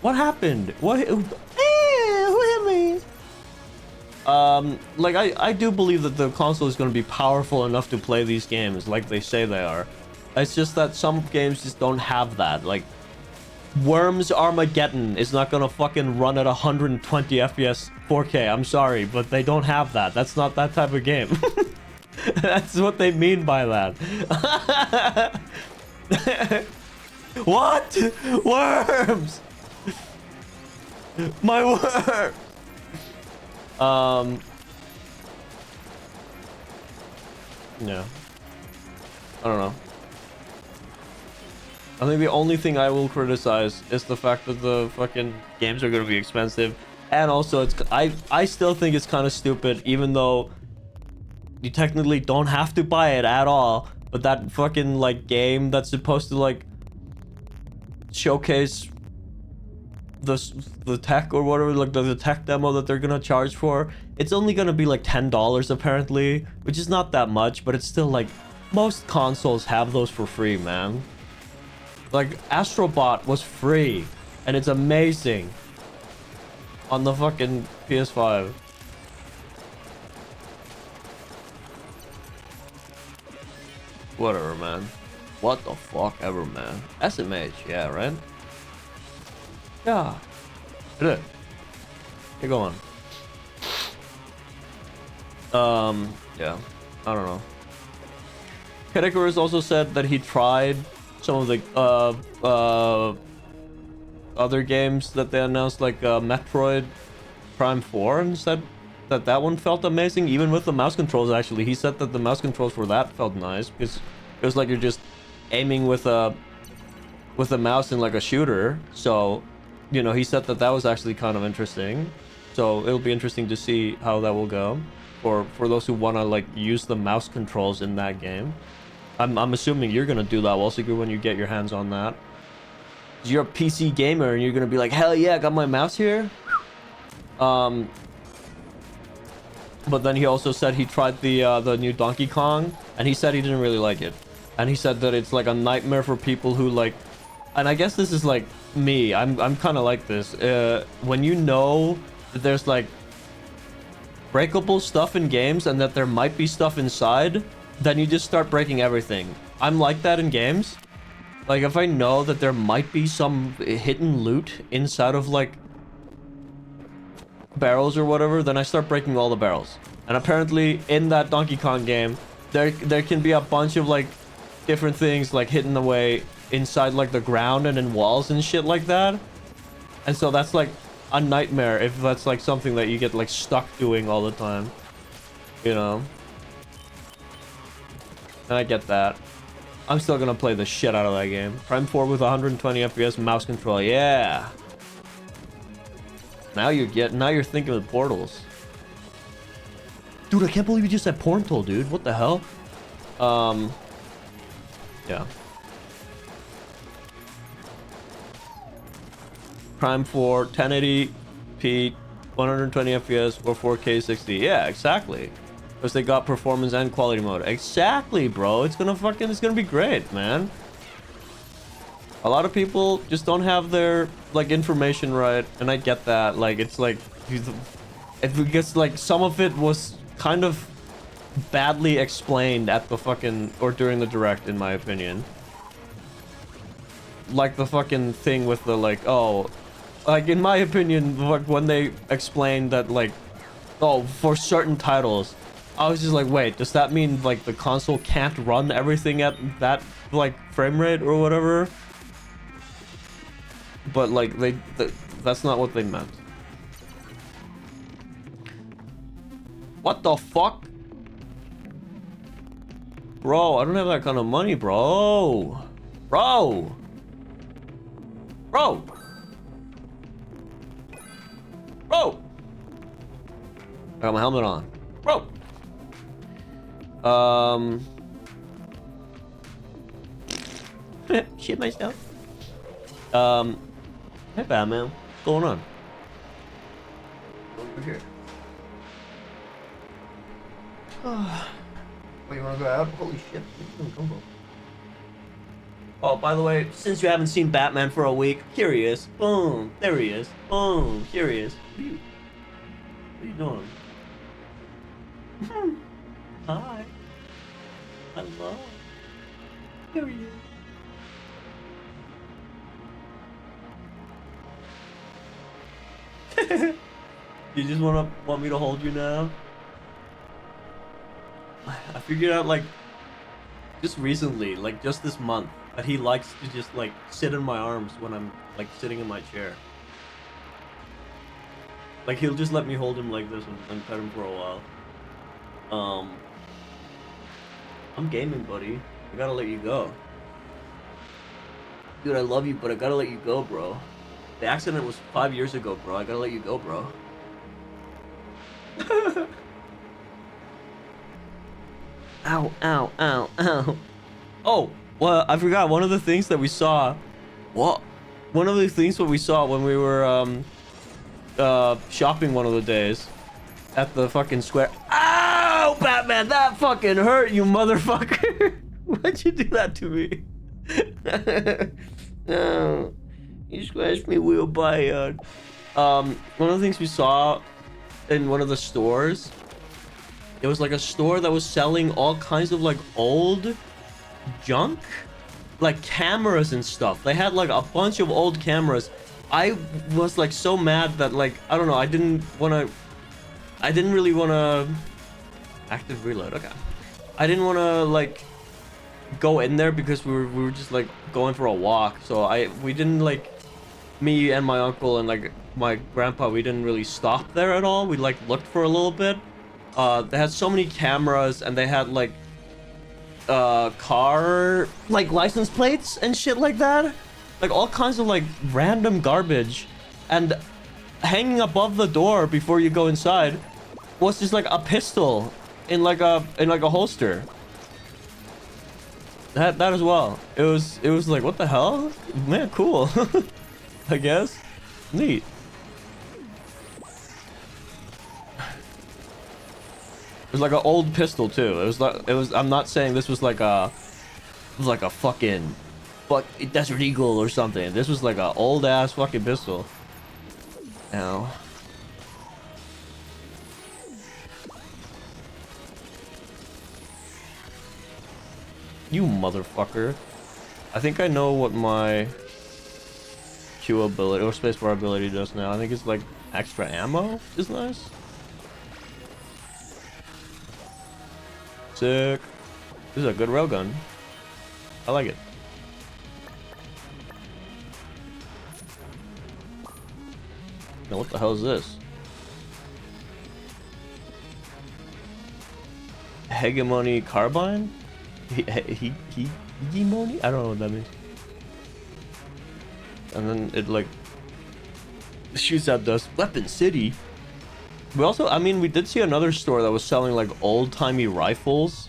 What happened? What? Who hit me? Like, I do believe that the console is going to be powerful enough to play these games like they say they are. It's just that some games just don't have that. Like, Worms Armageddon is not gonna fucking run at 120 FPS 4K. I'm sorry, but they don't have that. That's not that type of game. That's what they mean by that. What? Worms! My worm! Yeah. I don't know. I think the only thing I will criticize is the fact that the fucking games are gonna be expensive, and also I still think it's kind of stupid, even though you technically don't have to buy it at all. But that fucking like game that's supposed to like showcase the tech or whatever, like the tech demo that they're gonna charge for, it's only gonna be like $10 apparently, which is not that much, but it's still like most consoles have those for free, man. Like, Astrobot was free, and it's amazing on the fucking PS5. Whatever, man. What the fuck ever, man. SMH, yeah, right? Yeah. Hit it. Keep going. Yeah. I don't know. Kategoris also said that he tried some of the other games that they announced, like Metroid Prime 4, and said that that one felt amazing, even with the mouse controls. Actually, he said that the mouse controls for that felt nice, because it was like you're just aiming with a mouse in like a shooter. So, you know, he said that that was actually kind of interesting. So it'll be interesting to see how that will go for those who want to like use the mouse controls in that game. I'm assuming you're gonna do that, Walsiger, when you get your hands on that. You're a PC gamer and you're gonna be like, hell yeah, I got my mouse here. But then he also said he tried the new Donkey Kong, and he said he didn't really like it. And he said that it's like a nightmare for people who like, and I guess this is like me. I'm kind of like this. When you know that there's like breakable stuff in games and that there might be stuff inside, then you just start breaking everything. I'm like that in games. Like, if I know that there might be some hidden loot inside of like barrels or whatever, then I start breaking all the barrels. And apparently in that Donkey Kong game, there can be a bunch of like different things like hidden away inside like the ground and in walls and shit like that. And so that's like a nightmare if that's like something that you get like stuck doing all the time, you know. And I get that. I'm still gonna play the shit out of that game. Prime 4 with 120 FPS mouse control, yeah. Now you're thinking of portals. Dude, I can't believe you just said portal, dude. What the hell? Yeah. Prime 4, 1080p, 120 FPS, or 4K 60. Yeah, exactly. Because they got performance and quality mode. Exactly, bro. It's gonna be great, man. A lot of people just don't have their like information right, and I get that. Like, it's like, it gets like some of it was kind of badly explained at the fucking, or during the direct, in my opinion. Like the fucking thing with the like, oh, like in my opinion, like when they explained that like, oh, for certain titles, I was just like, wait, does that mean like the console can't run everything at that like frame rate or whatever? But like that's not what they meant. What the fuck? Bro, I don't have that kind of money, bro. Bro. Bro. Bro. I got my helmet on. Bro. Shit myself. Hey Batman, what's going on? Over here. Oh, you wanna go out? Holy shit, where's the combo? Oh, by the way, since you haven't seen Batman for a week, here he is. Boom, there he is. Boom, here he is. What are you doing? Hi. Hello. Here he is. You just want me to hold you now? I figured out like just recently, like just this month, that he likes to just like sit in my arms when I'm like sitting in my chair. Like he'll just let me hold him like this and pet him for a while. I'm gaming, buddy. I gotta let you go. Dude, I love you, but I gotta let you go, bro. The accident was 5 years ago, bro. I gotta let you go, bro. Ow, ow, ow, ow. Oh, well, I forgot. One of the things that we saw... What? One of the things that we saw when we were, shopping one of the days at the fucking square... Ow, Batman! That fucking hurt, you motherfucker! Why'd you do that to me? No, you scratched me real bad. One of the things we saw in one of the stores, it was like a store that was selling all kinds of like old junk, like cameras and stuff. They had like a bunch of old cameras. I was like so mad that like, I don't know, I didn't really want to active reload. Okay, I didn't want to like go in there because we were just like going for a walk. So we didn't like, me and my uncle and like my grandpa, we didn't really stop there at all. We like looked for a little bit. They had so many cameras and they had like car like license plates and shit like that, like all kinds of like random garbage. And hanging above the door before you go inside was just like a pistol in like a holster. That as well. It was like, what the hell, man? Cool. I guess. Neat. It was like an old pistol too. It was. I'm not saying this was like a. It was like a fucking, Desert Eagle or something. This was like a old ass fucking pistol. Ow. You motherfucker. I think I know what my Q ability or spacebar ability does now. I think it's like extra ammo is nice. Sick. This is a good railgun. I like it. Now what the hell is this? Hegemony carbine? Hegemony? I don't know what that means. And then it like shoots at us. Weapon City. We also, I mean, we did see another store that was selling like old-timey rifles.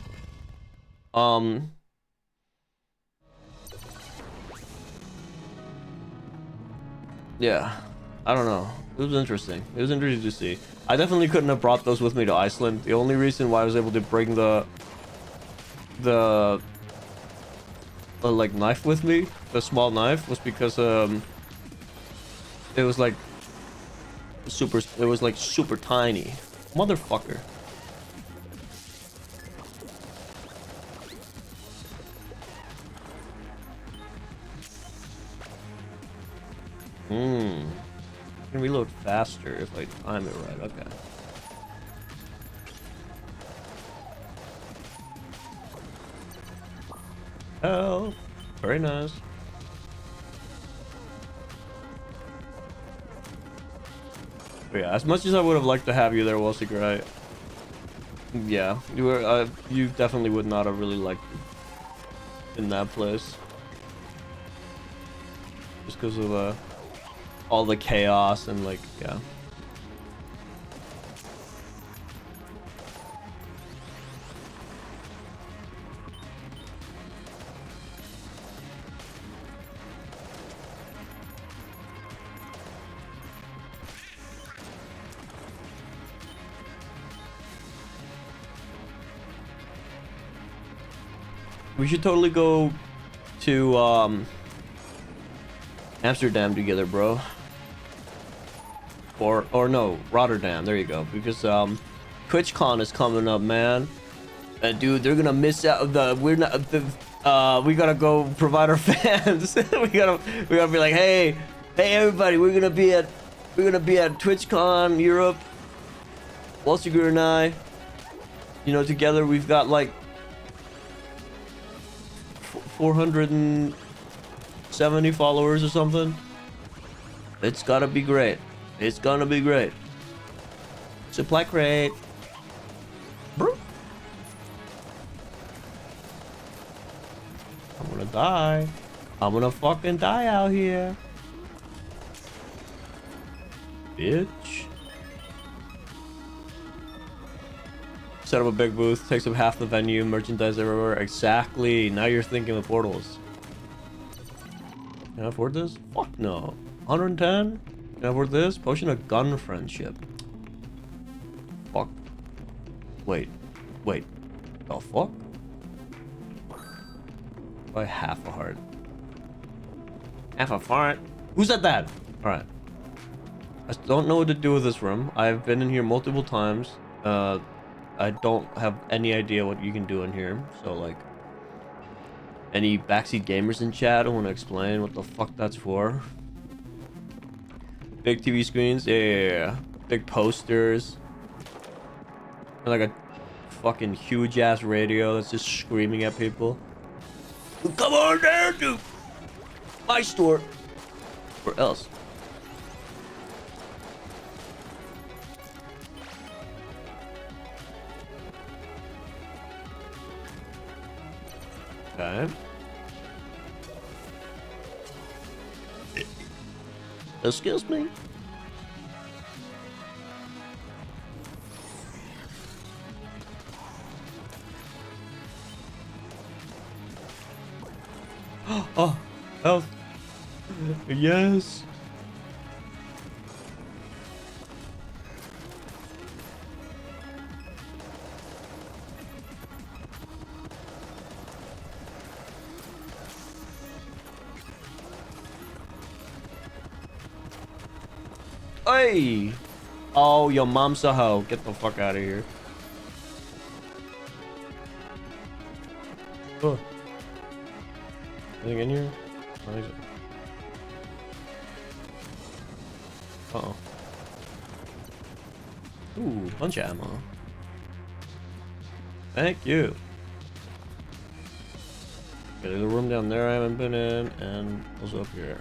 Yeah, I don't know. It was interesting. It was interesting to see. I definitely couldn't have brought those with me to Iceland. The only reason why I was able to bring the like knife with me, the small knife, was because it was like super tiny. Motherfucker. I can reload faster if I time it right. Okay. Oh, very nice. But yeah, as much as I would have liked to have you there, Wolsey, right? Yeah, you were. You definitely would not have really liked it in that place, just because of all the chaos and like, yeah. We should totally go to Amsterdam together, bro. Or no, Rotterdam. There you go. Because TwitchCon is coming up, man. And dude, they're gonna miss out. We gotta go provide our fans. we gotta be like, hey everybody, we're gonna be at TwitchCon Europe. Walsiger and I, you know, together we've got like 470 followers or something. It's gotta be great. It's gonna be great. Supply crate. Bro. I'm gonna die. I'm gonna fucking die out here. Bitch. Set up a big booth, takes up half the venue, merchandise everywhere. Exactly. Now you're thinking of portals. Can I afford this? Fuck no. 110? Can I afford this? Potion of gun friendship. Fuck. Wait. The fuck? By half a heart. Half a fart. Who said that? Alright. I don't know what to do with this room. I've been in here multiple times. I don't have any idea what you can do in here. So, like, any backseat gamers in chat, I want to explain what the fuck that's for. Big TV screens, yeah. Big posters. And like a fucking huge ass radio that's just screaming at people. Come on down to my store. Or else. Okay. Excuse me. Oh, health. Yes. Hey! Oh, your mom's a hoe. Get the fuck out of here. Oh. Anything in here? What is it? Uh-oh. Ooh, bunch of ammo. Thank you. Okay, there's a room down there I haven't been in, and also up here.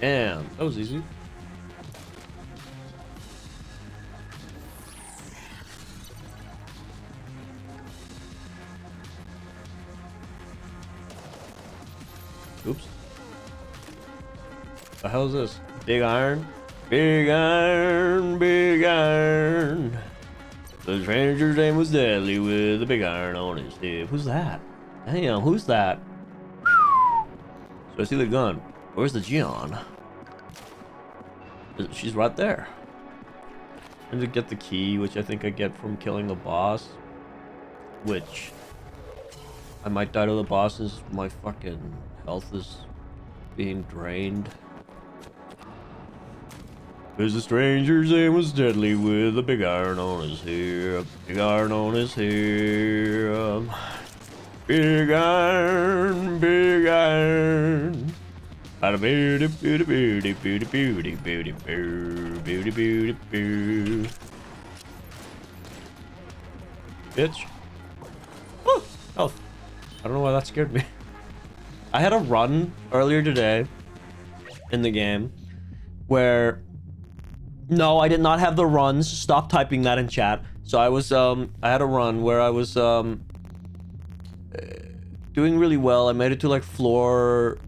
Damn, that was easy. Oops. The hell is this? Big iron? Big iron, big iron. The stranger's name was deadly with a big iron on his hip. Who's that? Damn, who's that? So I see the gun. Where's the Geon? She's right there. I need to get the key, which I think I get from killing the boss. Which I might die to the boss as my fucking health is being drained. Cause the stranger's name was deadly with a big iron on his hip. Big iron on his hip. Big iron, big iron. Beauty, beauty, beauty, beauty, beauty, beauty, beauty, beauty, beauty. Bitch. Oh, health. I don't know why that scared me. I had a run earlier today in the game where... No, I did not have the runs. Stop typing that in chat. So I was, I had a run where I was, doing really well. I made it to, like, floor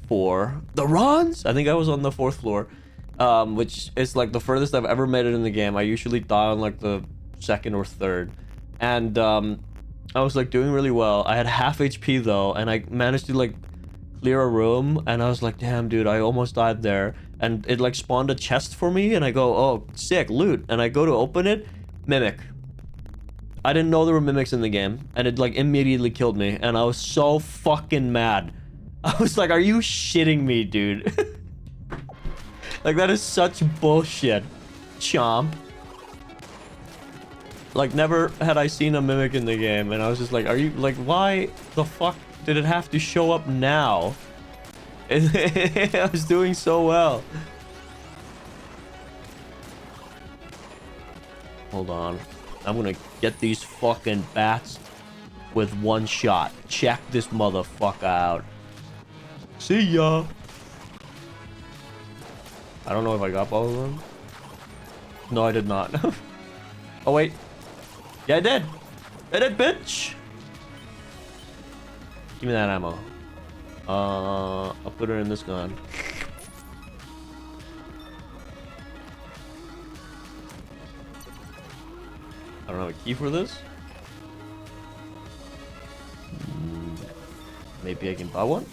4. The runs? I think I was on the 4th floor, which is, like, the furthest I've ever made it in the game. I usually die on, like, the 2nd or 3rd. And, I was, like, doing really well. I had half HP, though, and I managed to, like, clear a room, and I was like, damn, dude, I almost died there. And it, like, spawned a chest for me, and I go, oh, sick, loot. And I go to open it, mimic. I didn't know there were mimics in the game, and it, like, immediately killed me, and I was so fucking mad. I was like, are you shitting me, dude? Like, that is such bullshit. Chomp. Like, never had I seen a mimic in the game, and I was just like, are you, like, why the fuck did it have to show up now? I was doing so well. Hold on. I'm gonna get these fucking bats with one shot. Check this motherfucker out. See ya. I don't know if I got all of them. No, I did not. Oh, wait. Yeah, I did. I did, bitch. Give me that ammo. I'll put her in this gun. I don't have a key for this. Maybe I can buy one.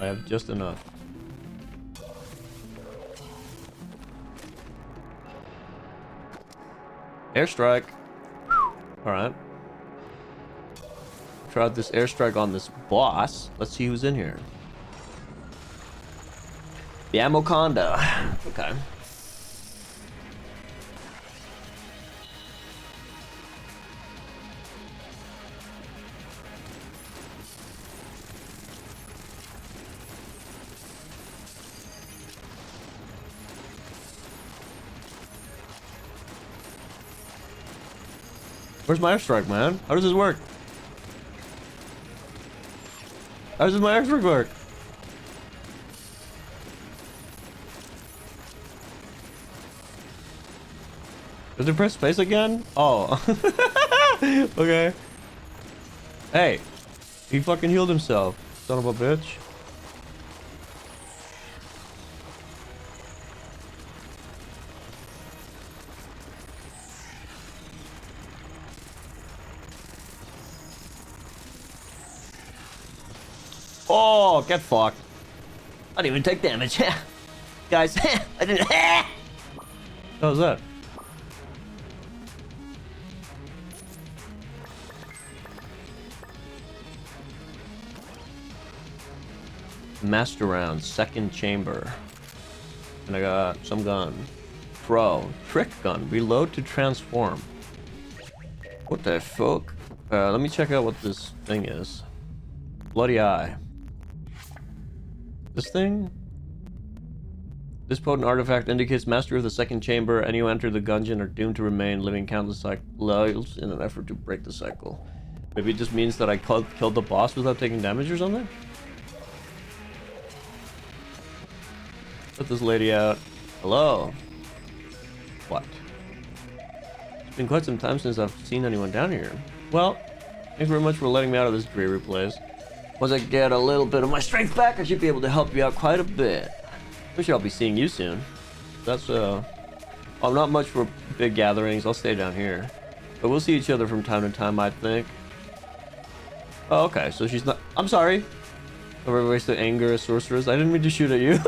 I have just enough. Airstrike. Alright. Try out this airstrike on this boss. Let's see who's in here. The Amoconda. Okay. Where's my airstrike, man? How does this work? How does my airstrike work? Did it press space again? Oh. Okay. Hey. He fucking healed himself. Son of a bitch. Oh, get fucked. I didn't even take damage. Guys, I didn't. What was that? Master round, second chamber. And I got some gun. Pro, trick gun, reload to transform. What the fuck? Let me check out what this thing is. Bloody eye. This thing? This potent artifact indicates mastery of the second chamber. Any who enter the gungeon are doomed to remain living countless lives in an effort to break the cycle. Maybe it just means that I killed the boss without taking damage or something? Let this lady out. Hello. What? It's been quite some time since I've seen anyone down here. Well, thanks very much for letting me out of this dreary place. Once I get a little bit of my strength back, I should be able to help you out quite a bit. I'm sure I'll be seeing you soon. That's, I'm not much for big gatherings. I'll stay down here. But we'll see each other from time to time, I think. Oh, okay. So she's not... I'm sorry. Over waste of anger, a sorceress. I didn't mean to shoot at you.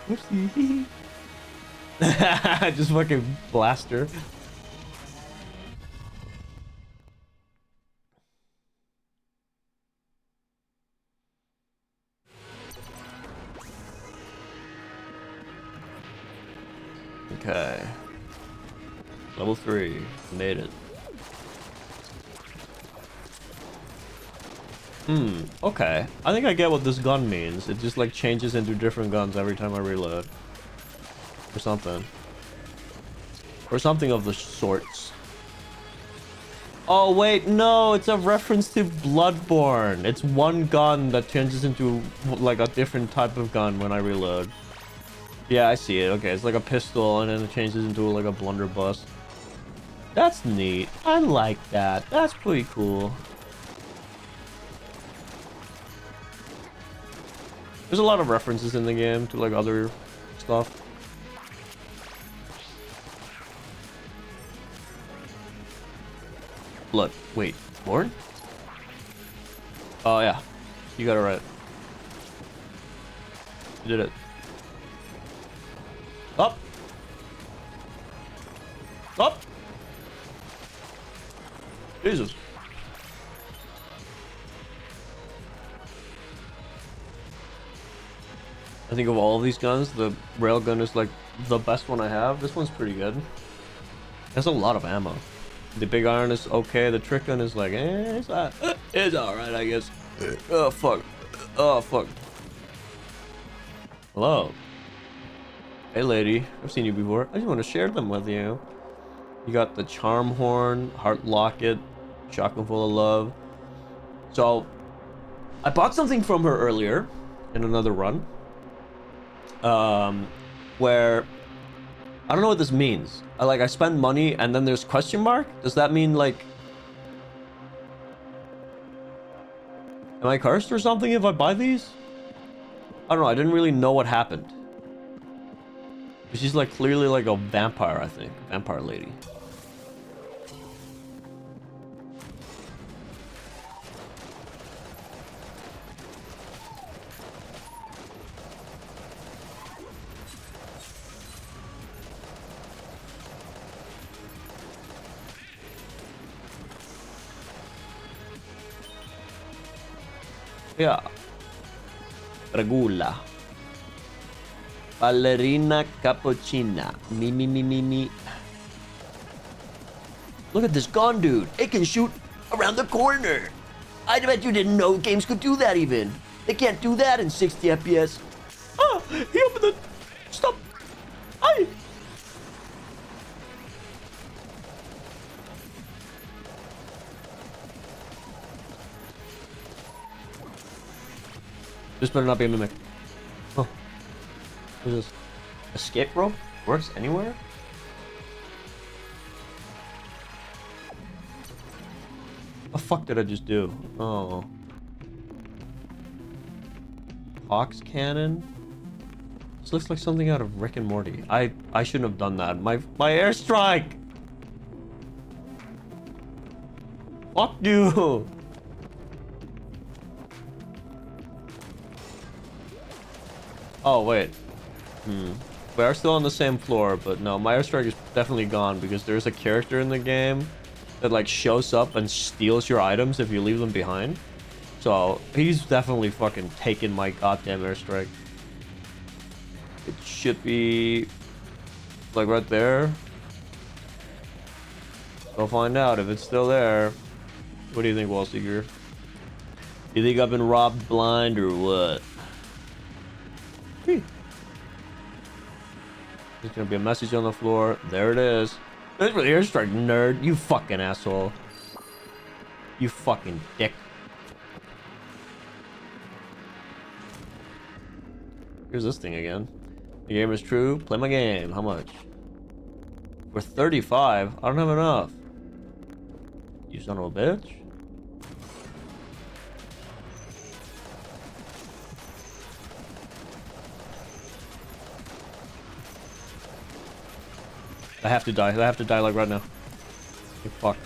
Whoopsie. Just fucking blast her. Okay. Level 3. Made it. Okay. I think I get what this gun means. It just like changes into different guns every time I reload. Or something. Or something of the sorts. Oh wait, no, it's a reference to Bloodborne. It's one gun that changes into like a different type of gun when I reload. Yeah, I see it. Okay, it's like a pistol and then it changes into like a blunderbuss. That's neat. I like that. That's pretty cool. There's a lot of references in the game to like other stuff. Look, wait, Lord? Oh yeah, you got it right. You did it. Up! Up! Jesus. I think of all of these guns, the railgun is like the best one I have. This one's pretty good. Has a lot of ammo. The big iron is okay. The trick gun is like, it's alright, I guess. Oh fuck. Oh fuck. Hello. Hey lady, I've seen you before. I just want to share them with you. You got the charm horn, heart locket, shotgun full of love. So, I bought something from her earlier in another run. Where I don't know what this means. I spend money and then there's question mark. Does that mean like, am I cursed or something if I buy these? I don't know. I didn't really know what happened. She's like clearly like a vampire, I think. Vampire lady. Yeah. Regula. Ballerina cappuccina. Me, me, me, me, me. Look at this gun, dude. It can shoot around the corner. I bet you didn't know games could do that even. They can't do that in 60 FPS. Ah, he opened the... Stop. Aye. This better not be a mimic. Oh. What is this? Escape rope? Works anywhere? What the fuck did I just do? Oh. Hawk's cannon? This looks like something out of Rick and Morty. I shouldn't have done that. My airstrike! Fuck you! Oh, wait. We are still on the same floor, but no, my airstrike is definitely gone because there's a character in the game that like shows up and steals your items if you leave them behind. So he's definitely fucking taken my goddamn airstrike. It should be like right there. We'll find out if it's still there. What do you think, Wall Seeker? You think I've been robbed blind or what? There's gonna be a message on the floor. There it is. There's the airstrike, nerd. You fucking asshole. You fucking dick. Here's this thing again. The game is true. Play my game. How much? We're 35. I don't have enough. You son of a bitch. I have to die. I have to die like right now. You fuck.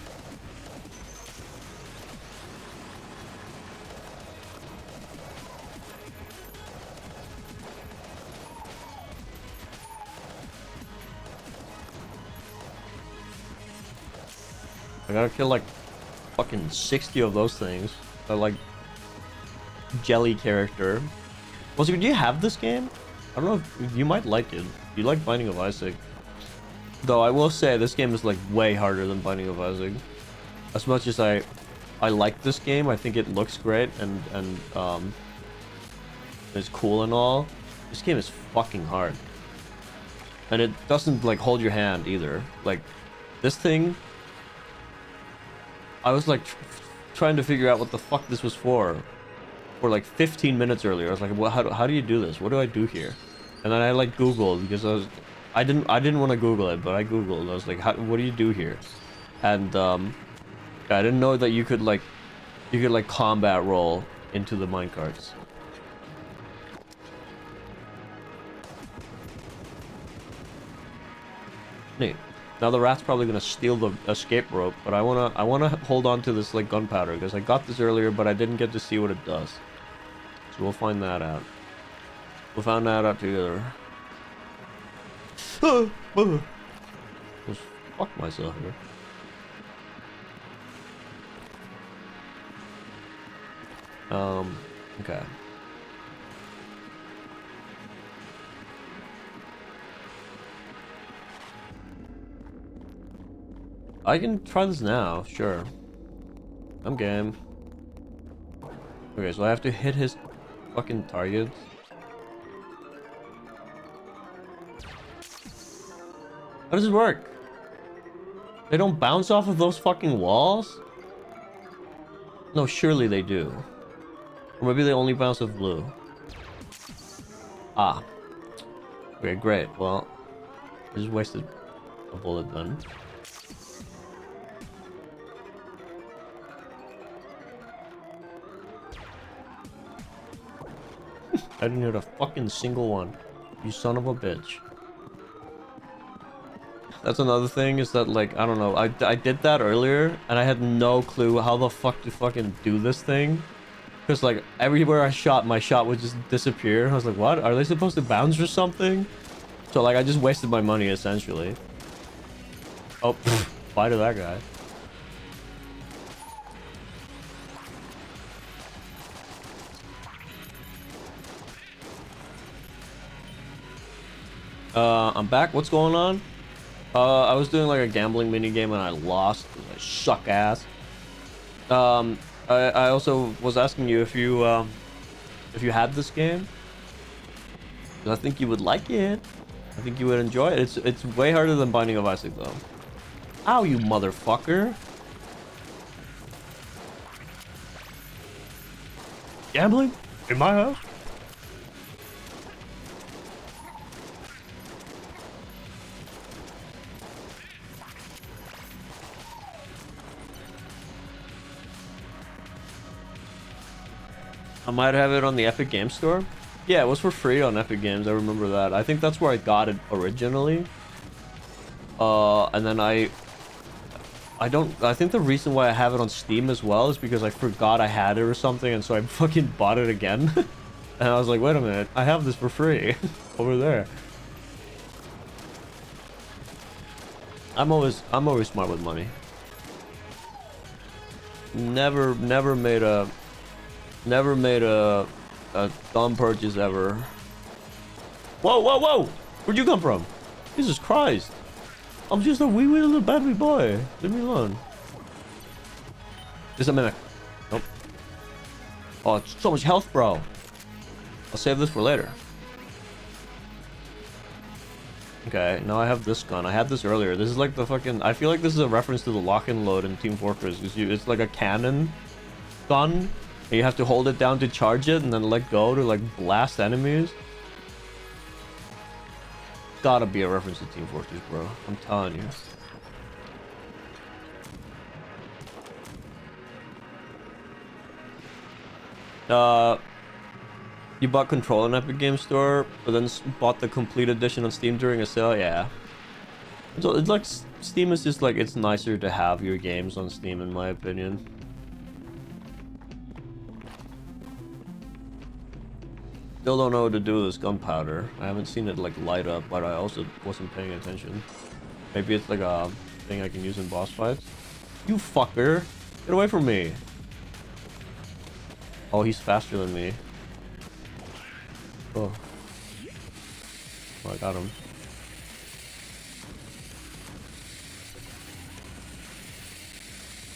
I gotta kill like fucking 60 of those things. They're like jelly character. Well, so do you have this game? I don't know if you might like it. You like Binding of Isaac. Though I will say this game is like way harder than Binding of Isaac. As much as I like this game, I think it looks great and it's cool and all. This game is fucking hard. And it doesn't like hold your hand either. Like this thing, I was like trying to figure out what the fuck this was for like 15 minutes earlier. I was like, well, how do you do this? What do I do here? And then I like Googled because I didn't want to Google it, but I Googled. I was like, what do you do here? And I didn't know that you could like combat roll into the minecarts. Neat. Now the rat's probably gonna steal the escape rope, but I wanna hold on to this like gunpowder because I got this earlier, but I didn't get to see what it does. So we'll find that out. We'll find that out together. Just fuck myself here. Okay. I can try this now, sure. I'm game. Okay, so I have to hit his fucking targets. How does this work? They don't bounce off of those fucking walls? No, surely they do. Or maybe they only bounce off blue. Ah. Okay, great. Well, I just wasted a bullet then. I didn't hit a fucking single one. You son of a bitch. That's another thing, is that like, I don't know, I did that earlier and I had no clue how the fuck to fucking do this thing. Because like everywhere I shot, my shot would just disappear. I was like, what? Are they supposed to bounce or something? So like I just wasted my money essentially. Oh, bye to that guy. I'm back. What's going on? I was doing like a gambling mini game and I lost. I suck ass. I also was asking you if you had this game. 'Cause I think you would like it. I think you would enjoy it. It's way harder than Binding of Isaac though. Ow, you motherfucker! Gambling in my house. I might have it on the Epic Games Store. Yeah, it was for free on Epic Games. I remember that. I think that's where I got it originally. And then I think the reason why I have it on Steam as well is because I forgot I had it or something, and so I fucking bought it again. And I was like, wait a minute, I have this for free over there. I'm always smart with money. Never made a dumb purchase ever. Whoa! Where'd you come from? Jesus Christ! I'm just a wee little baby boy. Leave me alone. Just a minute. Nope. Oh, it's so much health, bro. I'll save this for later. Okay, now I have this gun. I had this earlier. This is like the fucking... I feel like this is a reference to the lock and load in Team Fortress. It's like a cannon gun. And you have to hold it down to charge it and then let go to like blast enemies. Gotta be a reference to Team Fortress, bro. I'm telling you. You bought Control on Epic Games Store, but then bought the complete edition on Steam during a sale? Yeah. So it's like Steam is just like, it's nicer to have your games on Steam in my opinion. Still don't know what to do with this gunpowder. I haven't seen it like light up, but I also wasn't paying attention. Maybe it's like a thing I can use in boss fights. You fucker! Get away from me! Oh, he's faster than me. Oh. Oh, I got him.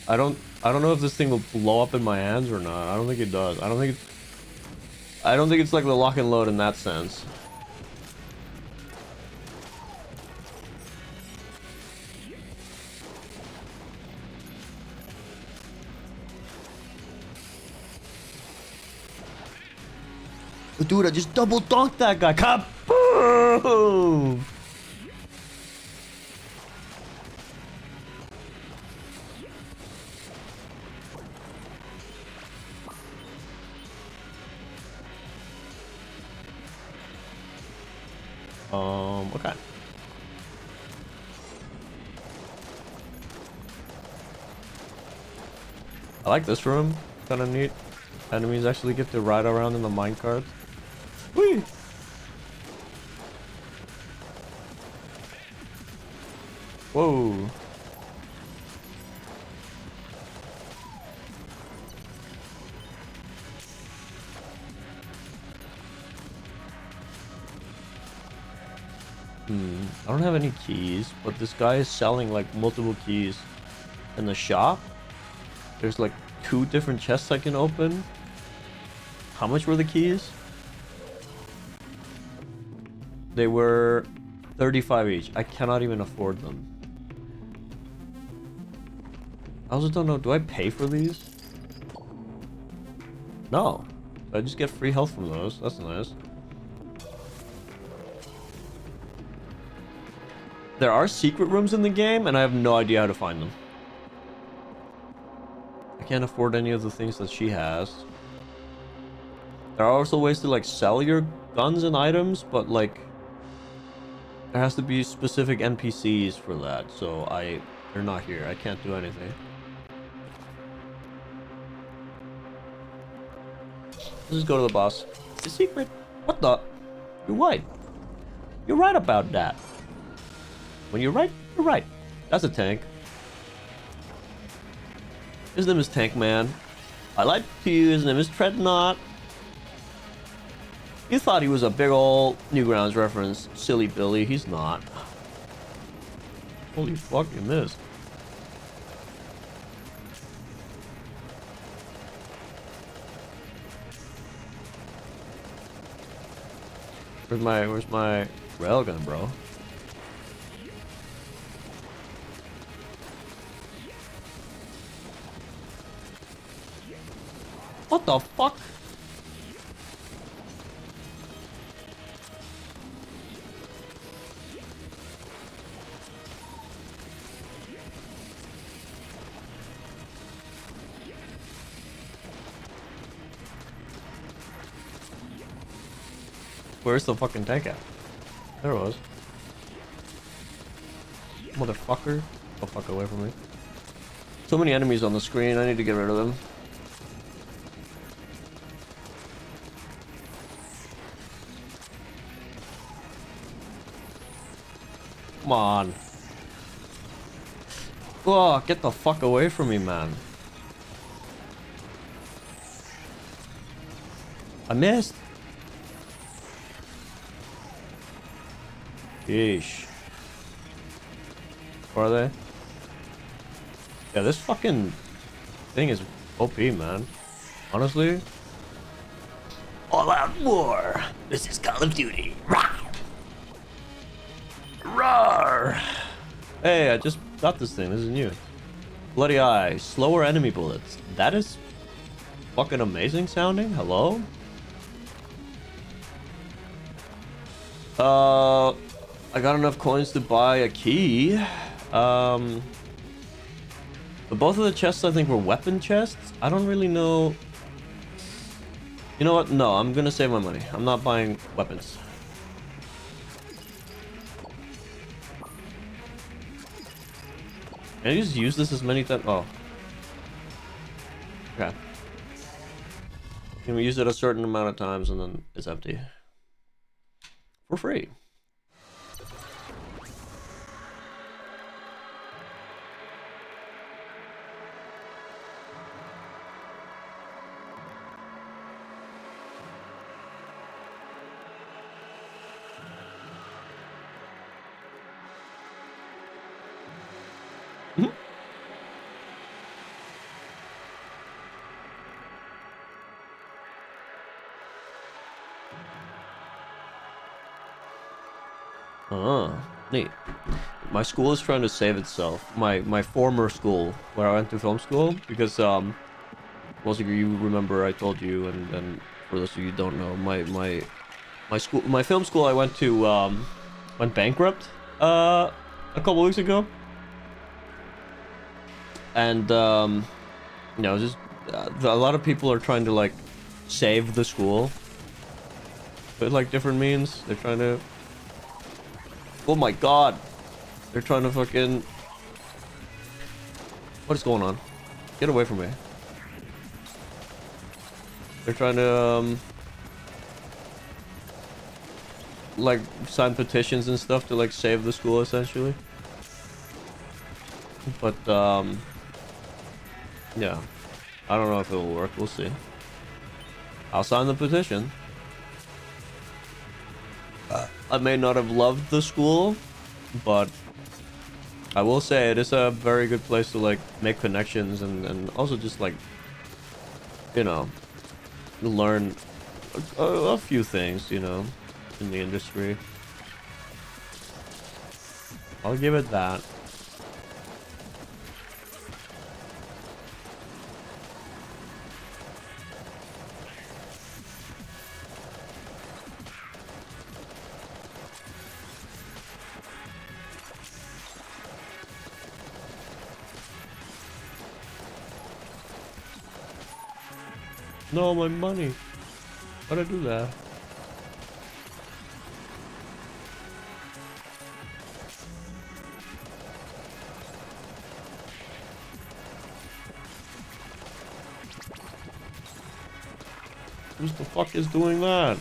I don't know if this thing will blow up in my hands or not. I don't think it does. I don't think it's like the lock and load in that sense. Dude, I just double donked that guy. Kaboom! Okay. I like this room. Kind of neat. Enemies actually get to ride around in the minecart. Whee! Whoa. I don't have any keys, but this guy is selling like multiple keys in the shop. There's like 2 different chests I can open. How much were the keys? They were 35 each. I cannot even afford them. I also don't know, do I pay for these? No. I just get free health from those. That's nice. There are secret rooms in the game, and I have no idea how to find them. I can't afford any of the things that she has. There are also ways to like sell your guns and items, but like there has to be specific NPCs for that, so they're not here. I can't do anything. Let's just go to the boss. It's a secret. What the? You're right. You're right about that. When you're right, you're right. That's a tank. His name is Tank Man. I like to. His name is Treadnought. You thought he was a big ol' Newgrounds reference, silly Billy. He's not. Holy fuck, you missed. Where's my railgun, bro? What the fuck? Where's the fucking tank at? There it was. Motherfucker. Get the fuck away from me. So many enemies on the screen, I need to get rid of them. Come on. Oh, get the fuck away from me, man. I missed. Yeesh. Where are they? Yeah, this fucking thing is OP, man. Honestly. All out war. This is Call of Duty. Rawr. Rawr. Hey, I just got this thing. This is new. Bloody eye. Slower enemy bullets. That is fucking amazing sounding. Hello? I got enough coins to buy a key. But both of the chests I think were weapon chests. I don't really know. You know what? No, I'm gonna save my money. I'm not buying weapons. Can I just use this as many times? Oh. Okay. Can we use it a certain amount of times and then it's empty? For free. Neat. My school is trying to save itself. My former school, where I went to film school, because most of you remember I told you, and for those of you who don't know, my film school I went to went bankrupt a couple weeks ago, and you know, just a lot of people are trying to like save the school with like different means. They're trying to. Oh my god. They're trying to fucking... What is going on? Get away from me. They're trying to, like, sign petitions and stuff to, like, save the school, essentially. But, yeah. I don't know if it'll work. We'll see. I'll sign the petition. I may not have loved the school, but I will say it is a very good place to like make connections and also just like, you know, learn a few things, you know, in the industry. I'll give it that. No, my money. How'd I do that? Who the fuck is doing that?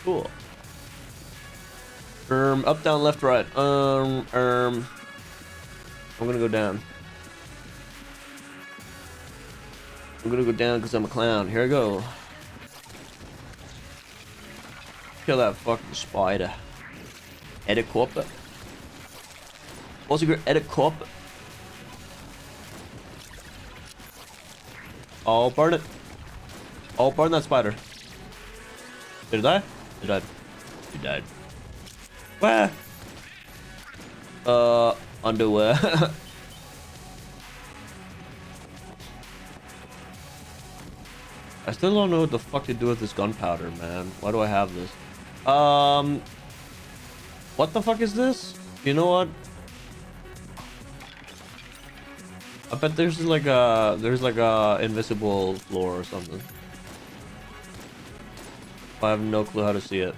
Cool. Up, down, left, right. I'm gonna go down. I'm gonna go down because I'm a clown. Here I go. Kill that fucking spider. Edit corporate. Also good edit corporate. Oh, burn it. Oh, burn that spider. Did it die? It died. It died. Where? Underwear. I still don't know what the fuck to do with this gunpowder, man. Why do I have this? What the fuck is this? You know what? I bet there's like a invisible floor or something. I have no clue how to see it.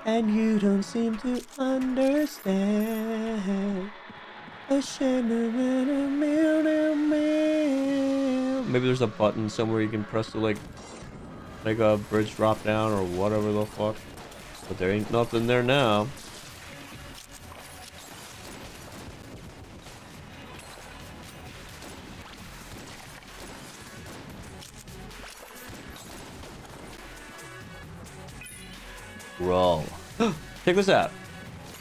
And you don't seem to understand. Maybe there's a button somewhere you can press to like make a bridge drop down or whatever the fuck. But there ain't nothing there now. Bro. Check this out.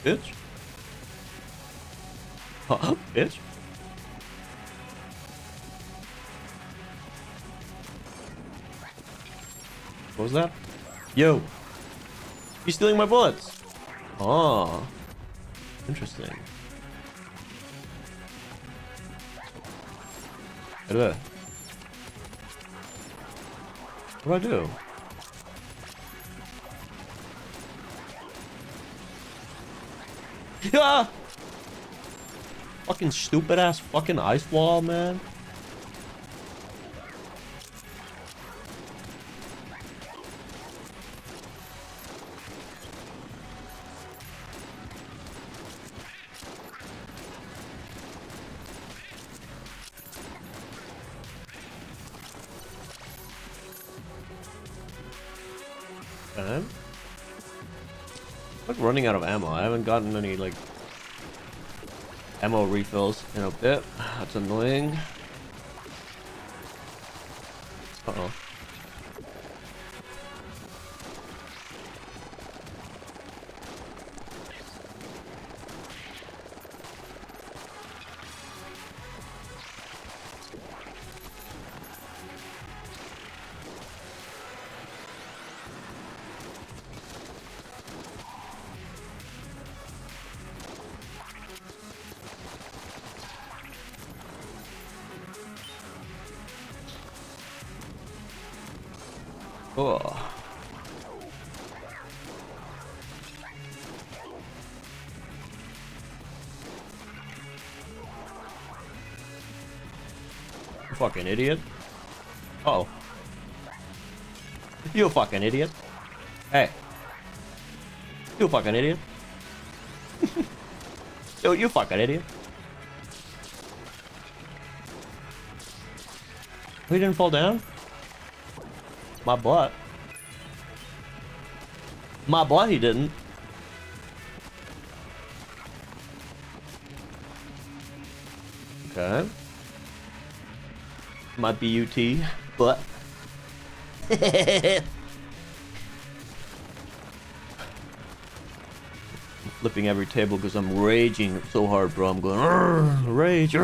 Bitch. Bitch. What was that? Yo. He's stealing my bullets. Oh. Interesting. What do I? What do I do? Yeah. Fucking stupid ass fucking ice wall, man. Okay. I'm like running out of ammo. I haven't gotten any like ammo refills in a bit. That's annoying. Uh-oh. Oh. You fucking idiot. Uh-oh. You fucking idiot. Hey. You fucking idiot. Yo, you fucking idiot. He didn't fall down? My butt. My butt, he didn't. Okay. My BUT, butt. I'm flipping every table because I'm raging so hard, bro. I'm going, rage,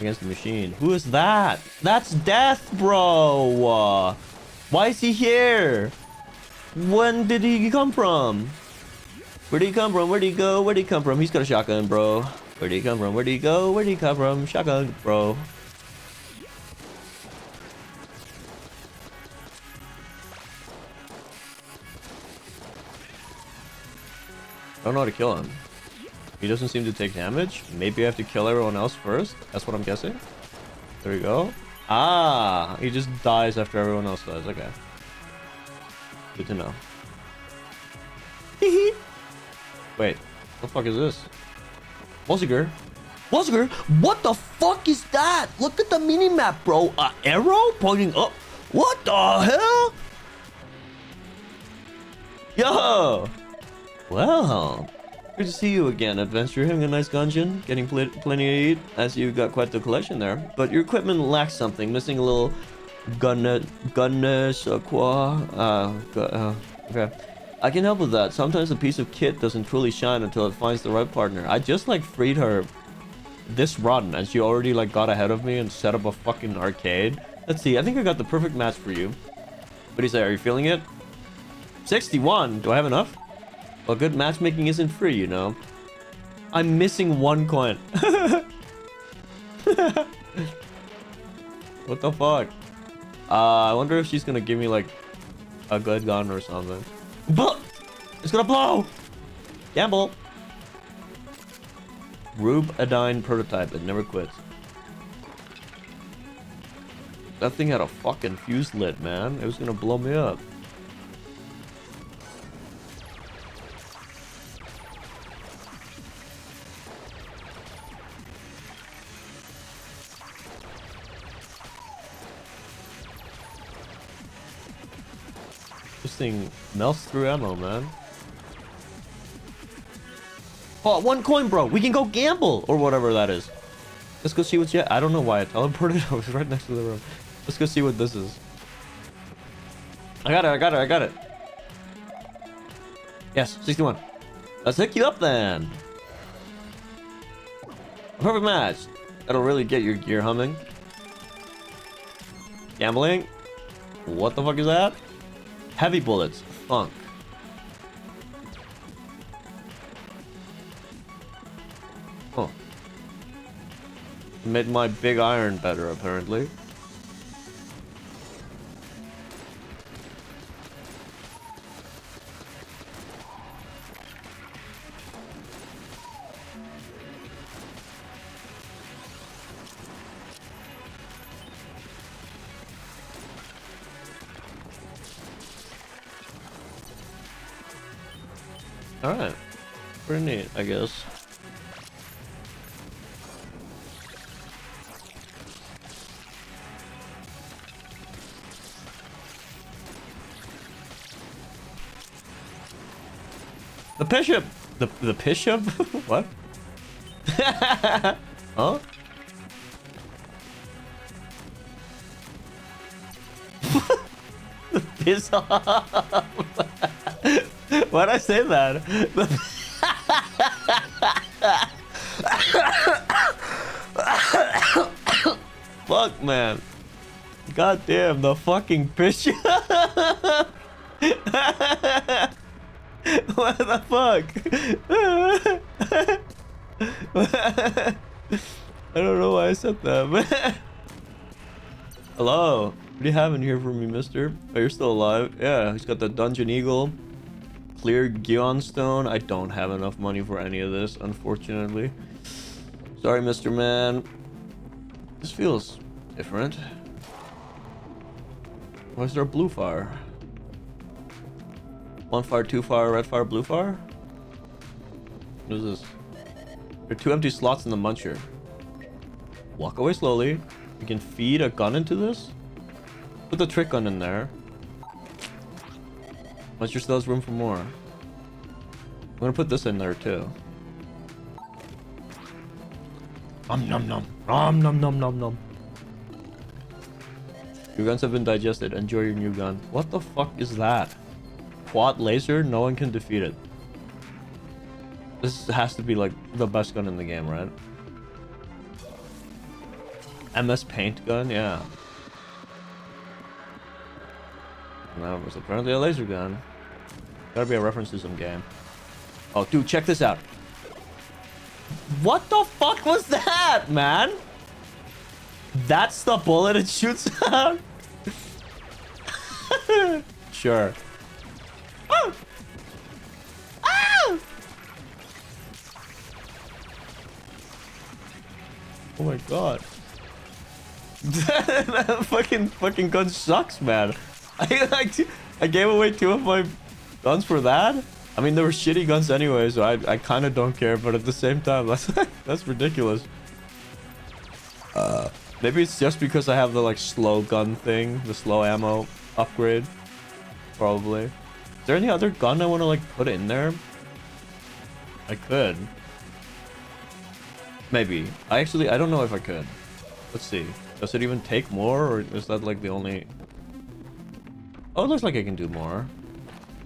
against the machine. Who is that? That's Death, bro. Why is he here? When did he come from? Where did he come from? Where did he go? Where did he come from? He's got a shotgun, bro. Where did he come from? Where did he go? Where did he come from? Shotgun, bro. I don't know how to kill him. He doesn't seem to take damage. Maybe I have to kill everyone else first. That's what I'm guessing. There we go. Ah, he just dies after everyone else does. Okay. Good to know. Wait, what the fuck is this? Wolziger? Wolziger? What the fuck is that? Look at the mini-map, bro. Arrow pointing up. What the hell? Yo! Well, good to see you again, adventurer. Having a nice gungeon, getting plenty to eat, as you got quite the collection there. But your equipment lacks something, missing a little gunness, okay. I can help with that. Sometimes a piece of kit doesn't truly shine until it finds the right partner. I just like freed her this run, and she already like got ahead of me and set up a fucking arcade. Let's see, I think I got the perfect match for you. What do you say, are you feeling it? 61, do I have enough? Well, good matchmaking isn't free, you know. I'm missing 1 coin. What the fuck? I wonder if she's gonna give me like a good gun or something. But it's gonna blow! Gamble! Rube-Adine prototype, it never quits. That thing had a fucking fuse lit, man. It was gonna blow me up. This thing melts through ammo, man. Oh, 1 coin, bro. We can go gamble or whatever that is. Let's go see what's yet. I don't know why I teleported. I was right next to the room. Let's go see what this is. I got it. Yes, 61. Let's hook you up then. A perfect match. That'll really get your gear humming. Gambling. What the fuck is that? Heavy bullets. Funk. Oh. Made my big iron better, apparently. Alright. Pretty neat, I guess. The bishop! The bishop? What? Huh? Piss off! Why'd I say that? Fuck, man. God damn, the fucking bishop! What the fuck? I don't know why I said that, but hello. What do you have in here for me, mister? Oh, you're still alive. Yeah, he's got the Dungeon Eagle. Clear Gion Stone. I don't have enough money for any of this, unfortunately. Sorry, Mr. Man. This feels different. Why is there a blue fire? 1 fire, 2 fire, red fire, blue fire? What is this? There are 2 empty slots in the muncher. Walk away slowly. You can feed a gun into this? Put the trick gun in there. Muncher still has room for more. I'm gonna put this in there too. Nom nom nom. Nom nom nom nom nom. Your guns have been digested. Enjoy your new gun. What the fuck is that? Quad laser? No one can defeat it. This has to be like the best gun in the game, right? MS paint gun? Yeah. That was apparently a laser gun. Gotta be a reference to some game. Oh, dude, check this out. What the fuck was that, man? That's the bullet it shoots out? Sure. Oh! Oh! Oh my god. That fucking gun sucks, man. I gave away 2 of my guns for that. I mean, they were shitty guns anyway, so I kind of don't care. But at the same time, that's ridiculous. Maybe it's just because I have the like slow gun thing, the slow ammo upgrade. Probably. Is there any other gun I want to like put in there? I could. Maybe. I don't know if I could. Let's see. Does it even take more, or is that like the only... Oh, it looks like I can do more.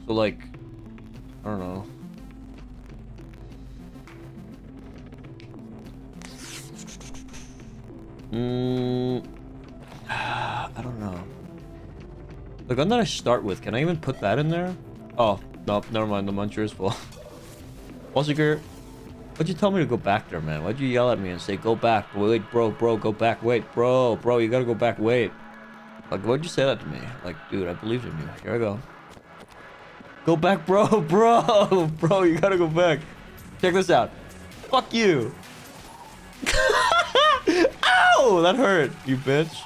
So like, I don't know. I don't know. The gun that I start with, can I even put that in there? Oh, no, never mind. The muncher is full. Walsiger, why'd you tell me to go back there, man? Why'd you yell at me and say, go back? Wait, bro, go back. Wait, bro, you gotta go back. Wait. Like, why'd you say that to me? Like, dude, I believed in you. Here I go. Go back, bro, bro, you gotta go back. Check this out. Fuck you. Ow, that hurt, you bitch.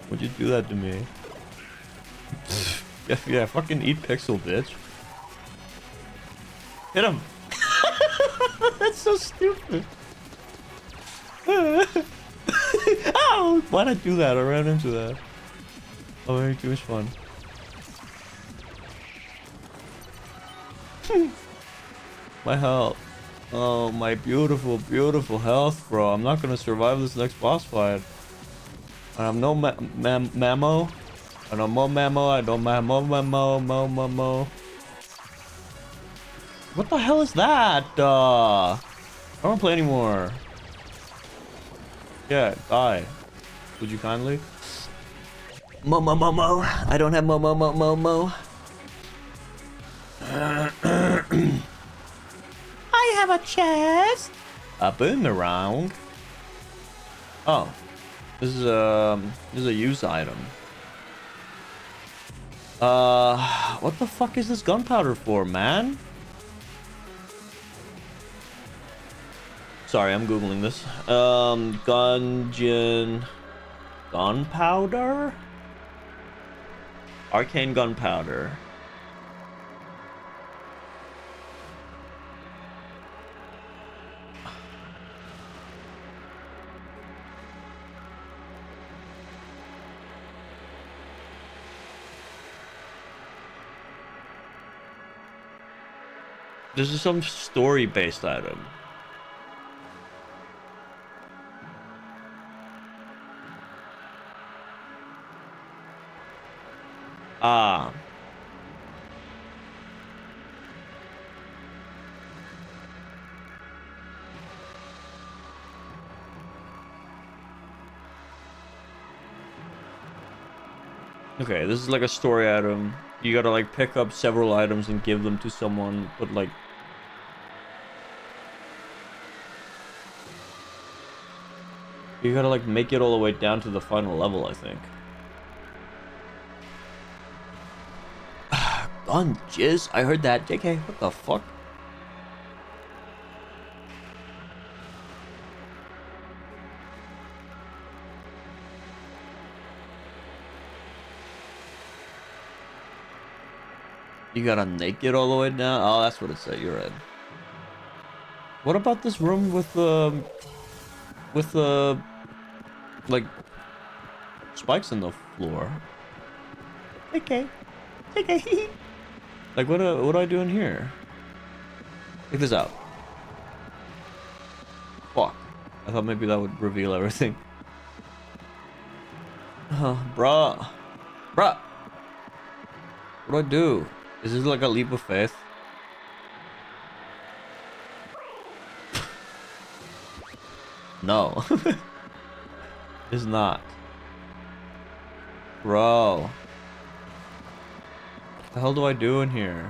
Why'd you do that to me? Yeah, fucking eat pixel, bitch. Hit him. That's so stupid. Ow! Why'd I do that? I ran into that. Oh, very too much fun. My health. Oh, my beautiful, beautiful health, bro. I'm not gonna survive this next boss fight. I have no mammo. I don't more mammo. I don't mammo. What the hell is that? I don't wanna play anymore. Yeah, die. Would you kindly? Mo. I don't have mo. I have a chest. A boomerang. Oh, this is a use item. What the fuck is this gunpowder for, man? Sorry, I'm googling this. Gungeon, gunpowder, arcane gunpowder. This is some story-based item. Ah. Okay, this is like a story item. You gotta like pick up several items and give them to someone, but like... You gotta like make it all the way down to the final level, I think. Gun jizz? I heard that. JK, what the fuck? You gotta naked all the way down? Oh, that's what it said. You're right. What about this room with the like spikes in the floor? Okay. Like what do I do in here? Check this out. Fuck. I thought maybe that would reveal everything. Bruh. What do I do? Is this like a leap of faith? No. It's not. Bro. What the hell do I do in here?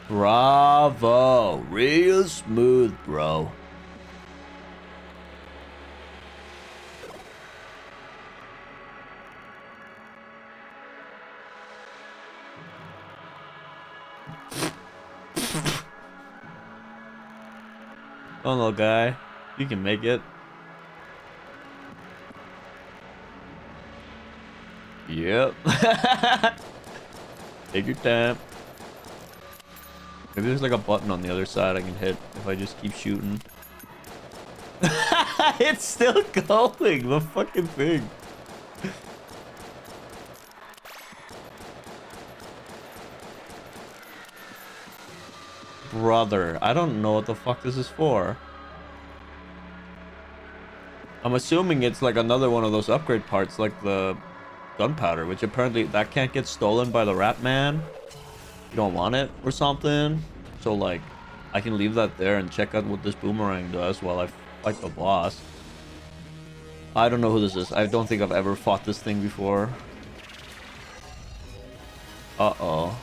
Bravo. Real smooth, bro. Come on, little guy. You can make it. Yep. Take your time. Maybe there's like a button on the other side I can hit if I just keep shooting. It's still going, the fucking thing. Brother, I don't know what the fuck this is for. I'm assuming it's like another one of those upgrade parts, like the gunpowder, which apparently that can't get stolen by the rat man. You don't want it or something. So like, I can leave that there and check out what this boomerang does while I fight the boss. I don't know who this is. I don't think I've ever fought this thing before. Uh-oh.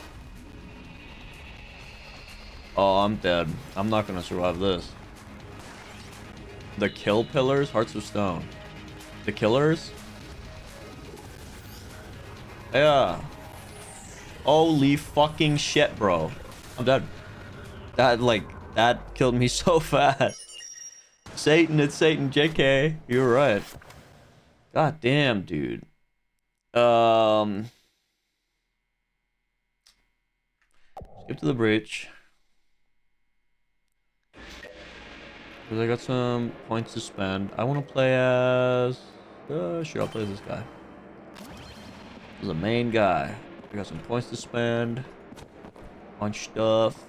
Oh, I'm dead. I'm not gonna survive this. The kill pillars? Hearts of stone. The killers? Yeah. Holy fucking shit, bro. I'm dead. That killed me so fast. Satan, it's Satan, JK. You're right. God damn, dude. Skip to the breach. Because I got some points to spend. I want to play as... sure, I'll play as this guy. This is the main guy. I got some points to spend. Bunch stuff.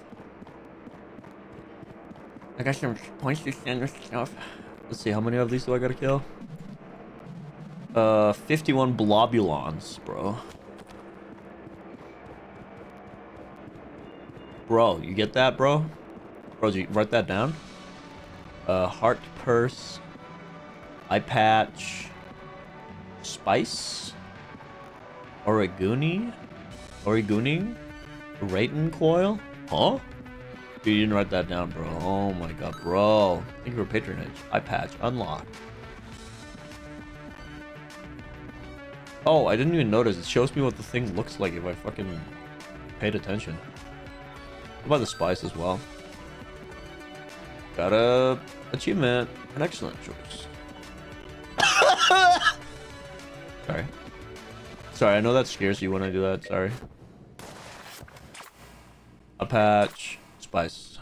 I got some points to spend with stuff. Let's see, how many of these do I gotta kill? 51 blobulons, bro. Bro, you get that, bro? Bro, did you write that down? Heart purse. Eye patch. Spice. Origuni. Raten coil? Huh? Dude, you didn't write that down, bro. Oh my god, bro. Thank you for patronage. Eye patch. Unlocked. Oh, I didn't even notice. It shows me what the thing looks like if I fucking paid attention. What about the spice as well? Got a achievement. An excellent choice. Sorry. Sorry, I know that scares you when I do that. Sorry. A patch. Spice.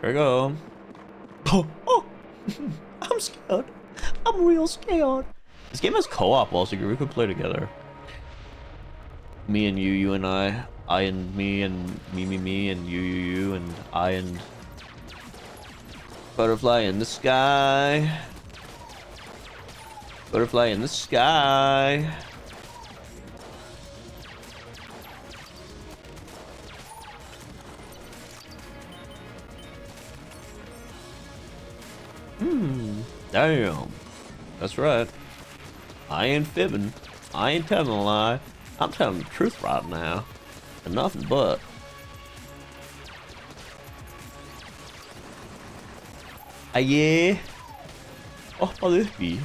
There we go. Oh, oh. I'm scared. I'm real scared. This game has co-op also. We could play together. Me and you and I and me and me and you and I and butterfly in the sky. Butterfly in the sky. Damn. That's right. I ain't fibbing. I ain't telling a lie. I'm telling the truth right now. And nothing but. Ah, yeah. Oh, vad det blir.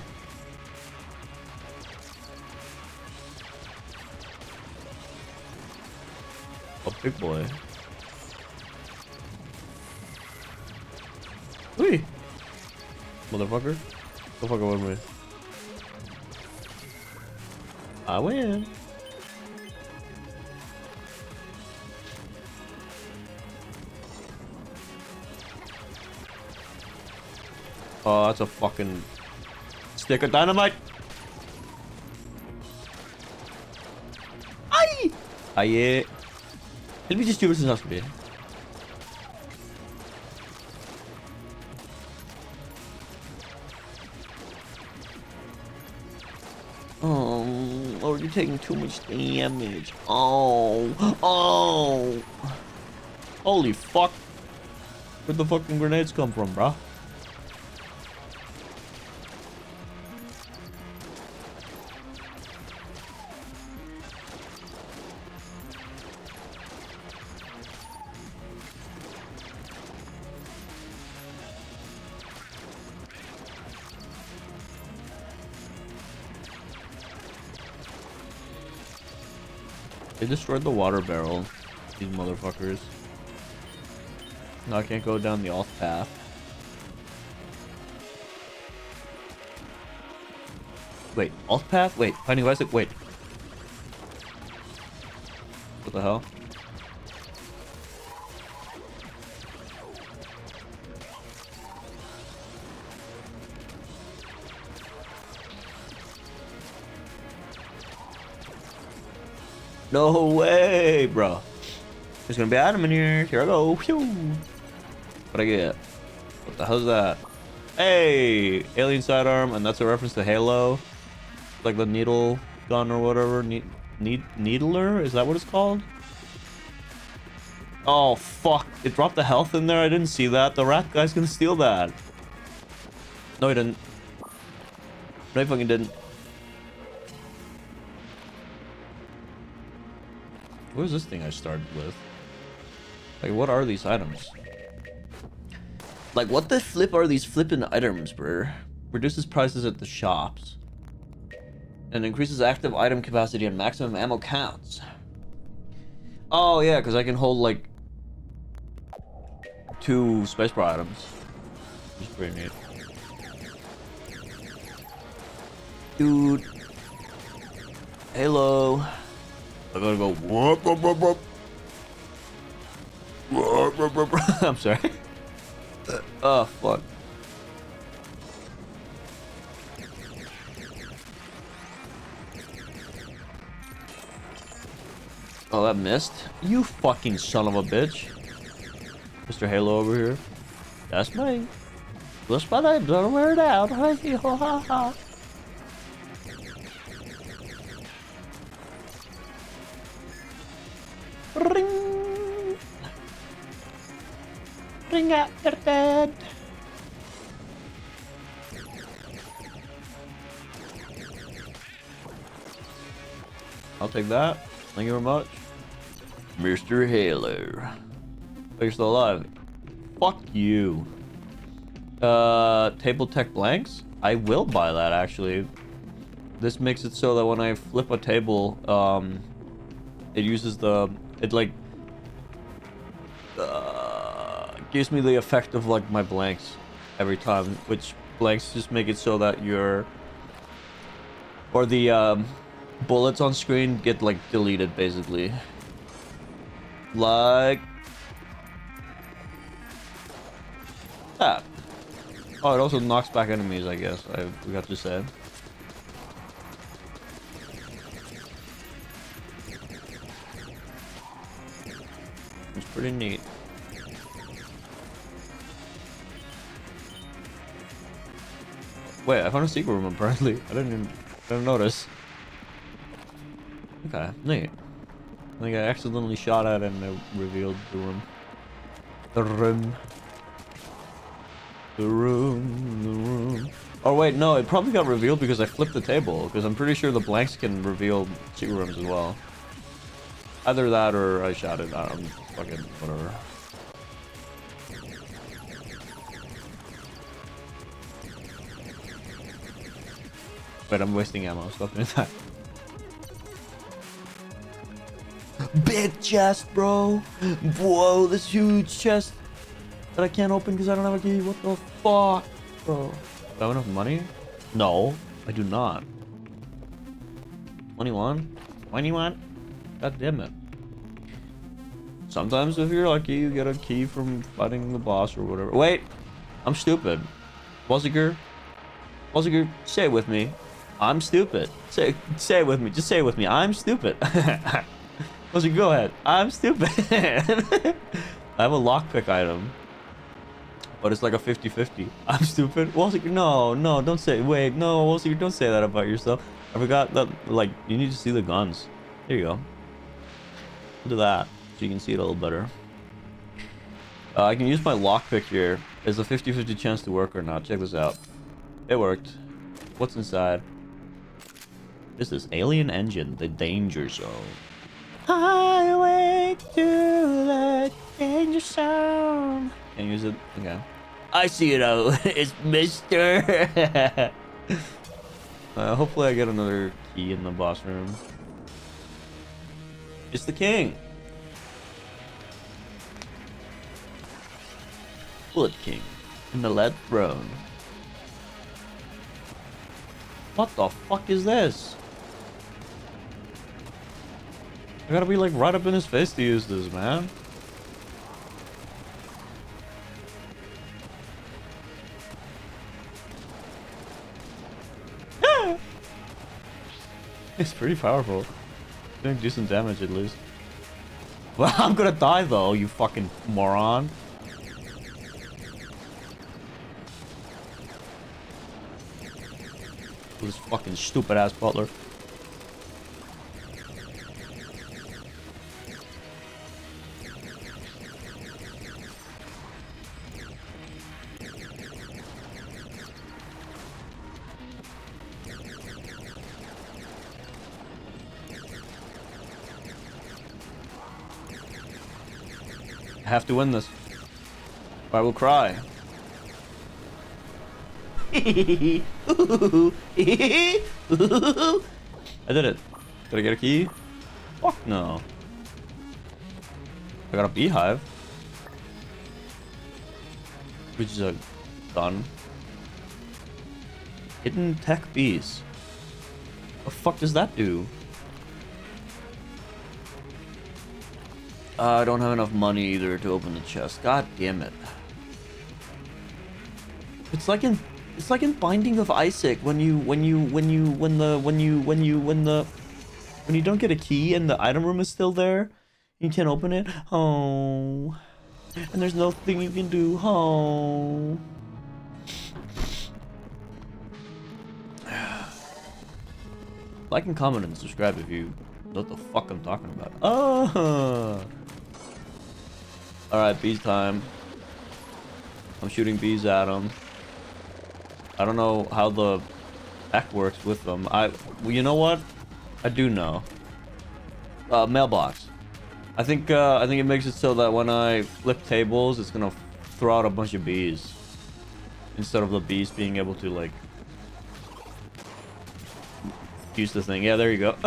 Oh, big boy. Whee! Motherfucker. Go fuck over me. I win. Oh, that's a fucking stick of dynamite. Aye! Aye. Let me just do this as well. Oh, you're taking too much damage. Oh, oh. Holy fuck. Where'd the fucking grenades come from, bruh? They destroyed the water barrel. These motherfuckers. Now I can't go down the off path. Wait, off path? Wait, finding Isaac? Wait. What the hell? No way, bro. There's gonna be an item in here. Here I go. Phew. What'd I get? What the hell's that? Hey, alien sidearm, and that's a reference to Halo, like the needle gun or whatever. Needler? Is that what it's called? Oh fuck! It dropped the health in there. I didn't see that. The rat guy's gonna steal that. No, he didn't. No, he fucking didn't. What is this thing I started with? Like, what are these items? Like, what the flip are these flippin' items, bro? Reduces prices at the shops. And increases active item capacity and maximum ammo counts. Oh, yeah, because I can hold, like, 2 spacebar items. Which is pretty neat. Dude. Halo. I gotta go. Whoop, whoop, whoop, whoop. Whoop, whoop, whoop, whoop. I'm sorry. Oh, fuck. Oh, that missed? You fucking son of a bitch. Mr. Halo over here. That's me. That's my name. Don't wear it out. Ha ha ha. Ring. Ring out, they're dead. I'll take that. Thank you very much. Mr. Halo. Oh, you're still alive. Fuck you. Table tech blanks? I will buy that, actually. This makes it so that when I flip a table, it uses the... It, like... gives me the effect of, like, my blanks every time. Which blanks just make it so that your... Or the, bullets on screen get, like, deleted, basically. Like... that. Oh, it also knocks back enemies, I guess. I forgot to say. It's pretty neat. Wait, I found a secret room apparently. I didn't notice. Okay, neat. I think I accidentally shot at it and it revealed the room. The room. The room. Oh wait, no, it probably got revealed because I flipped the table. Because I'm pretty sure the blanks can reveal secret rooms as well. Either that or I shot it. I'm fucking whatever. Wait, I'm wasting ammo. Stop doing that. Big chest, bro. Whoa, this huge chest that I can't open because I don't have a key. What the fuck, bro? Do I have enough money? No, I do not. 21? 21? God damn it. Sometimes if you're lucky, you get a key from fighting the boss or whatever. Wait, I'm stupid. Wozziger, say it with me. I'm stupid. Say it with me. Just say it with me. I'm stupid. Wozziger, go ahead. I'm stupid. I have a lockpick item. But it's like a 50-50. I'm stupid. Wozziger, no, don't say. Wait, no, Wozziger, don't say that about yourself. I forgot that, like, you need to see the guns. There you go. Do that, so you can see it a little better. I can use my lockpick here. There's a 50-50 chance to work or not. Check this out. It worked. What's inside? This is Alien Engine, the Danger Zone. Highway to the Danger Zone. Can't use it? Okay. I see it out. It's Mr. Hopefully I get another key in the boss room. It's the king. Bullet King in the lead throne. What the fuck is this? I gotta be like right up in his face to use this, man. It's pretty powerful. Doing decent damage at least. Well, I'm gonna die though, you fucking moron. This fucking stupid ass butler. I have to win this. Or I will cry. I did it. Did I get a key? Fuck no. I got a beehive. Which is a gun. Hidden tech bees. What the fuck does that do? I don't have enough money either to open the chest. God damn it. It's like in Binding of Isaac when you don't get a key and the item room is still there. You can't open it. Oh. And there's nothing you can do. Oh. Like and comment and subscribe if you know what the fuck I'm talking about. Oh. Alright, bees time. I'm shooting bees at them. I don't know how the heck works with them. Well, you know what? I do know. Mailbox. I think it makes it so that when I flip tables, it's gonna throw out a bunch of bees instead of the bees being able to like use the thing. Yeah, there you go.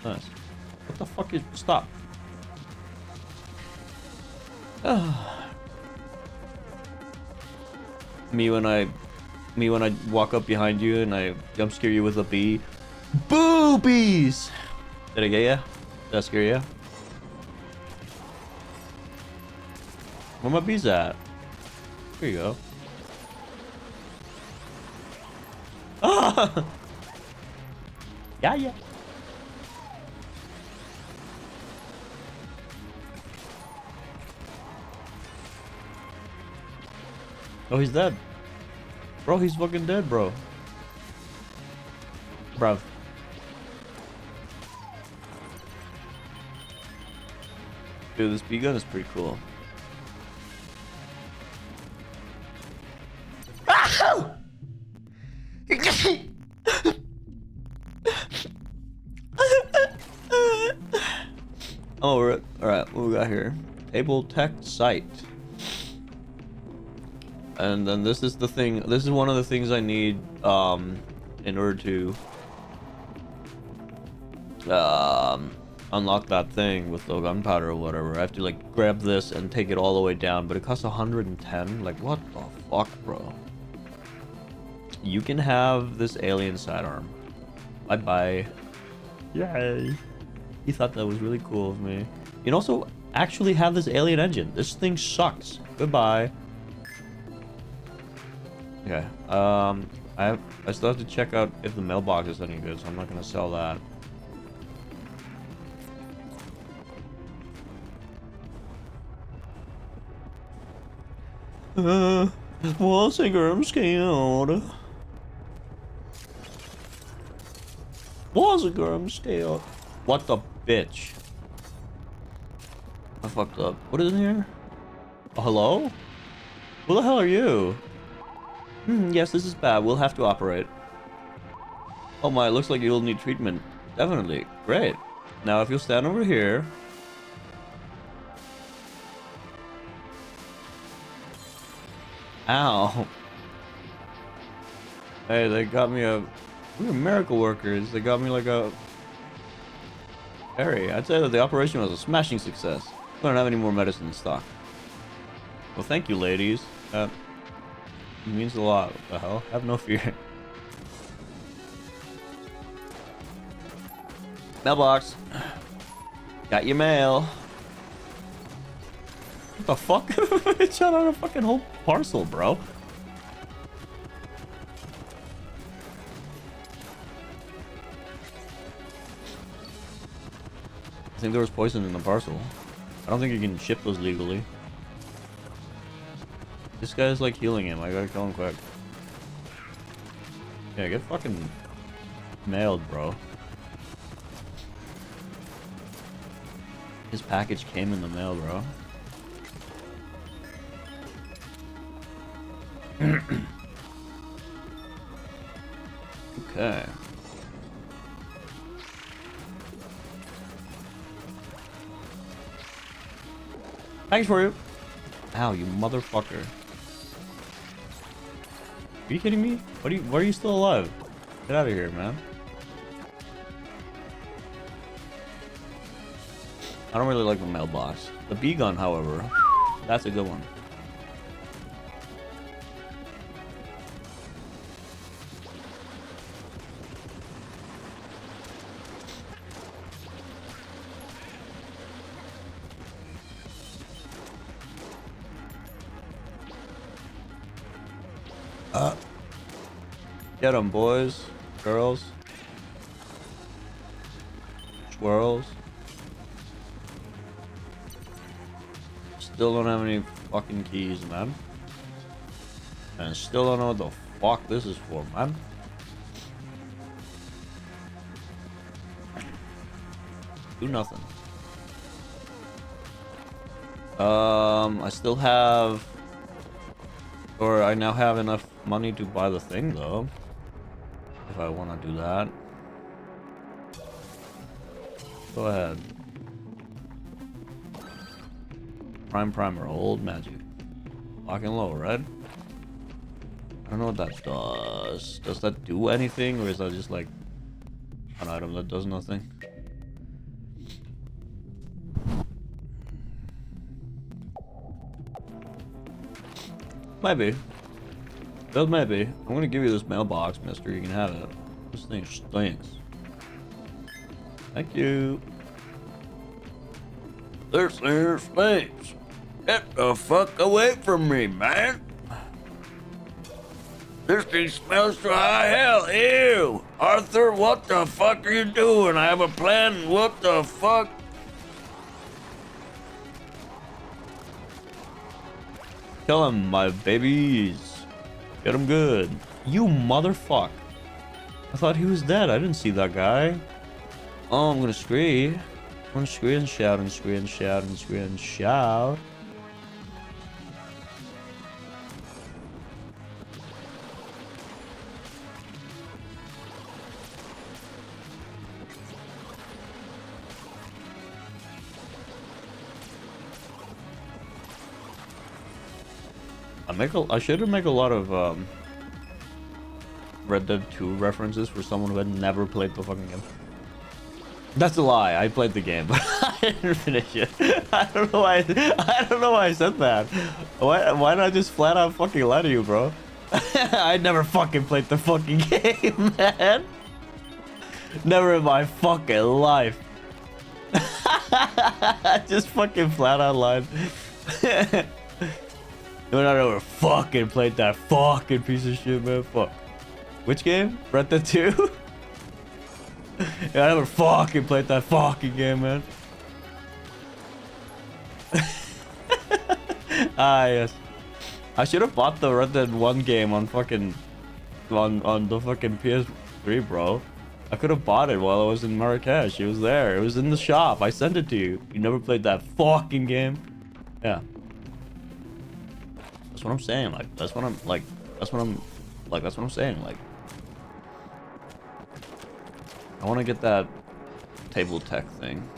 Nice. What the fuck is... Stop. Me when I walk up behind you and I jump scare you with a bee. Boobies! Did I get ya? Did I scare ya? Where my bees at? Here you go. Ah! Yeah. Oh, he's dead. Bro, he's fucking dead, bro. Bruv. Dude, this bee gun is pretty cool. Oh, we're alright, what we got here? Table tech site. And then this is the thing, this is one of the things I need in order to unlock that thing with the gunpowder or whatever. I have to like grab this and take it all the way down, but it costs 110. Like, what the fuck, bro? You can have this alien sidearm. Bye bye. Yay. He thought that was really cool of me. You can also actually have this alien engine. This thing sucks. Goodbye. Okay. I still have to check out if the mailbox is any good, so I'm not gonna sell that. Once again, I'm scared. Once again, I'm scared. What the bitch? I fucked up. What is in here? Oh, hello? Who the hell are you? Yes, this is bad. We'll have to operate. Oh my, it looks like you'll need treatment. Definitely. Great. Now, if you'll stand over here. Ow. Hey, they got me a... We're miracle workers. They got me like a... Harry, I'd say that the operation was a smashing success. We don't have any more medicine in stock. Well, thank you, ladies. It means a lot. What the hell? Have no fear. Mailbox. Got your mail. What the fuck? It shot out a fucking whole parcel, bro. think there was poison in the parcel. I don't think you can ship those legally. This guy's like healing him. I gotta kill him quick. Yeah, get fucking mailed, bro. His package came in the mail, bro. Okay. Thanks for you. Ow, you motherfucker. Are you kidding me? Why are you still alive? Get out of here, man. I don't really like the mailbox. The bee gun, however, that's a good one. Get them, boys, girls, swirls. Still don't have any fucking keys, man. And still don't know what the fuck this is for, man. Do nothing. I still have, or I now have enough money to buy the thing, though. If I want to do that. Go ahead. Prime primer, old magic. Lock and low, right? I don't know what that does. Does that do anything, or is that just like an item that does nothing? Maybe. Well, maybe. I'm gonna give you this mailbox, mister. You can have it. This thing stinks. Thank you. This thing stinks. Get the fuck away from me, man. This thing smells to high hell. Ew. Arthur, what the fuck are you doing? I have a plan. What the fuck? Kill him, my babies. Get him good. You motherfucker. I thought he was dead. I didn't see that guy. Oh, I'm gonna scream. I'm gonna scream and shout and scream and shout and scream and shout. I should make a lot of Red Dead 2 references for someone who had never played the fucking game. That's a lie. I played the game, but I didn't finish it. I don't know why. I don't know why I said that. Why not just flat out fucking lie to you, bro? I never fucking played the fucking game, man. Never in my fucking life. Just fucking flat out lied. No, I never fucking played that fucking piece of shit, man. Fuck. Which game? Red Dead 2? Yeah, I never fucking played that fucking game, man. Ah, yes. I should have bought the Red Dead 1 game on fucking... On the fucking PS3, bro. I could have bought it while I was in Marrakech. It was there. It was in the shop. I sent it to you. You never played that fucking game? Yeah. That's what I'm saying, like, that's what I'm saying, like. I want to get that table tech thing.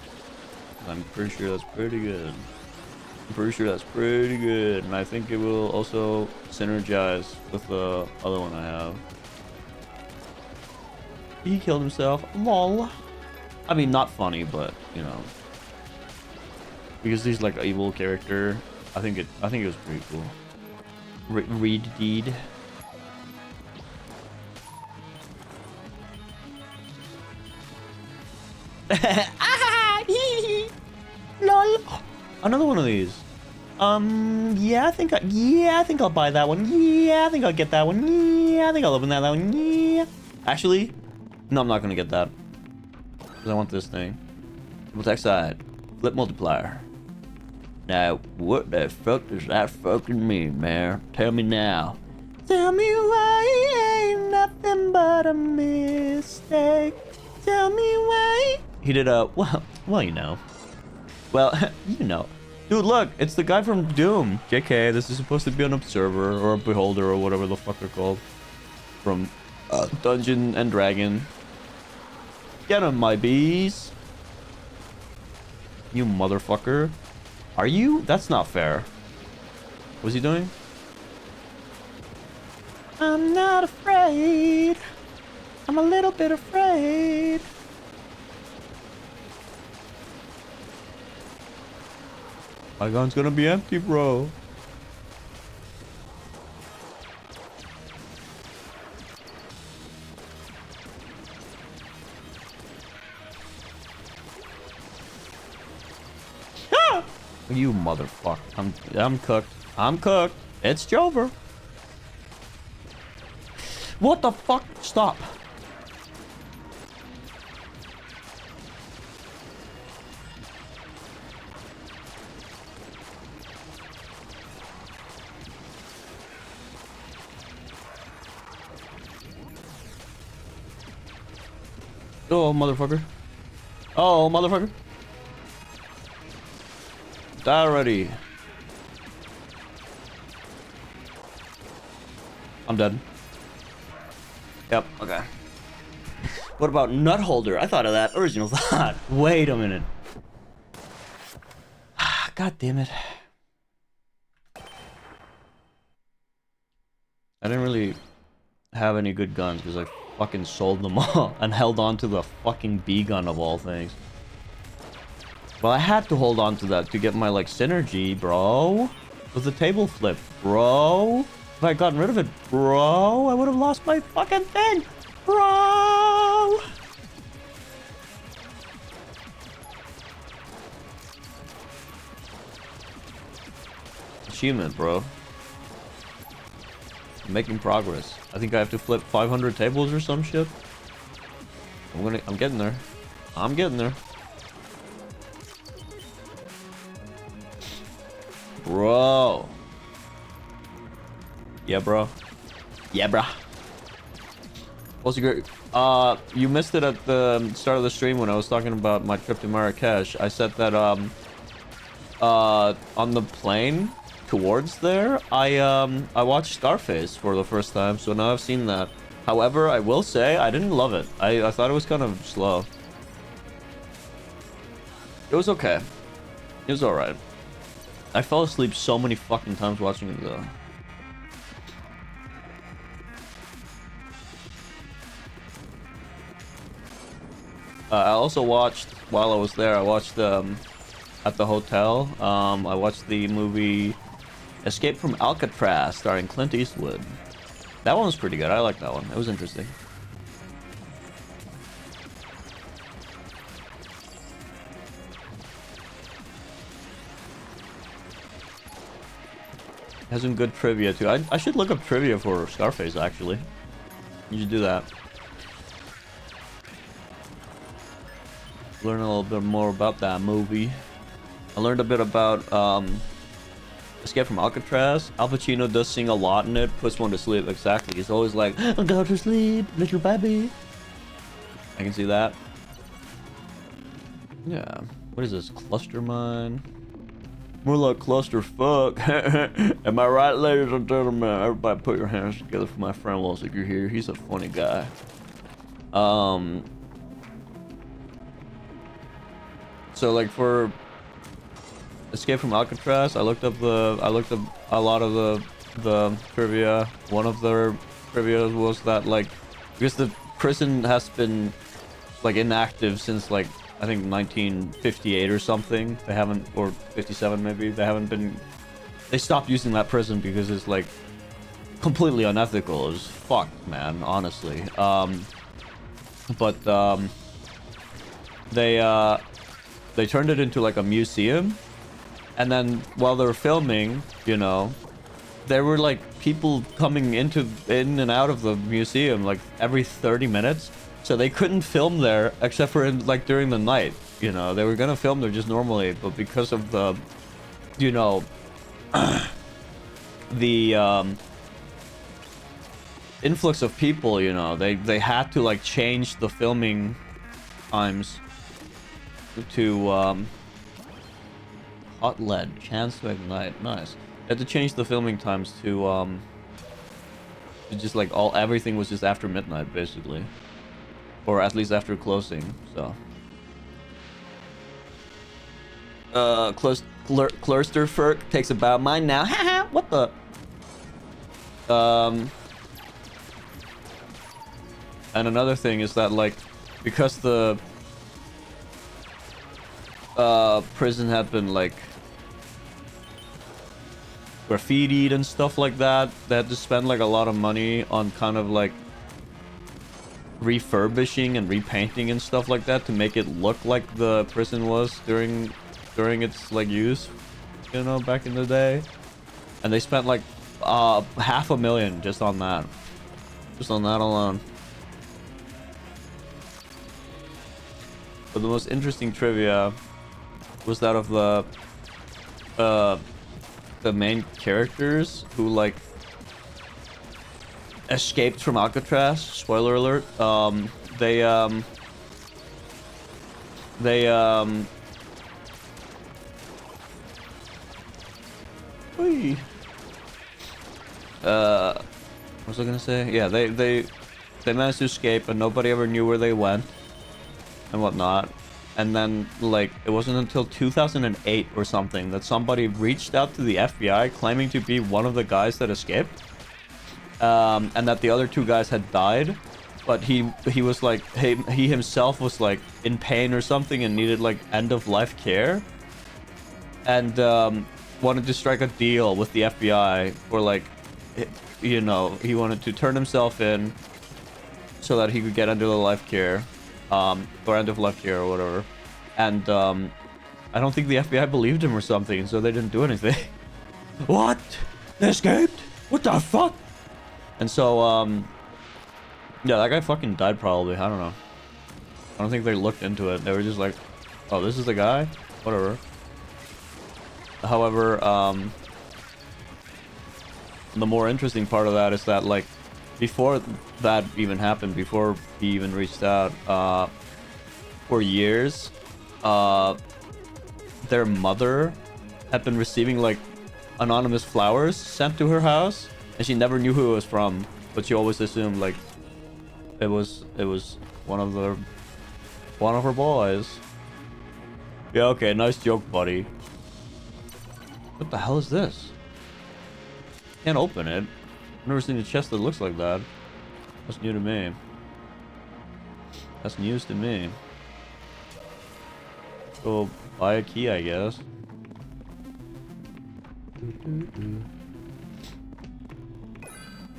I'm pretty sure that's pretty good. And I think it will also synergize with the other one I have. He killed himself. Lol. I mean, not funny, but, you know. Because he's like an evil character. I think it was pretty cool. Read deed. Lol. Another one of these. Yeah, I think I'll buy that one. Yeah, I think I'll get that one. Yeah, I think I'll open that one. Yeah. Actually, no, I'm not gonna get that. Because I want this thing. Attack side. Flip multiplier. Now, what the fuck does that fucking mean, man? Tell me now. Tell me why it ain't nothing but a mistake. Tell me why. He did a, well, you know. Well, you know. Dude, look, it's the guy from Doom. JK, this is supposed to be an observer or a beholder or whatever the fuck they're called. From Dungeon and Dragon. Get him, my bees. You motherfucker. Are you? That's not fair. What's he doing? I'm not afraid. I'm a little bit afraid. My gun's gonna be empty, bro. Ah! You motherfucker. I'm cooked. I'm cooked. It's over. What the fuck? Stop. Oh, motherfucker. Oh, motherfucker. Die already. I'm dead. Yep, okay. What about nut holder? I thought of that. Original thought. Wait a minute. God damn it. I didn't really have any good guns because I fucking sold them all and held on to the fucking B gun of all things. Well, I had to hold on to that to get my, like, synergy, bro. With the table flip, bro. If I had gotten rid of it, bro, I would have lost my fucking thing, bro. Achievement, bro. I'm making progress. I think I have to flip 500 tables or some shit. I'm getting there. I'm getting there. Bro. Yeah, bro. Yeah, bro. What's your great? You missed it at the start of the stream when I was talking about my trip to Marrakech. I said that on the plane towards there, I watched Scarface for the first time, so now I've seen that. However, I will say I didn't love it. I thought it was kind of slow. It was okay. It was alright. I fell asleep so many fucking times watching it though. I also watched, while I was there, I watched at the hotel, I watched the movie Escape from Alcatraz starring Clint Eastwood. That one was pretty good. I liked that one. It was interesting. Has some good trivia too. I should look up trivia for Scarface actually. You should do that. Learn a little bit more about that movie. I learned a bit about Escape from Alcatraz. Al Pacino does sing a lot in it. Puts one to sleep. Exactly. He's always like, go to sleep, little baby. I can see that. Yeah. What is this? Cluster mine? More like cluster fuck. Am I right, ladies and gentlemen? Everybody put your hands together for my friend Wilson. You're here. He's a funny guy. So like for Escape from Alcatraz, I looked up a lot of the trivia. One of the trivia was that like because the prison has been like inactive since like I think 1958 or something. They haven't, or 57 maybe. They stopped using that prison because it's like completely unethical. It's fucked, man, honestly. They turned it into like a museum, and then while they were filming, you know, there were like people coming in and out of the museum like every 30 minutes. So they couldn't film there except for in, like during the night. You know, they were gonna film there just normally, but because of the, you know, the influx of people, you know, they had to like change the filming times to hot lead, chance to ignite, nice. They had to change the filming times to just like everything was just after midnight basically, or at least after closing. So Clusterfurk takes about mine now. Haha, what the? And another thing is that, like, because the prison had been, like, graffitied and stuff like that, they had to spend, like, a lot of money on kind of, like, refurbishing and repainting and stuff like that to make it look like the prison was during its like use, you know, back in the day. And they spent like $500,000 just on that alone. But the most interesting trivia was that of the main characters who like escaped from Alcatraz. Spoiler alert. They what was I gonna say? Yeah, they managed to escape and nobody ever knew where they went and whatnot. And then, like, it wasn't until 2008 or something that somebody reached out to the FBI claiming to be one of the guys that escaped. And that the other two guys had died. But he was like, he himself was like in pain or something and needed like end of life care. And wanted to strike a deal with the FBI for like, you know, he wanted to turn himself in so that he could get under the life care, or end of life care or whatever. And I don't think the FBI believed him or something, so they didn't do anything. What? They escaped? What the fuck? And so yeah, that guy fucking died probably. I don't know. I don't think they looked into it. They were just like, oh, this is the guy? Whatever. However, the more interesting part of that is that, like, before that even happened, before he even reached out, for years, their mother had been receiving, like, anonymous flowers sent to her house, and she never knew who it was from, but she always assumed, like, it was one of her boys. Yeah, okay, nice joke, buddy. What the hell is this? Can't open it. I've never seen a chest that looks like that. That's new to me. That's news to me. Go buy a key, I guess.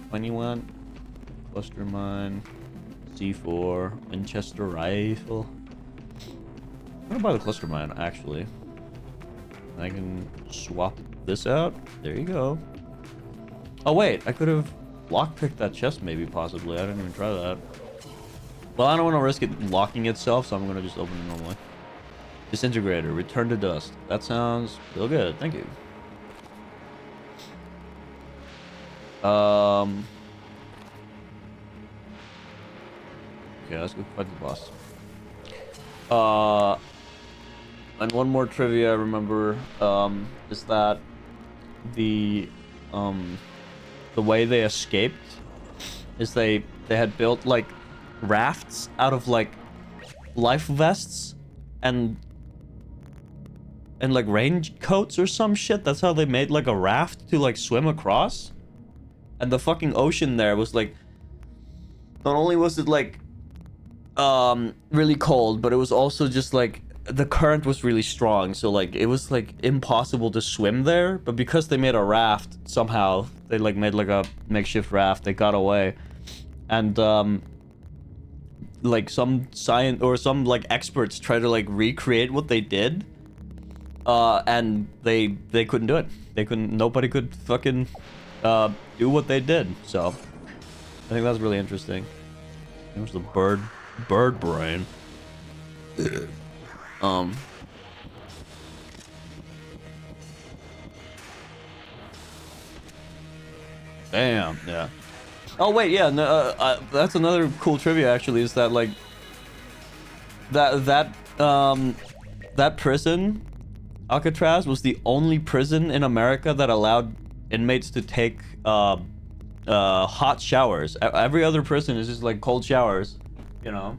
21. Cluster mine. C4. Winchester rifle. I'm gonna buy the cluster mine, actually. I can swap this out. There you go. Oh wait, I could have lockpicked that chest maybe, possibly. I didn't even try that. Well, I don't want to risk it locking itself, so I'm gonna just open it normally. Disintegrator, return to dust. That sounds real good, thank you. Okay, let's go fight the boss. And one more trivia I remember, is that the way they escaped is they had built like rafts out of like life vests and like raincoats or some shit. That's how they made like a raft to like swim across. And the fucking ocean there was like, not only was it like really cold, but it was also just like the current was really strong, so like it was like impossible to swim there. But because they made a raft, somehow they like made like a makeshift raft, they got away. And like some science or some like experts try to like recreate what they did, and they couldn't do it. Nobody could fucking do what they did. So I think that's really interesting. There's the bird brain. Um. Damn. Yeah. Oh wait, yeah. No, that's another cool trivia actually. Is that like that prison, Alcatraz, was the only prison in America that allowed inmates to take hot showers. Every other prison is just like cold showers, you know.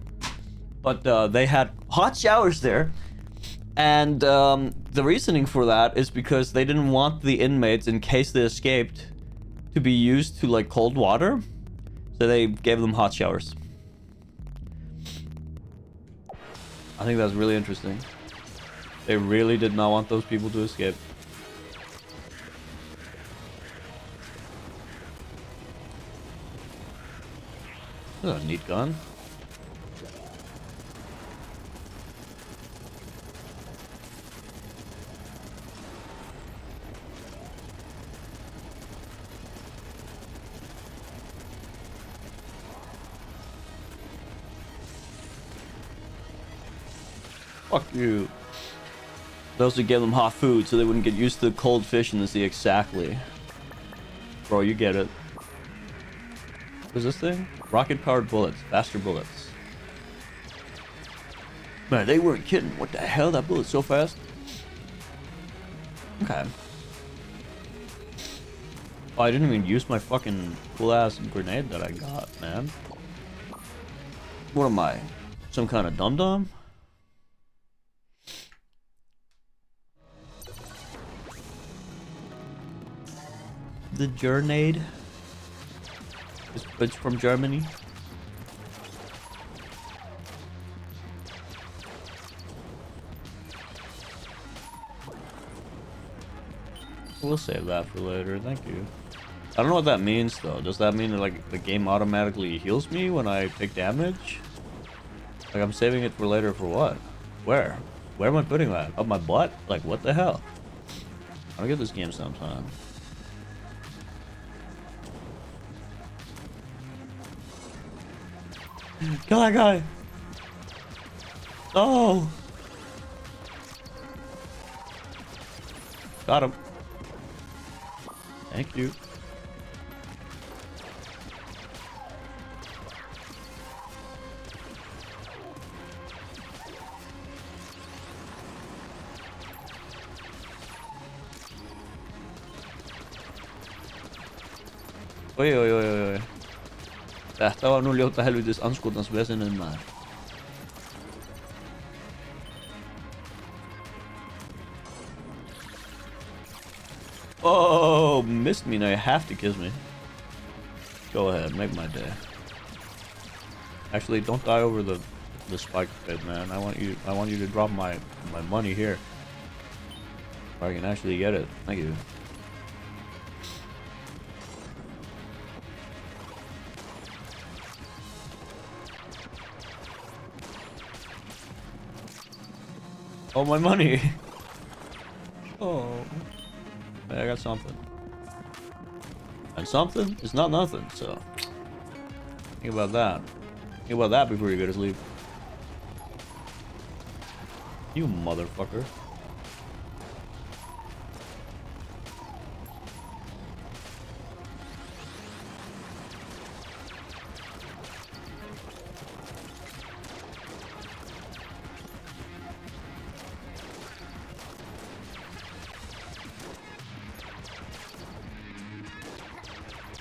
But they had hot showers there, and the reasoning for that is because they didn't want the inmates, in case they escaped, to be used to like cold water, so they gave them hot showers. I think that's really interesting. They really did not want those people to escape. That's a neat gun. Fuck you. They also gave them hot food so they wouldn't get used to the cold fish in the sea. Exactly. Bro, you get it. What's this thing? Rocket-powered bullets. Faster bullets. Man, they weren't kidding. What the hell? That bullet's so fast. Okay. Oh, I didn't even use my fucking cool-ass grenade that I got, man. What am I? Some kind of dum-dum? The Grenade. It's from Germany. We'll save that for later, thank you. I don't know what that means though. Does that mean that like the game automatically heals me when I take damage? Like I'm saving it for later for what? Where? Where am I putting that? Up my butt? Like what the hell? I'll get this game sometime. Kill that guy! Oh! Got him. Thank you. Oi, oi, oi, oi, oi. Þetta var nú ljóta helvitis anskotans vesenið maður. Oh, missed me. Now you have to kiss me. Go ahead, make my day. Actually, don't die over the spike pit, man. I want you to drop my money here, where I can actually get it. Thank you. Oh, my money. Oh. I got something. And something is not nothing, so think about that. Think about that before you go to sleep. You motherfucker.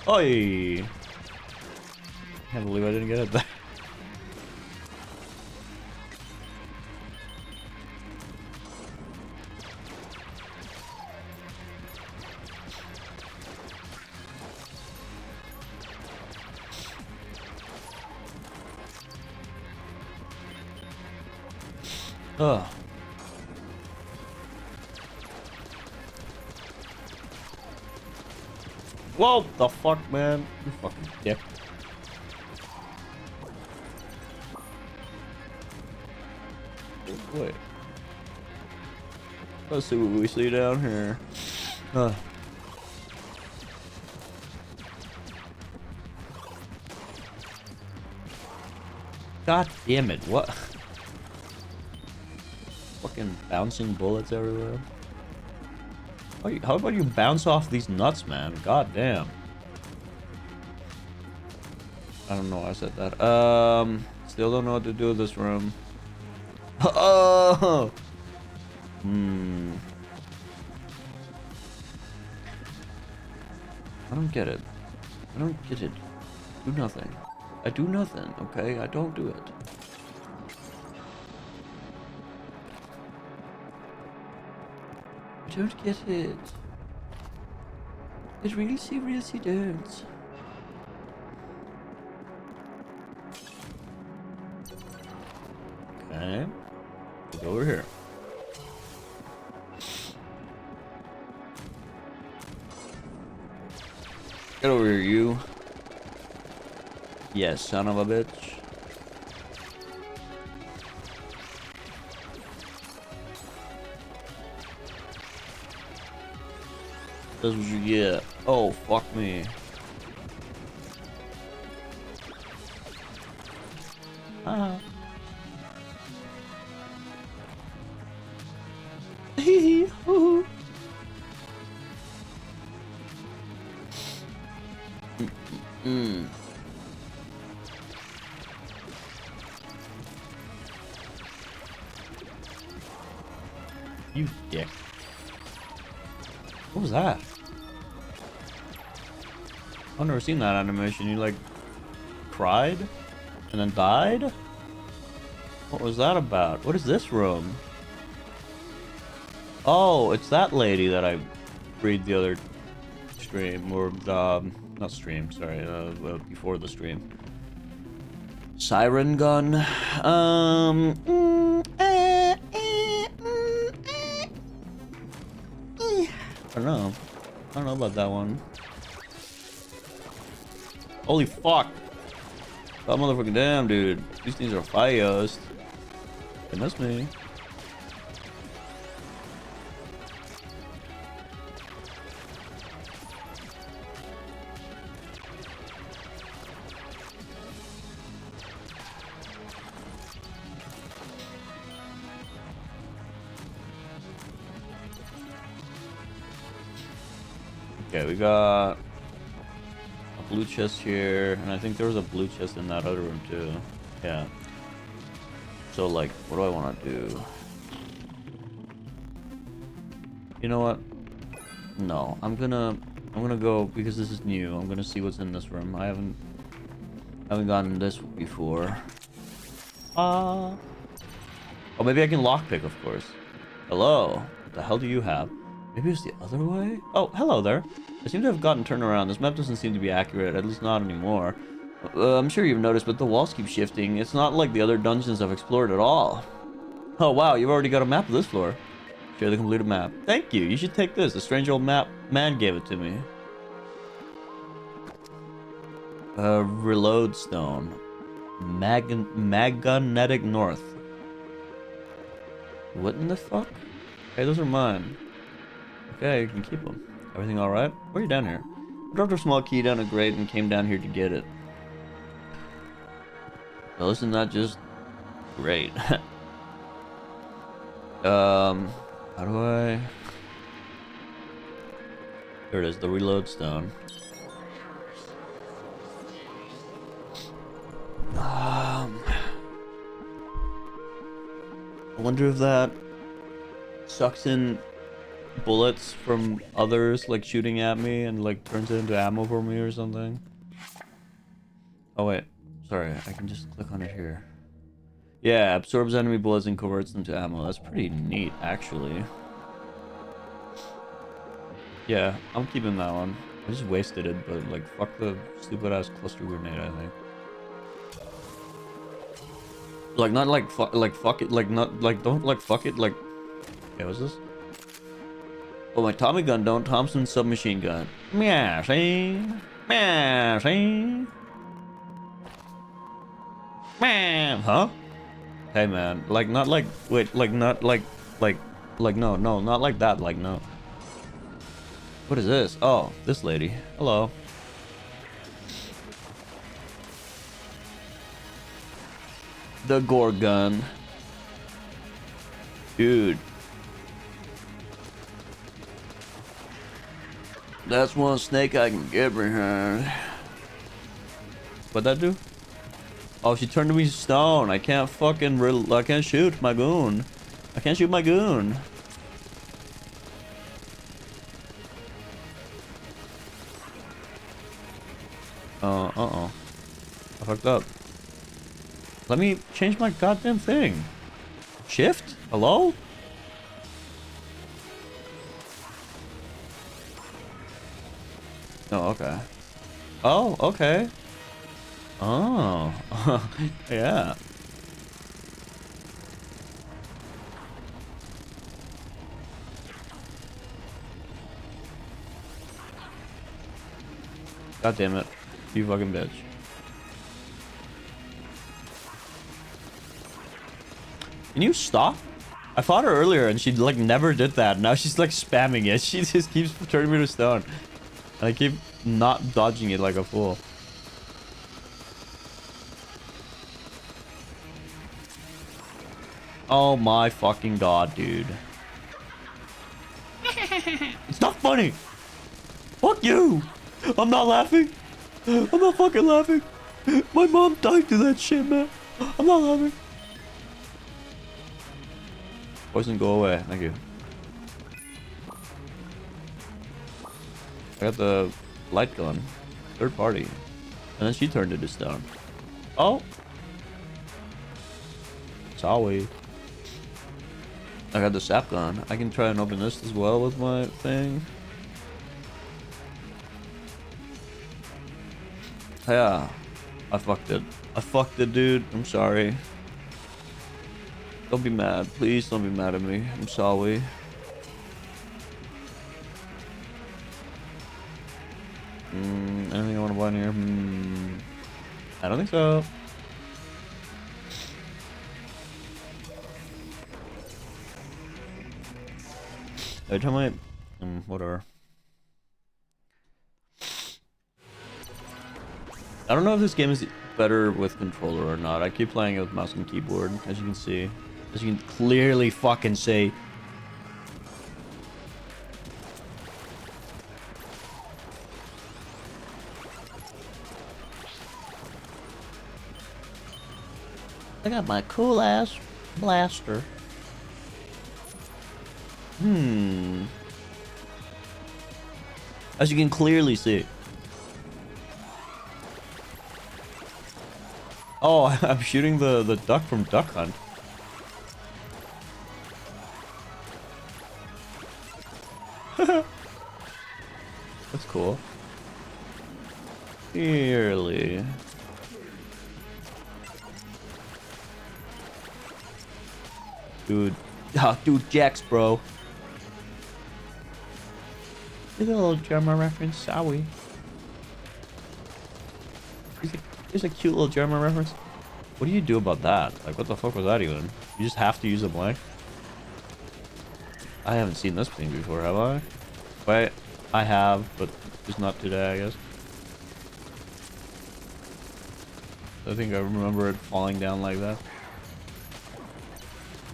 Oi! Can't believe I didn't get it there. Ugh. Whoa, the fuck, man? You fucking dick. Wait. Let's see what we see down here. God damn it, what? fucking bouncing bullets everywhere. How about you bounce off these nuts, man? God damn. I don't know why I said that. Still don't know what to do with this room. Oh! I don't get it. I don't get it. Do nothing. I do nothing, okay? I don't do it. I don't get it. I really don't. Okay. Let's go over here. Get over here, you. Yes, son of a bitch. That's what you get. Oh, fuck me. Ah. Hee hee hoo. You dick. What was that? I've never seen that animation. You like cried and then died? What was that about? What is this room? Oh, it's that lady that I freed the other stream, or not stream, sorry, before the stream. Siren gun. I don't know about that one. Holy fuck! God motherfucking damn, dude. These things are fast. Goodness me. Okay, we got a blue chest here, and I think there was a blue chest in that other room too. Yeah. So like, what do I want to do? You know what? No, I'm gonna go because this is new. I'm gonna see what's in this room. I haven't gotten this before. Oh, maybe I can lockpick, of course. Hello. What the hell do you have? Maybe it's the other way? Oh, hello there. I seem to have gotten turned around. This map doesn't seem to be accurate, at least not anymore. I'm sure you've noticed, but the walls keep shifting. It's not like the other dungeons I've explored at all. Oh, wow, you've already got a map of this floor. Share the completed map. Thank you. You should take this. A strange old man gave it to me. Reload stone. Magnetic North. What in the fuck? Hey, those are mine. Okay, you can keep them. Everything alright? Why are you down here? I dropped a small key down a grate and came down here to get it. Well, isn't that just great? How do I... There it is, the reload stone. I wonder if that sucks in bullets from others like shooting at me and like turns it into ammo for me or something. Oh wait, sorry, I can just click on it here. Yeah, absorbs enemy bullets and converts them to ammo. That's pretty neat, actually. Yeah, I'm keeping that one. I just wasted it, but like fuck the stupid ass cluster grenade, I think. Like not like fuck it, like not like don't like fuck it, like. Okay, what's this? Oh, my Tommy gun don't. Thompson submachine gun. Meow, see? Meow, see? Meow, huh? Hey, man. Like, not like... Wait, like, not like... Like, no, not like that. Like, no. What is this? Oh, this lady. Hello. The gore gun. Dude. That's one snake I can get behind. What'd that do? Oh, she turned me to stone. I can't fucking I can't shoot my goon. I can't shoot my goon. Uh-oh. I fucked up. Let me change my goddamn thing. Shift? Hello? Oh, okay. Oh, okay. Oh. Yeah. God damn it. You fucking bitch. Can you stop? I fought her earlier and she like never did that. Now she's like spamming it. She just keeps turning me to stone. And I keep not dodging it like a fool. Oh my fucking god, dude. It's not funny. Fuck you. I'm not laughing. I'm not fucking laughing. My mom died to that shit, man. I'm not laughing. Poison, go away. Thank you. I got the light gun. Third party. And then she turned it to stone. Oh. Sorry. I got the sap gun. I can try and open this as well with my thing. Yeah. I fucked it. I fucked it, dude. I'm sorry. Don't be mad. Please don't be mad at me. I'm sorry. Anything I want to buy in here? I don't think so. Every time I... whatever. I don't know if this game is better with controller or not. I keep playing it with mouse and keyboard, as you can see. As you can clearly fucking see. I got my cool ass blaster. As you can clearly see. Oh, I'm shooting the duck from Duck Hunt. That's cool. Clearly. Dude. Oh, dude, Jax, bro. Look at a little German reference, sorry. Here's a cute little German reference. What do you do about that? Like, what the fuck was that even? You just have to use a blank? I haven't seen this thing before, have I? Wait, I have, but just not today, I guess. I think I remember it falling down like that.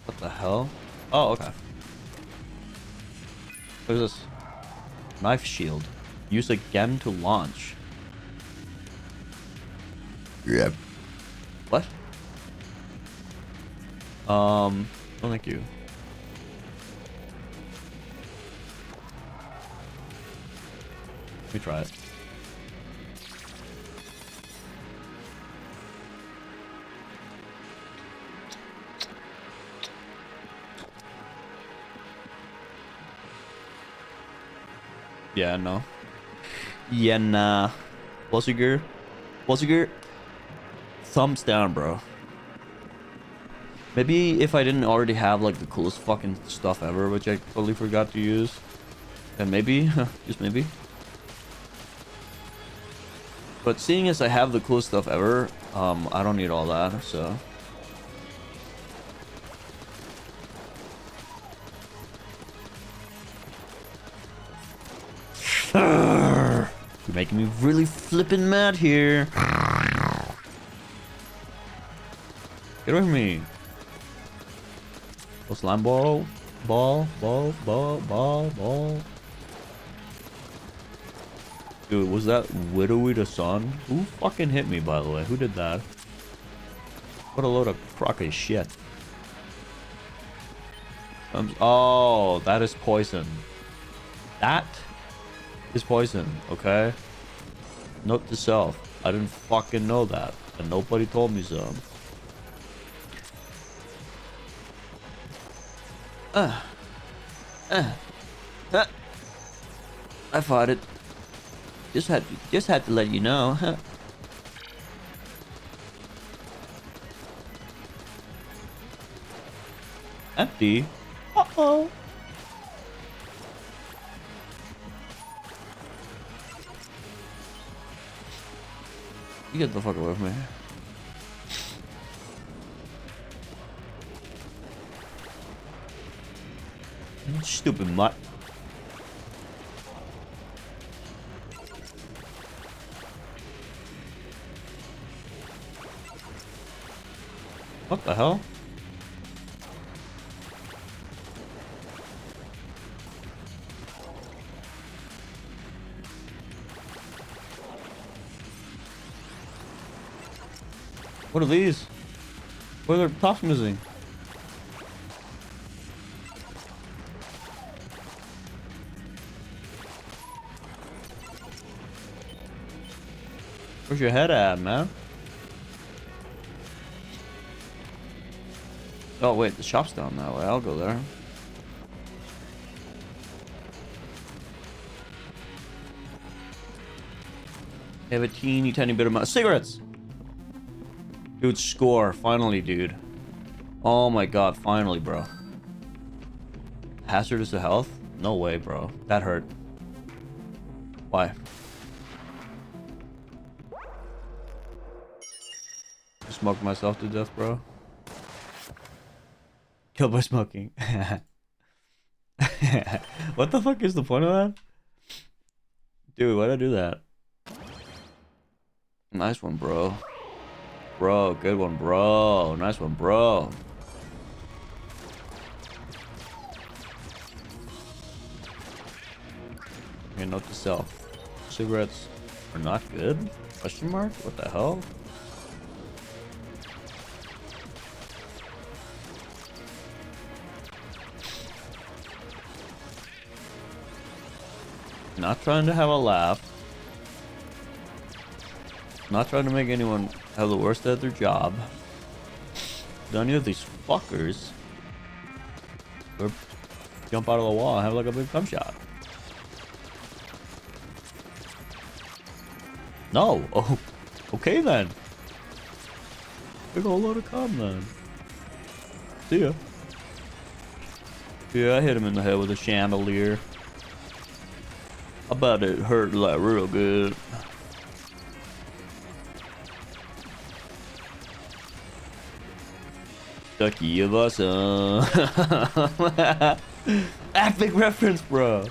What the hell? Oh, okay. What is this? Knife shield. Use again to launch. Yep. What? Oh, thank you. Let me try it. Yeah, no. Yeah, nah. What's your thumbs down, bro. Maybe if I didn't already have like the coolest fucking stuff ever, which I totally forgot to use, then maybe, just maybe. But seeing as I have the coolest stuff ever, I don't need all that, so. You're making me really flippin' mad here. Get away from me. Go slime ball. Ball. Dude, was that Widowy the Sun? Who fucking hit me, by the way? Who did that? What a load of crocky shit. Oh, that is poison. That is poison, okay? Note to self. I didn't fucking know that. And nobody told me so. I fought it. Just had to let you know. Huh? Empty. Uh-oh. You get the fuck away from me. Stupid mutt. What the hell? What are these? What are their tops missing? Where's your head at, man? Oh wait, the shop's down that way. I'll go there. I have a teeny tiny bit of cigarettes. Dude, score. Finally, dude. Oh my god, finally, bro. Hazardous to health? No way, bro. That hurt. Why? Smoked myself to death, bro. Killed by smoking. What the fuck is the point of that? Dude, why'd I do that? Nice one, bro. Bro, good one, bro. Nice one, bro. Okay, note to self. Cigarettes are not good? Question mark? What the hell? Not trying to have a laugh. Not trying to make anyone have the worst at their job. But any of these fuckers or jump out of the wall and have like a big cum shot. No. Oh, okay then. Big old load of cum then. See ya. Yeah, I hit him in the head with a chandelier. I bet it hurt like real good. Ducky of us, epic reference, bro.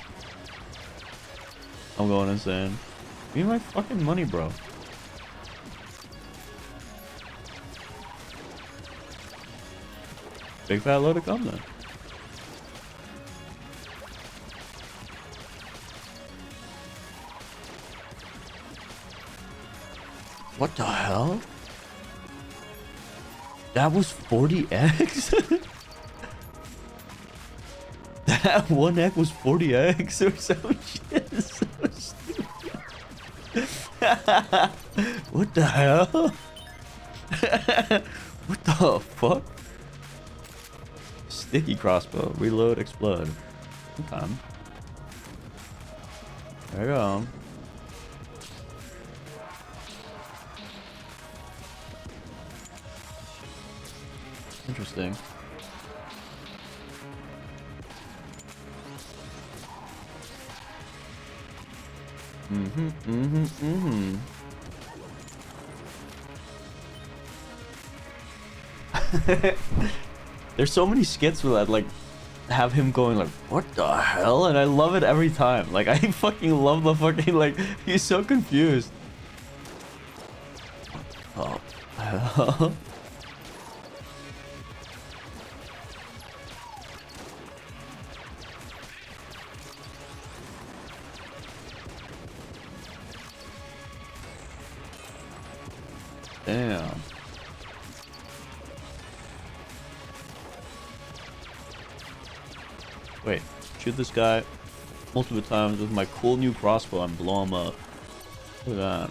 I'm going insane. Give me my fucking money, bro. Big fat load of cum then. What the hell? That was 40 eggs? That one egg was 40 eggs or some shit. So stupid. What the hell? What the fuck? Sticky crossbow. Reload, explode. Okay. There you go. Interesting. There's so many skits where that like have him going like, what the hell? And I love it every time. Like I fucking love the fucking like he's so confused. Oh hell. Damn. Wait, shoot this guy multiple times with my cool new crossbow and blow him up. Look at that.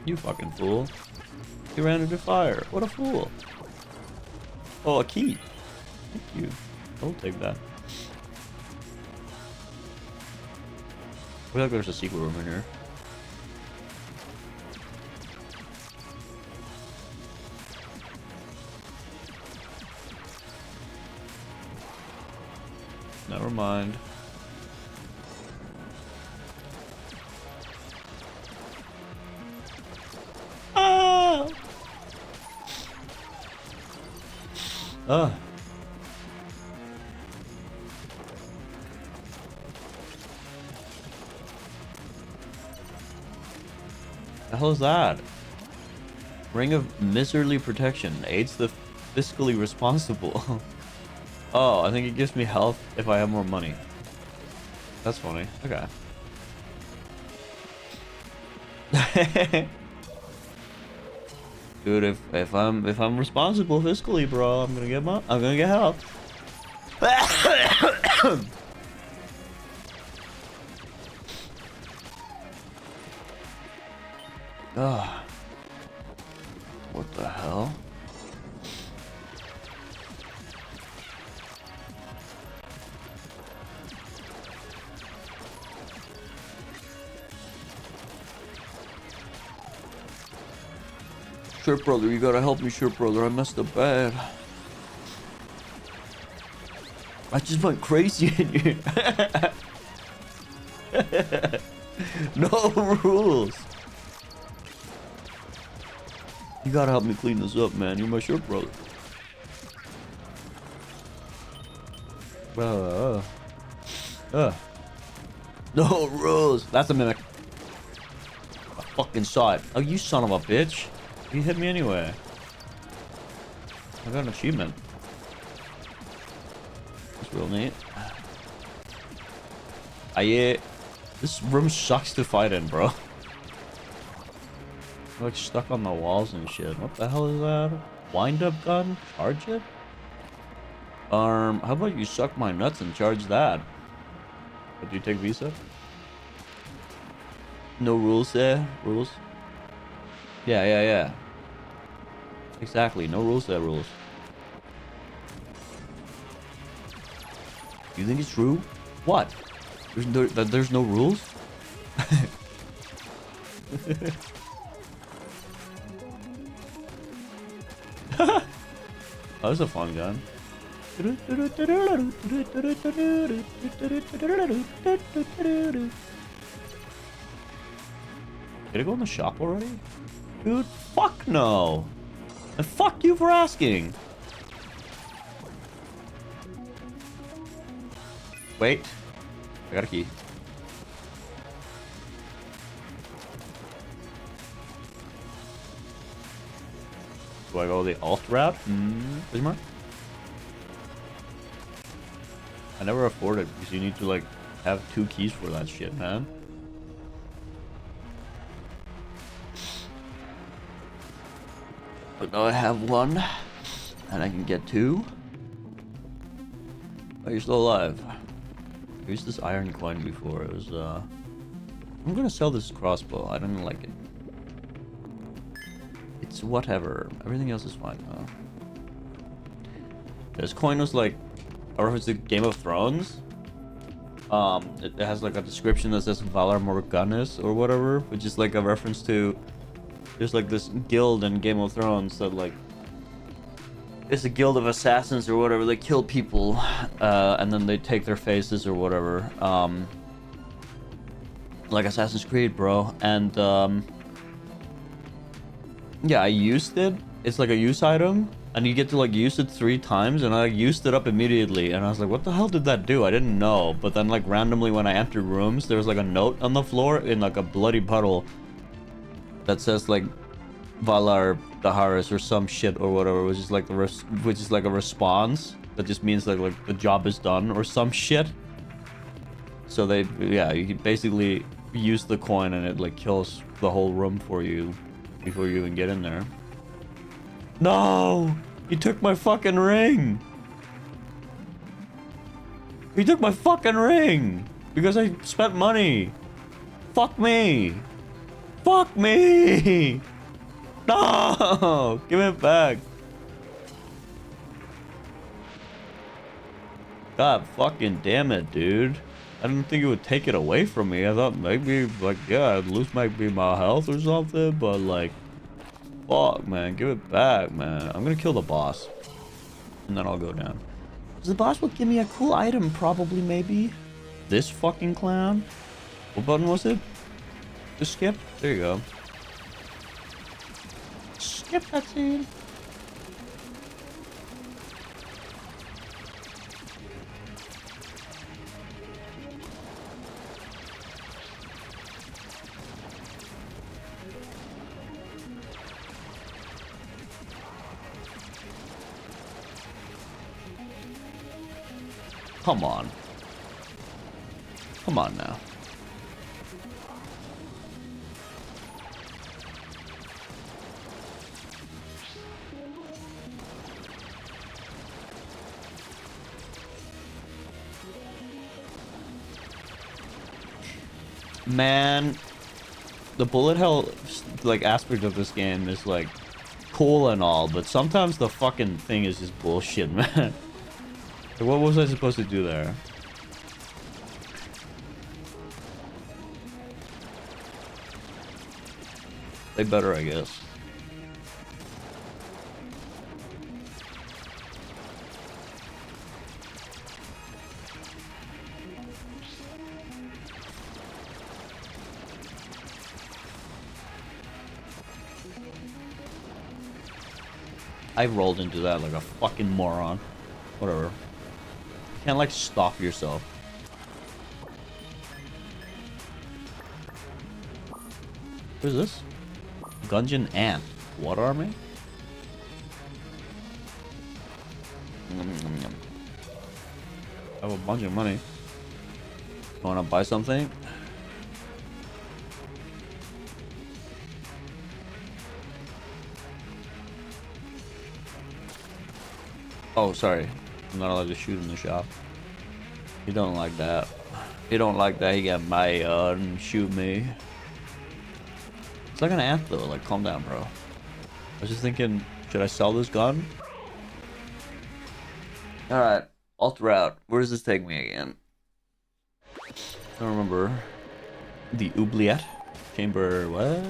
You fucking fool. He ran into fire. What a fool. Oh, a key. Thank you. I'll take that. I feel like there's a secret room in here. Never mind. Ah! Ah. The hell is that? Ring of Miserly Protection aids the fiscally responsible. Oh, I think it gives me health if I have more money. That's funny. Okay. Dude, if I'm responsible fiscally, bro, I'm gonna get health. Ah. What the hell? Sure, brother, you gotta help me, sure, brother. I messed up bad. I just went crazy in here. No rules. You gotta help me clean this up, man. You're my shirt brother. No rules. That's a mimic. I fucking saw it. Oh, you son of a bitch. You hit me anyway. I got an achievement. That's real neat. This room sucks to fight in, bro. I'm like stuck on the walls and shit. What the hell is that? Wind up gun? Charge it? How about you suck my nuts and charge that? But do you take Visa? No rules there. Rules? Yeah. Exactly. No rules there, rules. You think it's true? What? There's no rules? That was a fun gun. Did it go in the shop already? Dude, fuck no! And fuck you for asking! Wait. I got a key. Do I go the alt route? Please, Mark? I never afford it because you need to like have 2 keys for that shit, man. But now I have 1 and I can get 2. Oh, you're still alive. I used this iron coin before. It was I'm gonna sell this crossbow. I didn't like it. It's whatever. Everything else is fine though. This coin was like a reference to Game of Thrones. It has like a description that says Valar Morghulis or whatever, which is like a reference to there's like this guild in Game of Thrones that like it's a guild of assassins or whatever. They kill people and then they take their faces or whatever. Like Assassin's Creed, bro. And yeah, I used it. It's like a use item and you get to like use it 3 times and I used it up immediately and I was like, what the hell did that do? I didn't know. But then like randomly when I entered rooms, there was like a note on the floor in like a bloody puddle that says like Valar Daharis or some shit or whatever, which is like which is like a response that just means like the job is done or some shit. So they, yeah, you basically use the coin and it like kills the whole room for you before you even get in there. No! He took my fucking ring! He took my fucking ring! Because I spent money! Fuck me! Fuck me! No! Give it back! God fucking damn it, dude. I didn't think it would take it away from me. I thought maybe, like, yeah, I'd lose maybe my health or something, but, like, fuck, man. Give it back, man. I'm gonna kill the boss. And then I'll go down. The boss will give me a cool item, probably, maybe. This fucking clown? What button was it? Just skip? There you go. Skip that scene. Come on. Come on now. Man, the bullet hell like aspect of this game is like cool and all, but sometimes the fucking thing is just bullshit, man. What was I supposed to do there? They better, I guess. I rolled into that like a fucking moron. Whatever. Can't like stop yourself. Who's this? Gungeon Ant. What army? I have a bunch of money. Wanna buy something? Oh, sorry. I'm not allowed to shoot in the shop. He don't like that. He don't like that. He got mad and shoot me. It's like an ant though. Like, calm down, bro. I was just thinking, should I sell this gun? Alright. Alt route. Where does this take me again? I don't remember. The oubliette? Chamber, what?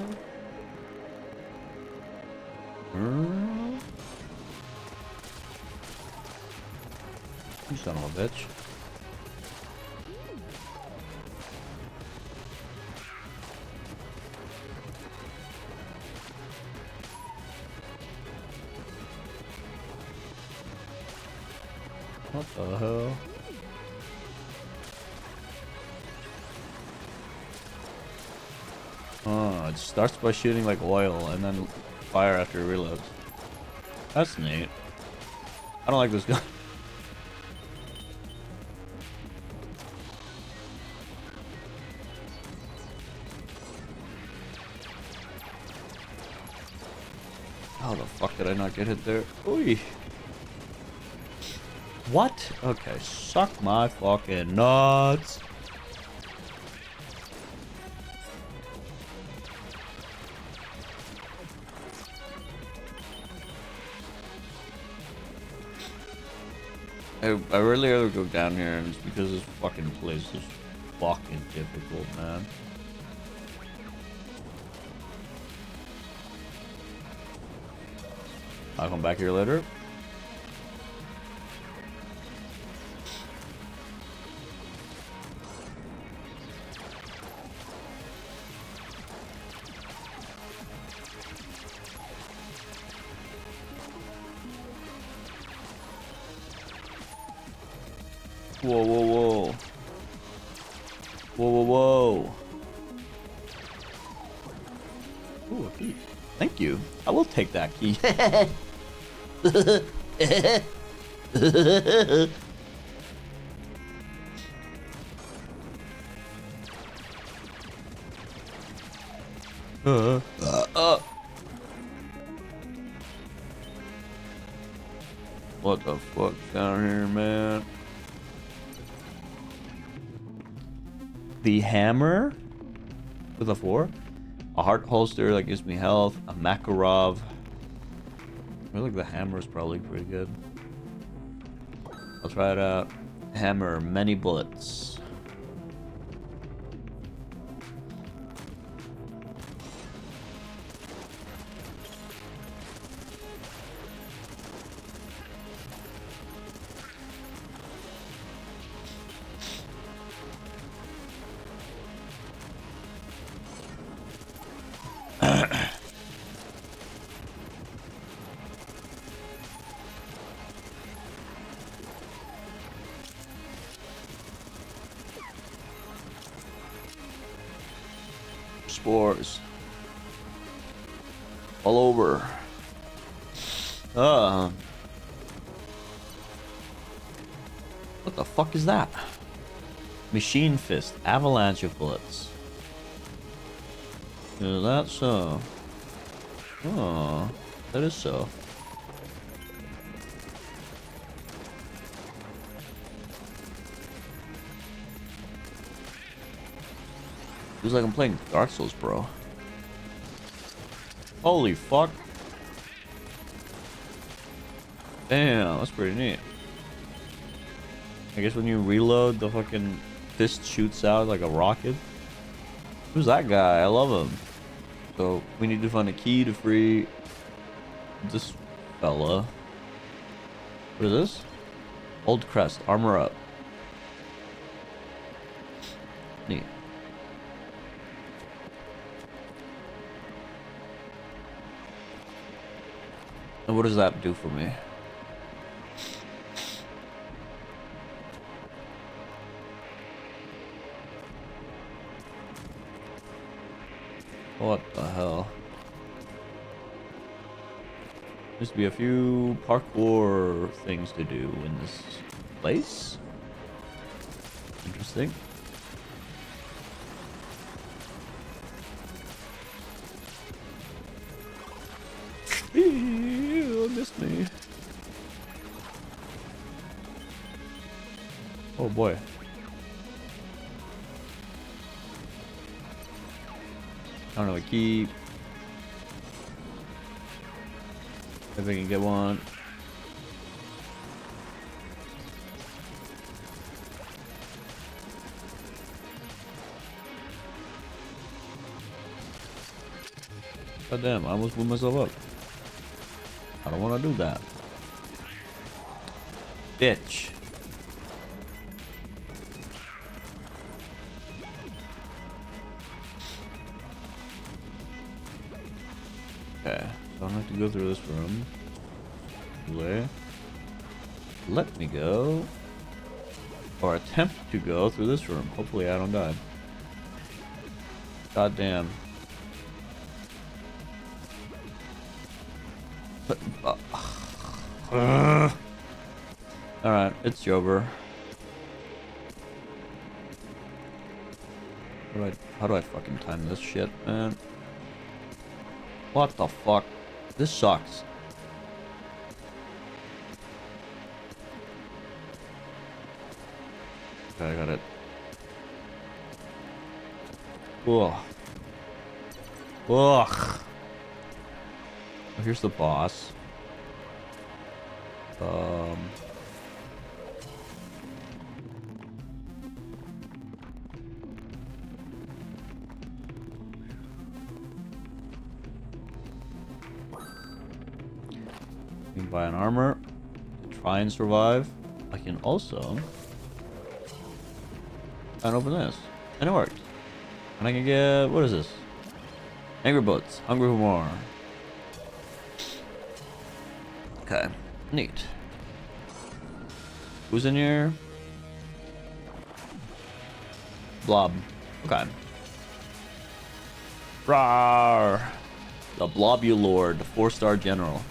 You son of a bitch. What the hell? Oh, it starts by shooting like oil and then fire after it reloads. That's neat. I don't like this gun. How the fuck did I not get hit there? Oy. What? Okay, suck my fucking nuts. I really rather go down here and it's because this fucking place is fucking difficult, man. I'll come back here later. Whoa, whoa, whoa. Whoa, whoa, whoa. Ooh, a key. Thank you. I will take that key. What the fuck's down here, man? The hammer with a 4. A heart holster that gives me health. A Makarov. I feel like the hammer is probably pretty good. I'll try it out. Hammer, many bullets. Spores all over. What the fuck is that? Machine fist, avalanche of bullets. Is that so? Oh, that is so. Feels like I'm playing Dark Souls, bro. Holy fuck. Damn, that's pretty neat. I guess when you reload, the fucking fist shoots out like a rocket. Who's that guy? I love him. So, we need to find a key to free this fella. What is this? Old crest, armor up. Neat. And what does that do for me? What the hell? There's to be a few parkour things to do in this place. Interesting. Ew, missed me. Oh boy. I don't know, a key. If I can get one. God damn, I almost blew myself up. I don't want to do that. Bitch. Okay, so I don't have to go through this room. Let me go. Or attempt to go through this room. Hopefully I don't die. God damn. Alright, it's over. How do I fucking time this shit, man? What the fuck? This sucks. Okay, I got it. Ugh. Ugh. Oh, here's the boss. You can buy an armor to try and survive. I can also try and open this, and it worked. And I can get, what is this? Angry Butts, hungry for more. Okay, neat. Who's in here? Blob. Okay. Rawr. The Blobulord, the 4-star general.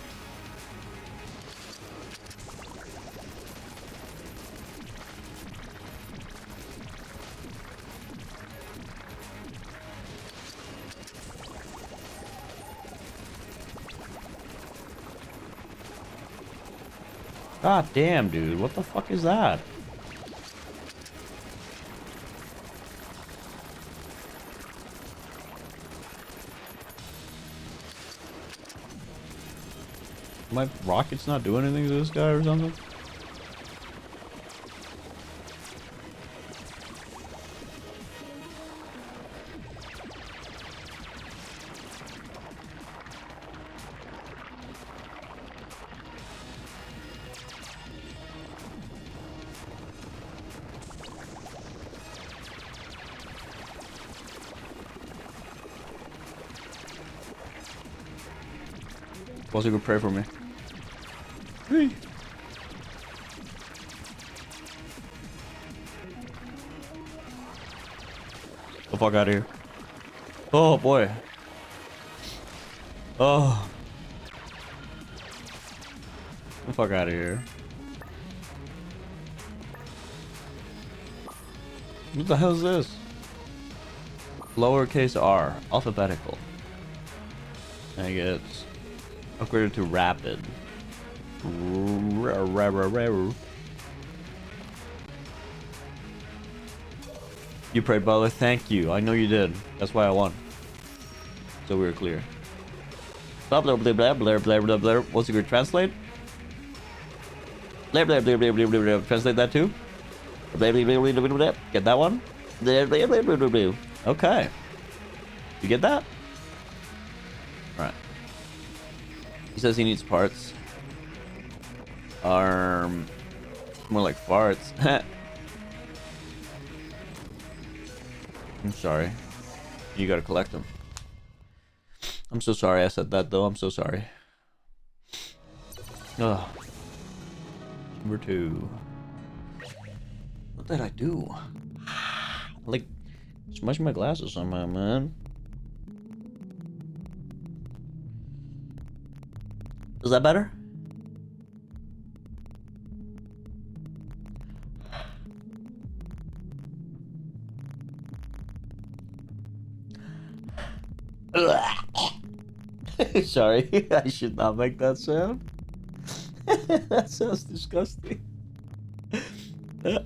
God damn, dude. What the fuck is that? My rocket's not doing anything to this guy or something? Also, go pray for me. Hey. The fuck out of here. Oh boy. Oh. The fuck out of here. What the hell is this? Lowercase r. Alphabetical. I get upgraded to rapid. You prayed, Butler. Thank you. I know you did. That's why I won. So we were clear. Blah blah blah blah blah blah blah blah. What's it good? Translate? Blah blah blah blah blah blah blah. Translate that too? Blah blah blah blah blah blah. Get that one? Blah blah blah blah blah blah. Okay. You get that? Alright. He says he needs parts. More like farts. I'm sorry. You gotta collect them. I'm so sorry I said that though. I'm so sorry. Ugh. Number 2. What did I do? Like, smash my glasses somehow, man. Is that better? Sorry, I should not make that sound. That sounds disgusting. You're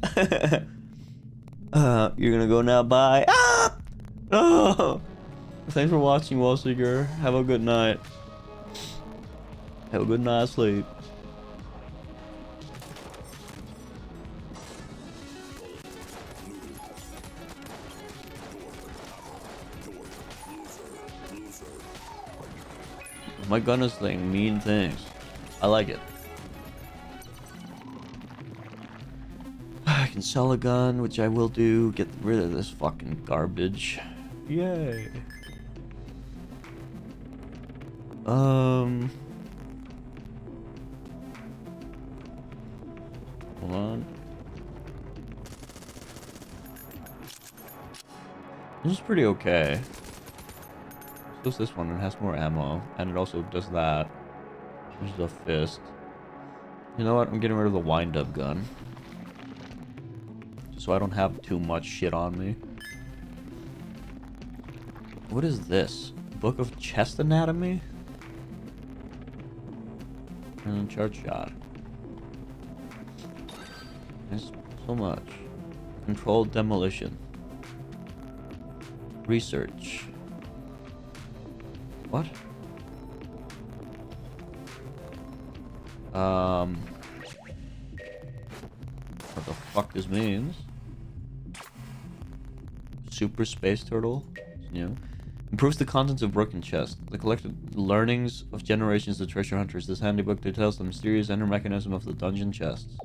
gonna go now. Bye. Ah! Oh! Thanks for watching, Wallseeker. Have a good night. Have a good night's sleep. My gun is saying mean things. I like it. I can sell a gun, which I will do. Get rid of this fucking garbage. Yay. Hold on. This is pretty okay. What's this one? It has more ammo, and it also does that. There's the fist. You know what? I'm getting rid of the wind-up gun, just so I don't have too much shit on me. What is this? Book of Chest Anatomy? And chart shot. There's so much. Controlled demolition. Research. What? What the fuck this means? Super Space Turtle. New. Improves the contents of broken chest. The collected learnings of generations of treasure hunters. This handybook details the mysterious inner mechanism of the dungeon chests.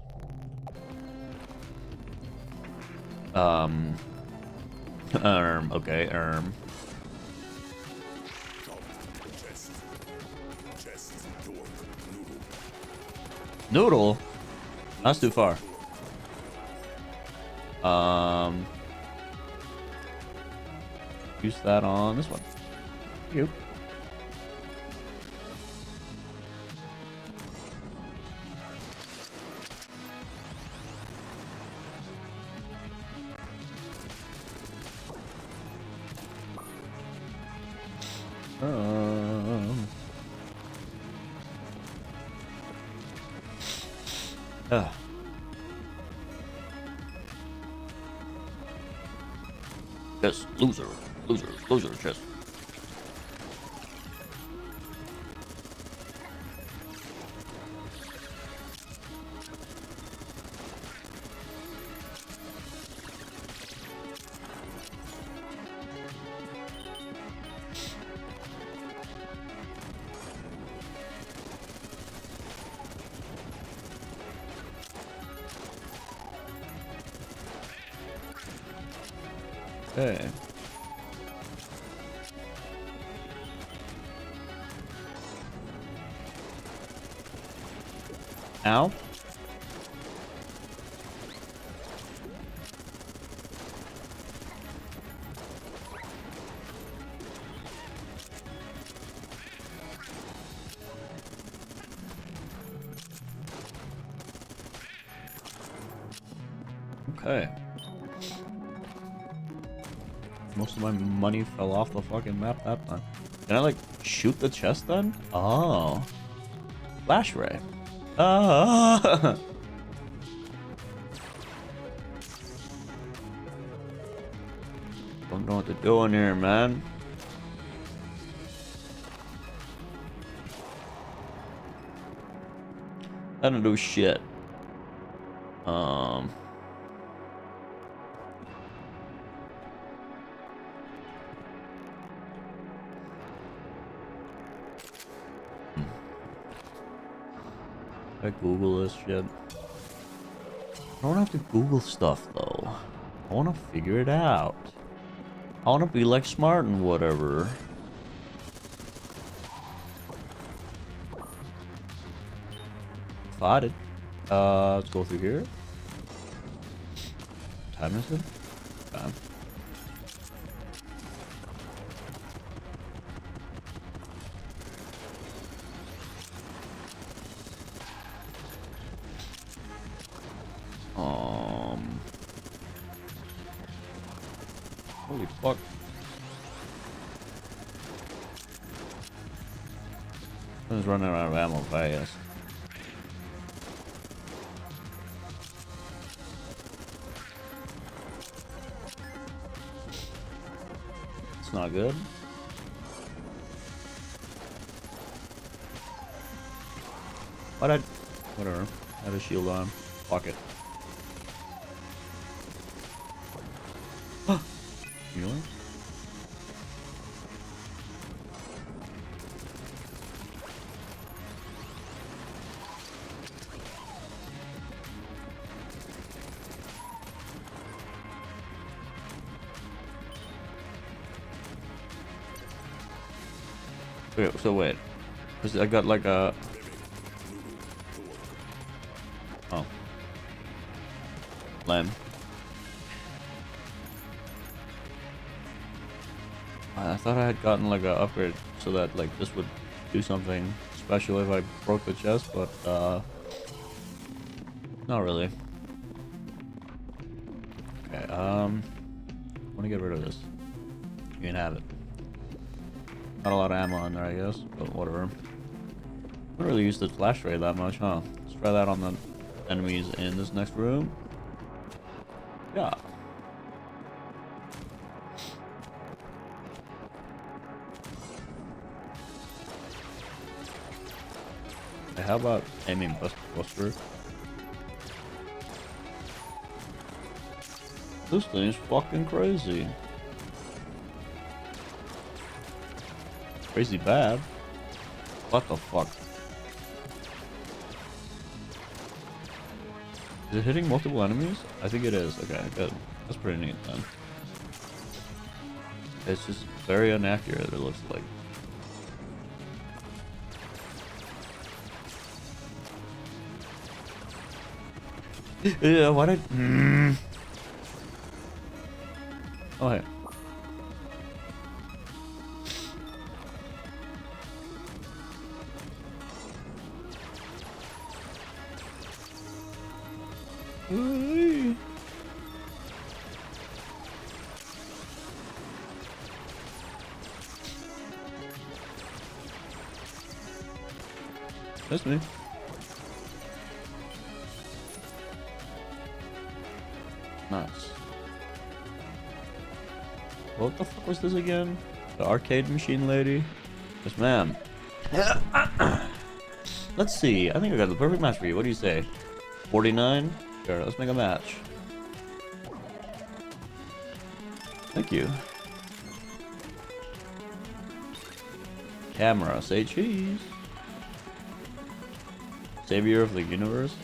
Okay, Noodle? That's too far. Use that on this one. Yep. Ugh. Yes, loser, loser, loser, chest. Okay. Ow. Okay. Most of my money fell off the fucking map that time. Can I like shoot the chest then? Oh. Flash ray. Ah. Don't know what to do in here, man. I don't do shit. I Google this shit. I don't have to Google stuff though. I want to figure it out. I want to be like smart and whatever. Spotted. Let's go through here. Time is it? Time. Holy fuck. I was running out of ammo fast. It's not good. Whatever. I had a shield on. Fuck it. Really? Okay, so wait. 'Cause I got like a... Oh. Lame. I thought I had gotten like a upgrade so that like this would do something special if I broke the chest, but not really. Okay, I want to get rid of this. You can have it. Not a lot of ammo in there, I guess, but whatever. I don't really use the flash ray that much, huh? Let's try that on the enemies in this next room. Yeah. Hey, how about aiming buster? This thing's fucking crazy. Crazy bad. What the fuck? Is it hitting multiple enemies? I think it is. Okay, good. That's pretty neat then. It's just very inaccurate, it looks like. Yeah, why did... Oh, hey. That's me. Nice. What the fuck was this again? The arcade machine lady? Yes, ma'am. Let's see. I think I got the perfect match for you. What do you say? 49? Sure, let's make a match. Thank you. Camera, say cheese. Savior of the universe.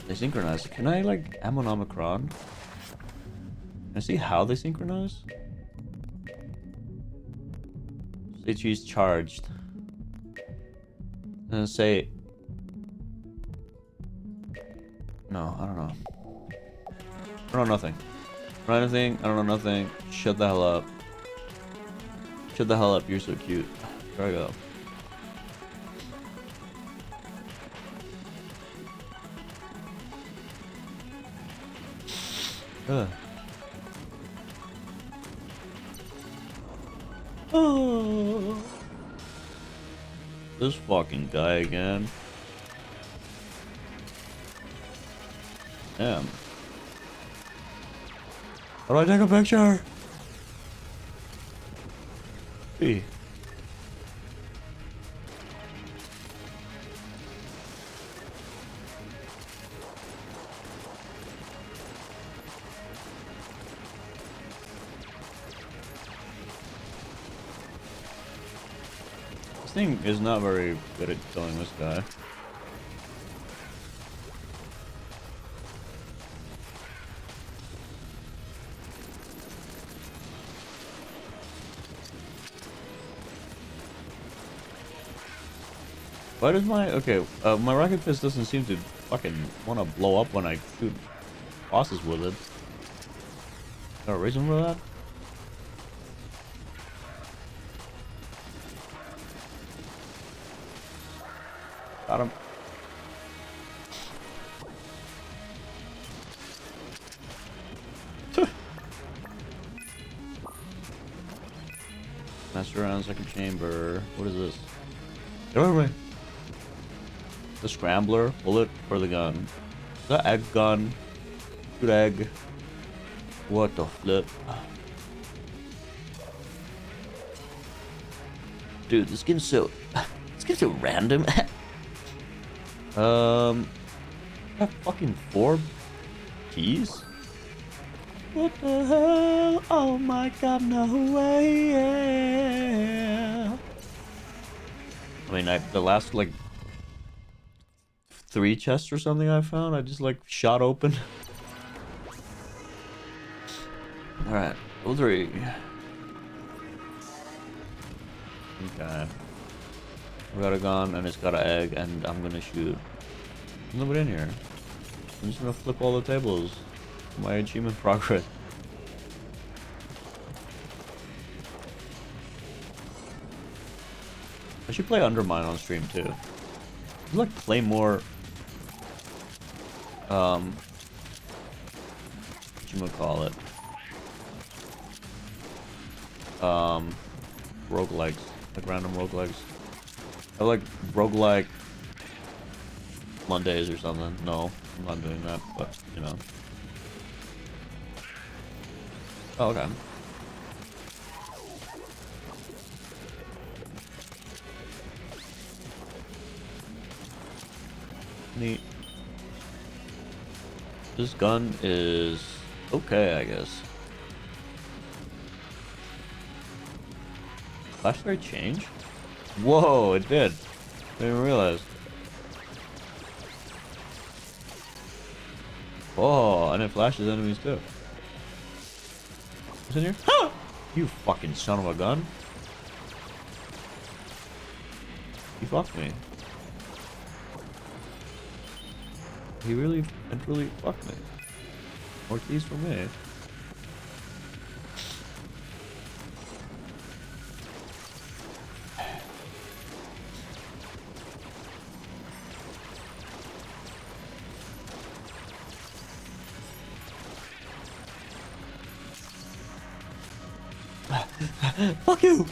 They synchronize. Can I like ammo on Omicron? Can I see how they synchronize? Say cheese charged. And say no, I don't know. I don't know nothing. I don't know anything. I don't know nothing. Shut the hell up. Shut the hell up. You're so cute. There I go. Ugh. Oh. This fucking guy again. Damn. How do I take a picture? Hey. This thing is not very good at killing this guy. Why does my my rocket fist doesn't seem to fucking want to blow up when I shoot bosses with it? Is there a reason for that? Got him. Master round, second chamber. What is this? Get over me. The scrambler, bullet, or the gun? The egg gun. Good egg. What the flip? Dude, this game's so random. Got fucking 4 keys? What the hell? Oh my god, no way. I mean, the last like 3 chests or something I found, I just like shot open. Alright, 03. Okay. We got a gun and it's got an egg and I'm gonna shoot. There's nobody in here. I'm just gonna flip all the tables. My achievement progress. I should play Undermine on stream too. I'd like play more what you gonna call it? Roguelikes. Like random roguelikes. I like roguelike Mondays or something. No, I'm not doing that, but you know. Oh, okay. Neat. This gun is okay, I guess. Flashlight change? Whoa, it did. I didn't even realize. Oh, and it flashes enemies too. What's in here? Ah! You fucking son of a gun. You fucked me. He really and truly fucked me. More keys for me. Fuck you!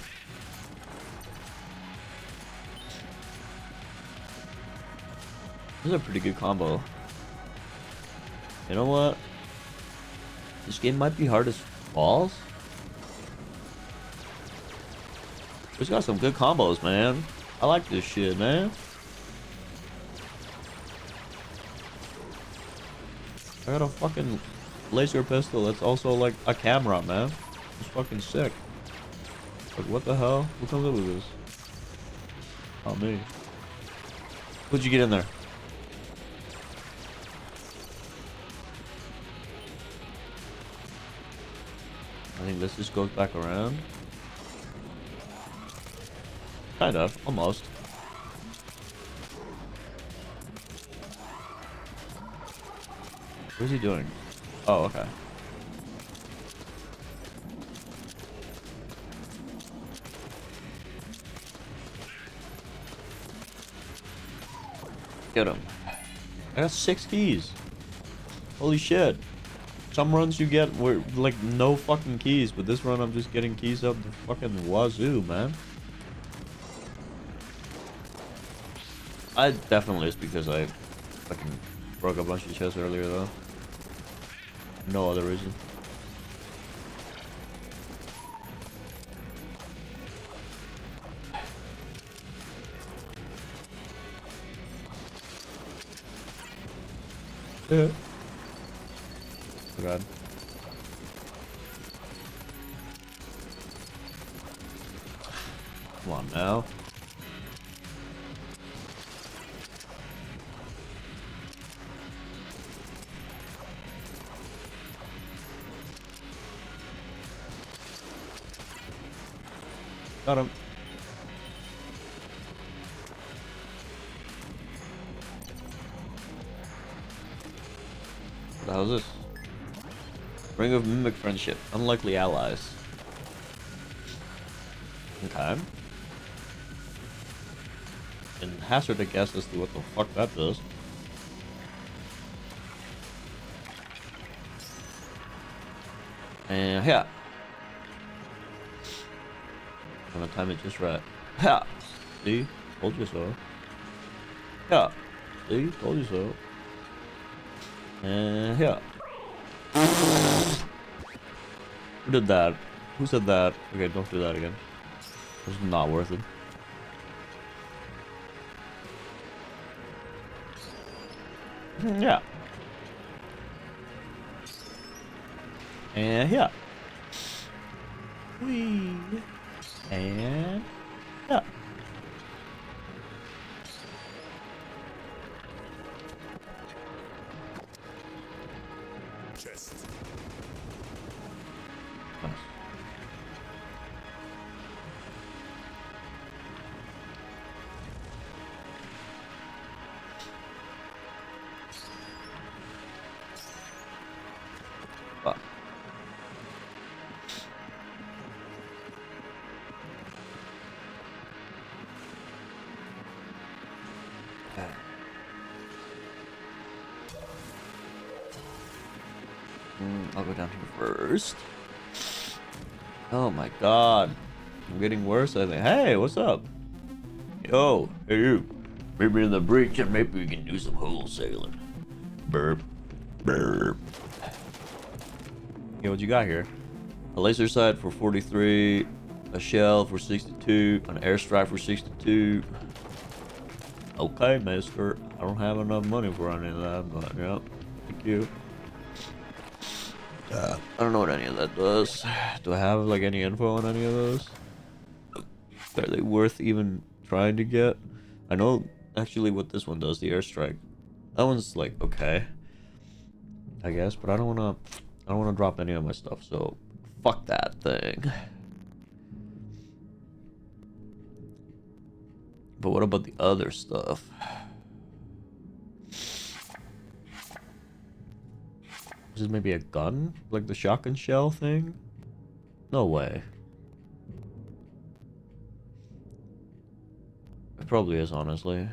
This is a pretty good combo. You know what? This game might be hard as balls. It's got some good combos, man. I like this shit, man. I got a fucking laser pistol that's also like a camera, man. It's fucking sick. Like, what the hell? Who comes up with this? Not me. Who'd you get in there? I think this just goes back around. Kind of, almost. What is he doing? Oh, okay. Get him. I got 6 keys. Holy shit. Some runs you get were like no fucking keys, but this run I'm just getting keys up the fucking wazoo, man. I definitely it's because I fucking broke a bunch of chests earlier though. No other reason. Yeah. Oh god. Come on now. Got him. What the hell is this? Ring of Mimic Friendship. Unlikely allies. Okay. And hazard a guess as to what the fuck that does. And yeah. I'm gonna time it just right. Yeah. See? Told you so. Yeah. See? Told you so. And yeah. Who did that? Who said that? Okay, don't do that again. It's not worth it. Yeah. And yeah. Whee. And yeah. Chest. Nice. Fuck. I'll go down here first. Oh my god. I'm getting worse, I think. Hey, what's up? Yo, hey you. Meet me in the breach and maybe we can do some wholesaling. Burp. Burp. Okay, what you got here? A laser sight for 43, a shell for 62, an airstrike for 62. Okay, mister. I don't have enough money for any of that, but yeah. Thank you. I don't know what any of that does. Do I have like any info on any of those? Are they worth even trying to get? I know actually what this one does, the airstrike. That one's like okay, I guess, but I don't wanna drop any of my stuff, so fuck that thing. But what about the other stuff? Is this maybe a gun? Like the shotgun shell thing? No way. It probably is, honestly.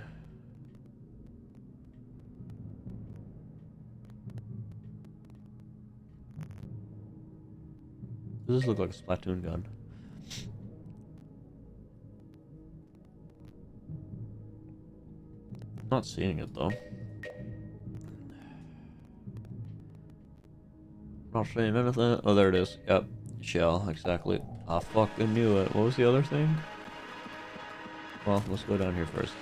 Does this look like a Splatoon gun? Not seeing it though. Not seeing anything. Oh, there it is. Yep. Shell, exactly. I fucking knew it. What was the other thing? Well, let's go down here first.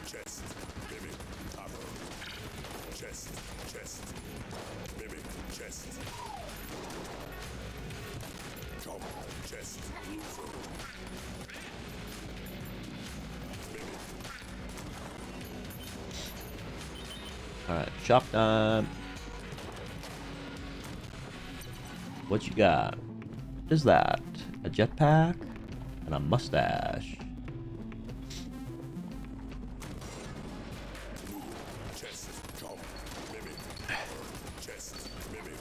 Chest, mimic, upper. Chest, mimic, chest. Top, chest, loser. Mimic. Alright, shop time. What you got? What is that? A jetpack and a mustache. Chest, top, mimic, chest, mimic.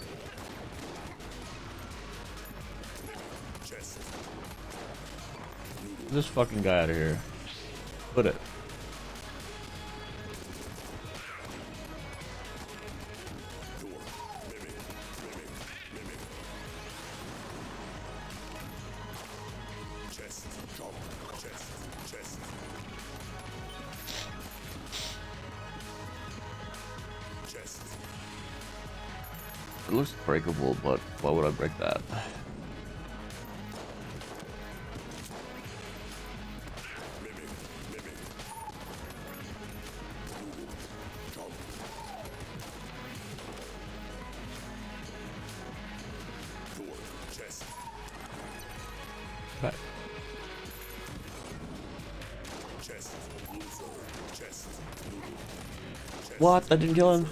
Mimic, chest. Get this fucking guy out of here. Put it. Door, mimic, mimic. Chest, top, chest. Chest. It looks breakable, but why would I break that? Mimic. Top. Door, chest. Right. Chest, loser. Chest, noodle. Chest. What? I didn't kill him?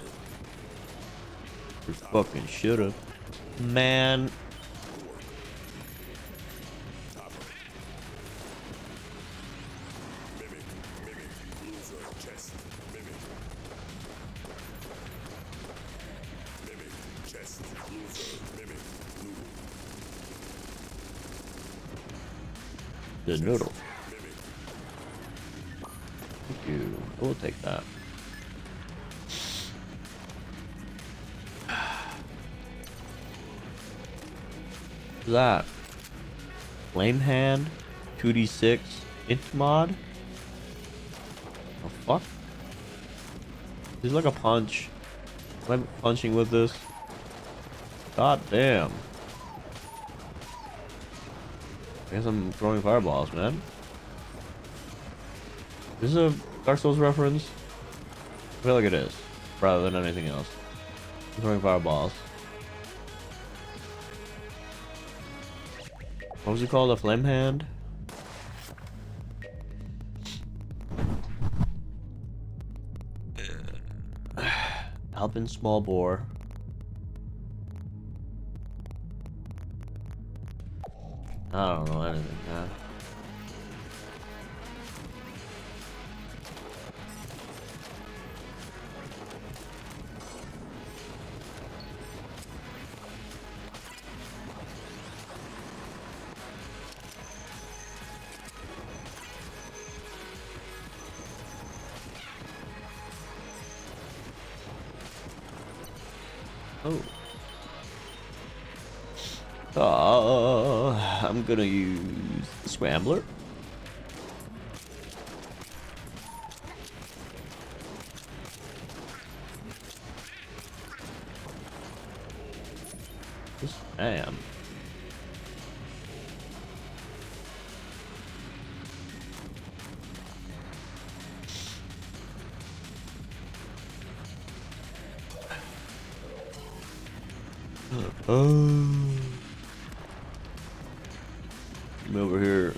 You fucking should've. Man. Mimic, loser, chest, mimic. Mimic, chest, loser, mimic, noodle. The noodle. Mimic, Thank you. We'll take that. What's that? Flame hand, 2d6, int mod. The fuck? This is like a punch. Am I punching with this? God damn. I guess I'm throwing fireballs, man. This is a Dark Souls reference? I feel like it is, rather than anything else. I'm throwing fireballs. What was it called? A flame hand? Alpin small bore. I don't know anything, man. Oh. I'm gonna use the Scrambler. Damn. Oh. Come over here.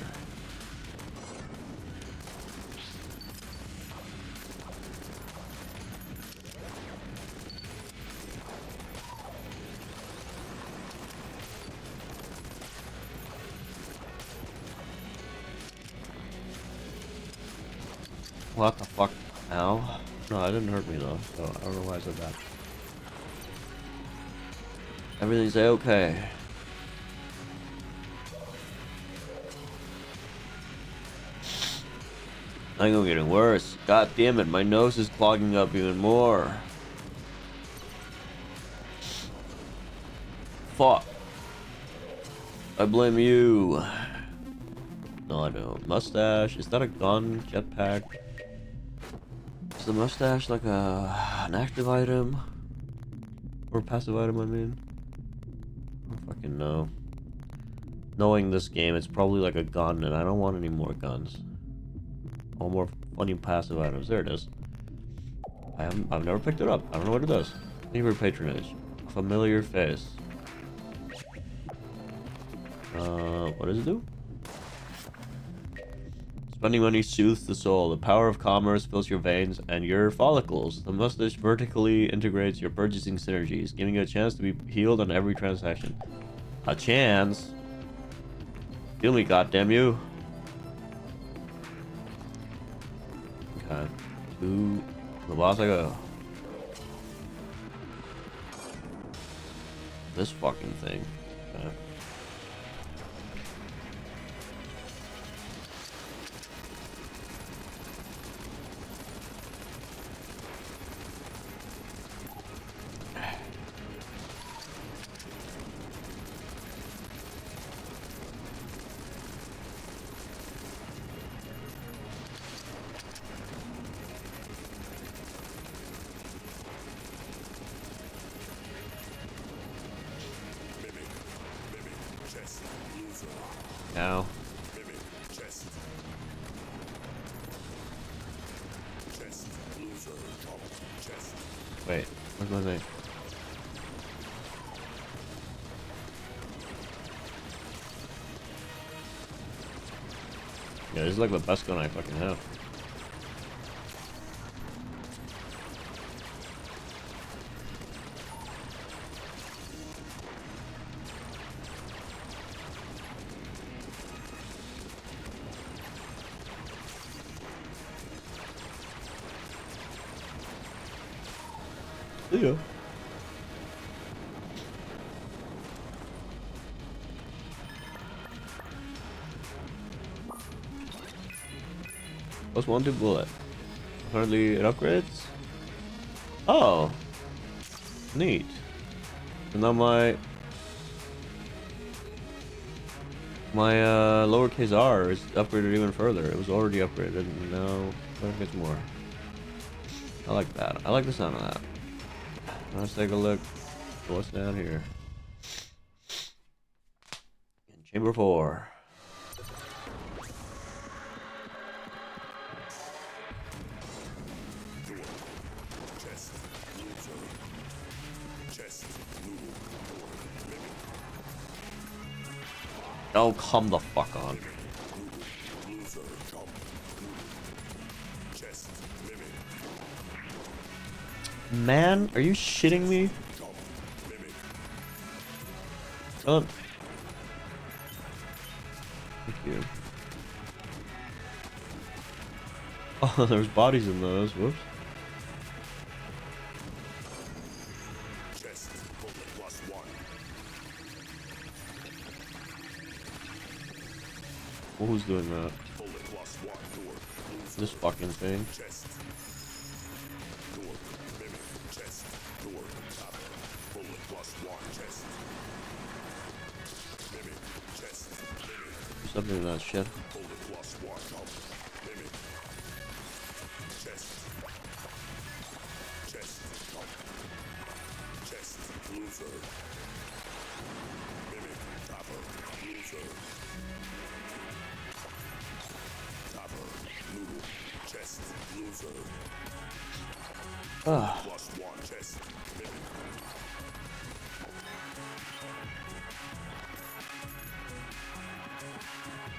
What the fuck? Ow. No, that didn't hurt me though, so I don't know why I said that. Everything's okay. I think I'm getting worse. God damn it, my nose is clogging up even more. Fuck. I blame you. No, I don't. Mustache. Is that a gun? Jetpack? Is the mustache like an active item? Or passive item, I mean? fucking know. Knowing this game, it's probably like a gun, and I don't want any more guns. I want more funny passive items. There it is. I've never picked it up. I don't know what it does. Thank you for patronage. Familiar face. What does it do? Spending money soothes the soul. The power of commerce fills your veins and your follicles. The mustache vertically integrates your purchasing synergies, giving you a chance to be healed on every transaction. A chance? Heal me, goddamn you. Okay. To the boss I go. This fucking thing. Okay. Now. Wait, where's my thing? Yeah, this is like the best gun I fucking have. Yeah. Plus 1 to bullet. Apparently it upgrades. Oh, neat. And now my lowercase r is upgraded even further. It was already upgraded, and now it gets more. I like that. I like the sound of that. Let's take a look. What's down here? In chamber 4. Oh, come the fuck on. Man, are you shitting me? Oh. Thank you. Oh, there's bodies in those. Whoops. Well, who's doing that? This fucking thing. Something in that shit. Ah.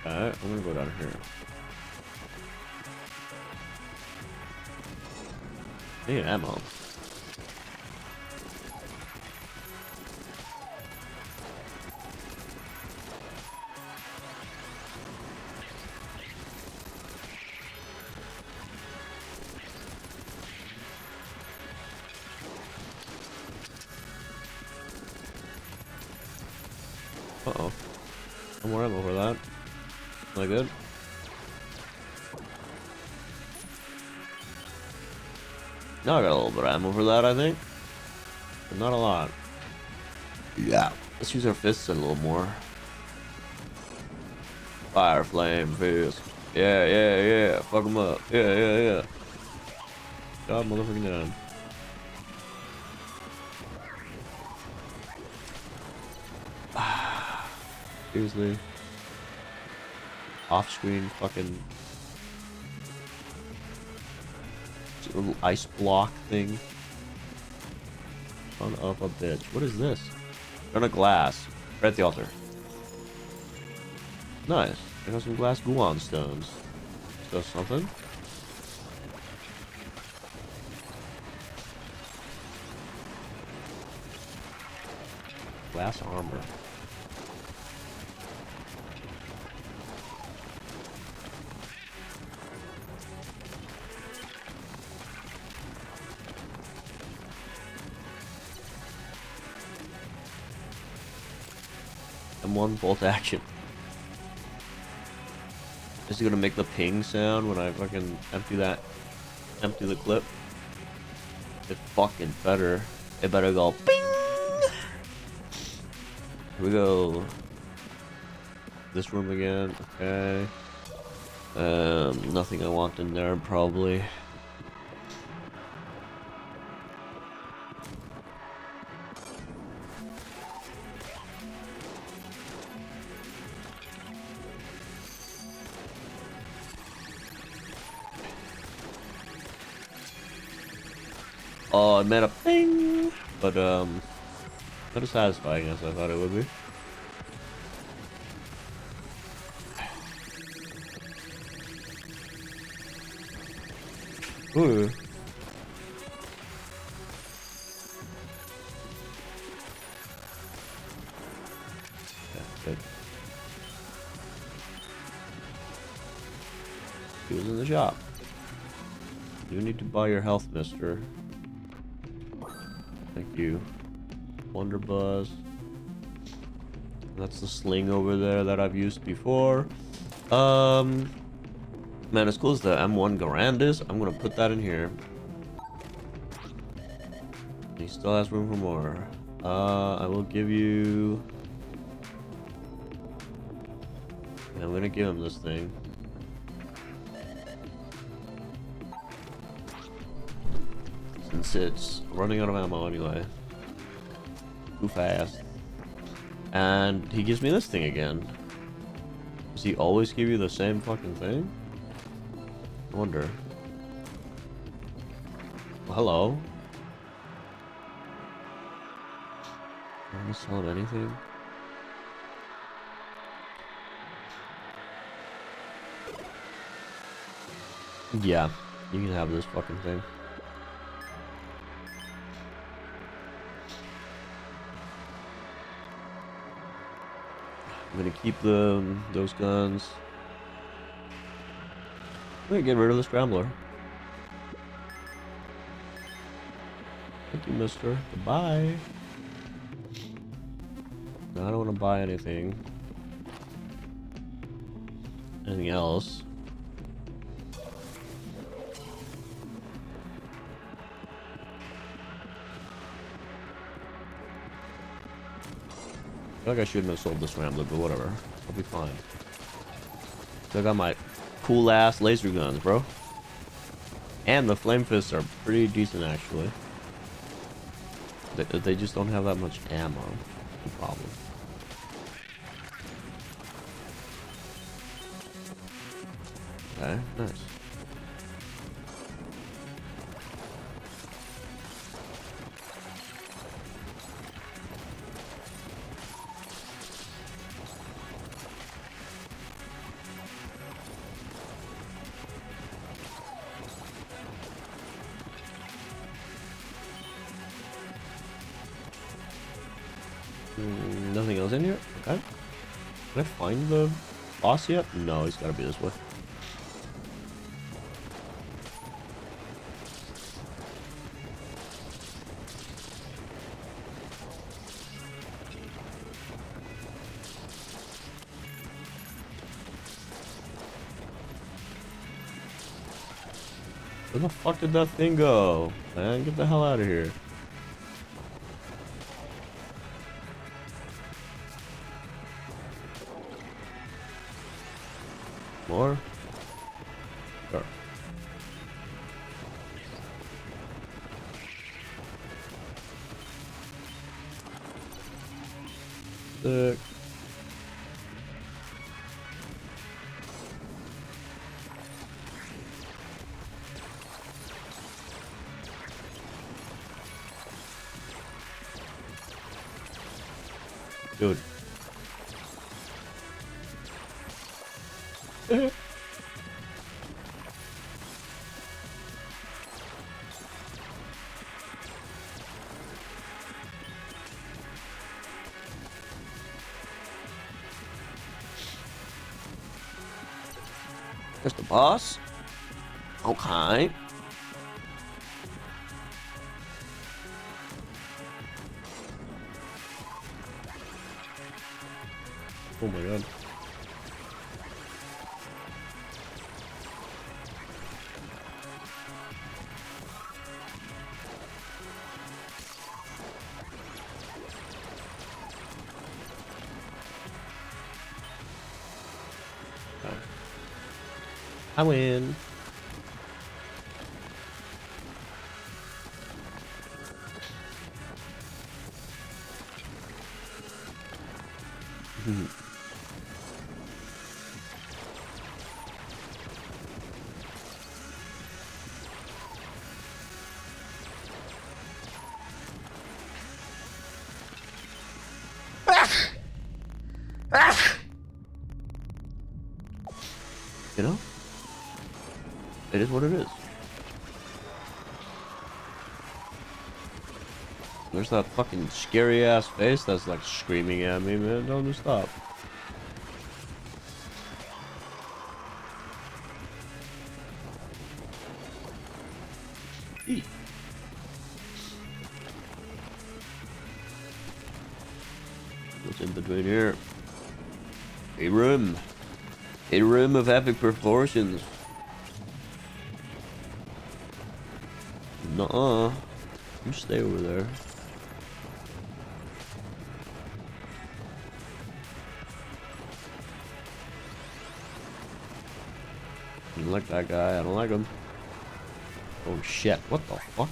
Alright, I'm gonna go down here. I need ammo. Uh-oh. No more ammo for that. Not good. Now I got a little bit of ammo for that, I think. But not a lot. Yeah. Let's use our fists a little more. Fire, flame, fist. Yeah, yeah, yeah. Fuck them up. Yeah, yeah, yeah. God, motherfucking down. Seriously. Off-screen fucking little ice block thing. Son of a bitch. What is this? Turn a glass. Right at the altar. Nice. I got some glass guan stones. Does something. Glass armor. M1 bolt action. Is it gonna make the ping sound when I fucking empty the clip? It fucking better. It better go ping. Here we go. This room again. Okay. Nothing I want in there probably. Oh, it made a ping, but not as satisfying as I thought it would be. Ooh. Yeah, good. He was in the shop. You need to buy your health, mister. Thank you. Wonder Buzz. That's the sling over there that I've used before. Man, as cool as the M1 Garand is, I'm gonna put that in here. He still has room for more. I will give you... Yeah, I'm gonna give him this thing. Since it's running out of ammo anyway. Too fast. And he gives me this thing again. Does he always give you the same fucking thing? I wonder. Well, hello. Am I gonna sell him anything? Yeah, you can have this fucking thing. I'm gonna keep those guns. I'm gonna get rid of the scrambler. Thank you, mister. Goodbye. No, I don't want to buy anything. Anything else? I feel like I shouldn't have sold this Rambler, but whatever. I'll be fine. So I got my cool ass laser guns, bro. And the flame fists are pretty decent, actually. They just don't have that much ammo. No problem. Okay, nice. Nothing else in here? Okay. Can I find the boss yet? No, he's gotta be this way. Where the fuck did that thing go? Man, get the hell out of here. More? Sure. Sick. Dude. There's the boss. Okay. Oh my god. I win. You know? It is what it is. There's that fucking scary ass face that's like screaming at me, man. Don't just stop. Eat. What's in between here? A room. A room of epic proportions. Nuh-uh. You stay over there. I don't like that guy. I don't like him. Oh shit. What the fuck?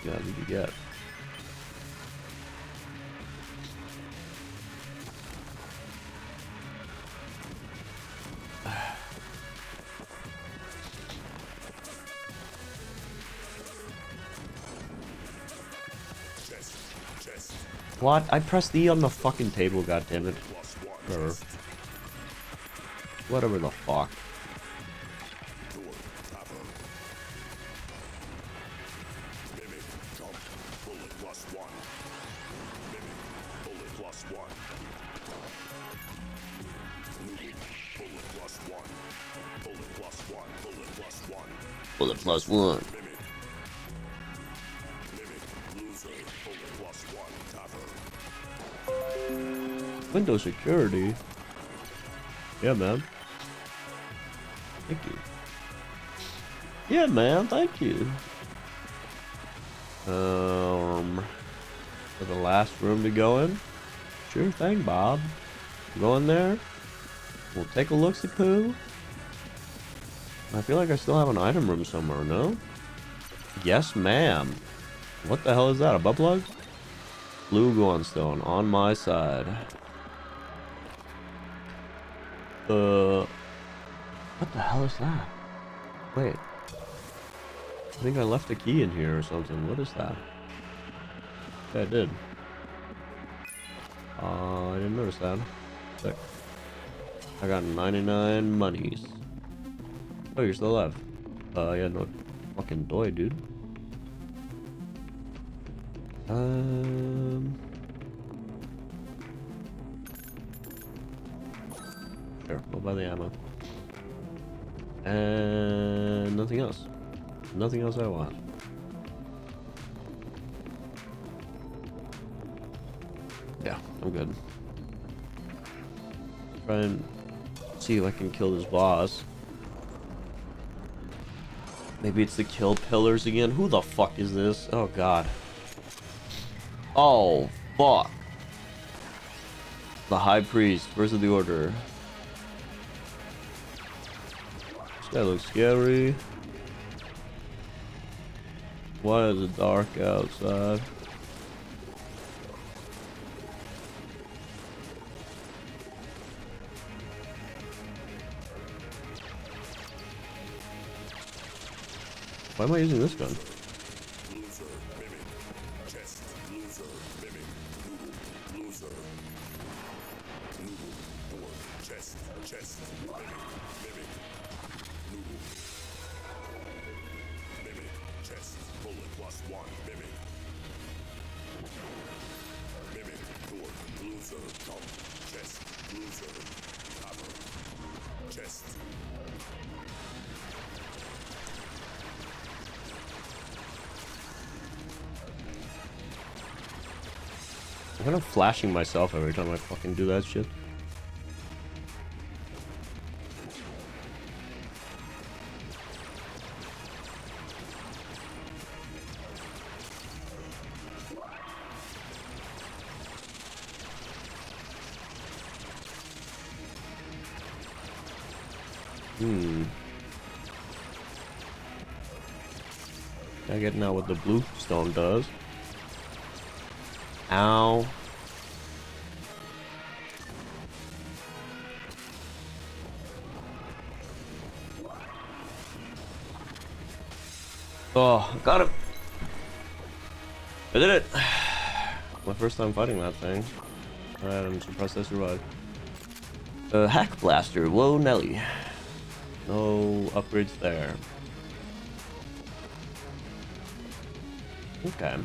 God, did you get? What? I pressed E on the fucking table, goddammit. Whatever. Whatever the fuck. Bullet plus one. Window security. Yeah, man. Thank you. Yeah, man. Thank you. For the last room to go in. Sure thing, Bob. Go in there. We'll take a look-see poo. I feel like I still have an item room somewhere. No? Yes, ma'am. What the hell is that? A butt plug? Blue Goldstone on my side. What the hell is that? Wait. I think I left a key in here or something. What is that? Yeah, I did. I didn't notice that. Sick. I got 99 monies. Oh, you're still alive. Yeah, no fucking doy, dude. Sure, we'll buy the ammo. And nothing else. Nothing else I want. Yeah, I'm good. Try and see if I can kill this boss. Maybe it's the kill pillars again. Who the fuck is this? Oh god. Oh fuck. The High Priest, First of the Order. This guy looks scary. Why is it dark outside? Why am I using this gun? I'm kind of flashing myself every time I fucking do that shit. I get now what the blue stone does. Ow. Oh, got him. I did it. My first time fighting that thing. I'm surprised I survived. Hack blaster. Whoa, Nelly. No upgrades there. Okay.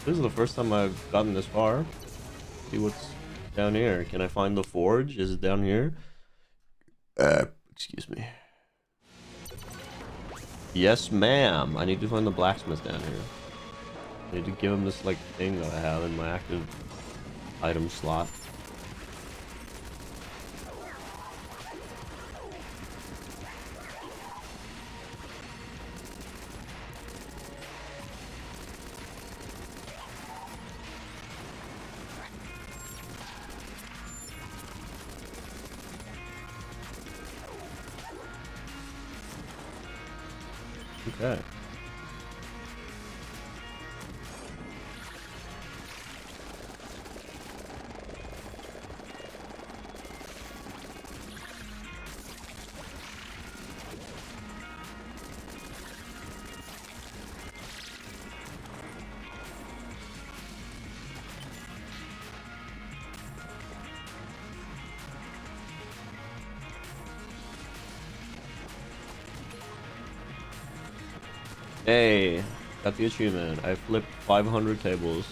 This is the first time I've gotten this far. See what's down here. Can I find the forge? Is it down here? Excuse me. Yes, ma'am. I need to find the blacksmith down here. I need to give him this, like, thing that I have in my active item slot. Okay. Hey, got the achievement. I flipped 500 tables.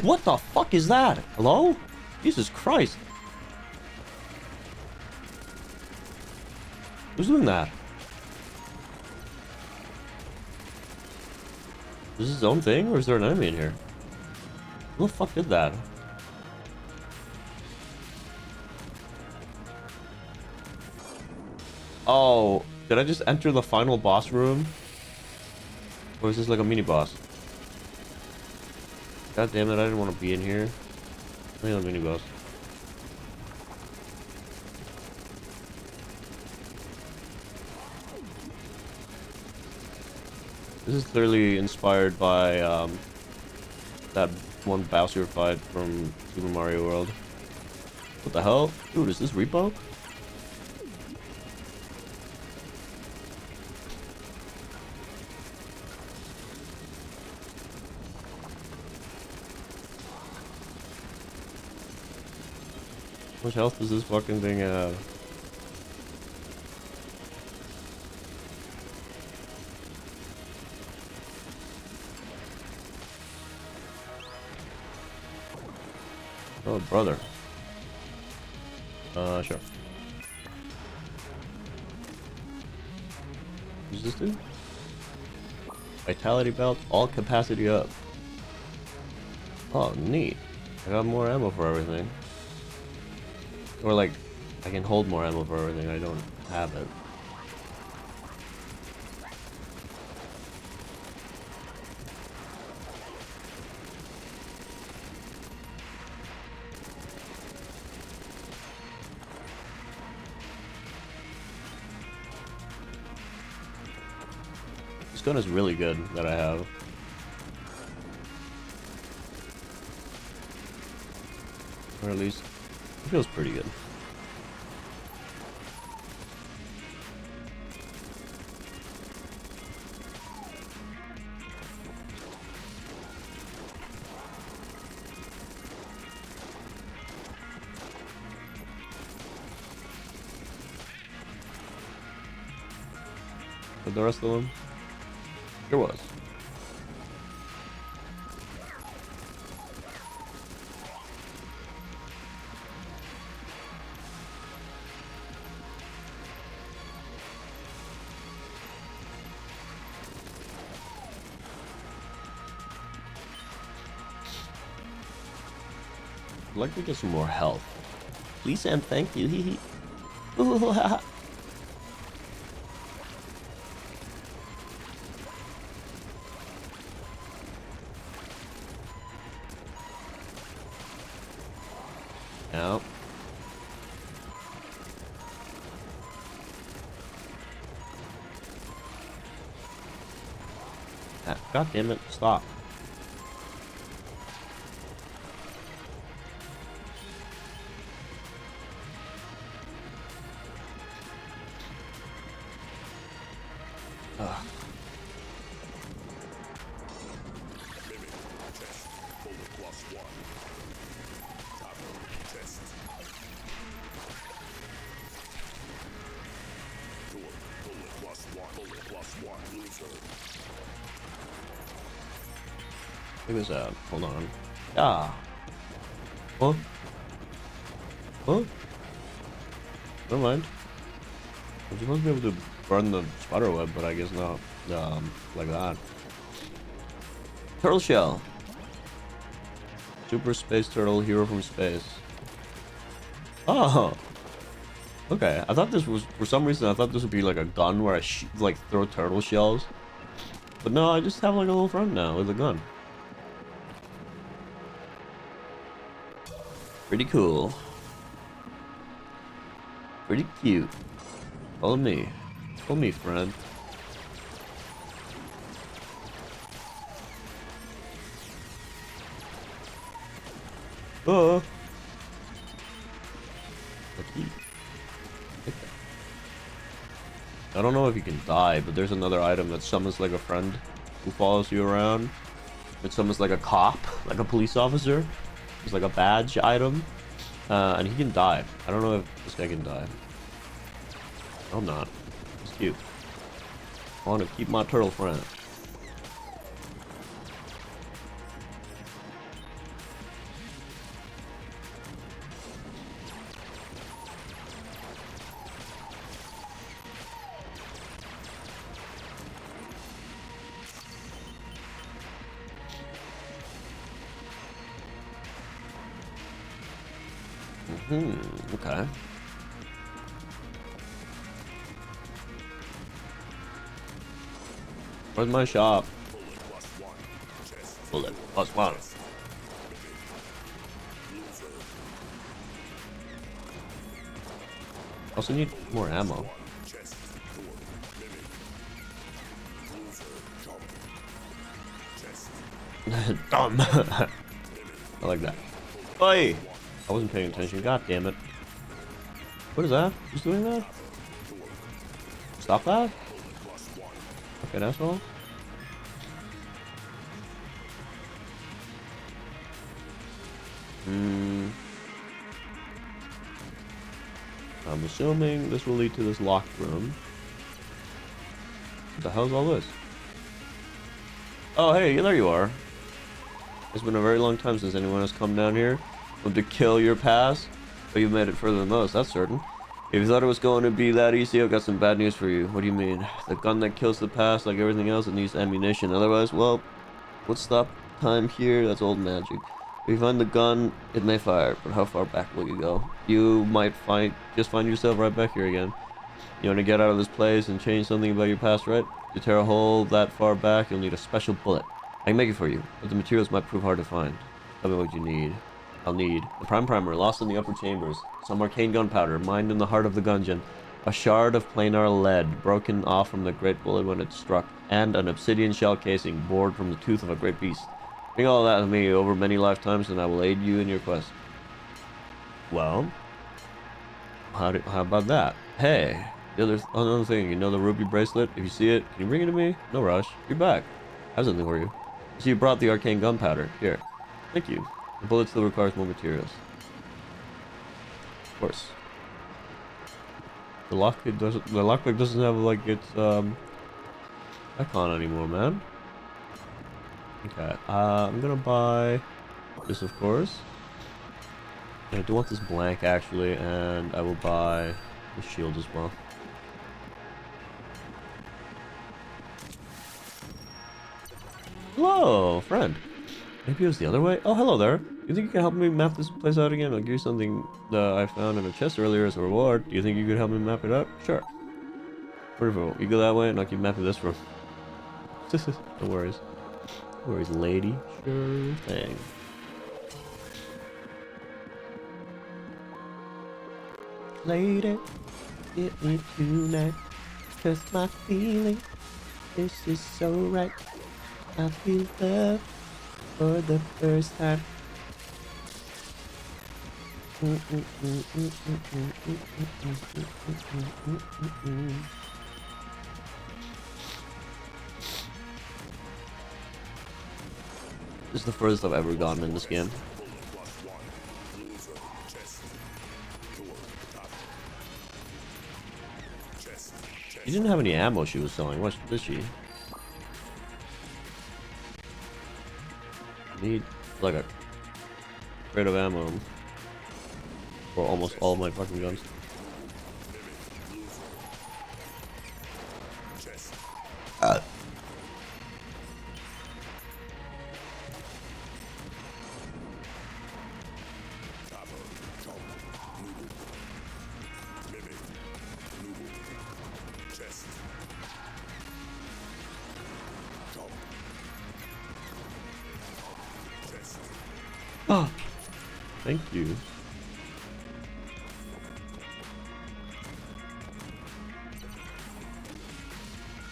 What the fuck is that? Hello? Jesus Christ. Who's doing that? Is this his own thing, or is there an enemy in here? Who the fuck did that? Oh, did I just enter the final boss room? Or is this like a mini boss? God damn it, I didn't want to be in here. I think a mini boss. This is clearly inspired by that one Bowser fight from Super Mario World. What the hell? Dude, is this Repo? How much health does this fucking thing have? Oh, brother. Sure. Who's this dude? Vitality belt, all capacity up. Oh, neat. I got more ammo for everything. Or like, I can hold more ammo for everything. I don't have it. This gun is really good that I have. Or at least, it feels pretty good. But the rest of them? There was. I'd like to get some more health. Please and thank you. Hee hee. Yep. God damn it, stop. Ugh. Check this out. Hold on. Ah. Huh? Huh? Never mind. I'm supposed to be able to burn the spider web, but I guess not. Like that. Turtle shell. Super space turtle, hero from space. Oh. Okay. I thought this was, for some reason, I thought this would be like a gun where I like throw turtle shells. But no, I just have like a little friend now with a gun. Pretty cool. Pretty cute. Follow me. Follow me, friend. Oh. I don't know if you can die, but there's another item that summons like a friend who follows you around. It summons like a cop, like a police officer. It's like a badge item. And he can die. I don't know if this guy can die. I hope not. It's cute. I want to keep my turtle friend. Okay. Where's my shop? Bullet plus one. Also need more ammo. Dumb. I like that. Oi! I wasn't paying attention. God damn it. What is that? Who's doing that? Stop that? Okay, asshole. I'm assuming this will lead to this locked room. What the hell's all this? Oh, hey, there you are. It's been a very long time since anyone has come down here. Want to kill your past, but you've made it further than most, that's certain. If you thought it was going to be that easy, I've got some bad news for you. What do you mean? The gun that kills the past, like everything else, it needs ammunition. Otherwise, well, what's stop time here? That's old magic. If you find the gun, it may fire, but how far back will you go? You might just find yourself right back here again. You want to get out of this place and change something about your past, right? To tear a hole that far back, you'll need a special bullet. I can make it for you, but the materials might prove hard to find. Tell me what you need. I'll need the prime primer, lost in the upper chambers, some arcane gunpowder, mined in the heart of the gungeon, a shard of planar lead, broken off from the great bullet when it struck, and an obsidian shell casing, bored from the tooth of a great beast. Bring all that to me over many lifetimes, and I will aid you in your quest. Well, how about that? Hey, another thing, you know the ruby bracelet? If you see it, can you bring it to me? No rush. You're back. I have something for you. So you brought the arcane gunpowder. Here. Thank you. The bullet still requires more materials. Of course. The lockpick doesn't have like its icon anymore, man. Okay. I'm gonna buy this, of course. I do want this blank actually, and I will buy the shield as well. Hello, friend. Maybe it was the other way? Oh, hello there. You think you can help me map this place out again? I'll give you something that I found in a chest earlier as a reward. Do you think you could help me map it out? Sure. Wonderful. You go that way and I'll keep mapping this room. No worries. No worries, lady. Sure thing. Lady, get me tonight. 'Cause my feeling, this is so right. I feel love for the first time. This is the furthest I've ever gotten in this game. She didn't have any ammo she was selling. What did she? Need like a crate of ammo for almost all my fucking guns. Oh, thank you.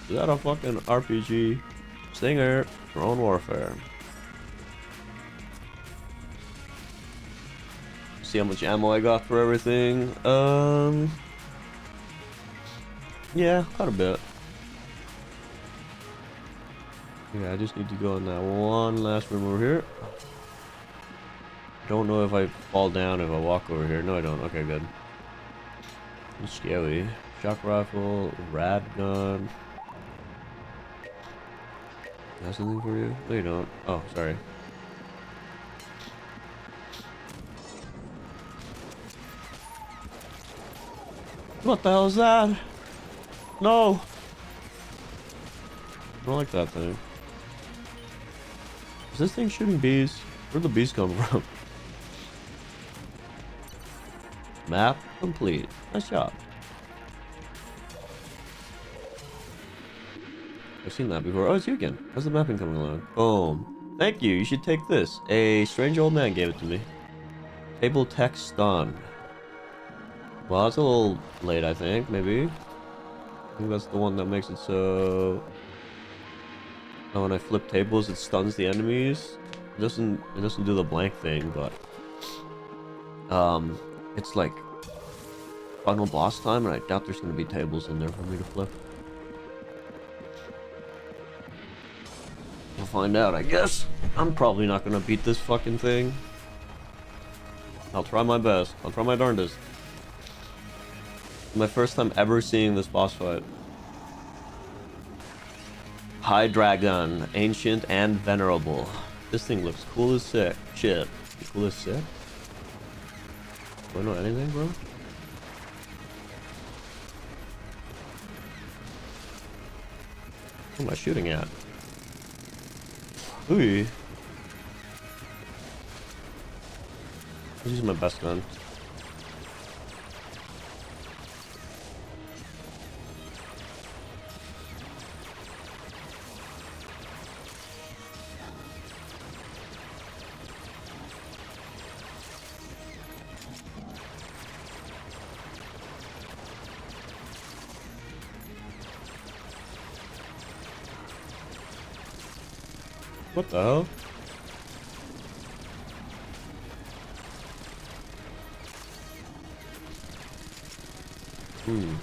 Is that a fucking RPG? Stinger, Drone Warfare. See how much ammo I got for everything. Yeah, quite a bit. Yeah, I just need to go in that one last room over here. Don't know if I fall down if I walk over here. No, I don't. Okay, good. It's scary. Shock rifle, rad gun. Got something for you? No, you don't. Oh, sorry. What the hell is that? No! I don't like that thing. Is this thing shooting bees? Where'd the bees come from? Map complete. Nice job. I've seen that before. Oh, it's you again. How's the mapping coming along? Boom. Thank you. You should take this. A strange old man gave it to me. Table text done. Well, that's a little late, I think. Maybe. I think that's the one that makes it so... Oh, when I flip tables, it stuns the enemies. It doesn't do the blank thing, but... It's like... final boss time, and I doubt there's gonna be tables in there for me to flip. We'll find out, I guess. I'm probably not gonna beat this fucking thing. I'll try my best. I'll try my darndest. My first time ever seeing this boss fight. High Dragon, ancient and venerable. This thing looks cool as sick. Shit. Cool as sick? Do I know anything, bro? What am I shooting at? Ooh. This is my best gun. What the hell? I'm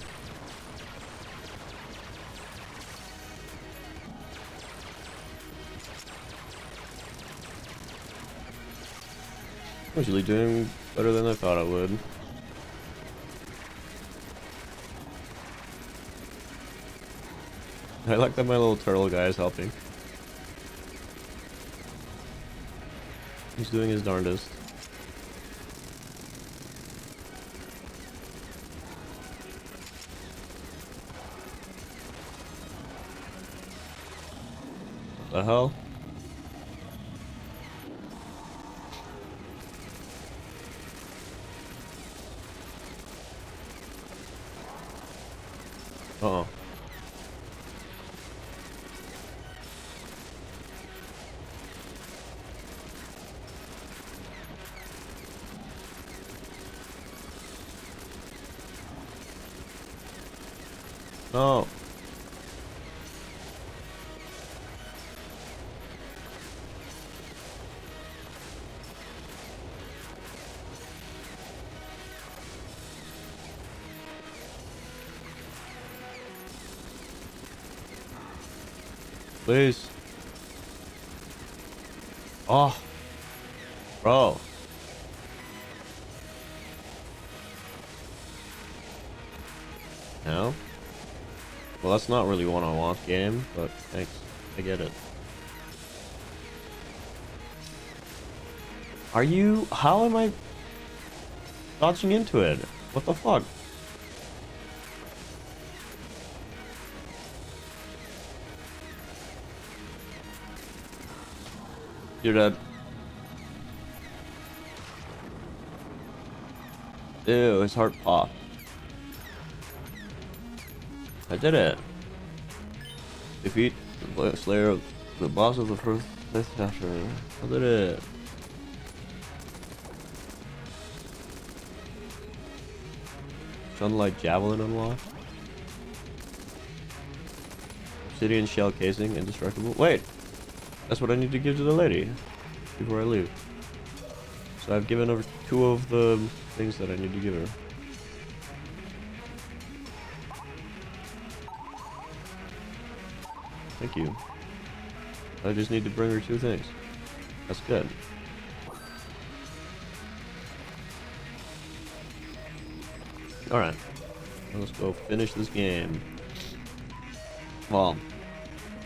usually doing better than I thought I would. I like that my little turtle guy is helping. He's doing his darndest. What the hell? Uh-oh. No. Please. Oh. Bro. No? Well, that's not really what I want game, but thanks. I get it. Are you... How am I dodging into it? What the fuck? You're dead. Ew, his heart popped. I did it. Defeat the Slayer, the boss of the first death chapter. I did it. Sunlight Javelin unlocked. Obsidian shell casing, indestructible. Wait! That's what I need to give to the lady before I leave. So I've given over 2 of the things that I need to give her. Thank you. I just need to bring her 2 things. That's good. Alright. Let's go finish this game. Well,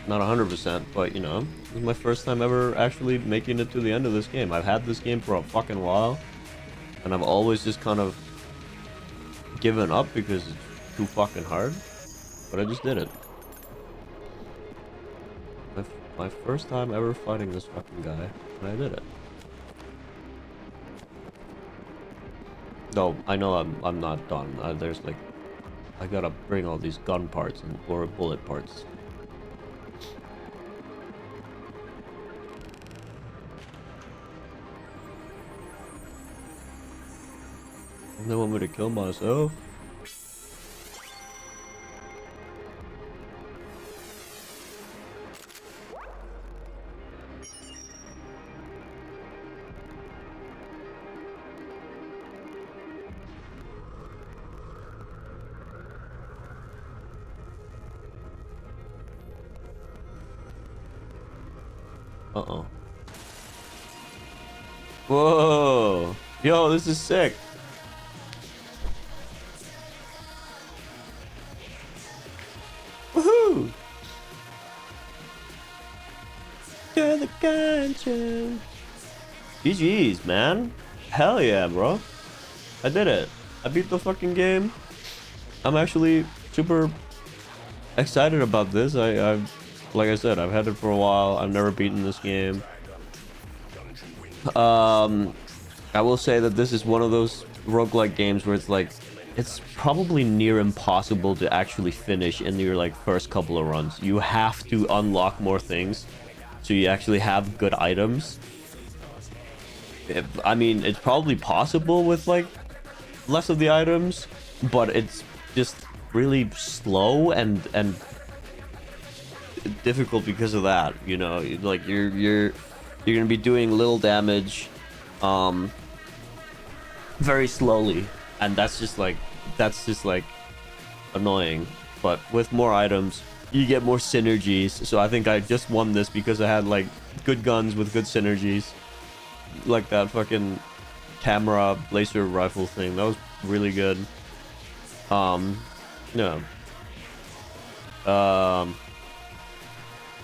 not 100%, but you know, this is my first time ever actually making it to the end of this game. I've had this game for a fucking while, and I've always just kind of given up because it's too fucking hard, but I just did it. My first time ever fighting this fucking guy, and I did it. No, I know I'm not done. There's like, I gotta bring all these gun parts or bullet parts. They want me to kill myself? Uh-oh. Whoa! Yo, this is sick! Woohoo! Enter the Gungeon! GG's, man! Hell yeah, bro! I did it! I beat the fucking game! I'm actually super excited about this. Like I said, I've had it for a while. I've never beaten this game. I will say that this is one of those roguelike games where it's like, it's probably near impossible to actually finish in your like first couple of runs. You have to unlock more things so you actually have good items. I mean, it's probably possible with like less of the items, but it's just really slow and difficult because of that, you know. Like you're gonna be doing little damage very slowly, and that's just like annoying. But with more items you get more synergies, so I think I just won this because I had like good guns with good synergies, like that fucking camera laser rifle thing. That was really good. No.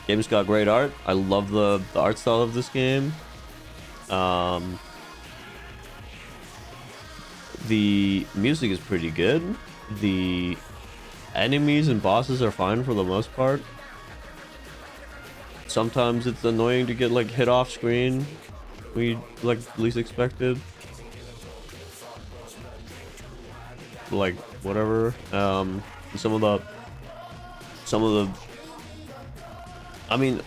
Game's got great art. I love the art style of this game. The music is pretty good. The enemies and bosses are fine for the most part. Sometimes it's annoying to get like hit off screen. We like least expected. Like whatever. Some of the some of the... I mean,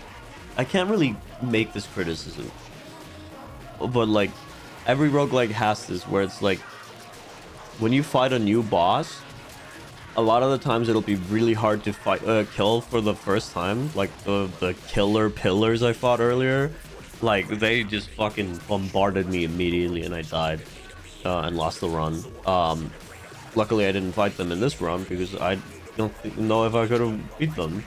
I can't really make this criticism, but like every roguelike has this where it's like when you fight a new boss, a lot of the times it'll be really hard to fight kill for the first time. Like the killer pillars I fought earlier, like they just fucking bombarded me immediately and I died and lost the run. Luckily I didn't fight them in this run because I don't know if I could have beat them.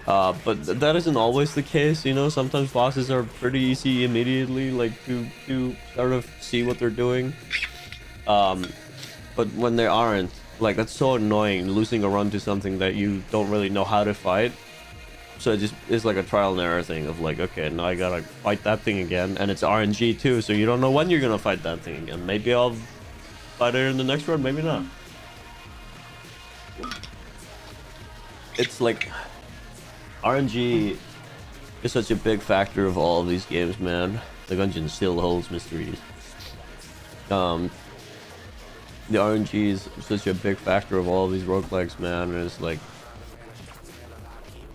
But that isn't always the case, you know. Sometimes bosses are pretty easy immediately, like to sort of see what they're doing. But when they aren't, like, that's so annoying, losing a run to something that you don't really know how to fight. So it just is like a trial and error thing of like, okay, now I gotta fight that thing again, and it's RNG too, so you don't know when you're gonna fight that thing again. Maybe I'll fight it in the next run, maybe not. It's like RNG is such a big factor of all of these games, man. The Gungeon still holds mysteries. The RNG is such a big factor of all of these roguelikes, man, and it's like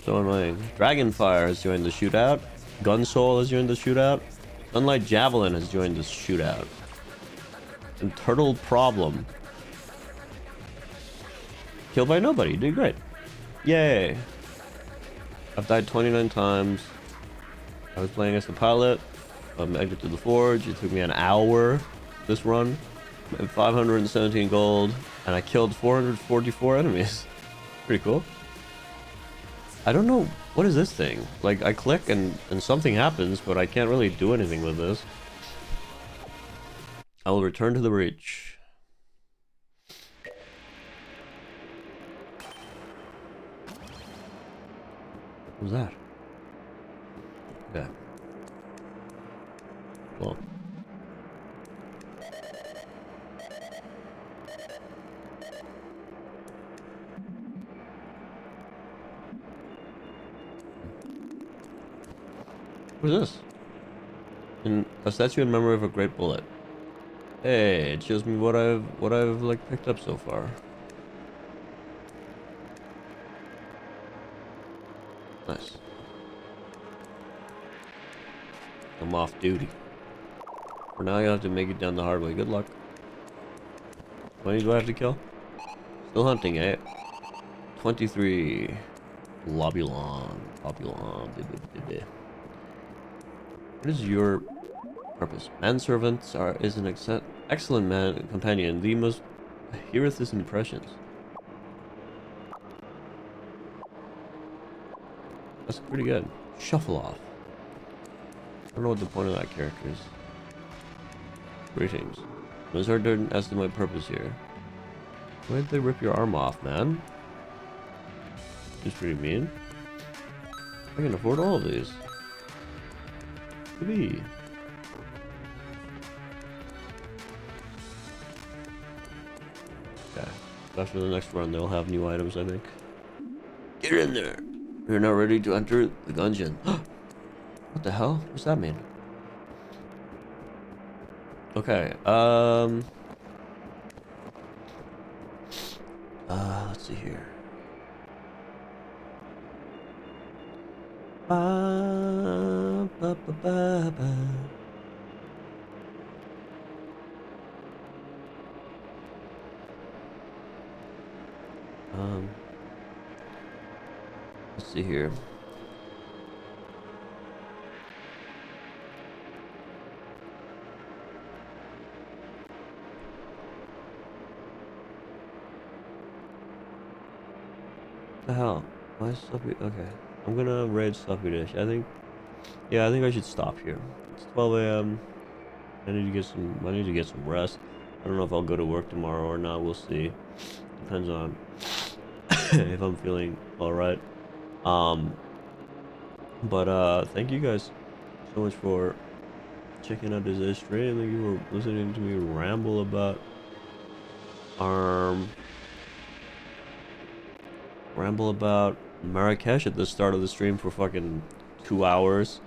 so annoying. Dragonfire has joined the shootout. Gunsoul has joined the shootout. Sunlight Javelin has joined the shootout. And Turtle Problem. Killed by nobody. Did great. Yay. I've died 29 times. I was playing as the pilot. Exit to the forge. It took me an hour this run. 517 gold, and I killed 444 enemies. Pretty cool. I don't know, what is this thing? Like, I click and something happens, but I can't really do anything with this. I will return to the breach. What was that? Okay. Well. What is this? A statue in memory of a great bullet. Hey, it shows me what I've like picked up so far. Nice. I'm off duty. For now, you'll have to make it down the hard way. Good luck. How many do I have to kill? Still hunting, eh? 23. Lobulon. What is your purpose? Manservants is an excellent man companion. The most heareth his impressions. That's pretty good. Shuffle off. I don't know what the point of that character is. Greetings. Mizar didn't ask my purpose here. Why did they rip your arm off, man? It's pretty mean. I can afford all of these. Maybe. Okay. After the next run, they'll have new items, I think. Get in there! You're not ready to enter the Gungeon. What the hell? What's that mean? Okay, let's see here. Let's see here. The hell? Why Sloppy? Okay, I'm gonna raid Sloppy Dish. I think I should stop here. It's 12 a.m. I need to get some rest. I don't know if I'll go to work tomorrow or not. We'll see. Depends on if I'm feeling all right. But thank you guys so much for checking out this stream. Thank you for listening to me ramble about Marrakech at the start of the stream for fucking 2 hours,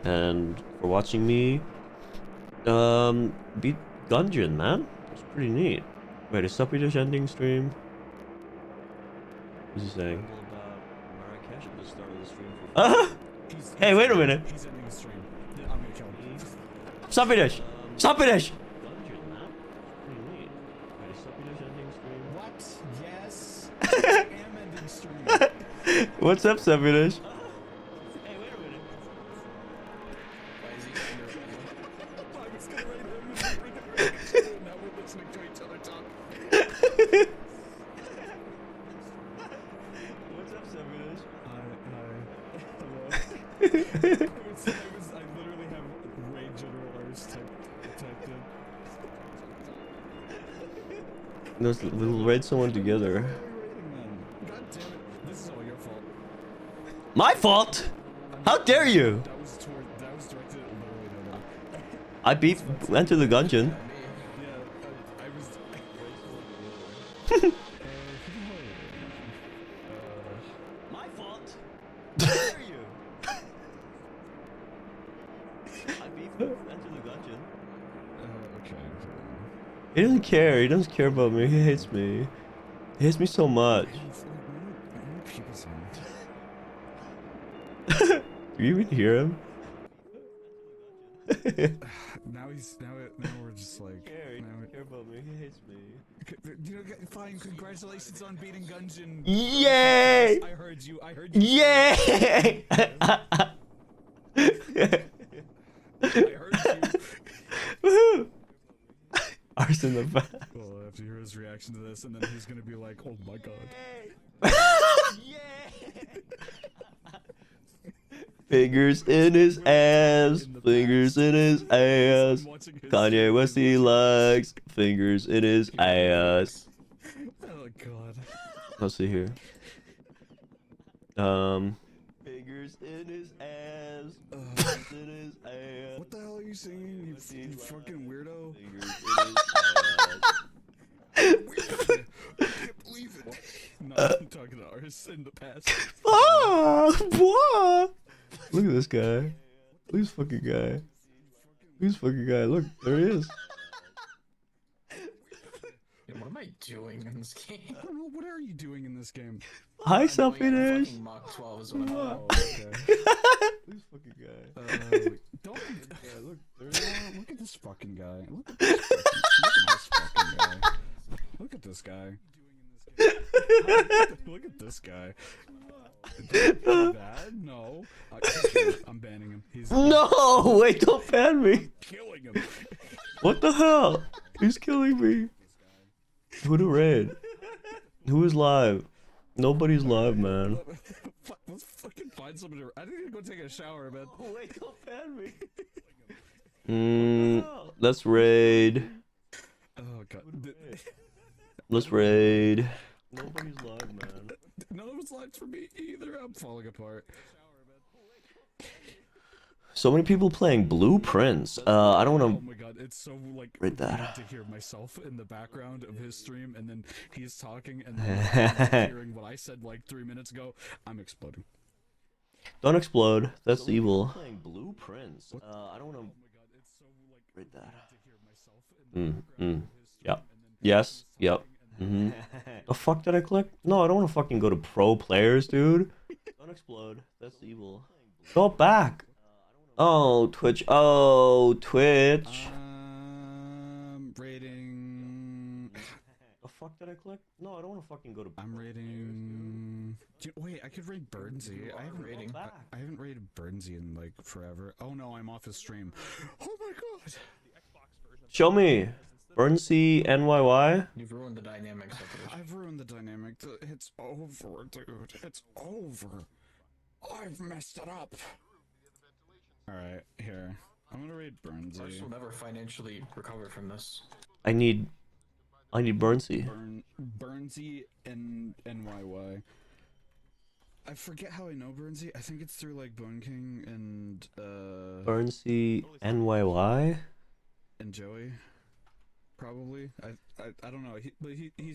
and for watching me beat Gungeon, man. It's pretty neat. Wait, is Suppy just ending stream? What's he saying? Hey, wait a minute. He's ending the stream. I'm gonna kill him. Sapidish! Sapidish! What? Yes. I am ending stream. What's up, Sapidish? I was gonna write him. Now we're listening to each other talk. What's up, Sapidish? Hello. I literally have Ray GeneralArse typed in. We'll raid someone together. God damn it. This is all your fault. My fault? How dare you? That was directed at literally nobody. I beat Enter the Gungeon. Yeah, I was. My fault? How dare you? I beat Enter the Gungeon. Okay. He doesn't care. He doesn't care about me. He hates me. He hates me so much. Do you even hear him? Now we're just like. He doesn't care about me. He hates me. You know, fine. Congratulations on beating Gungeon. Yay! I heard you. I heard you. Yay! I heard you. Woohoo! Arse in the back. Well, I have to hear his reaction to this, and then he's gonna be like, "Oh my god." Fingers in his ass, fingers in his ass. Kanye West he likes fingers in his ass. Oh god. Let's see here. Fingers in his ass, fingers in his ass. What the hell are you singing, you fucking weirdo? Fingers in his ass. I can't believe it. No, I'm talking to Arse in the past. Ah, look at this guy. Look at this fucking guy. Look at this fucking guy. Look, there he is. What am I doing in this game? I don't know, what are you doing in this game? Hi, I'm doing Selfie-Dish. fucking Mach 12 is what I'm doing. Oh, okay. Look at this fucking guy. Don't Yeah, look, there he is. look at this fucking guy. Look at this fucking guy. Look at this guy. Look at this guy. Don't do that. No. I'm banning him. He's No, wait, don't ban me. killing him. What the hell? He's killing me. Who to raid? Who is live? Nobody's live, man. Let's fucking find somebody. I need to go take a shower, man. Oh, wait, don't ban me. Let's raid. Oh god. Let's raid. Nobody's live, man. None of it's live for me either. I'm falling apart. So many people playing Blueprints. I don't Oh want my god, it's so like Read that. weird to hear myself in the background of his stream, and then he's talking, and then hearing what I said like 3 minutes ago. I'm exploding. to. Don't explode. That's evil. Playing Blueprints. I don't want Oh my god, it's so like Read that. to hear myself in the background of his stream, Yep. and then Yes. he's Yep. talking, and The fuck did I click? No, I don't want to fucking go to pro players, dude. Don't explode. That's evil. Go back. Oh, Twitch. Oh, Twitch. rating. The fuck did I click? No, I don't want to fucking go to. I'm rating. Wait, I could rate Burnsy. I haven't rating. I haven't rated Burnsy in like forever. Oh no, I'm off his stream. Oh my god. Show me. Burnsy NYY. You've ruined the dynamics of it. I've ruined the dynamic. It's over, dude. It's over. I've messed it up. Alright, here. I'm gonna rate Arse Burnsy. will never financially recover from this. I need Burnsy. Burnsy and NYY. I forget how I know Burnsy. I think it's through like Bone King and Burnsy NYY. and Joey. Probably. I don't know. He's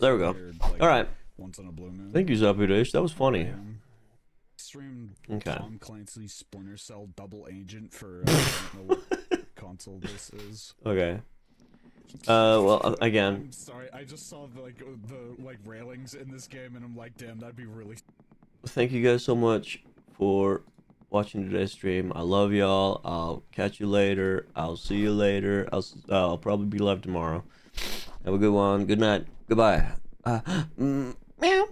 There we go. weird, like, All right. Once on a blue moon. Thank you, Zapidish. That was funny. Streamed Okay. Tom Clancy's Splinter Cell Double Agent for I don't know what console this is. Okay. Well, again. I'm sorry, I just saw the railings in this game, and I'm like, damn, that'd be really. Thank you guys so much for watching today's stream. I love y'all. I'll catch you later. I'll see you later. I'll probably be live tomorrow. Have a good one. Good night. Goodbye. Meow.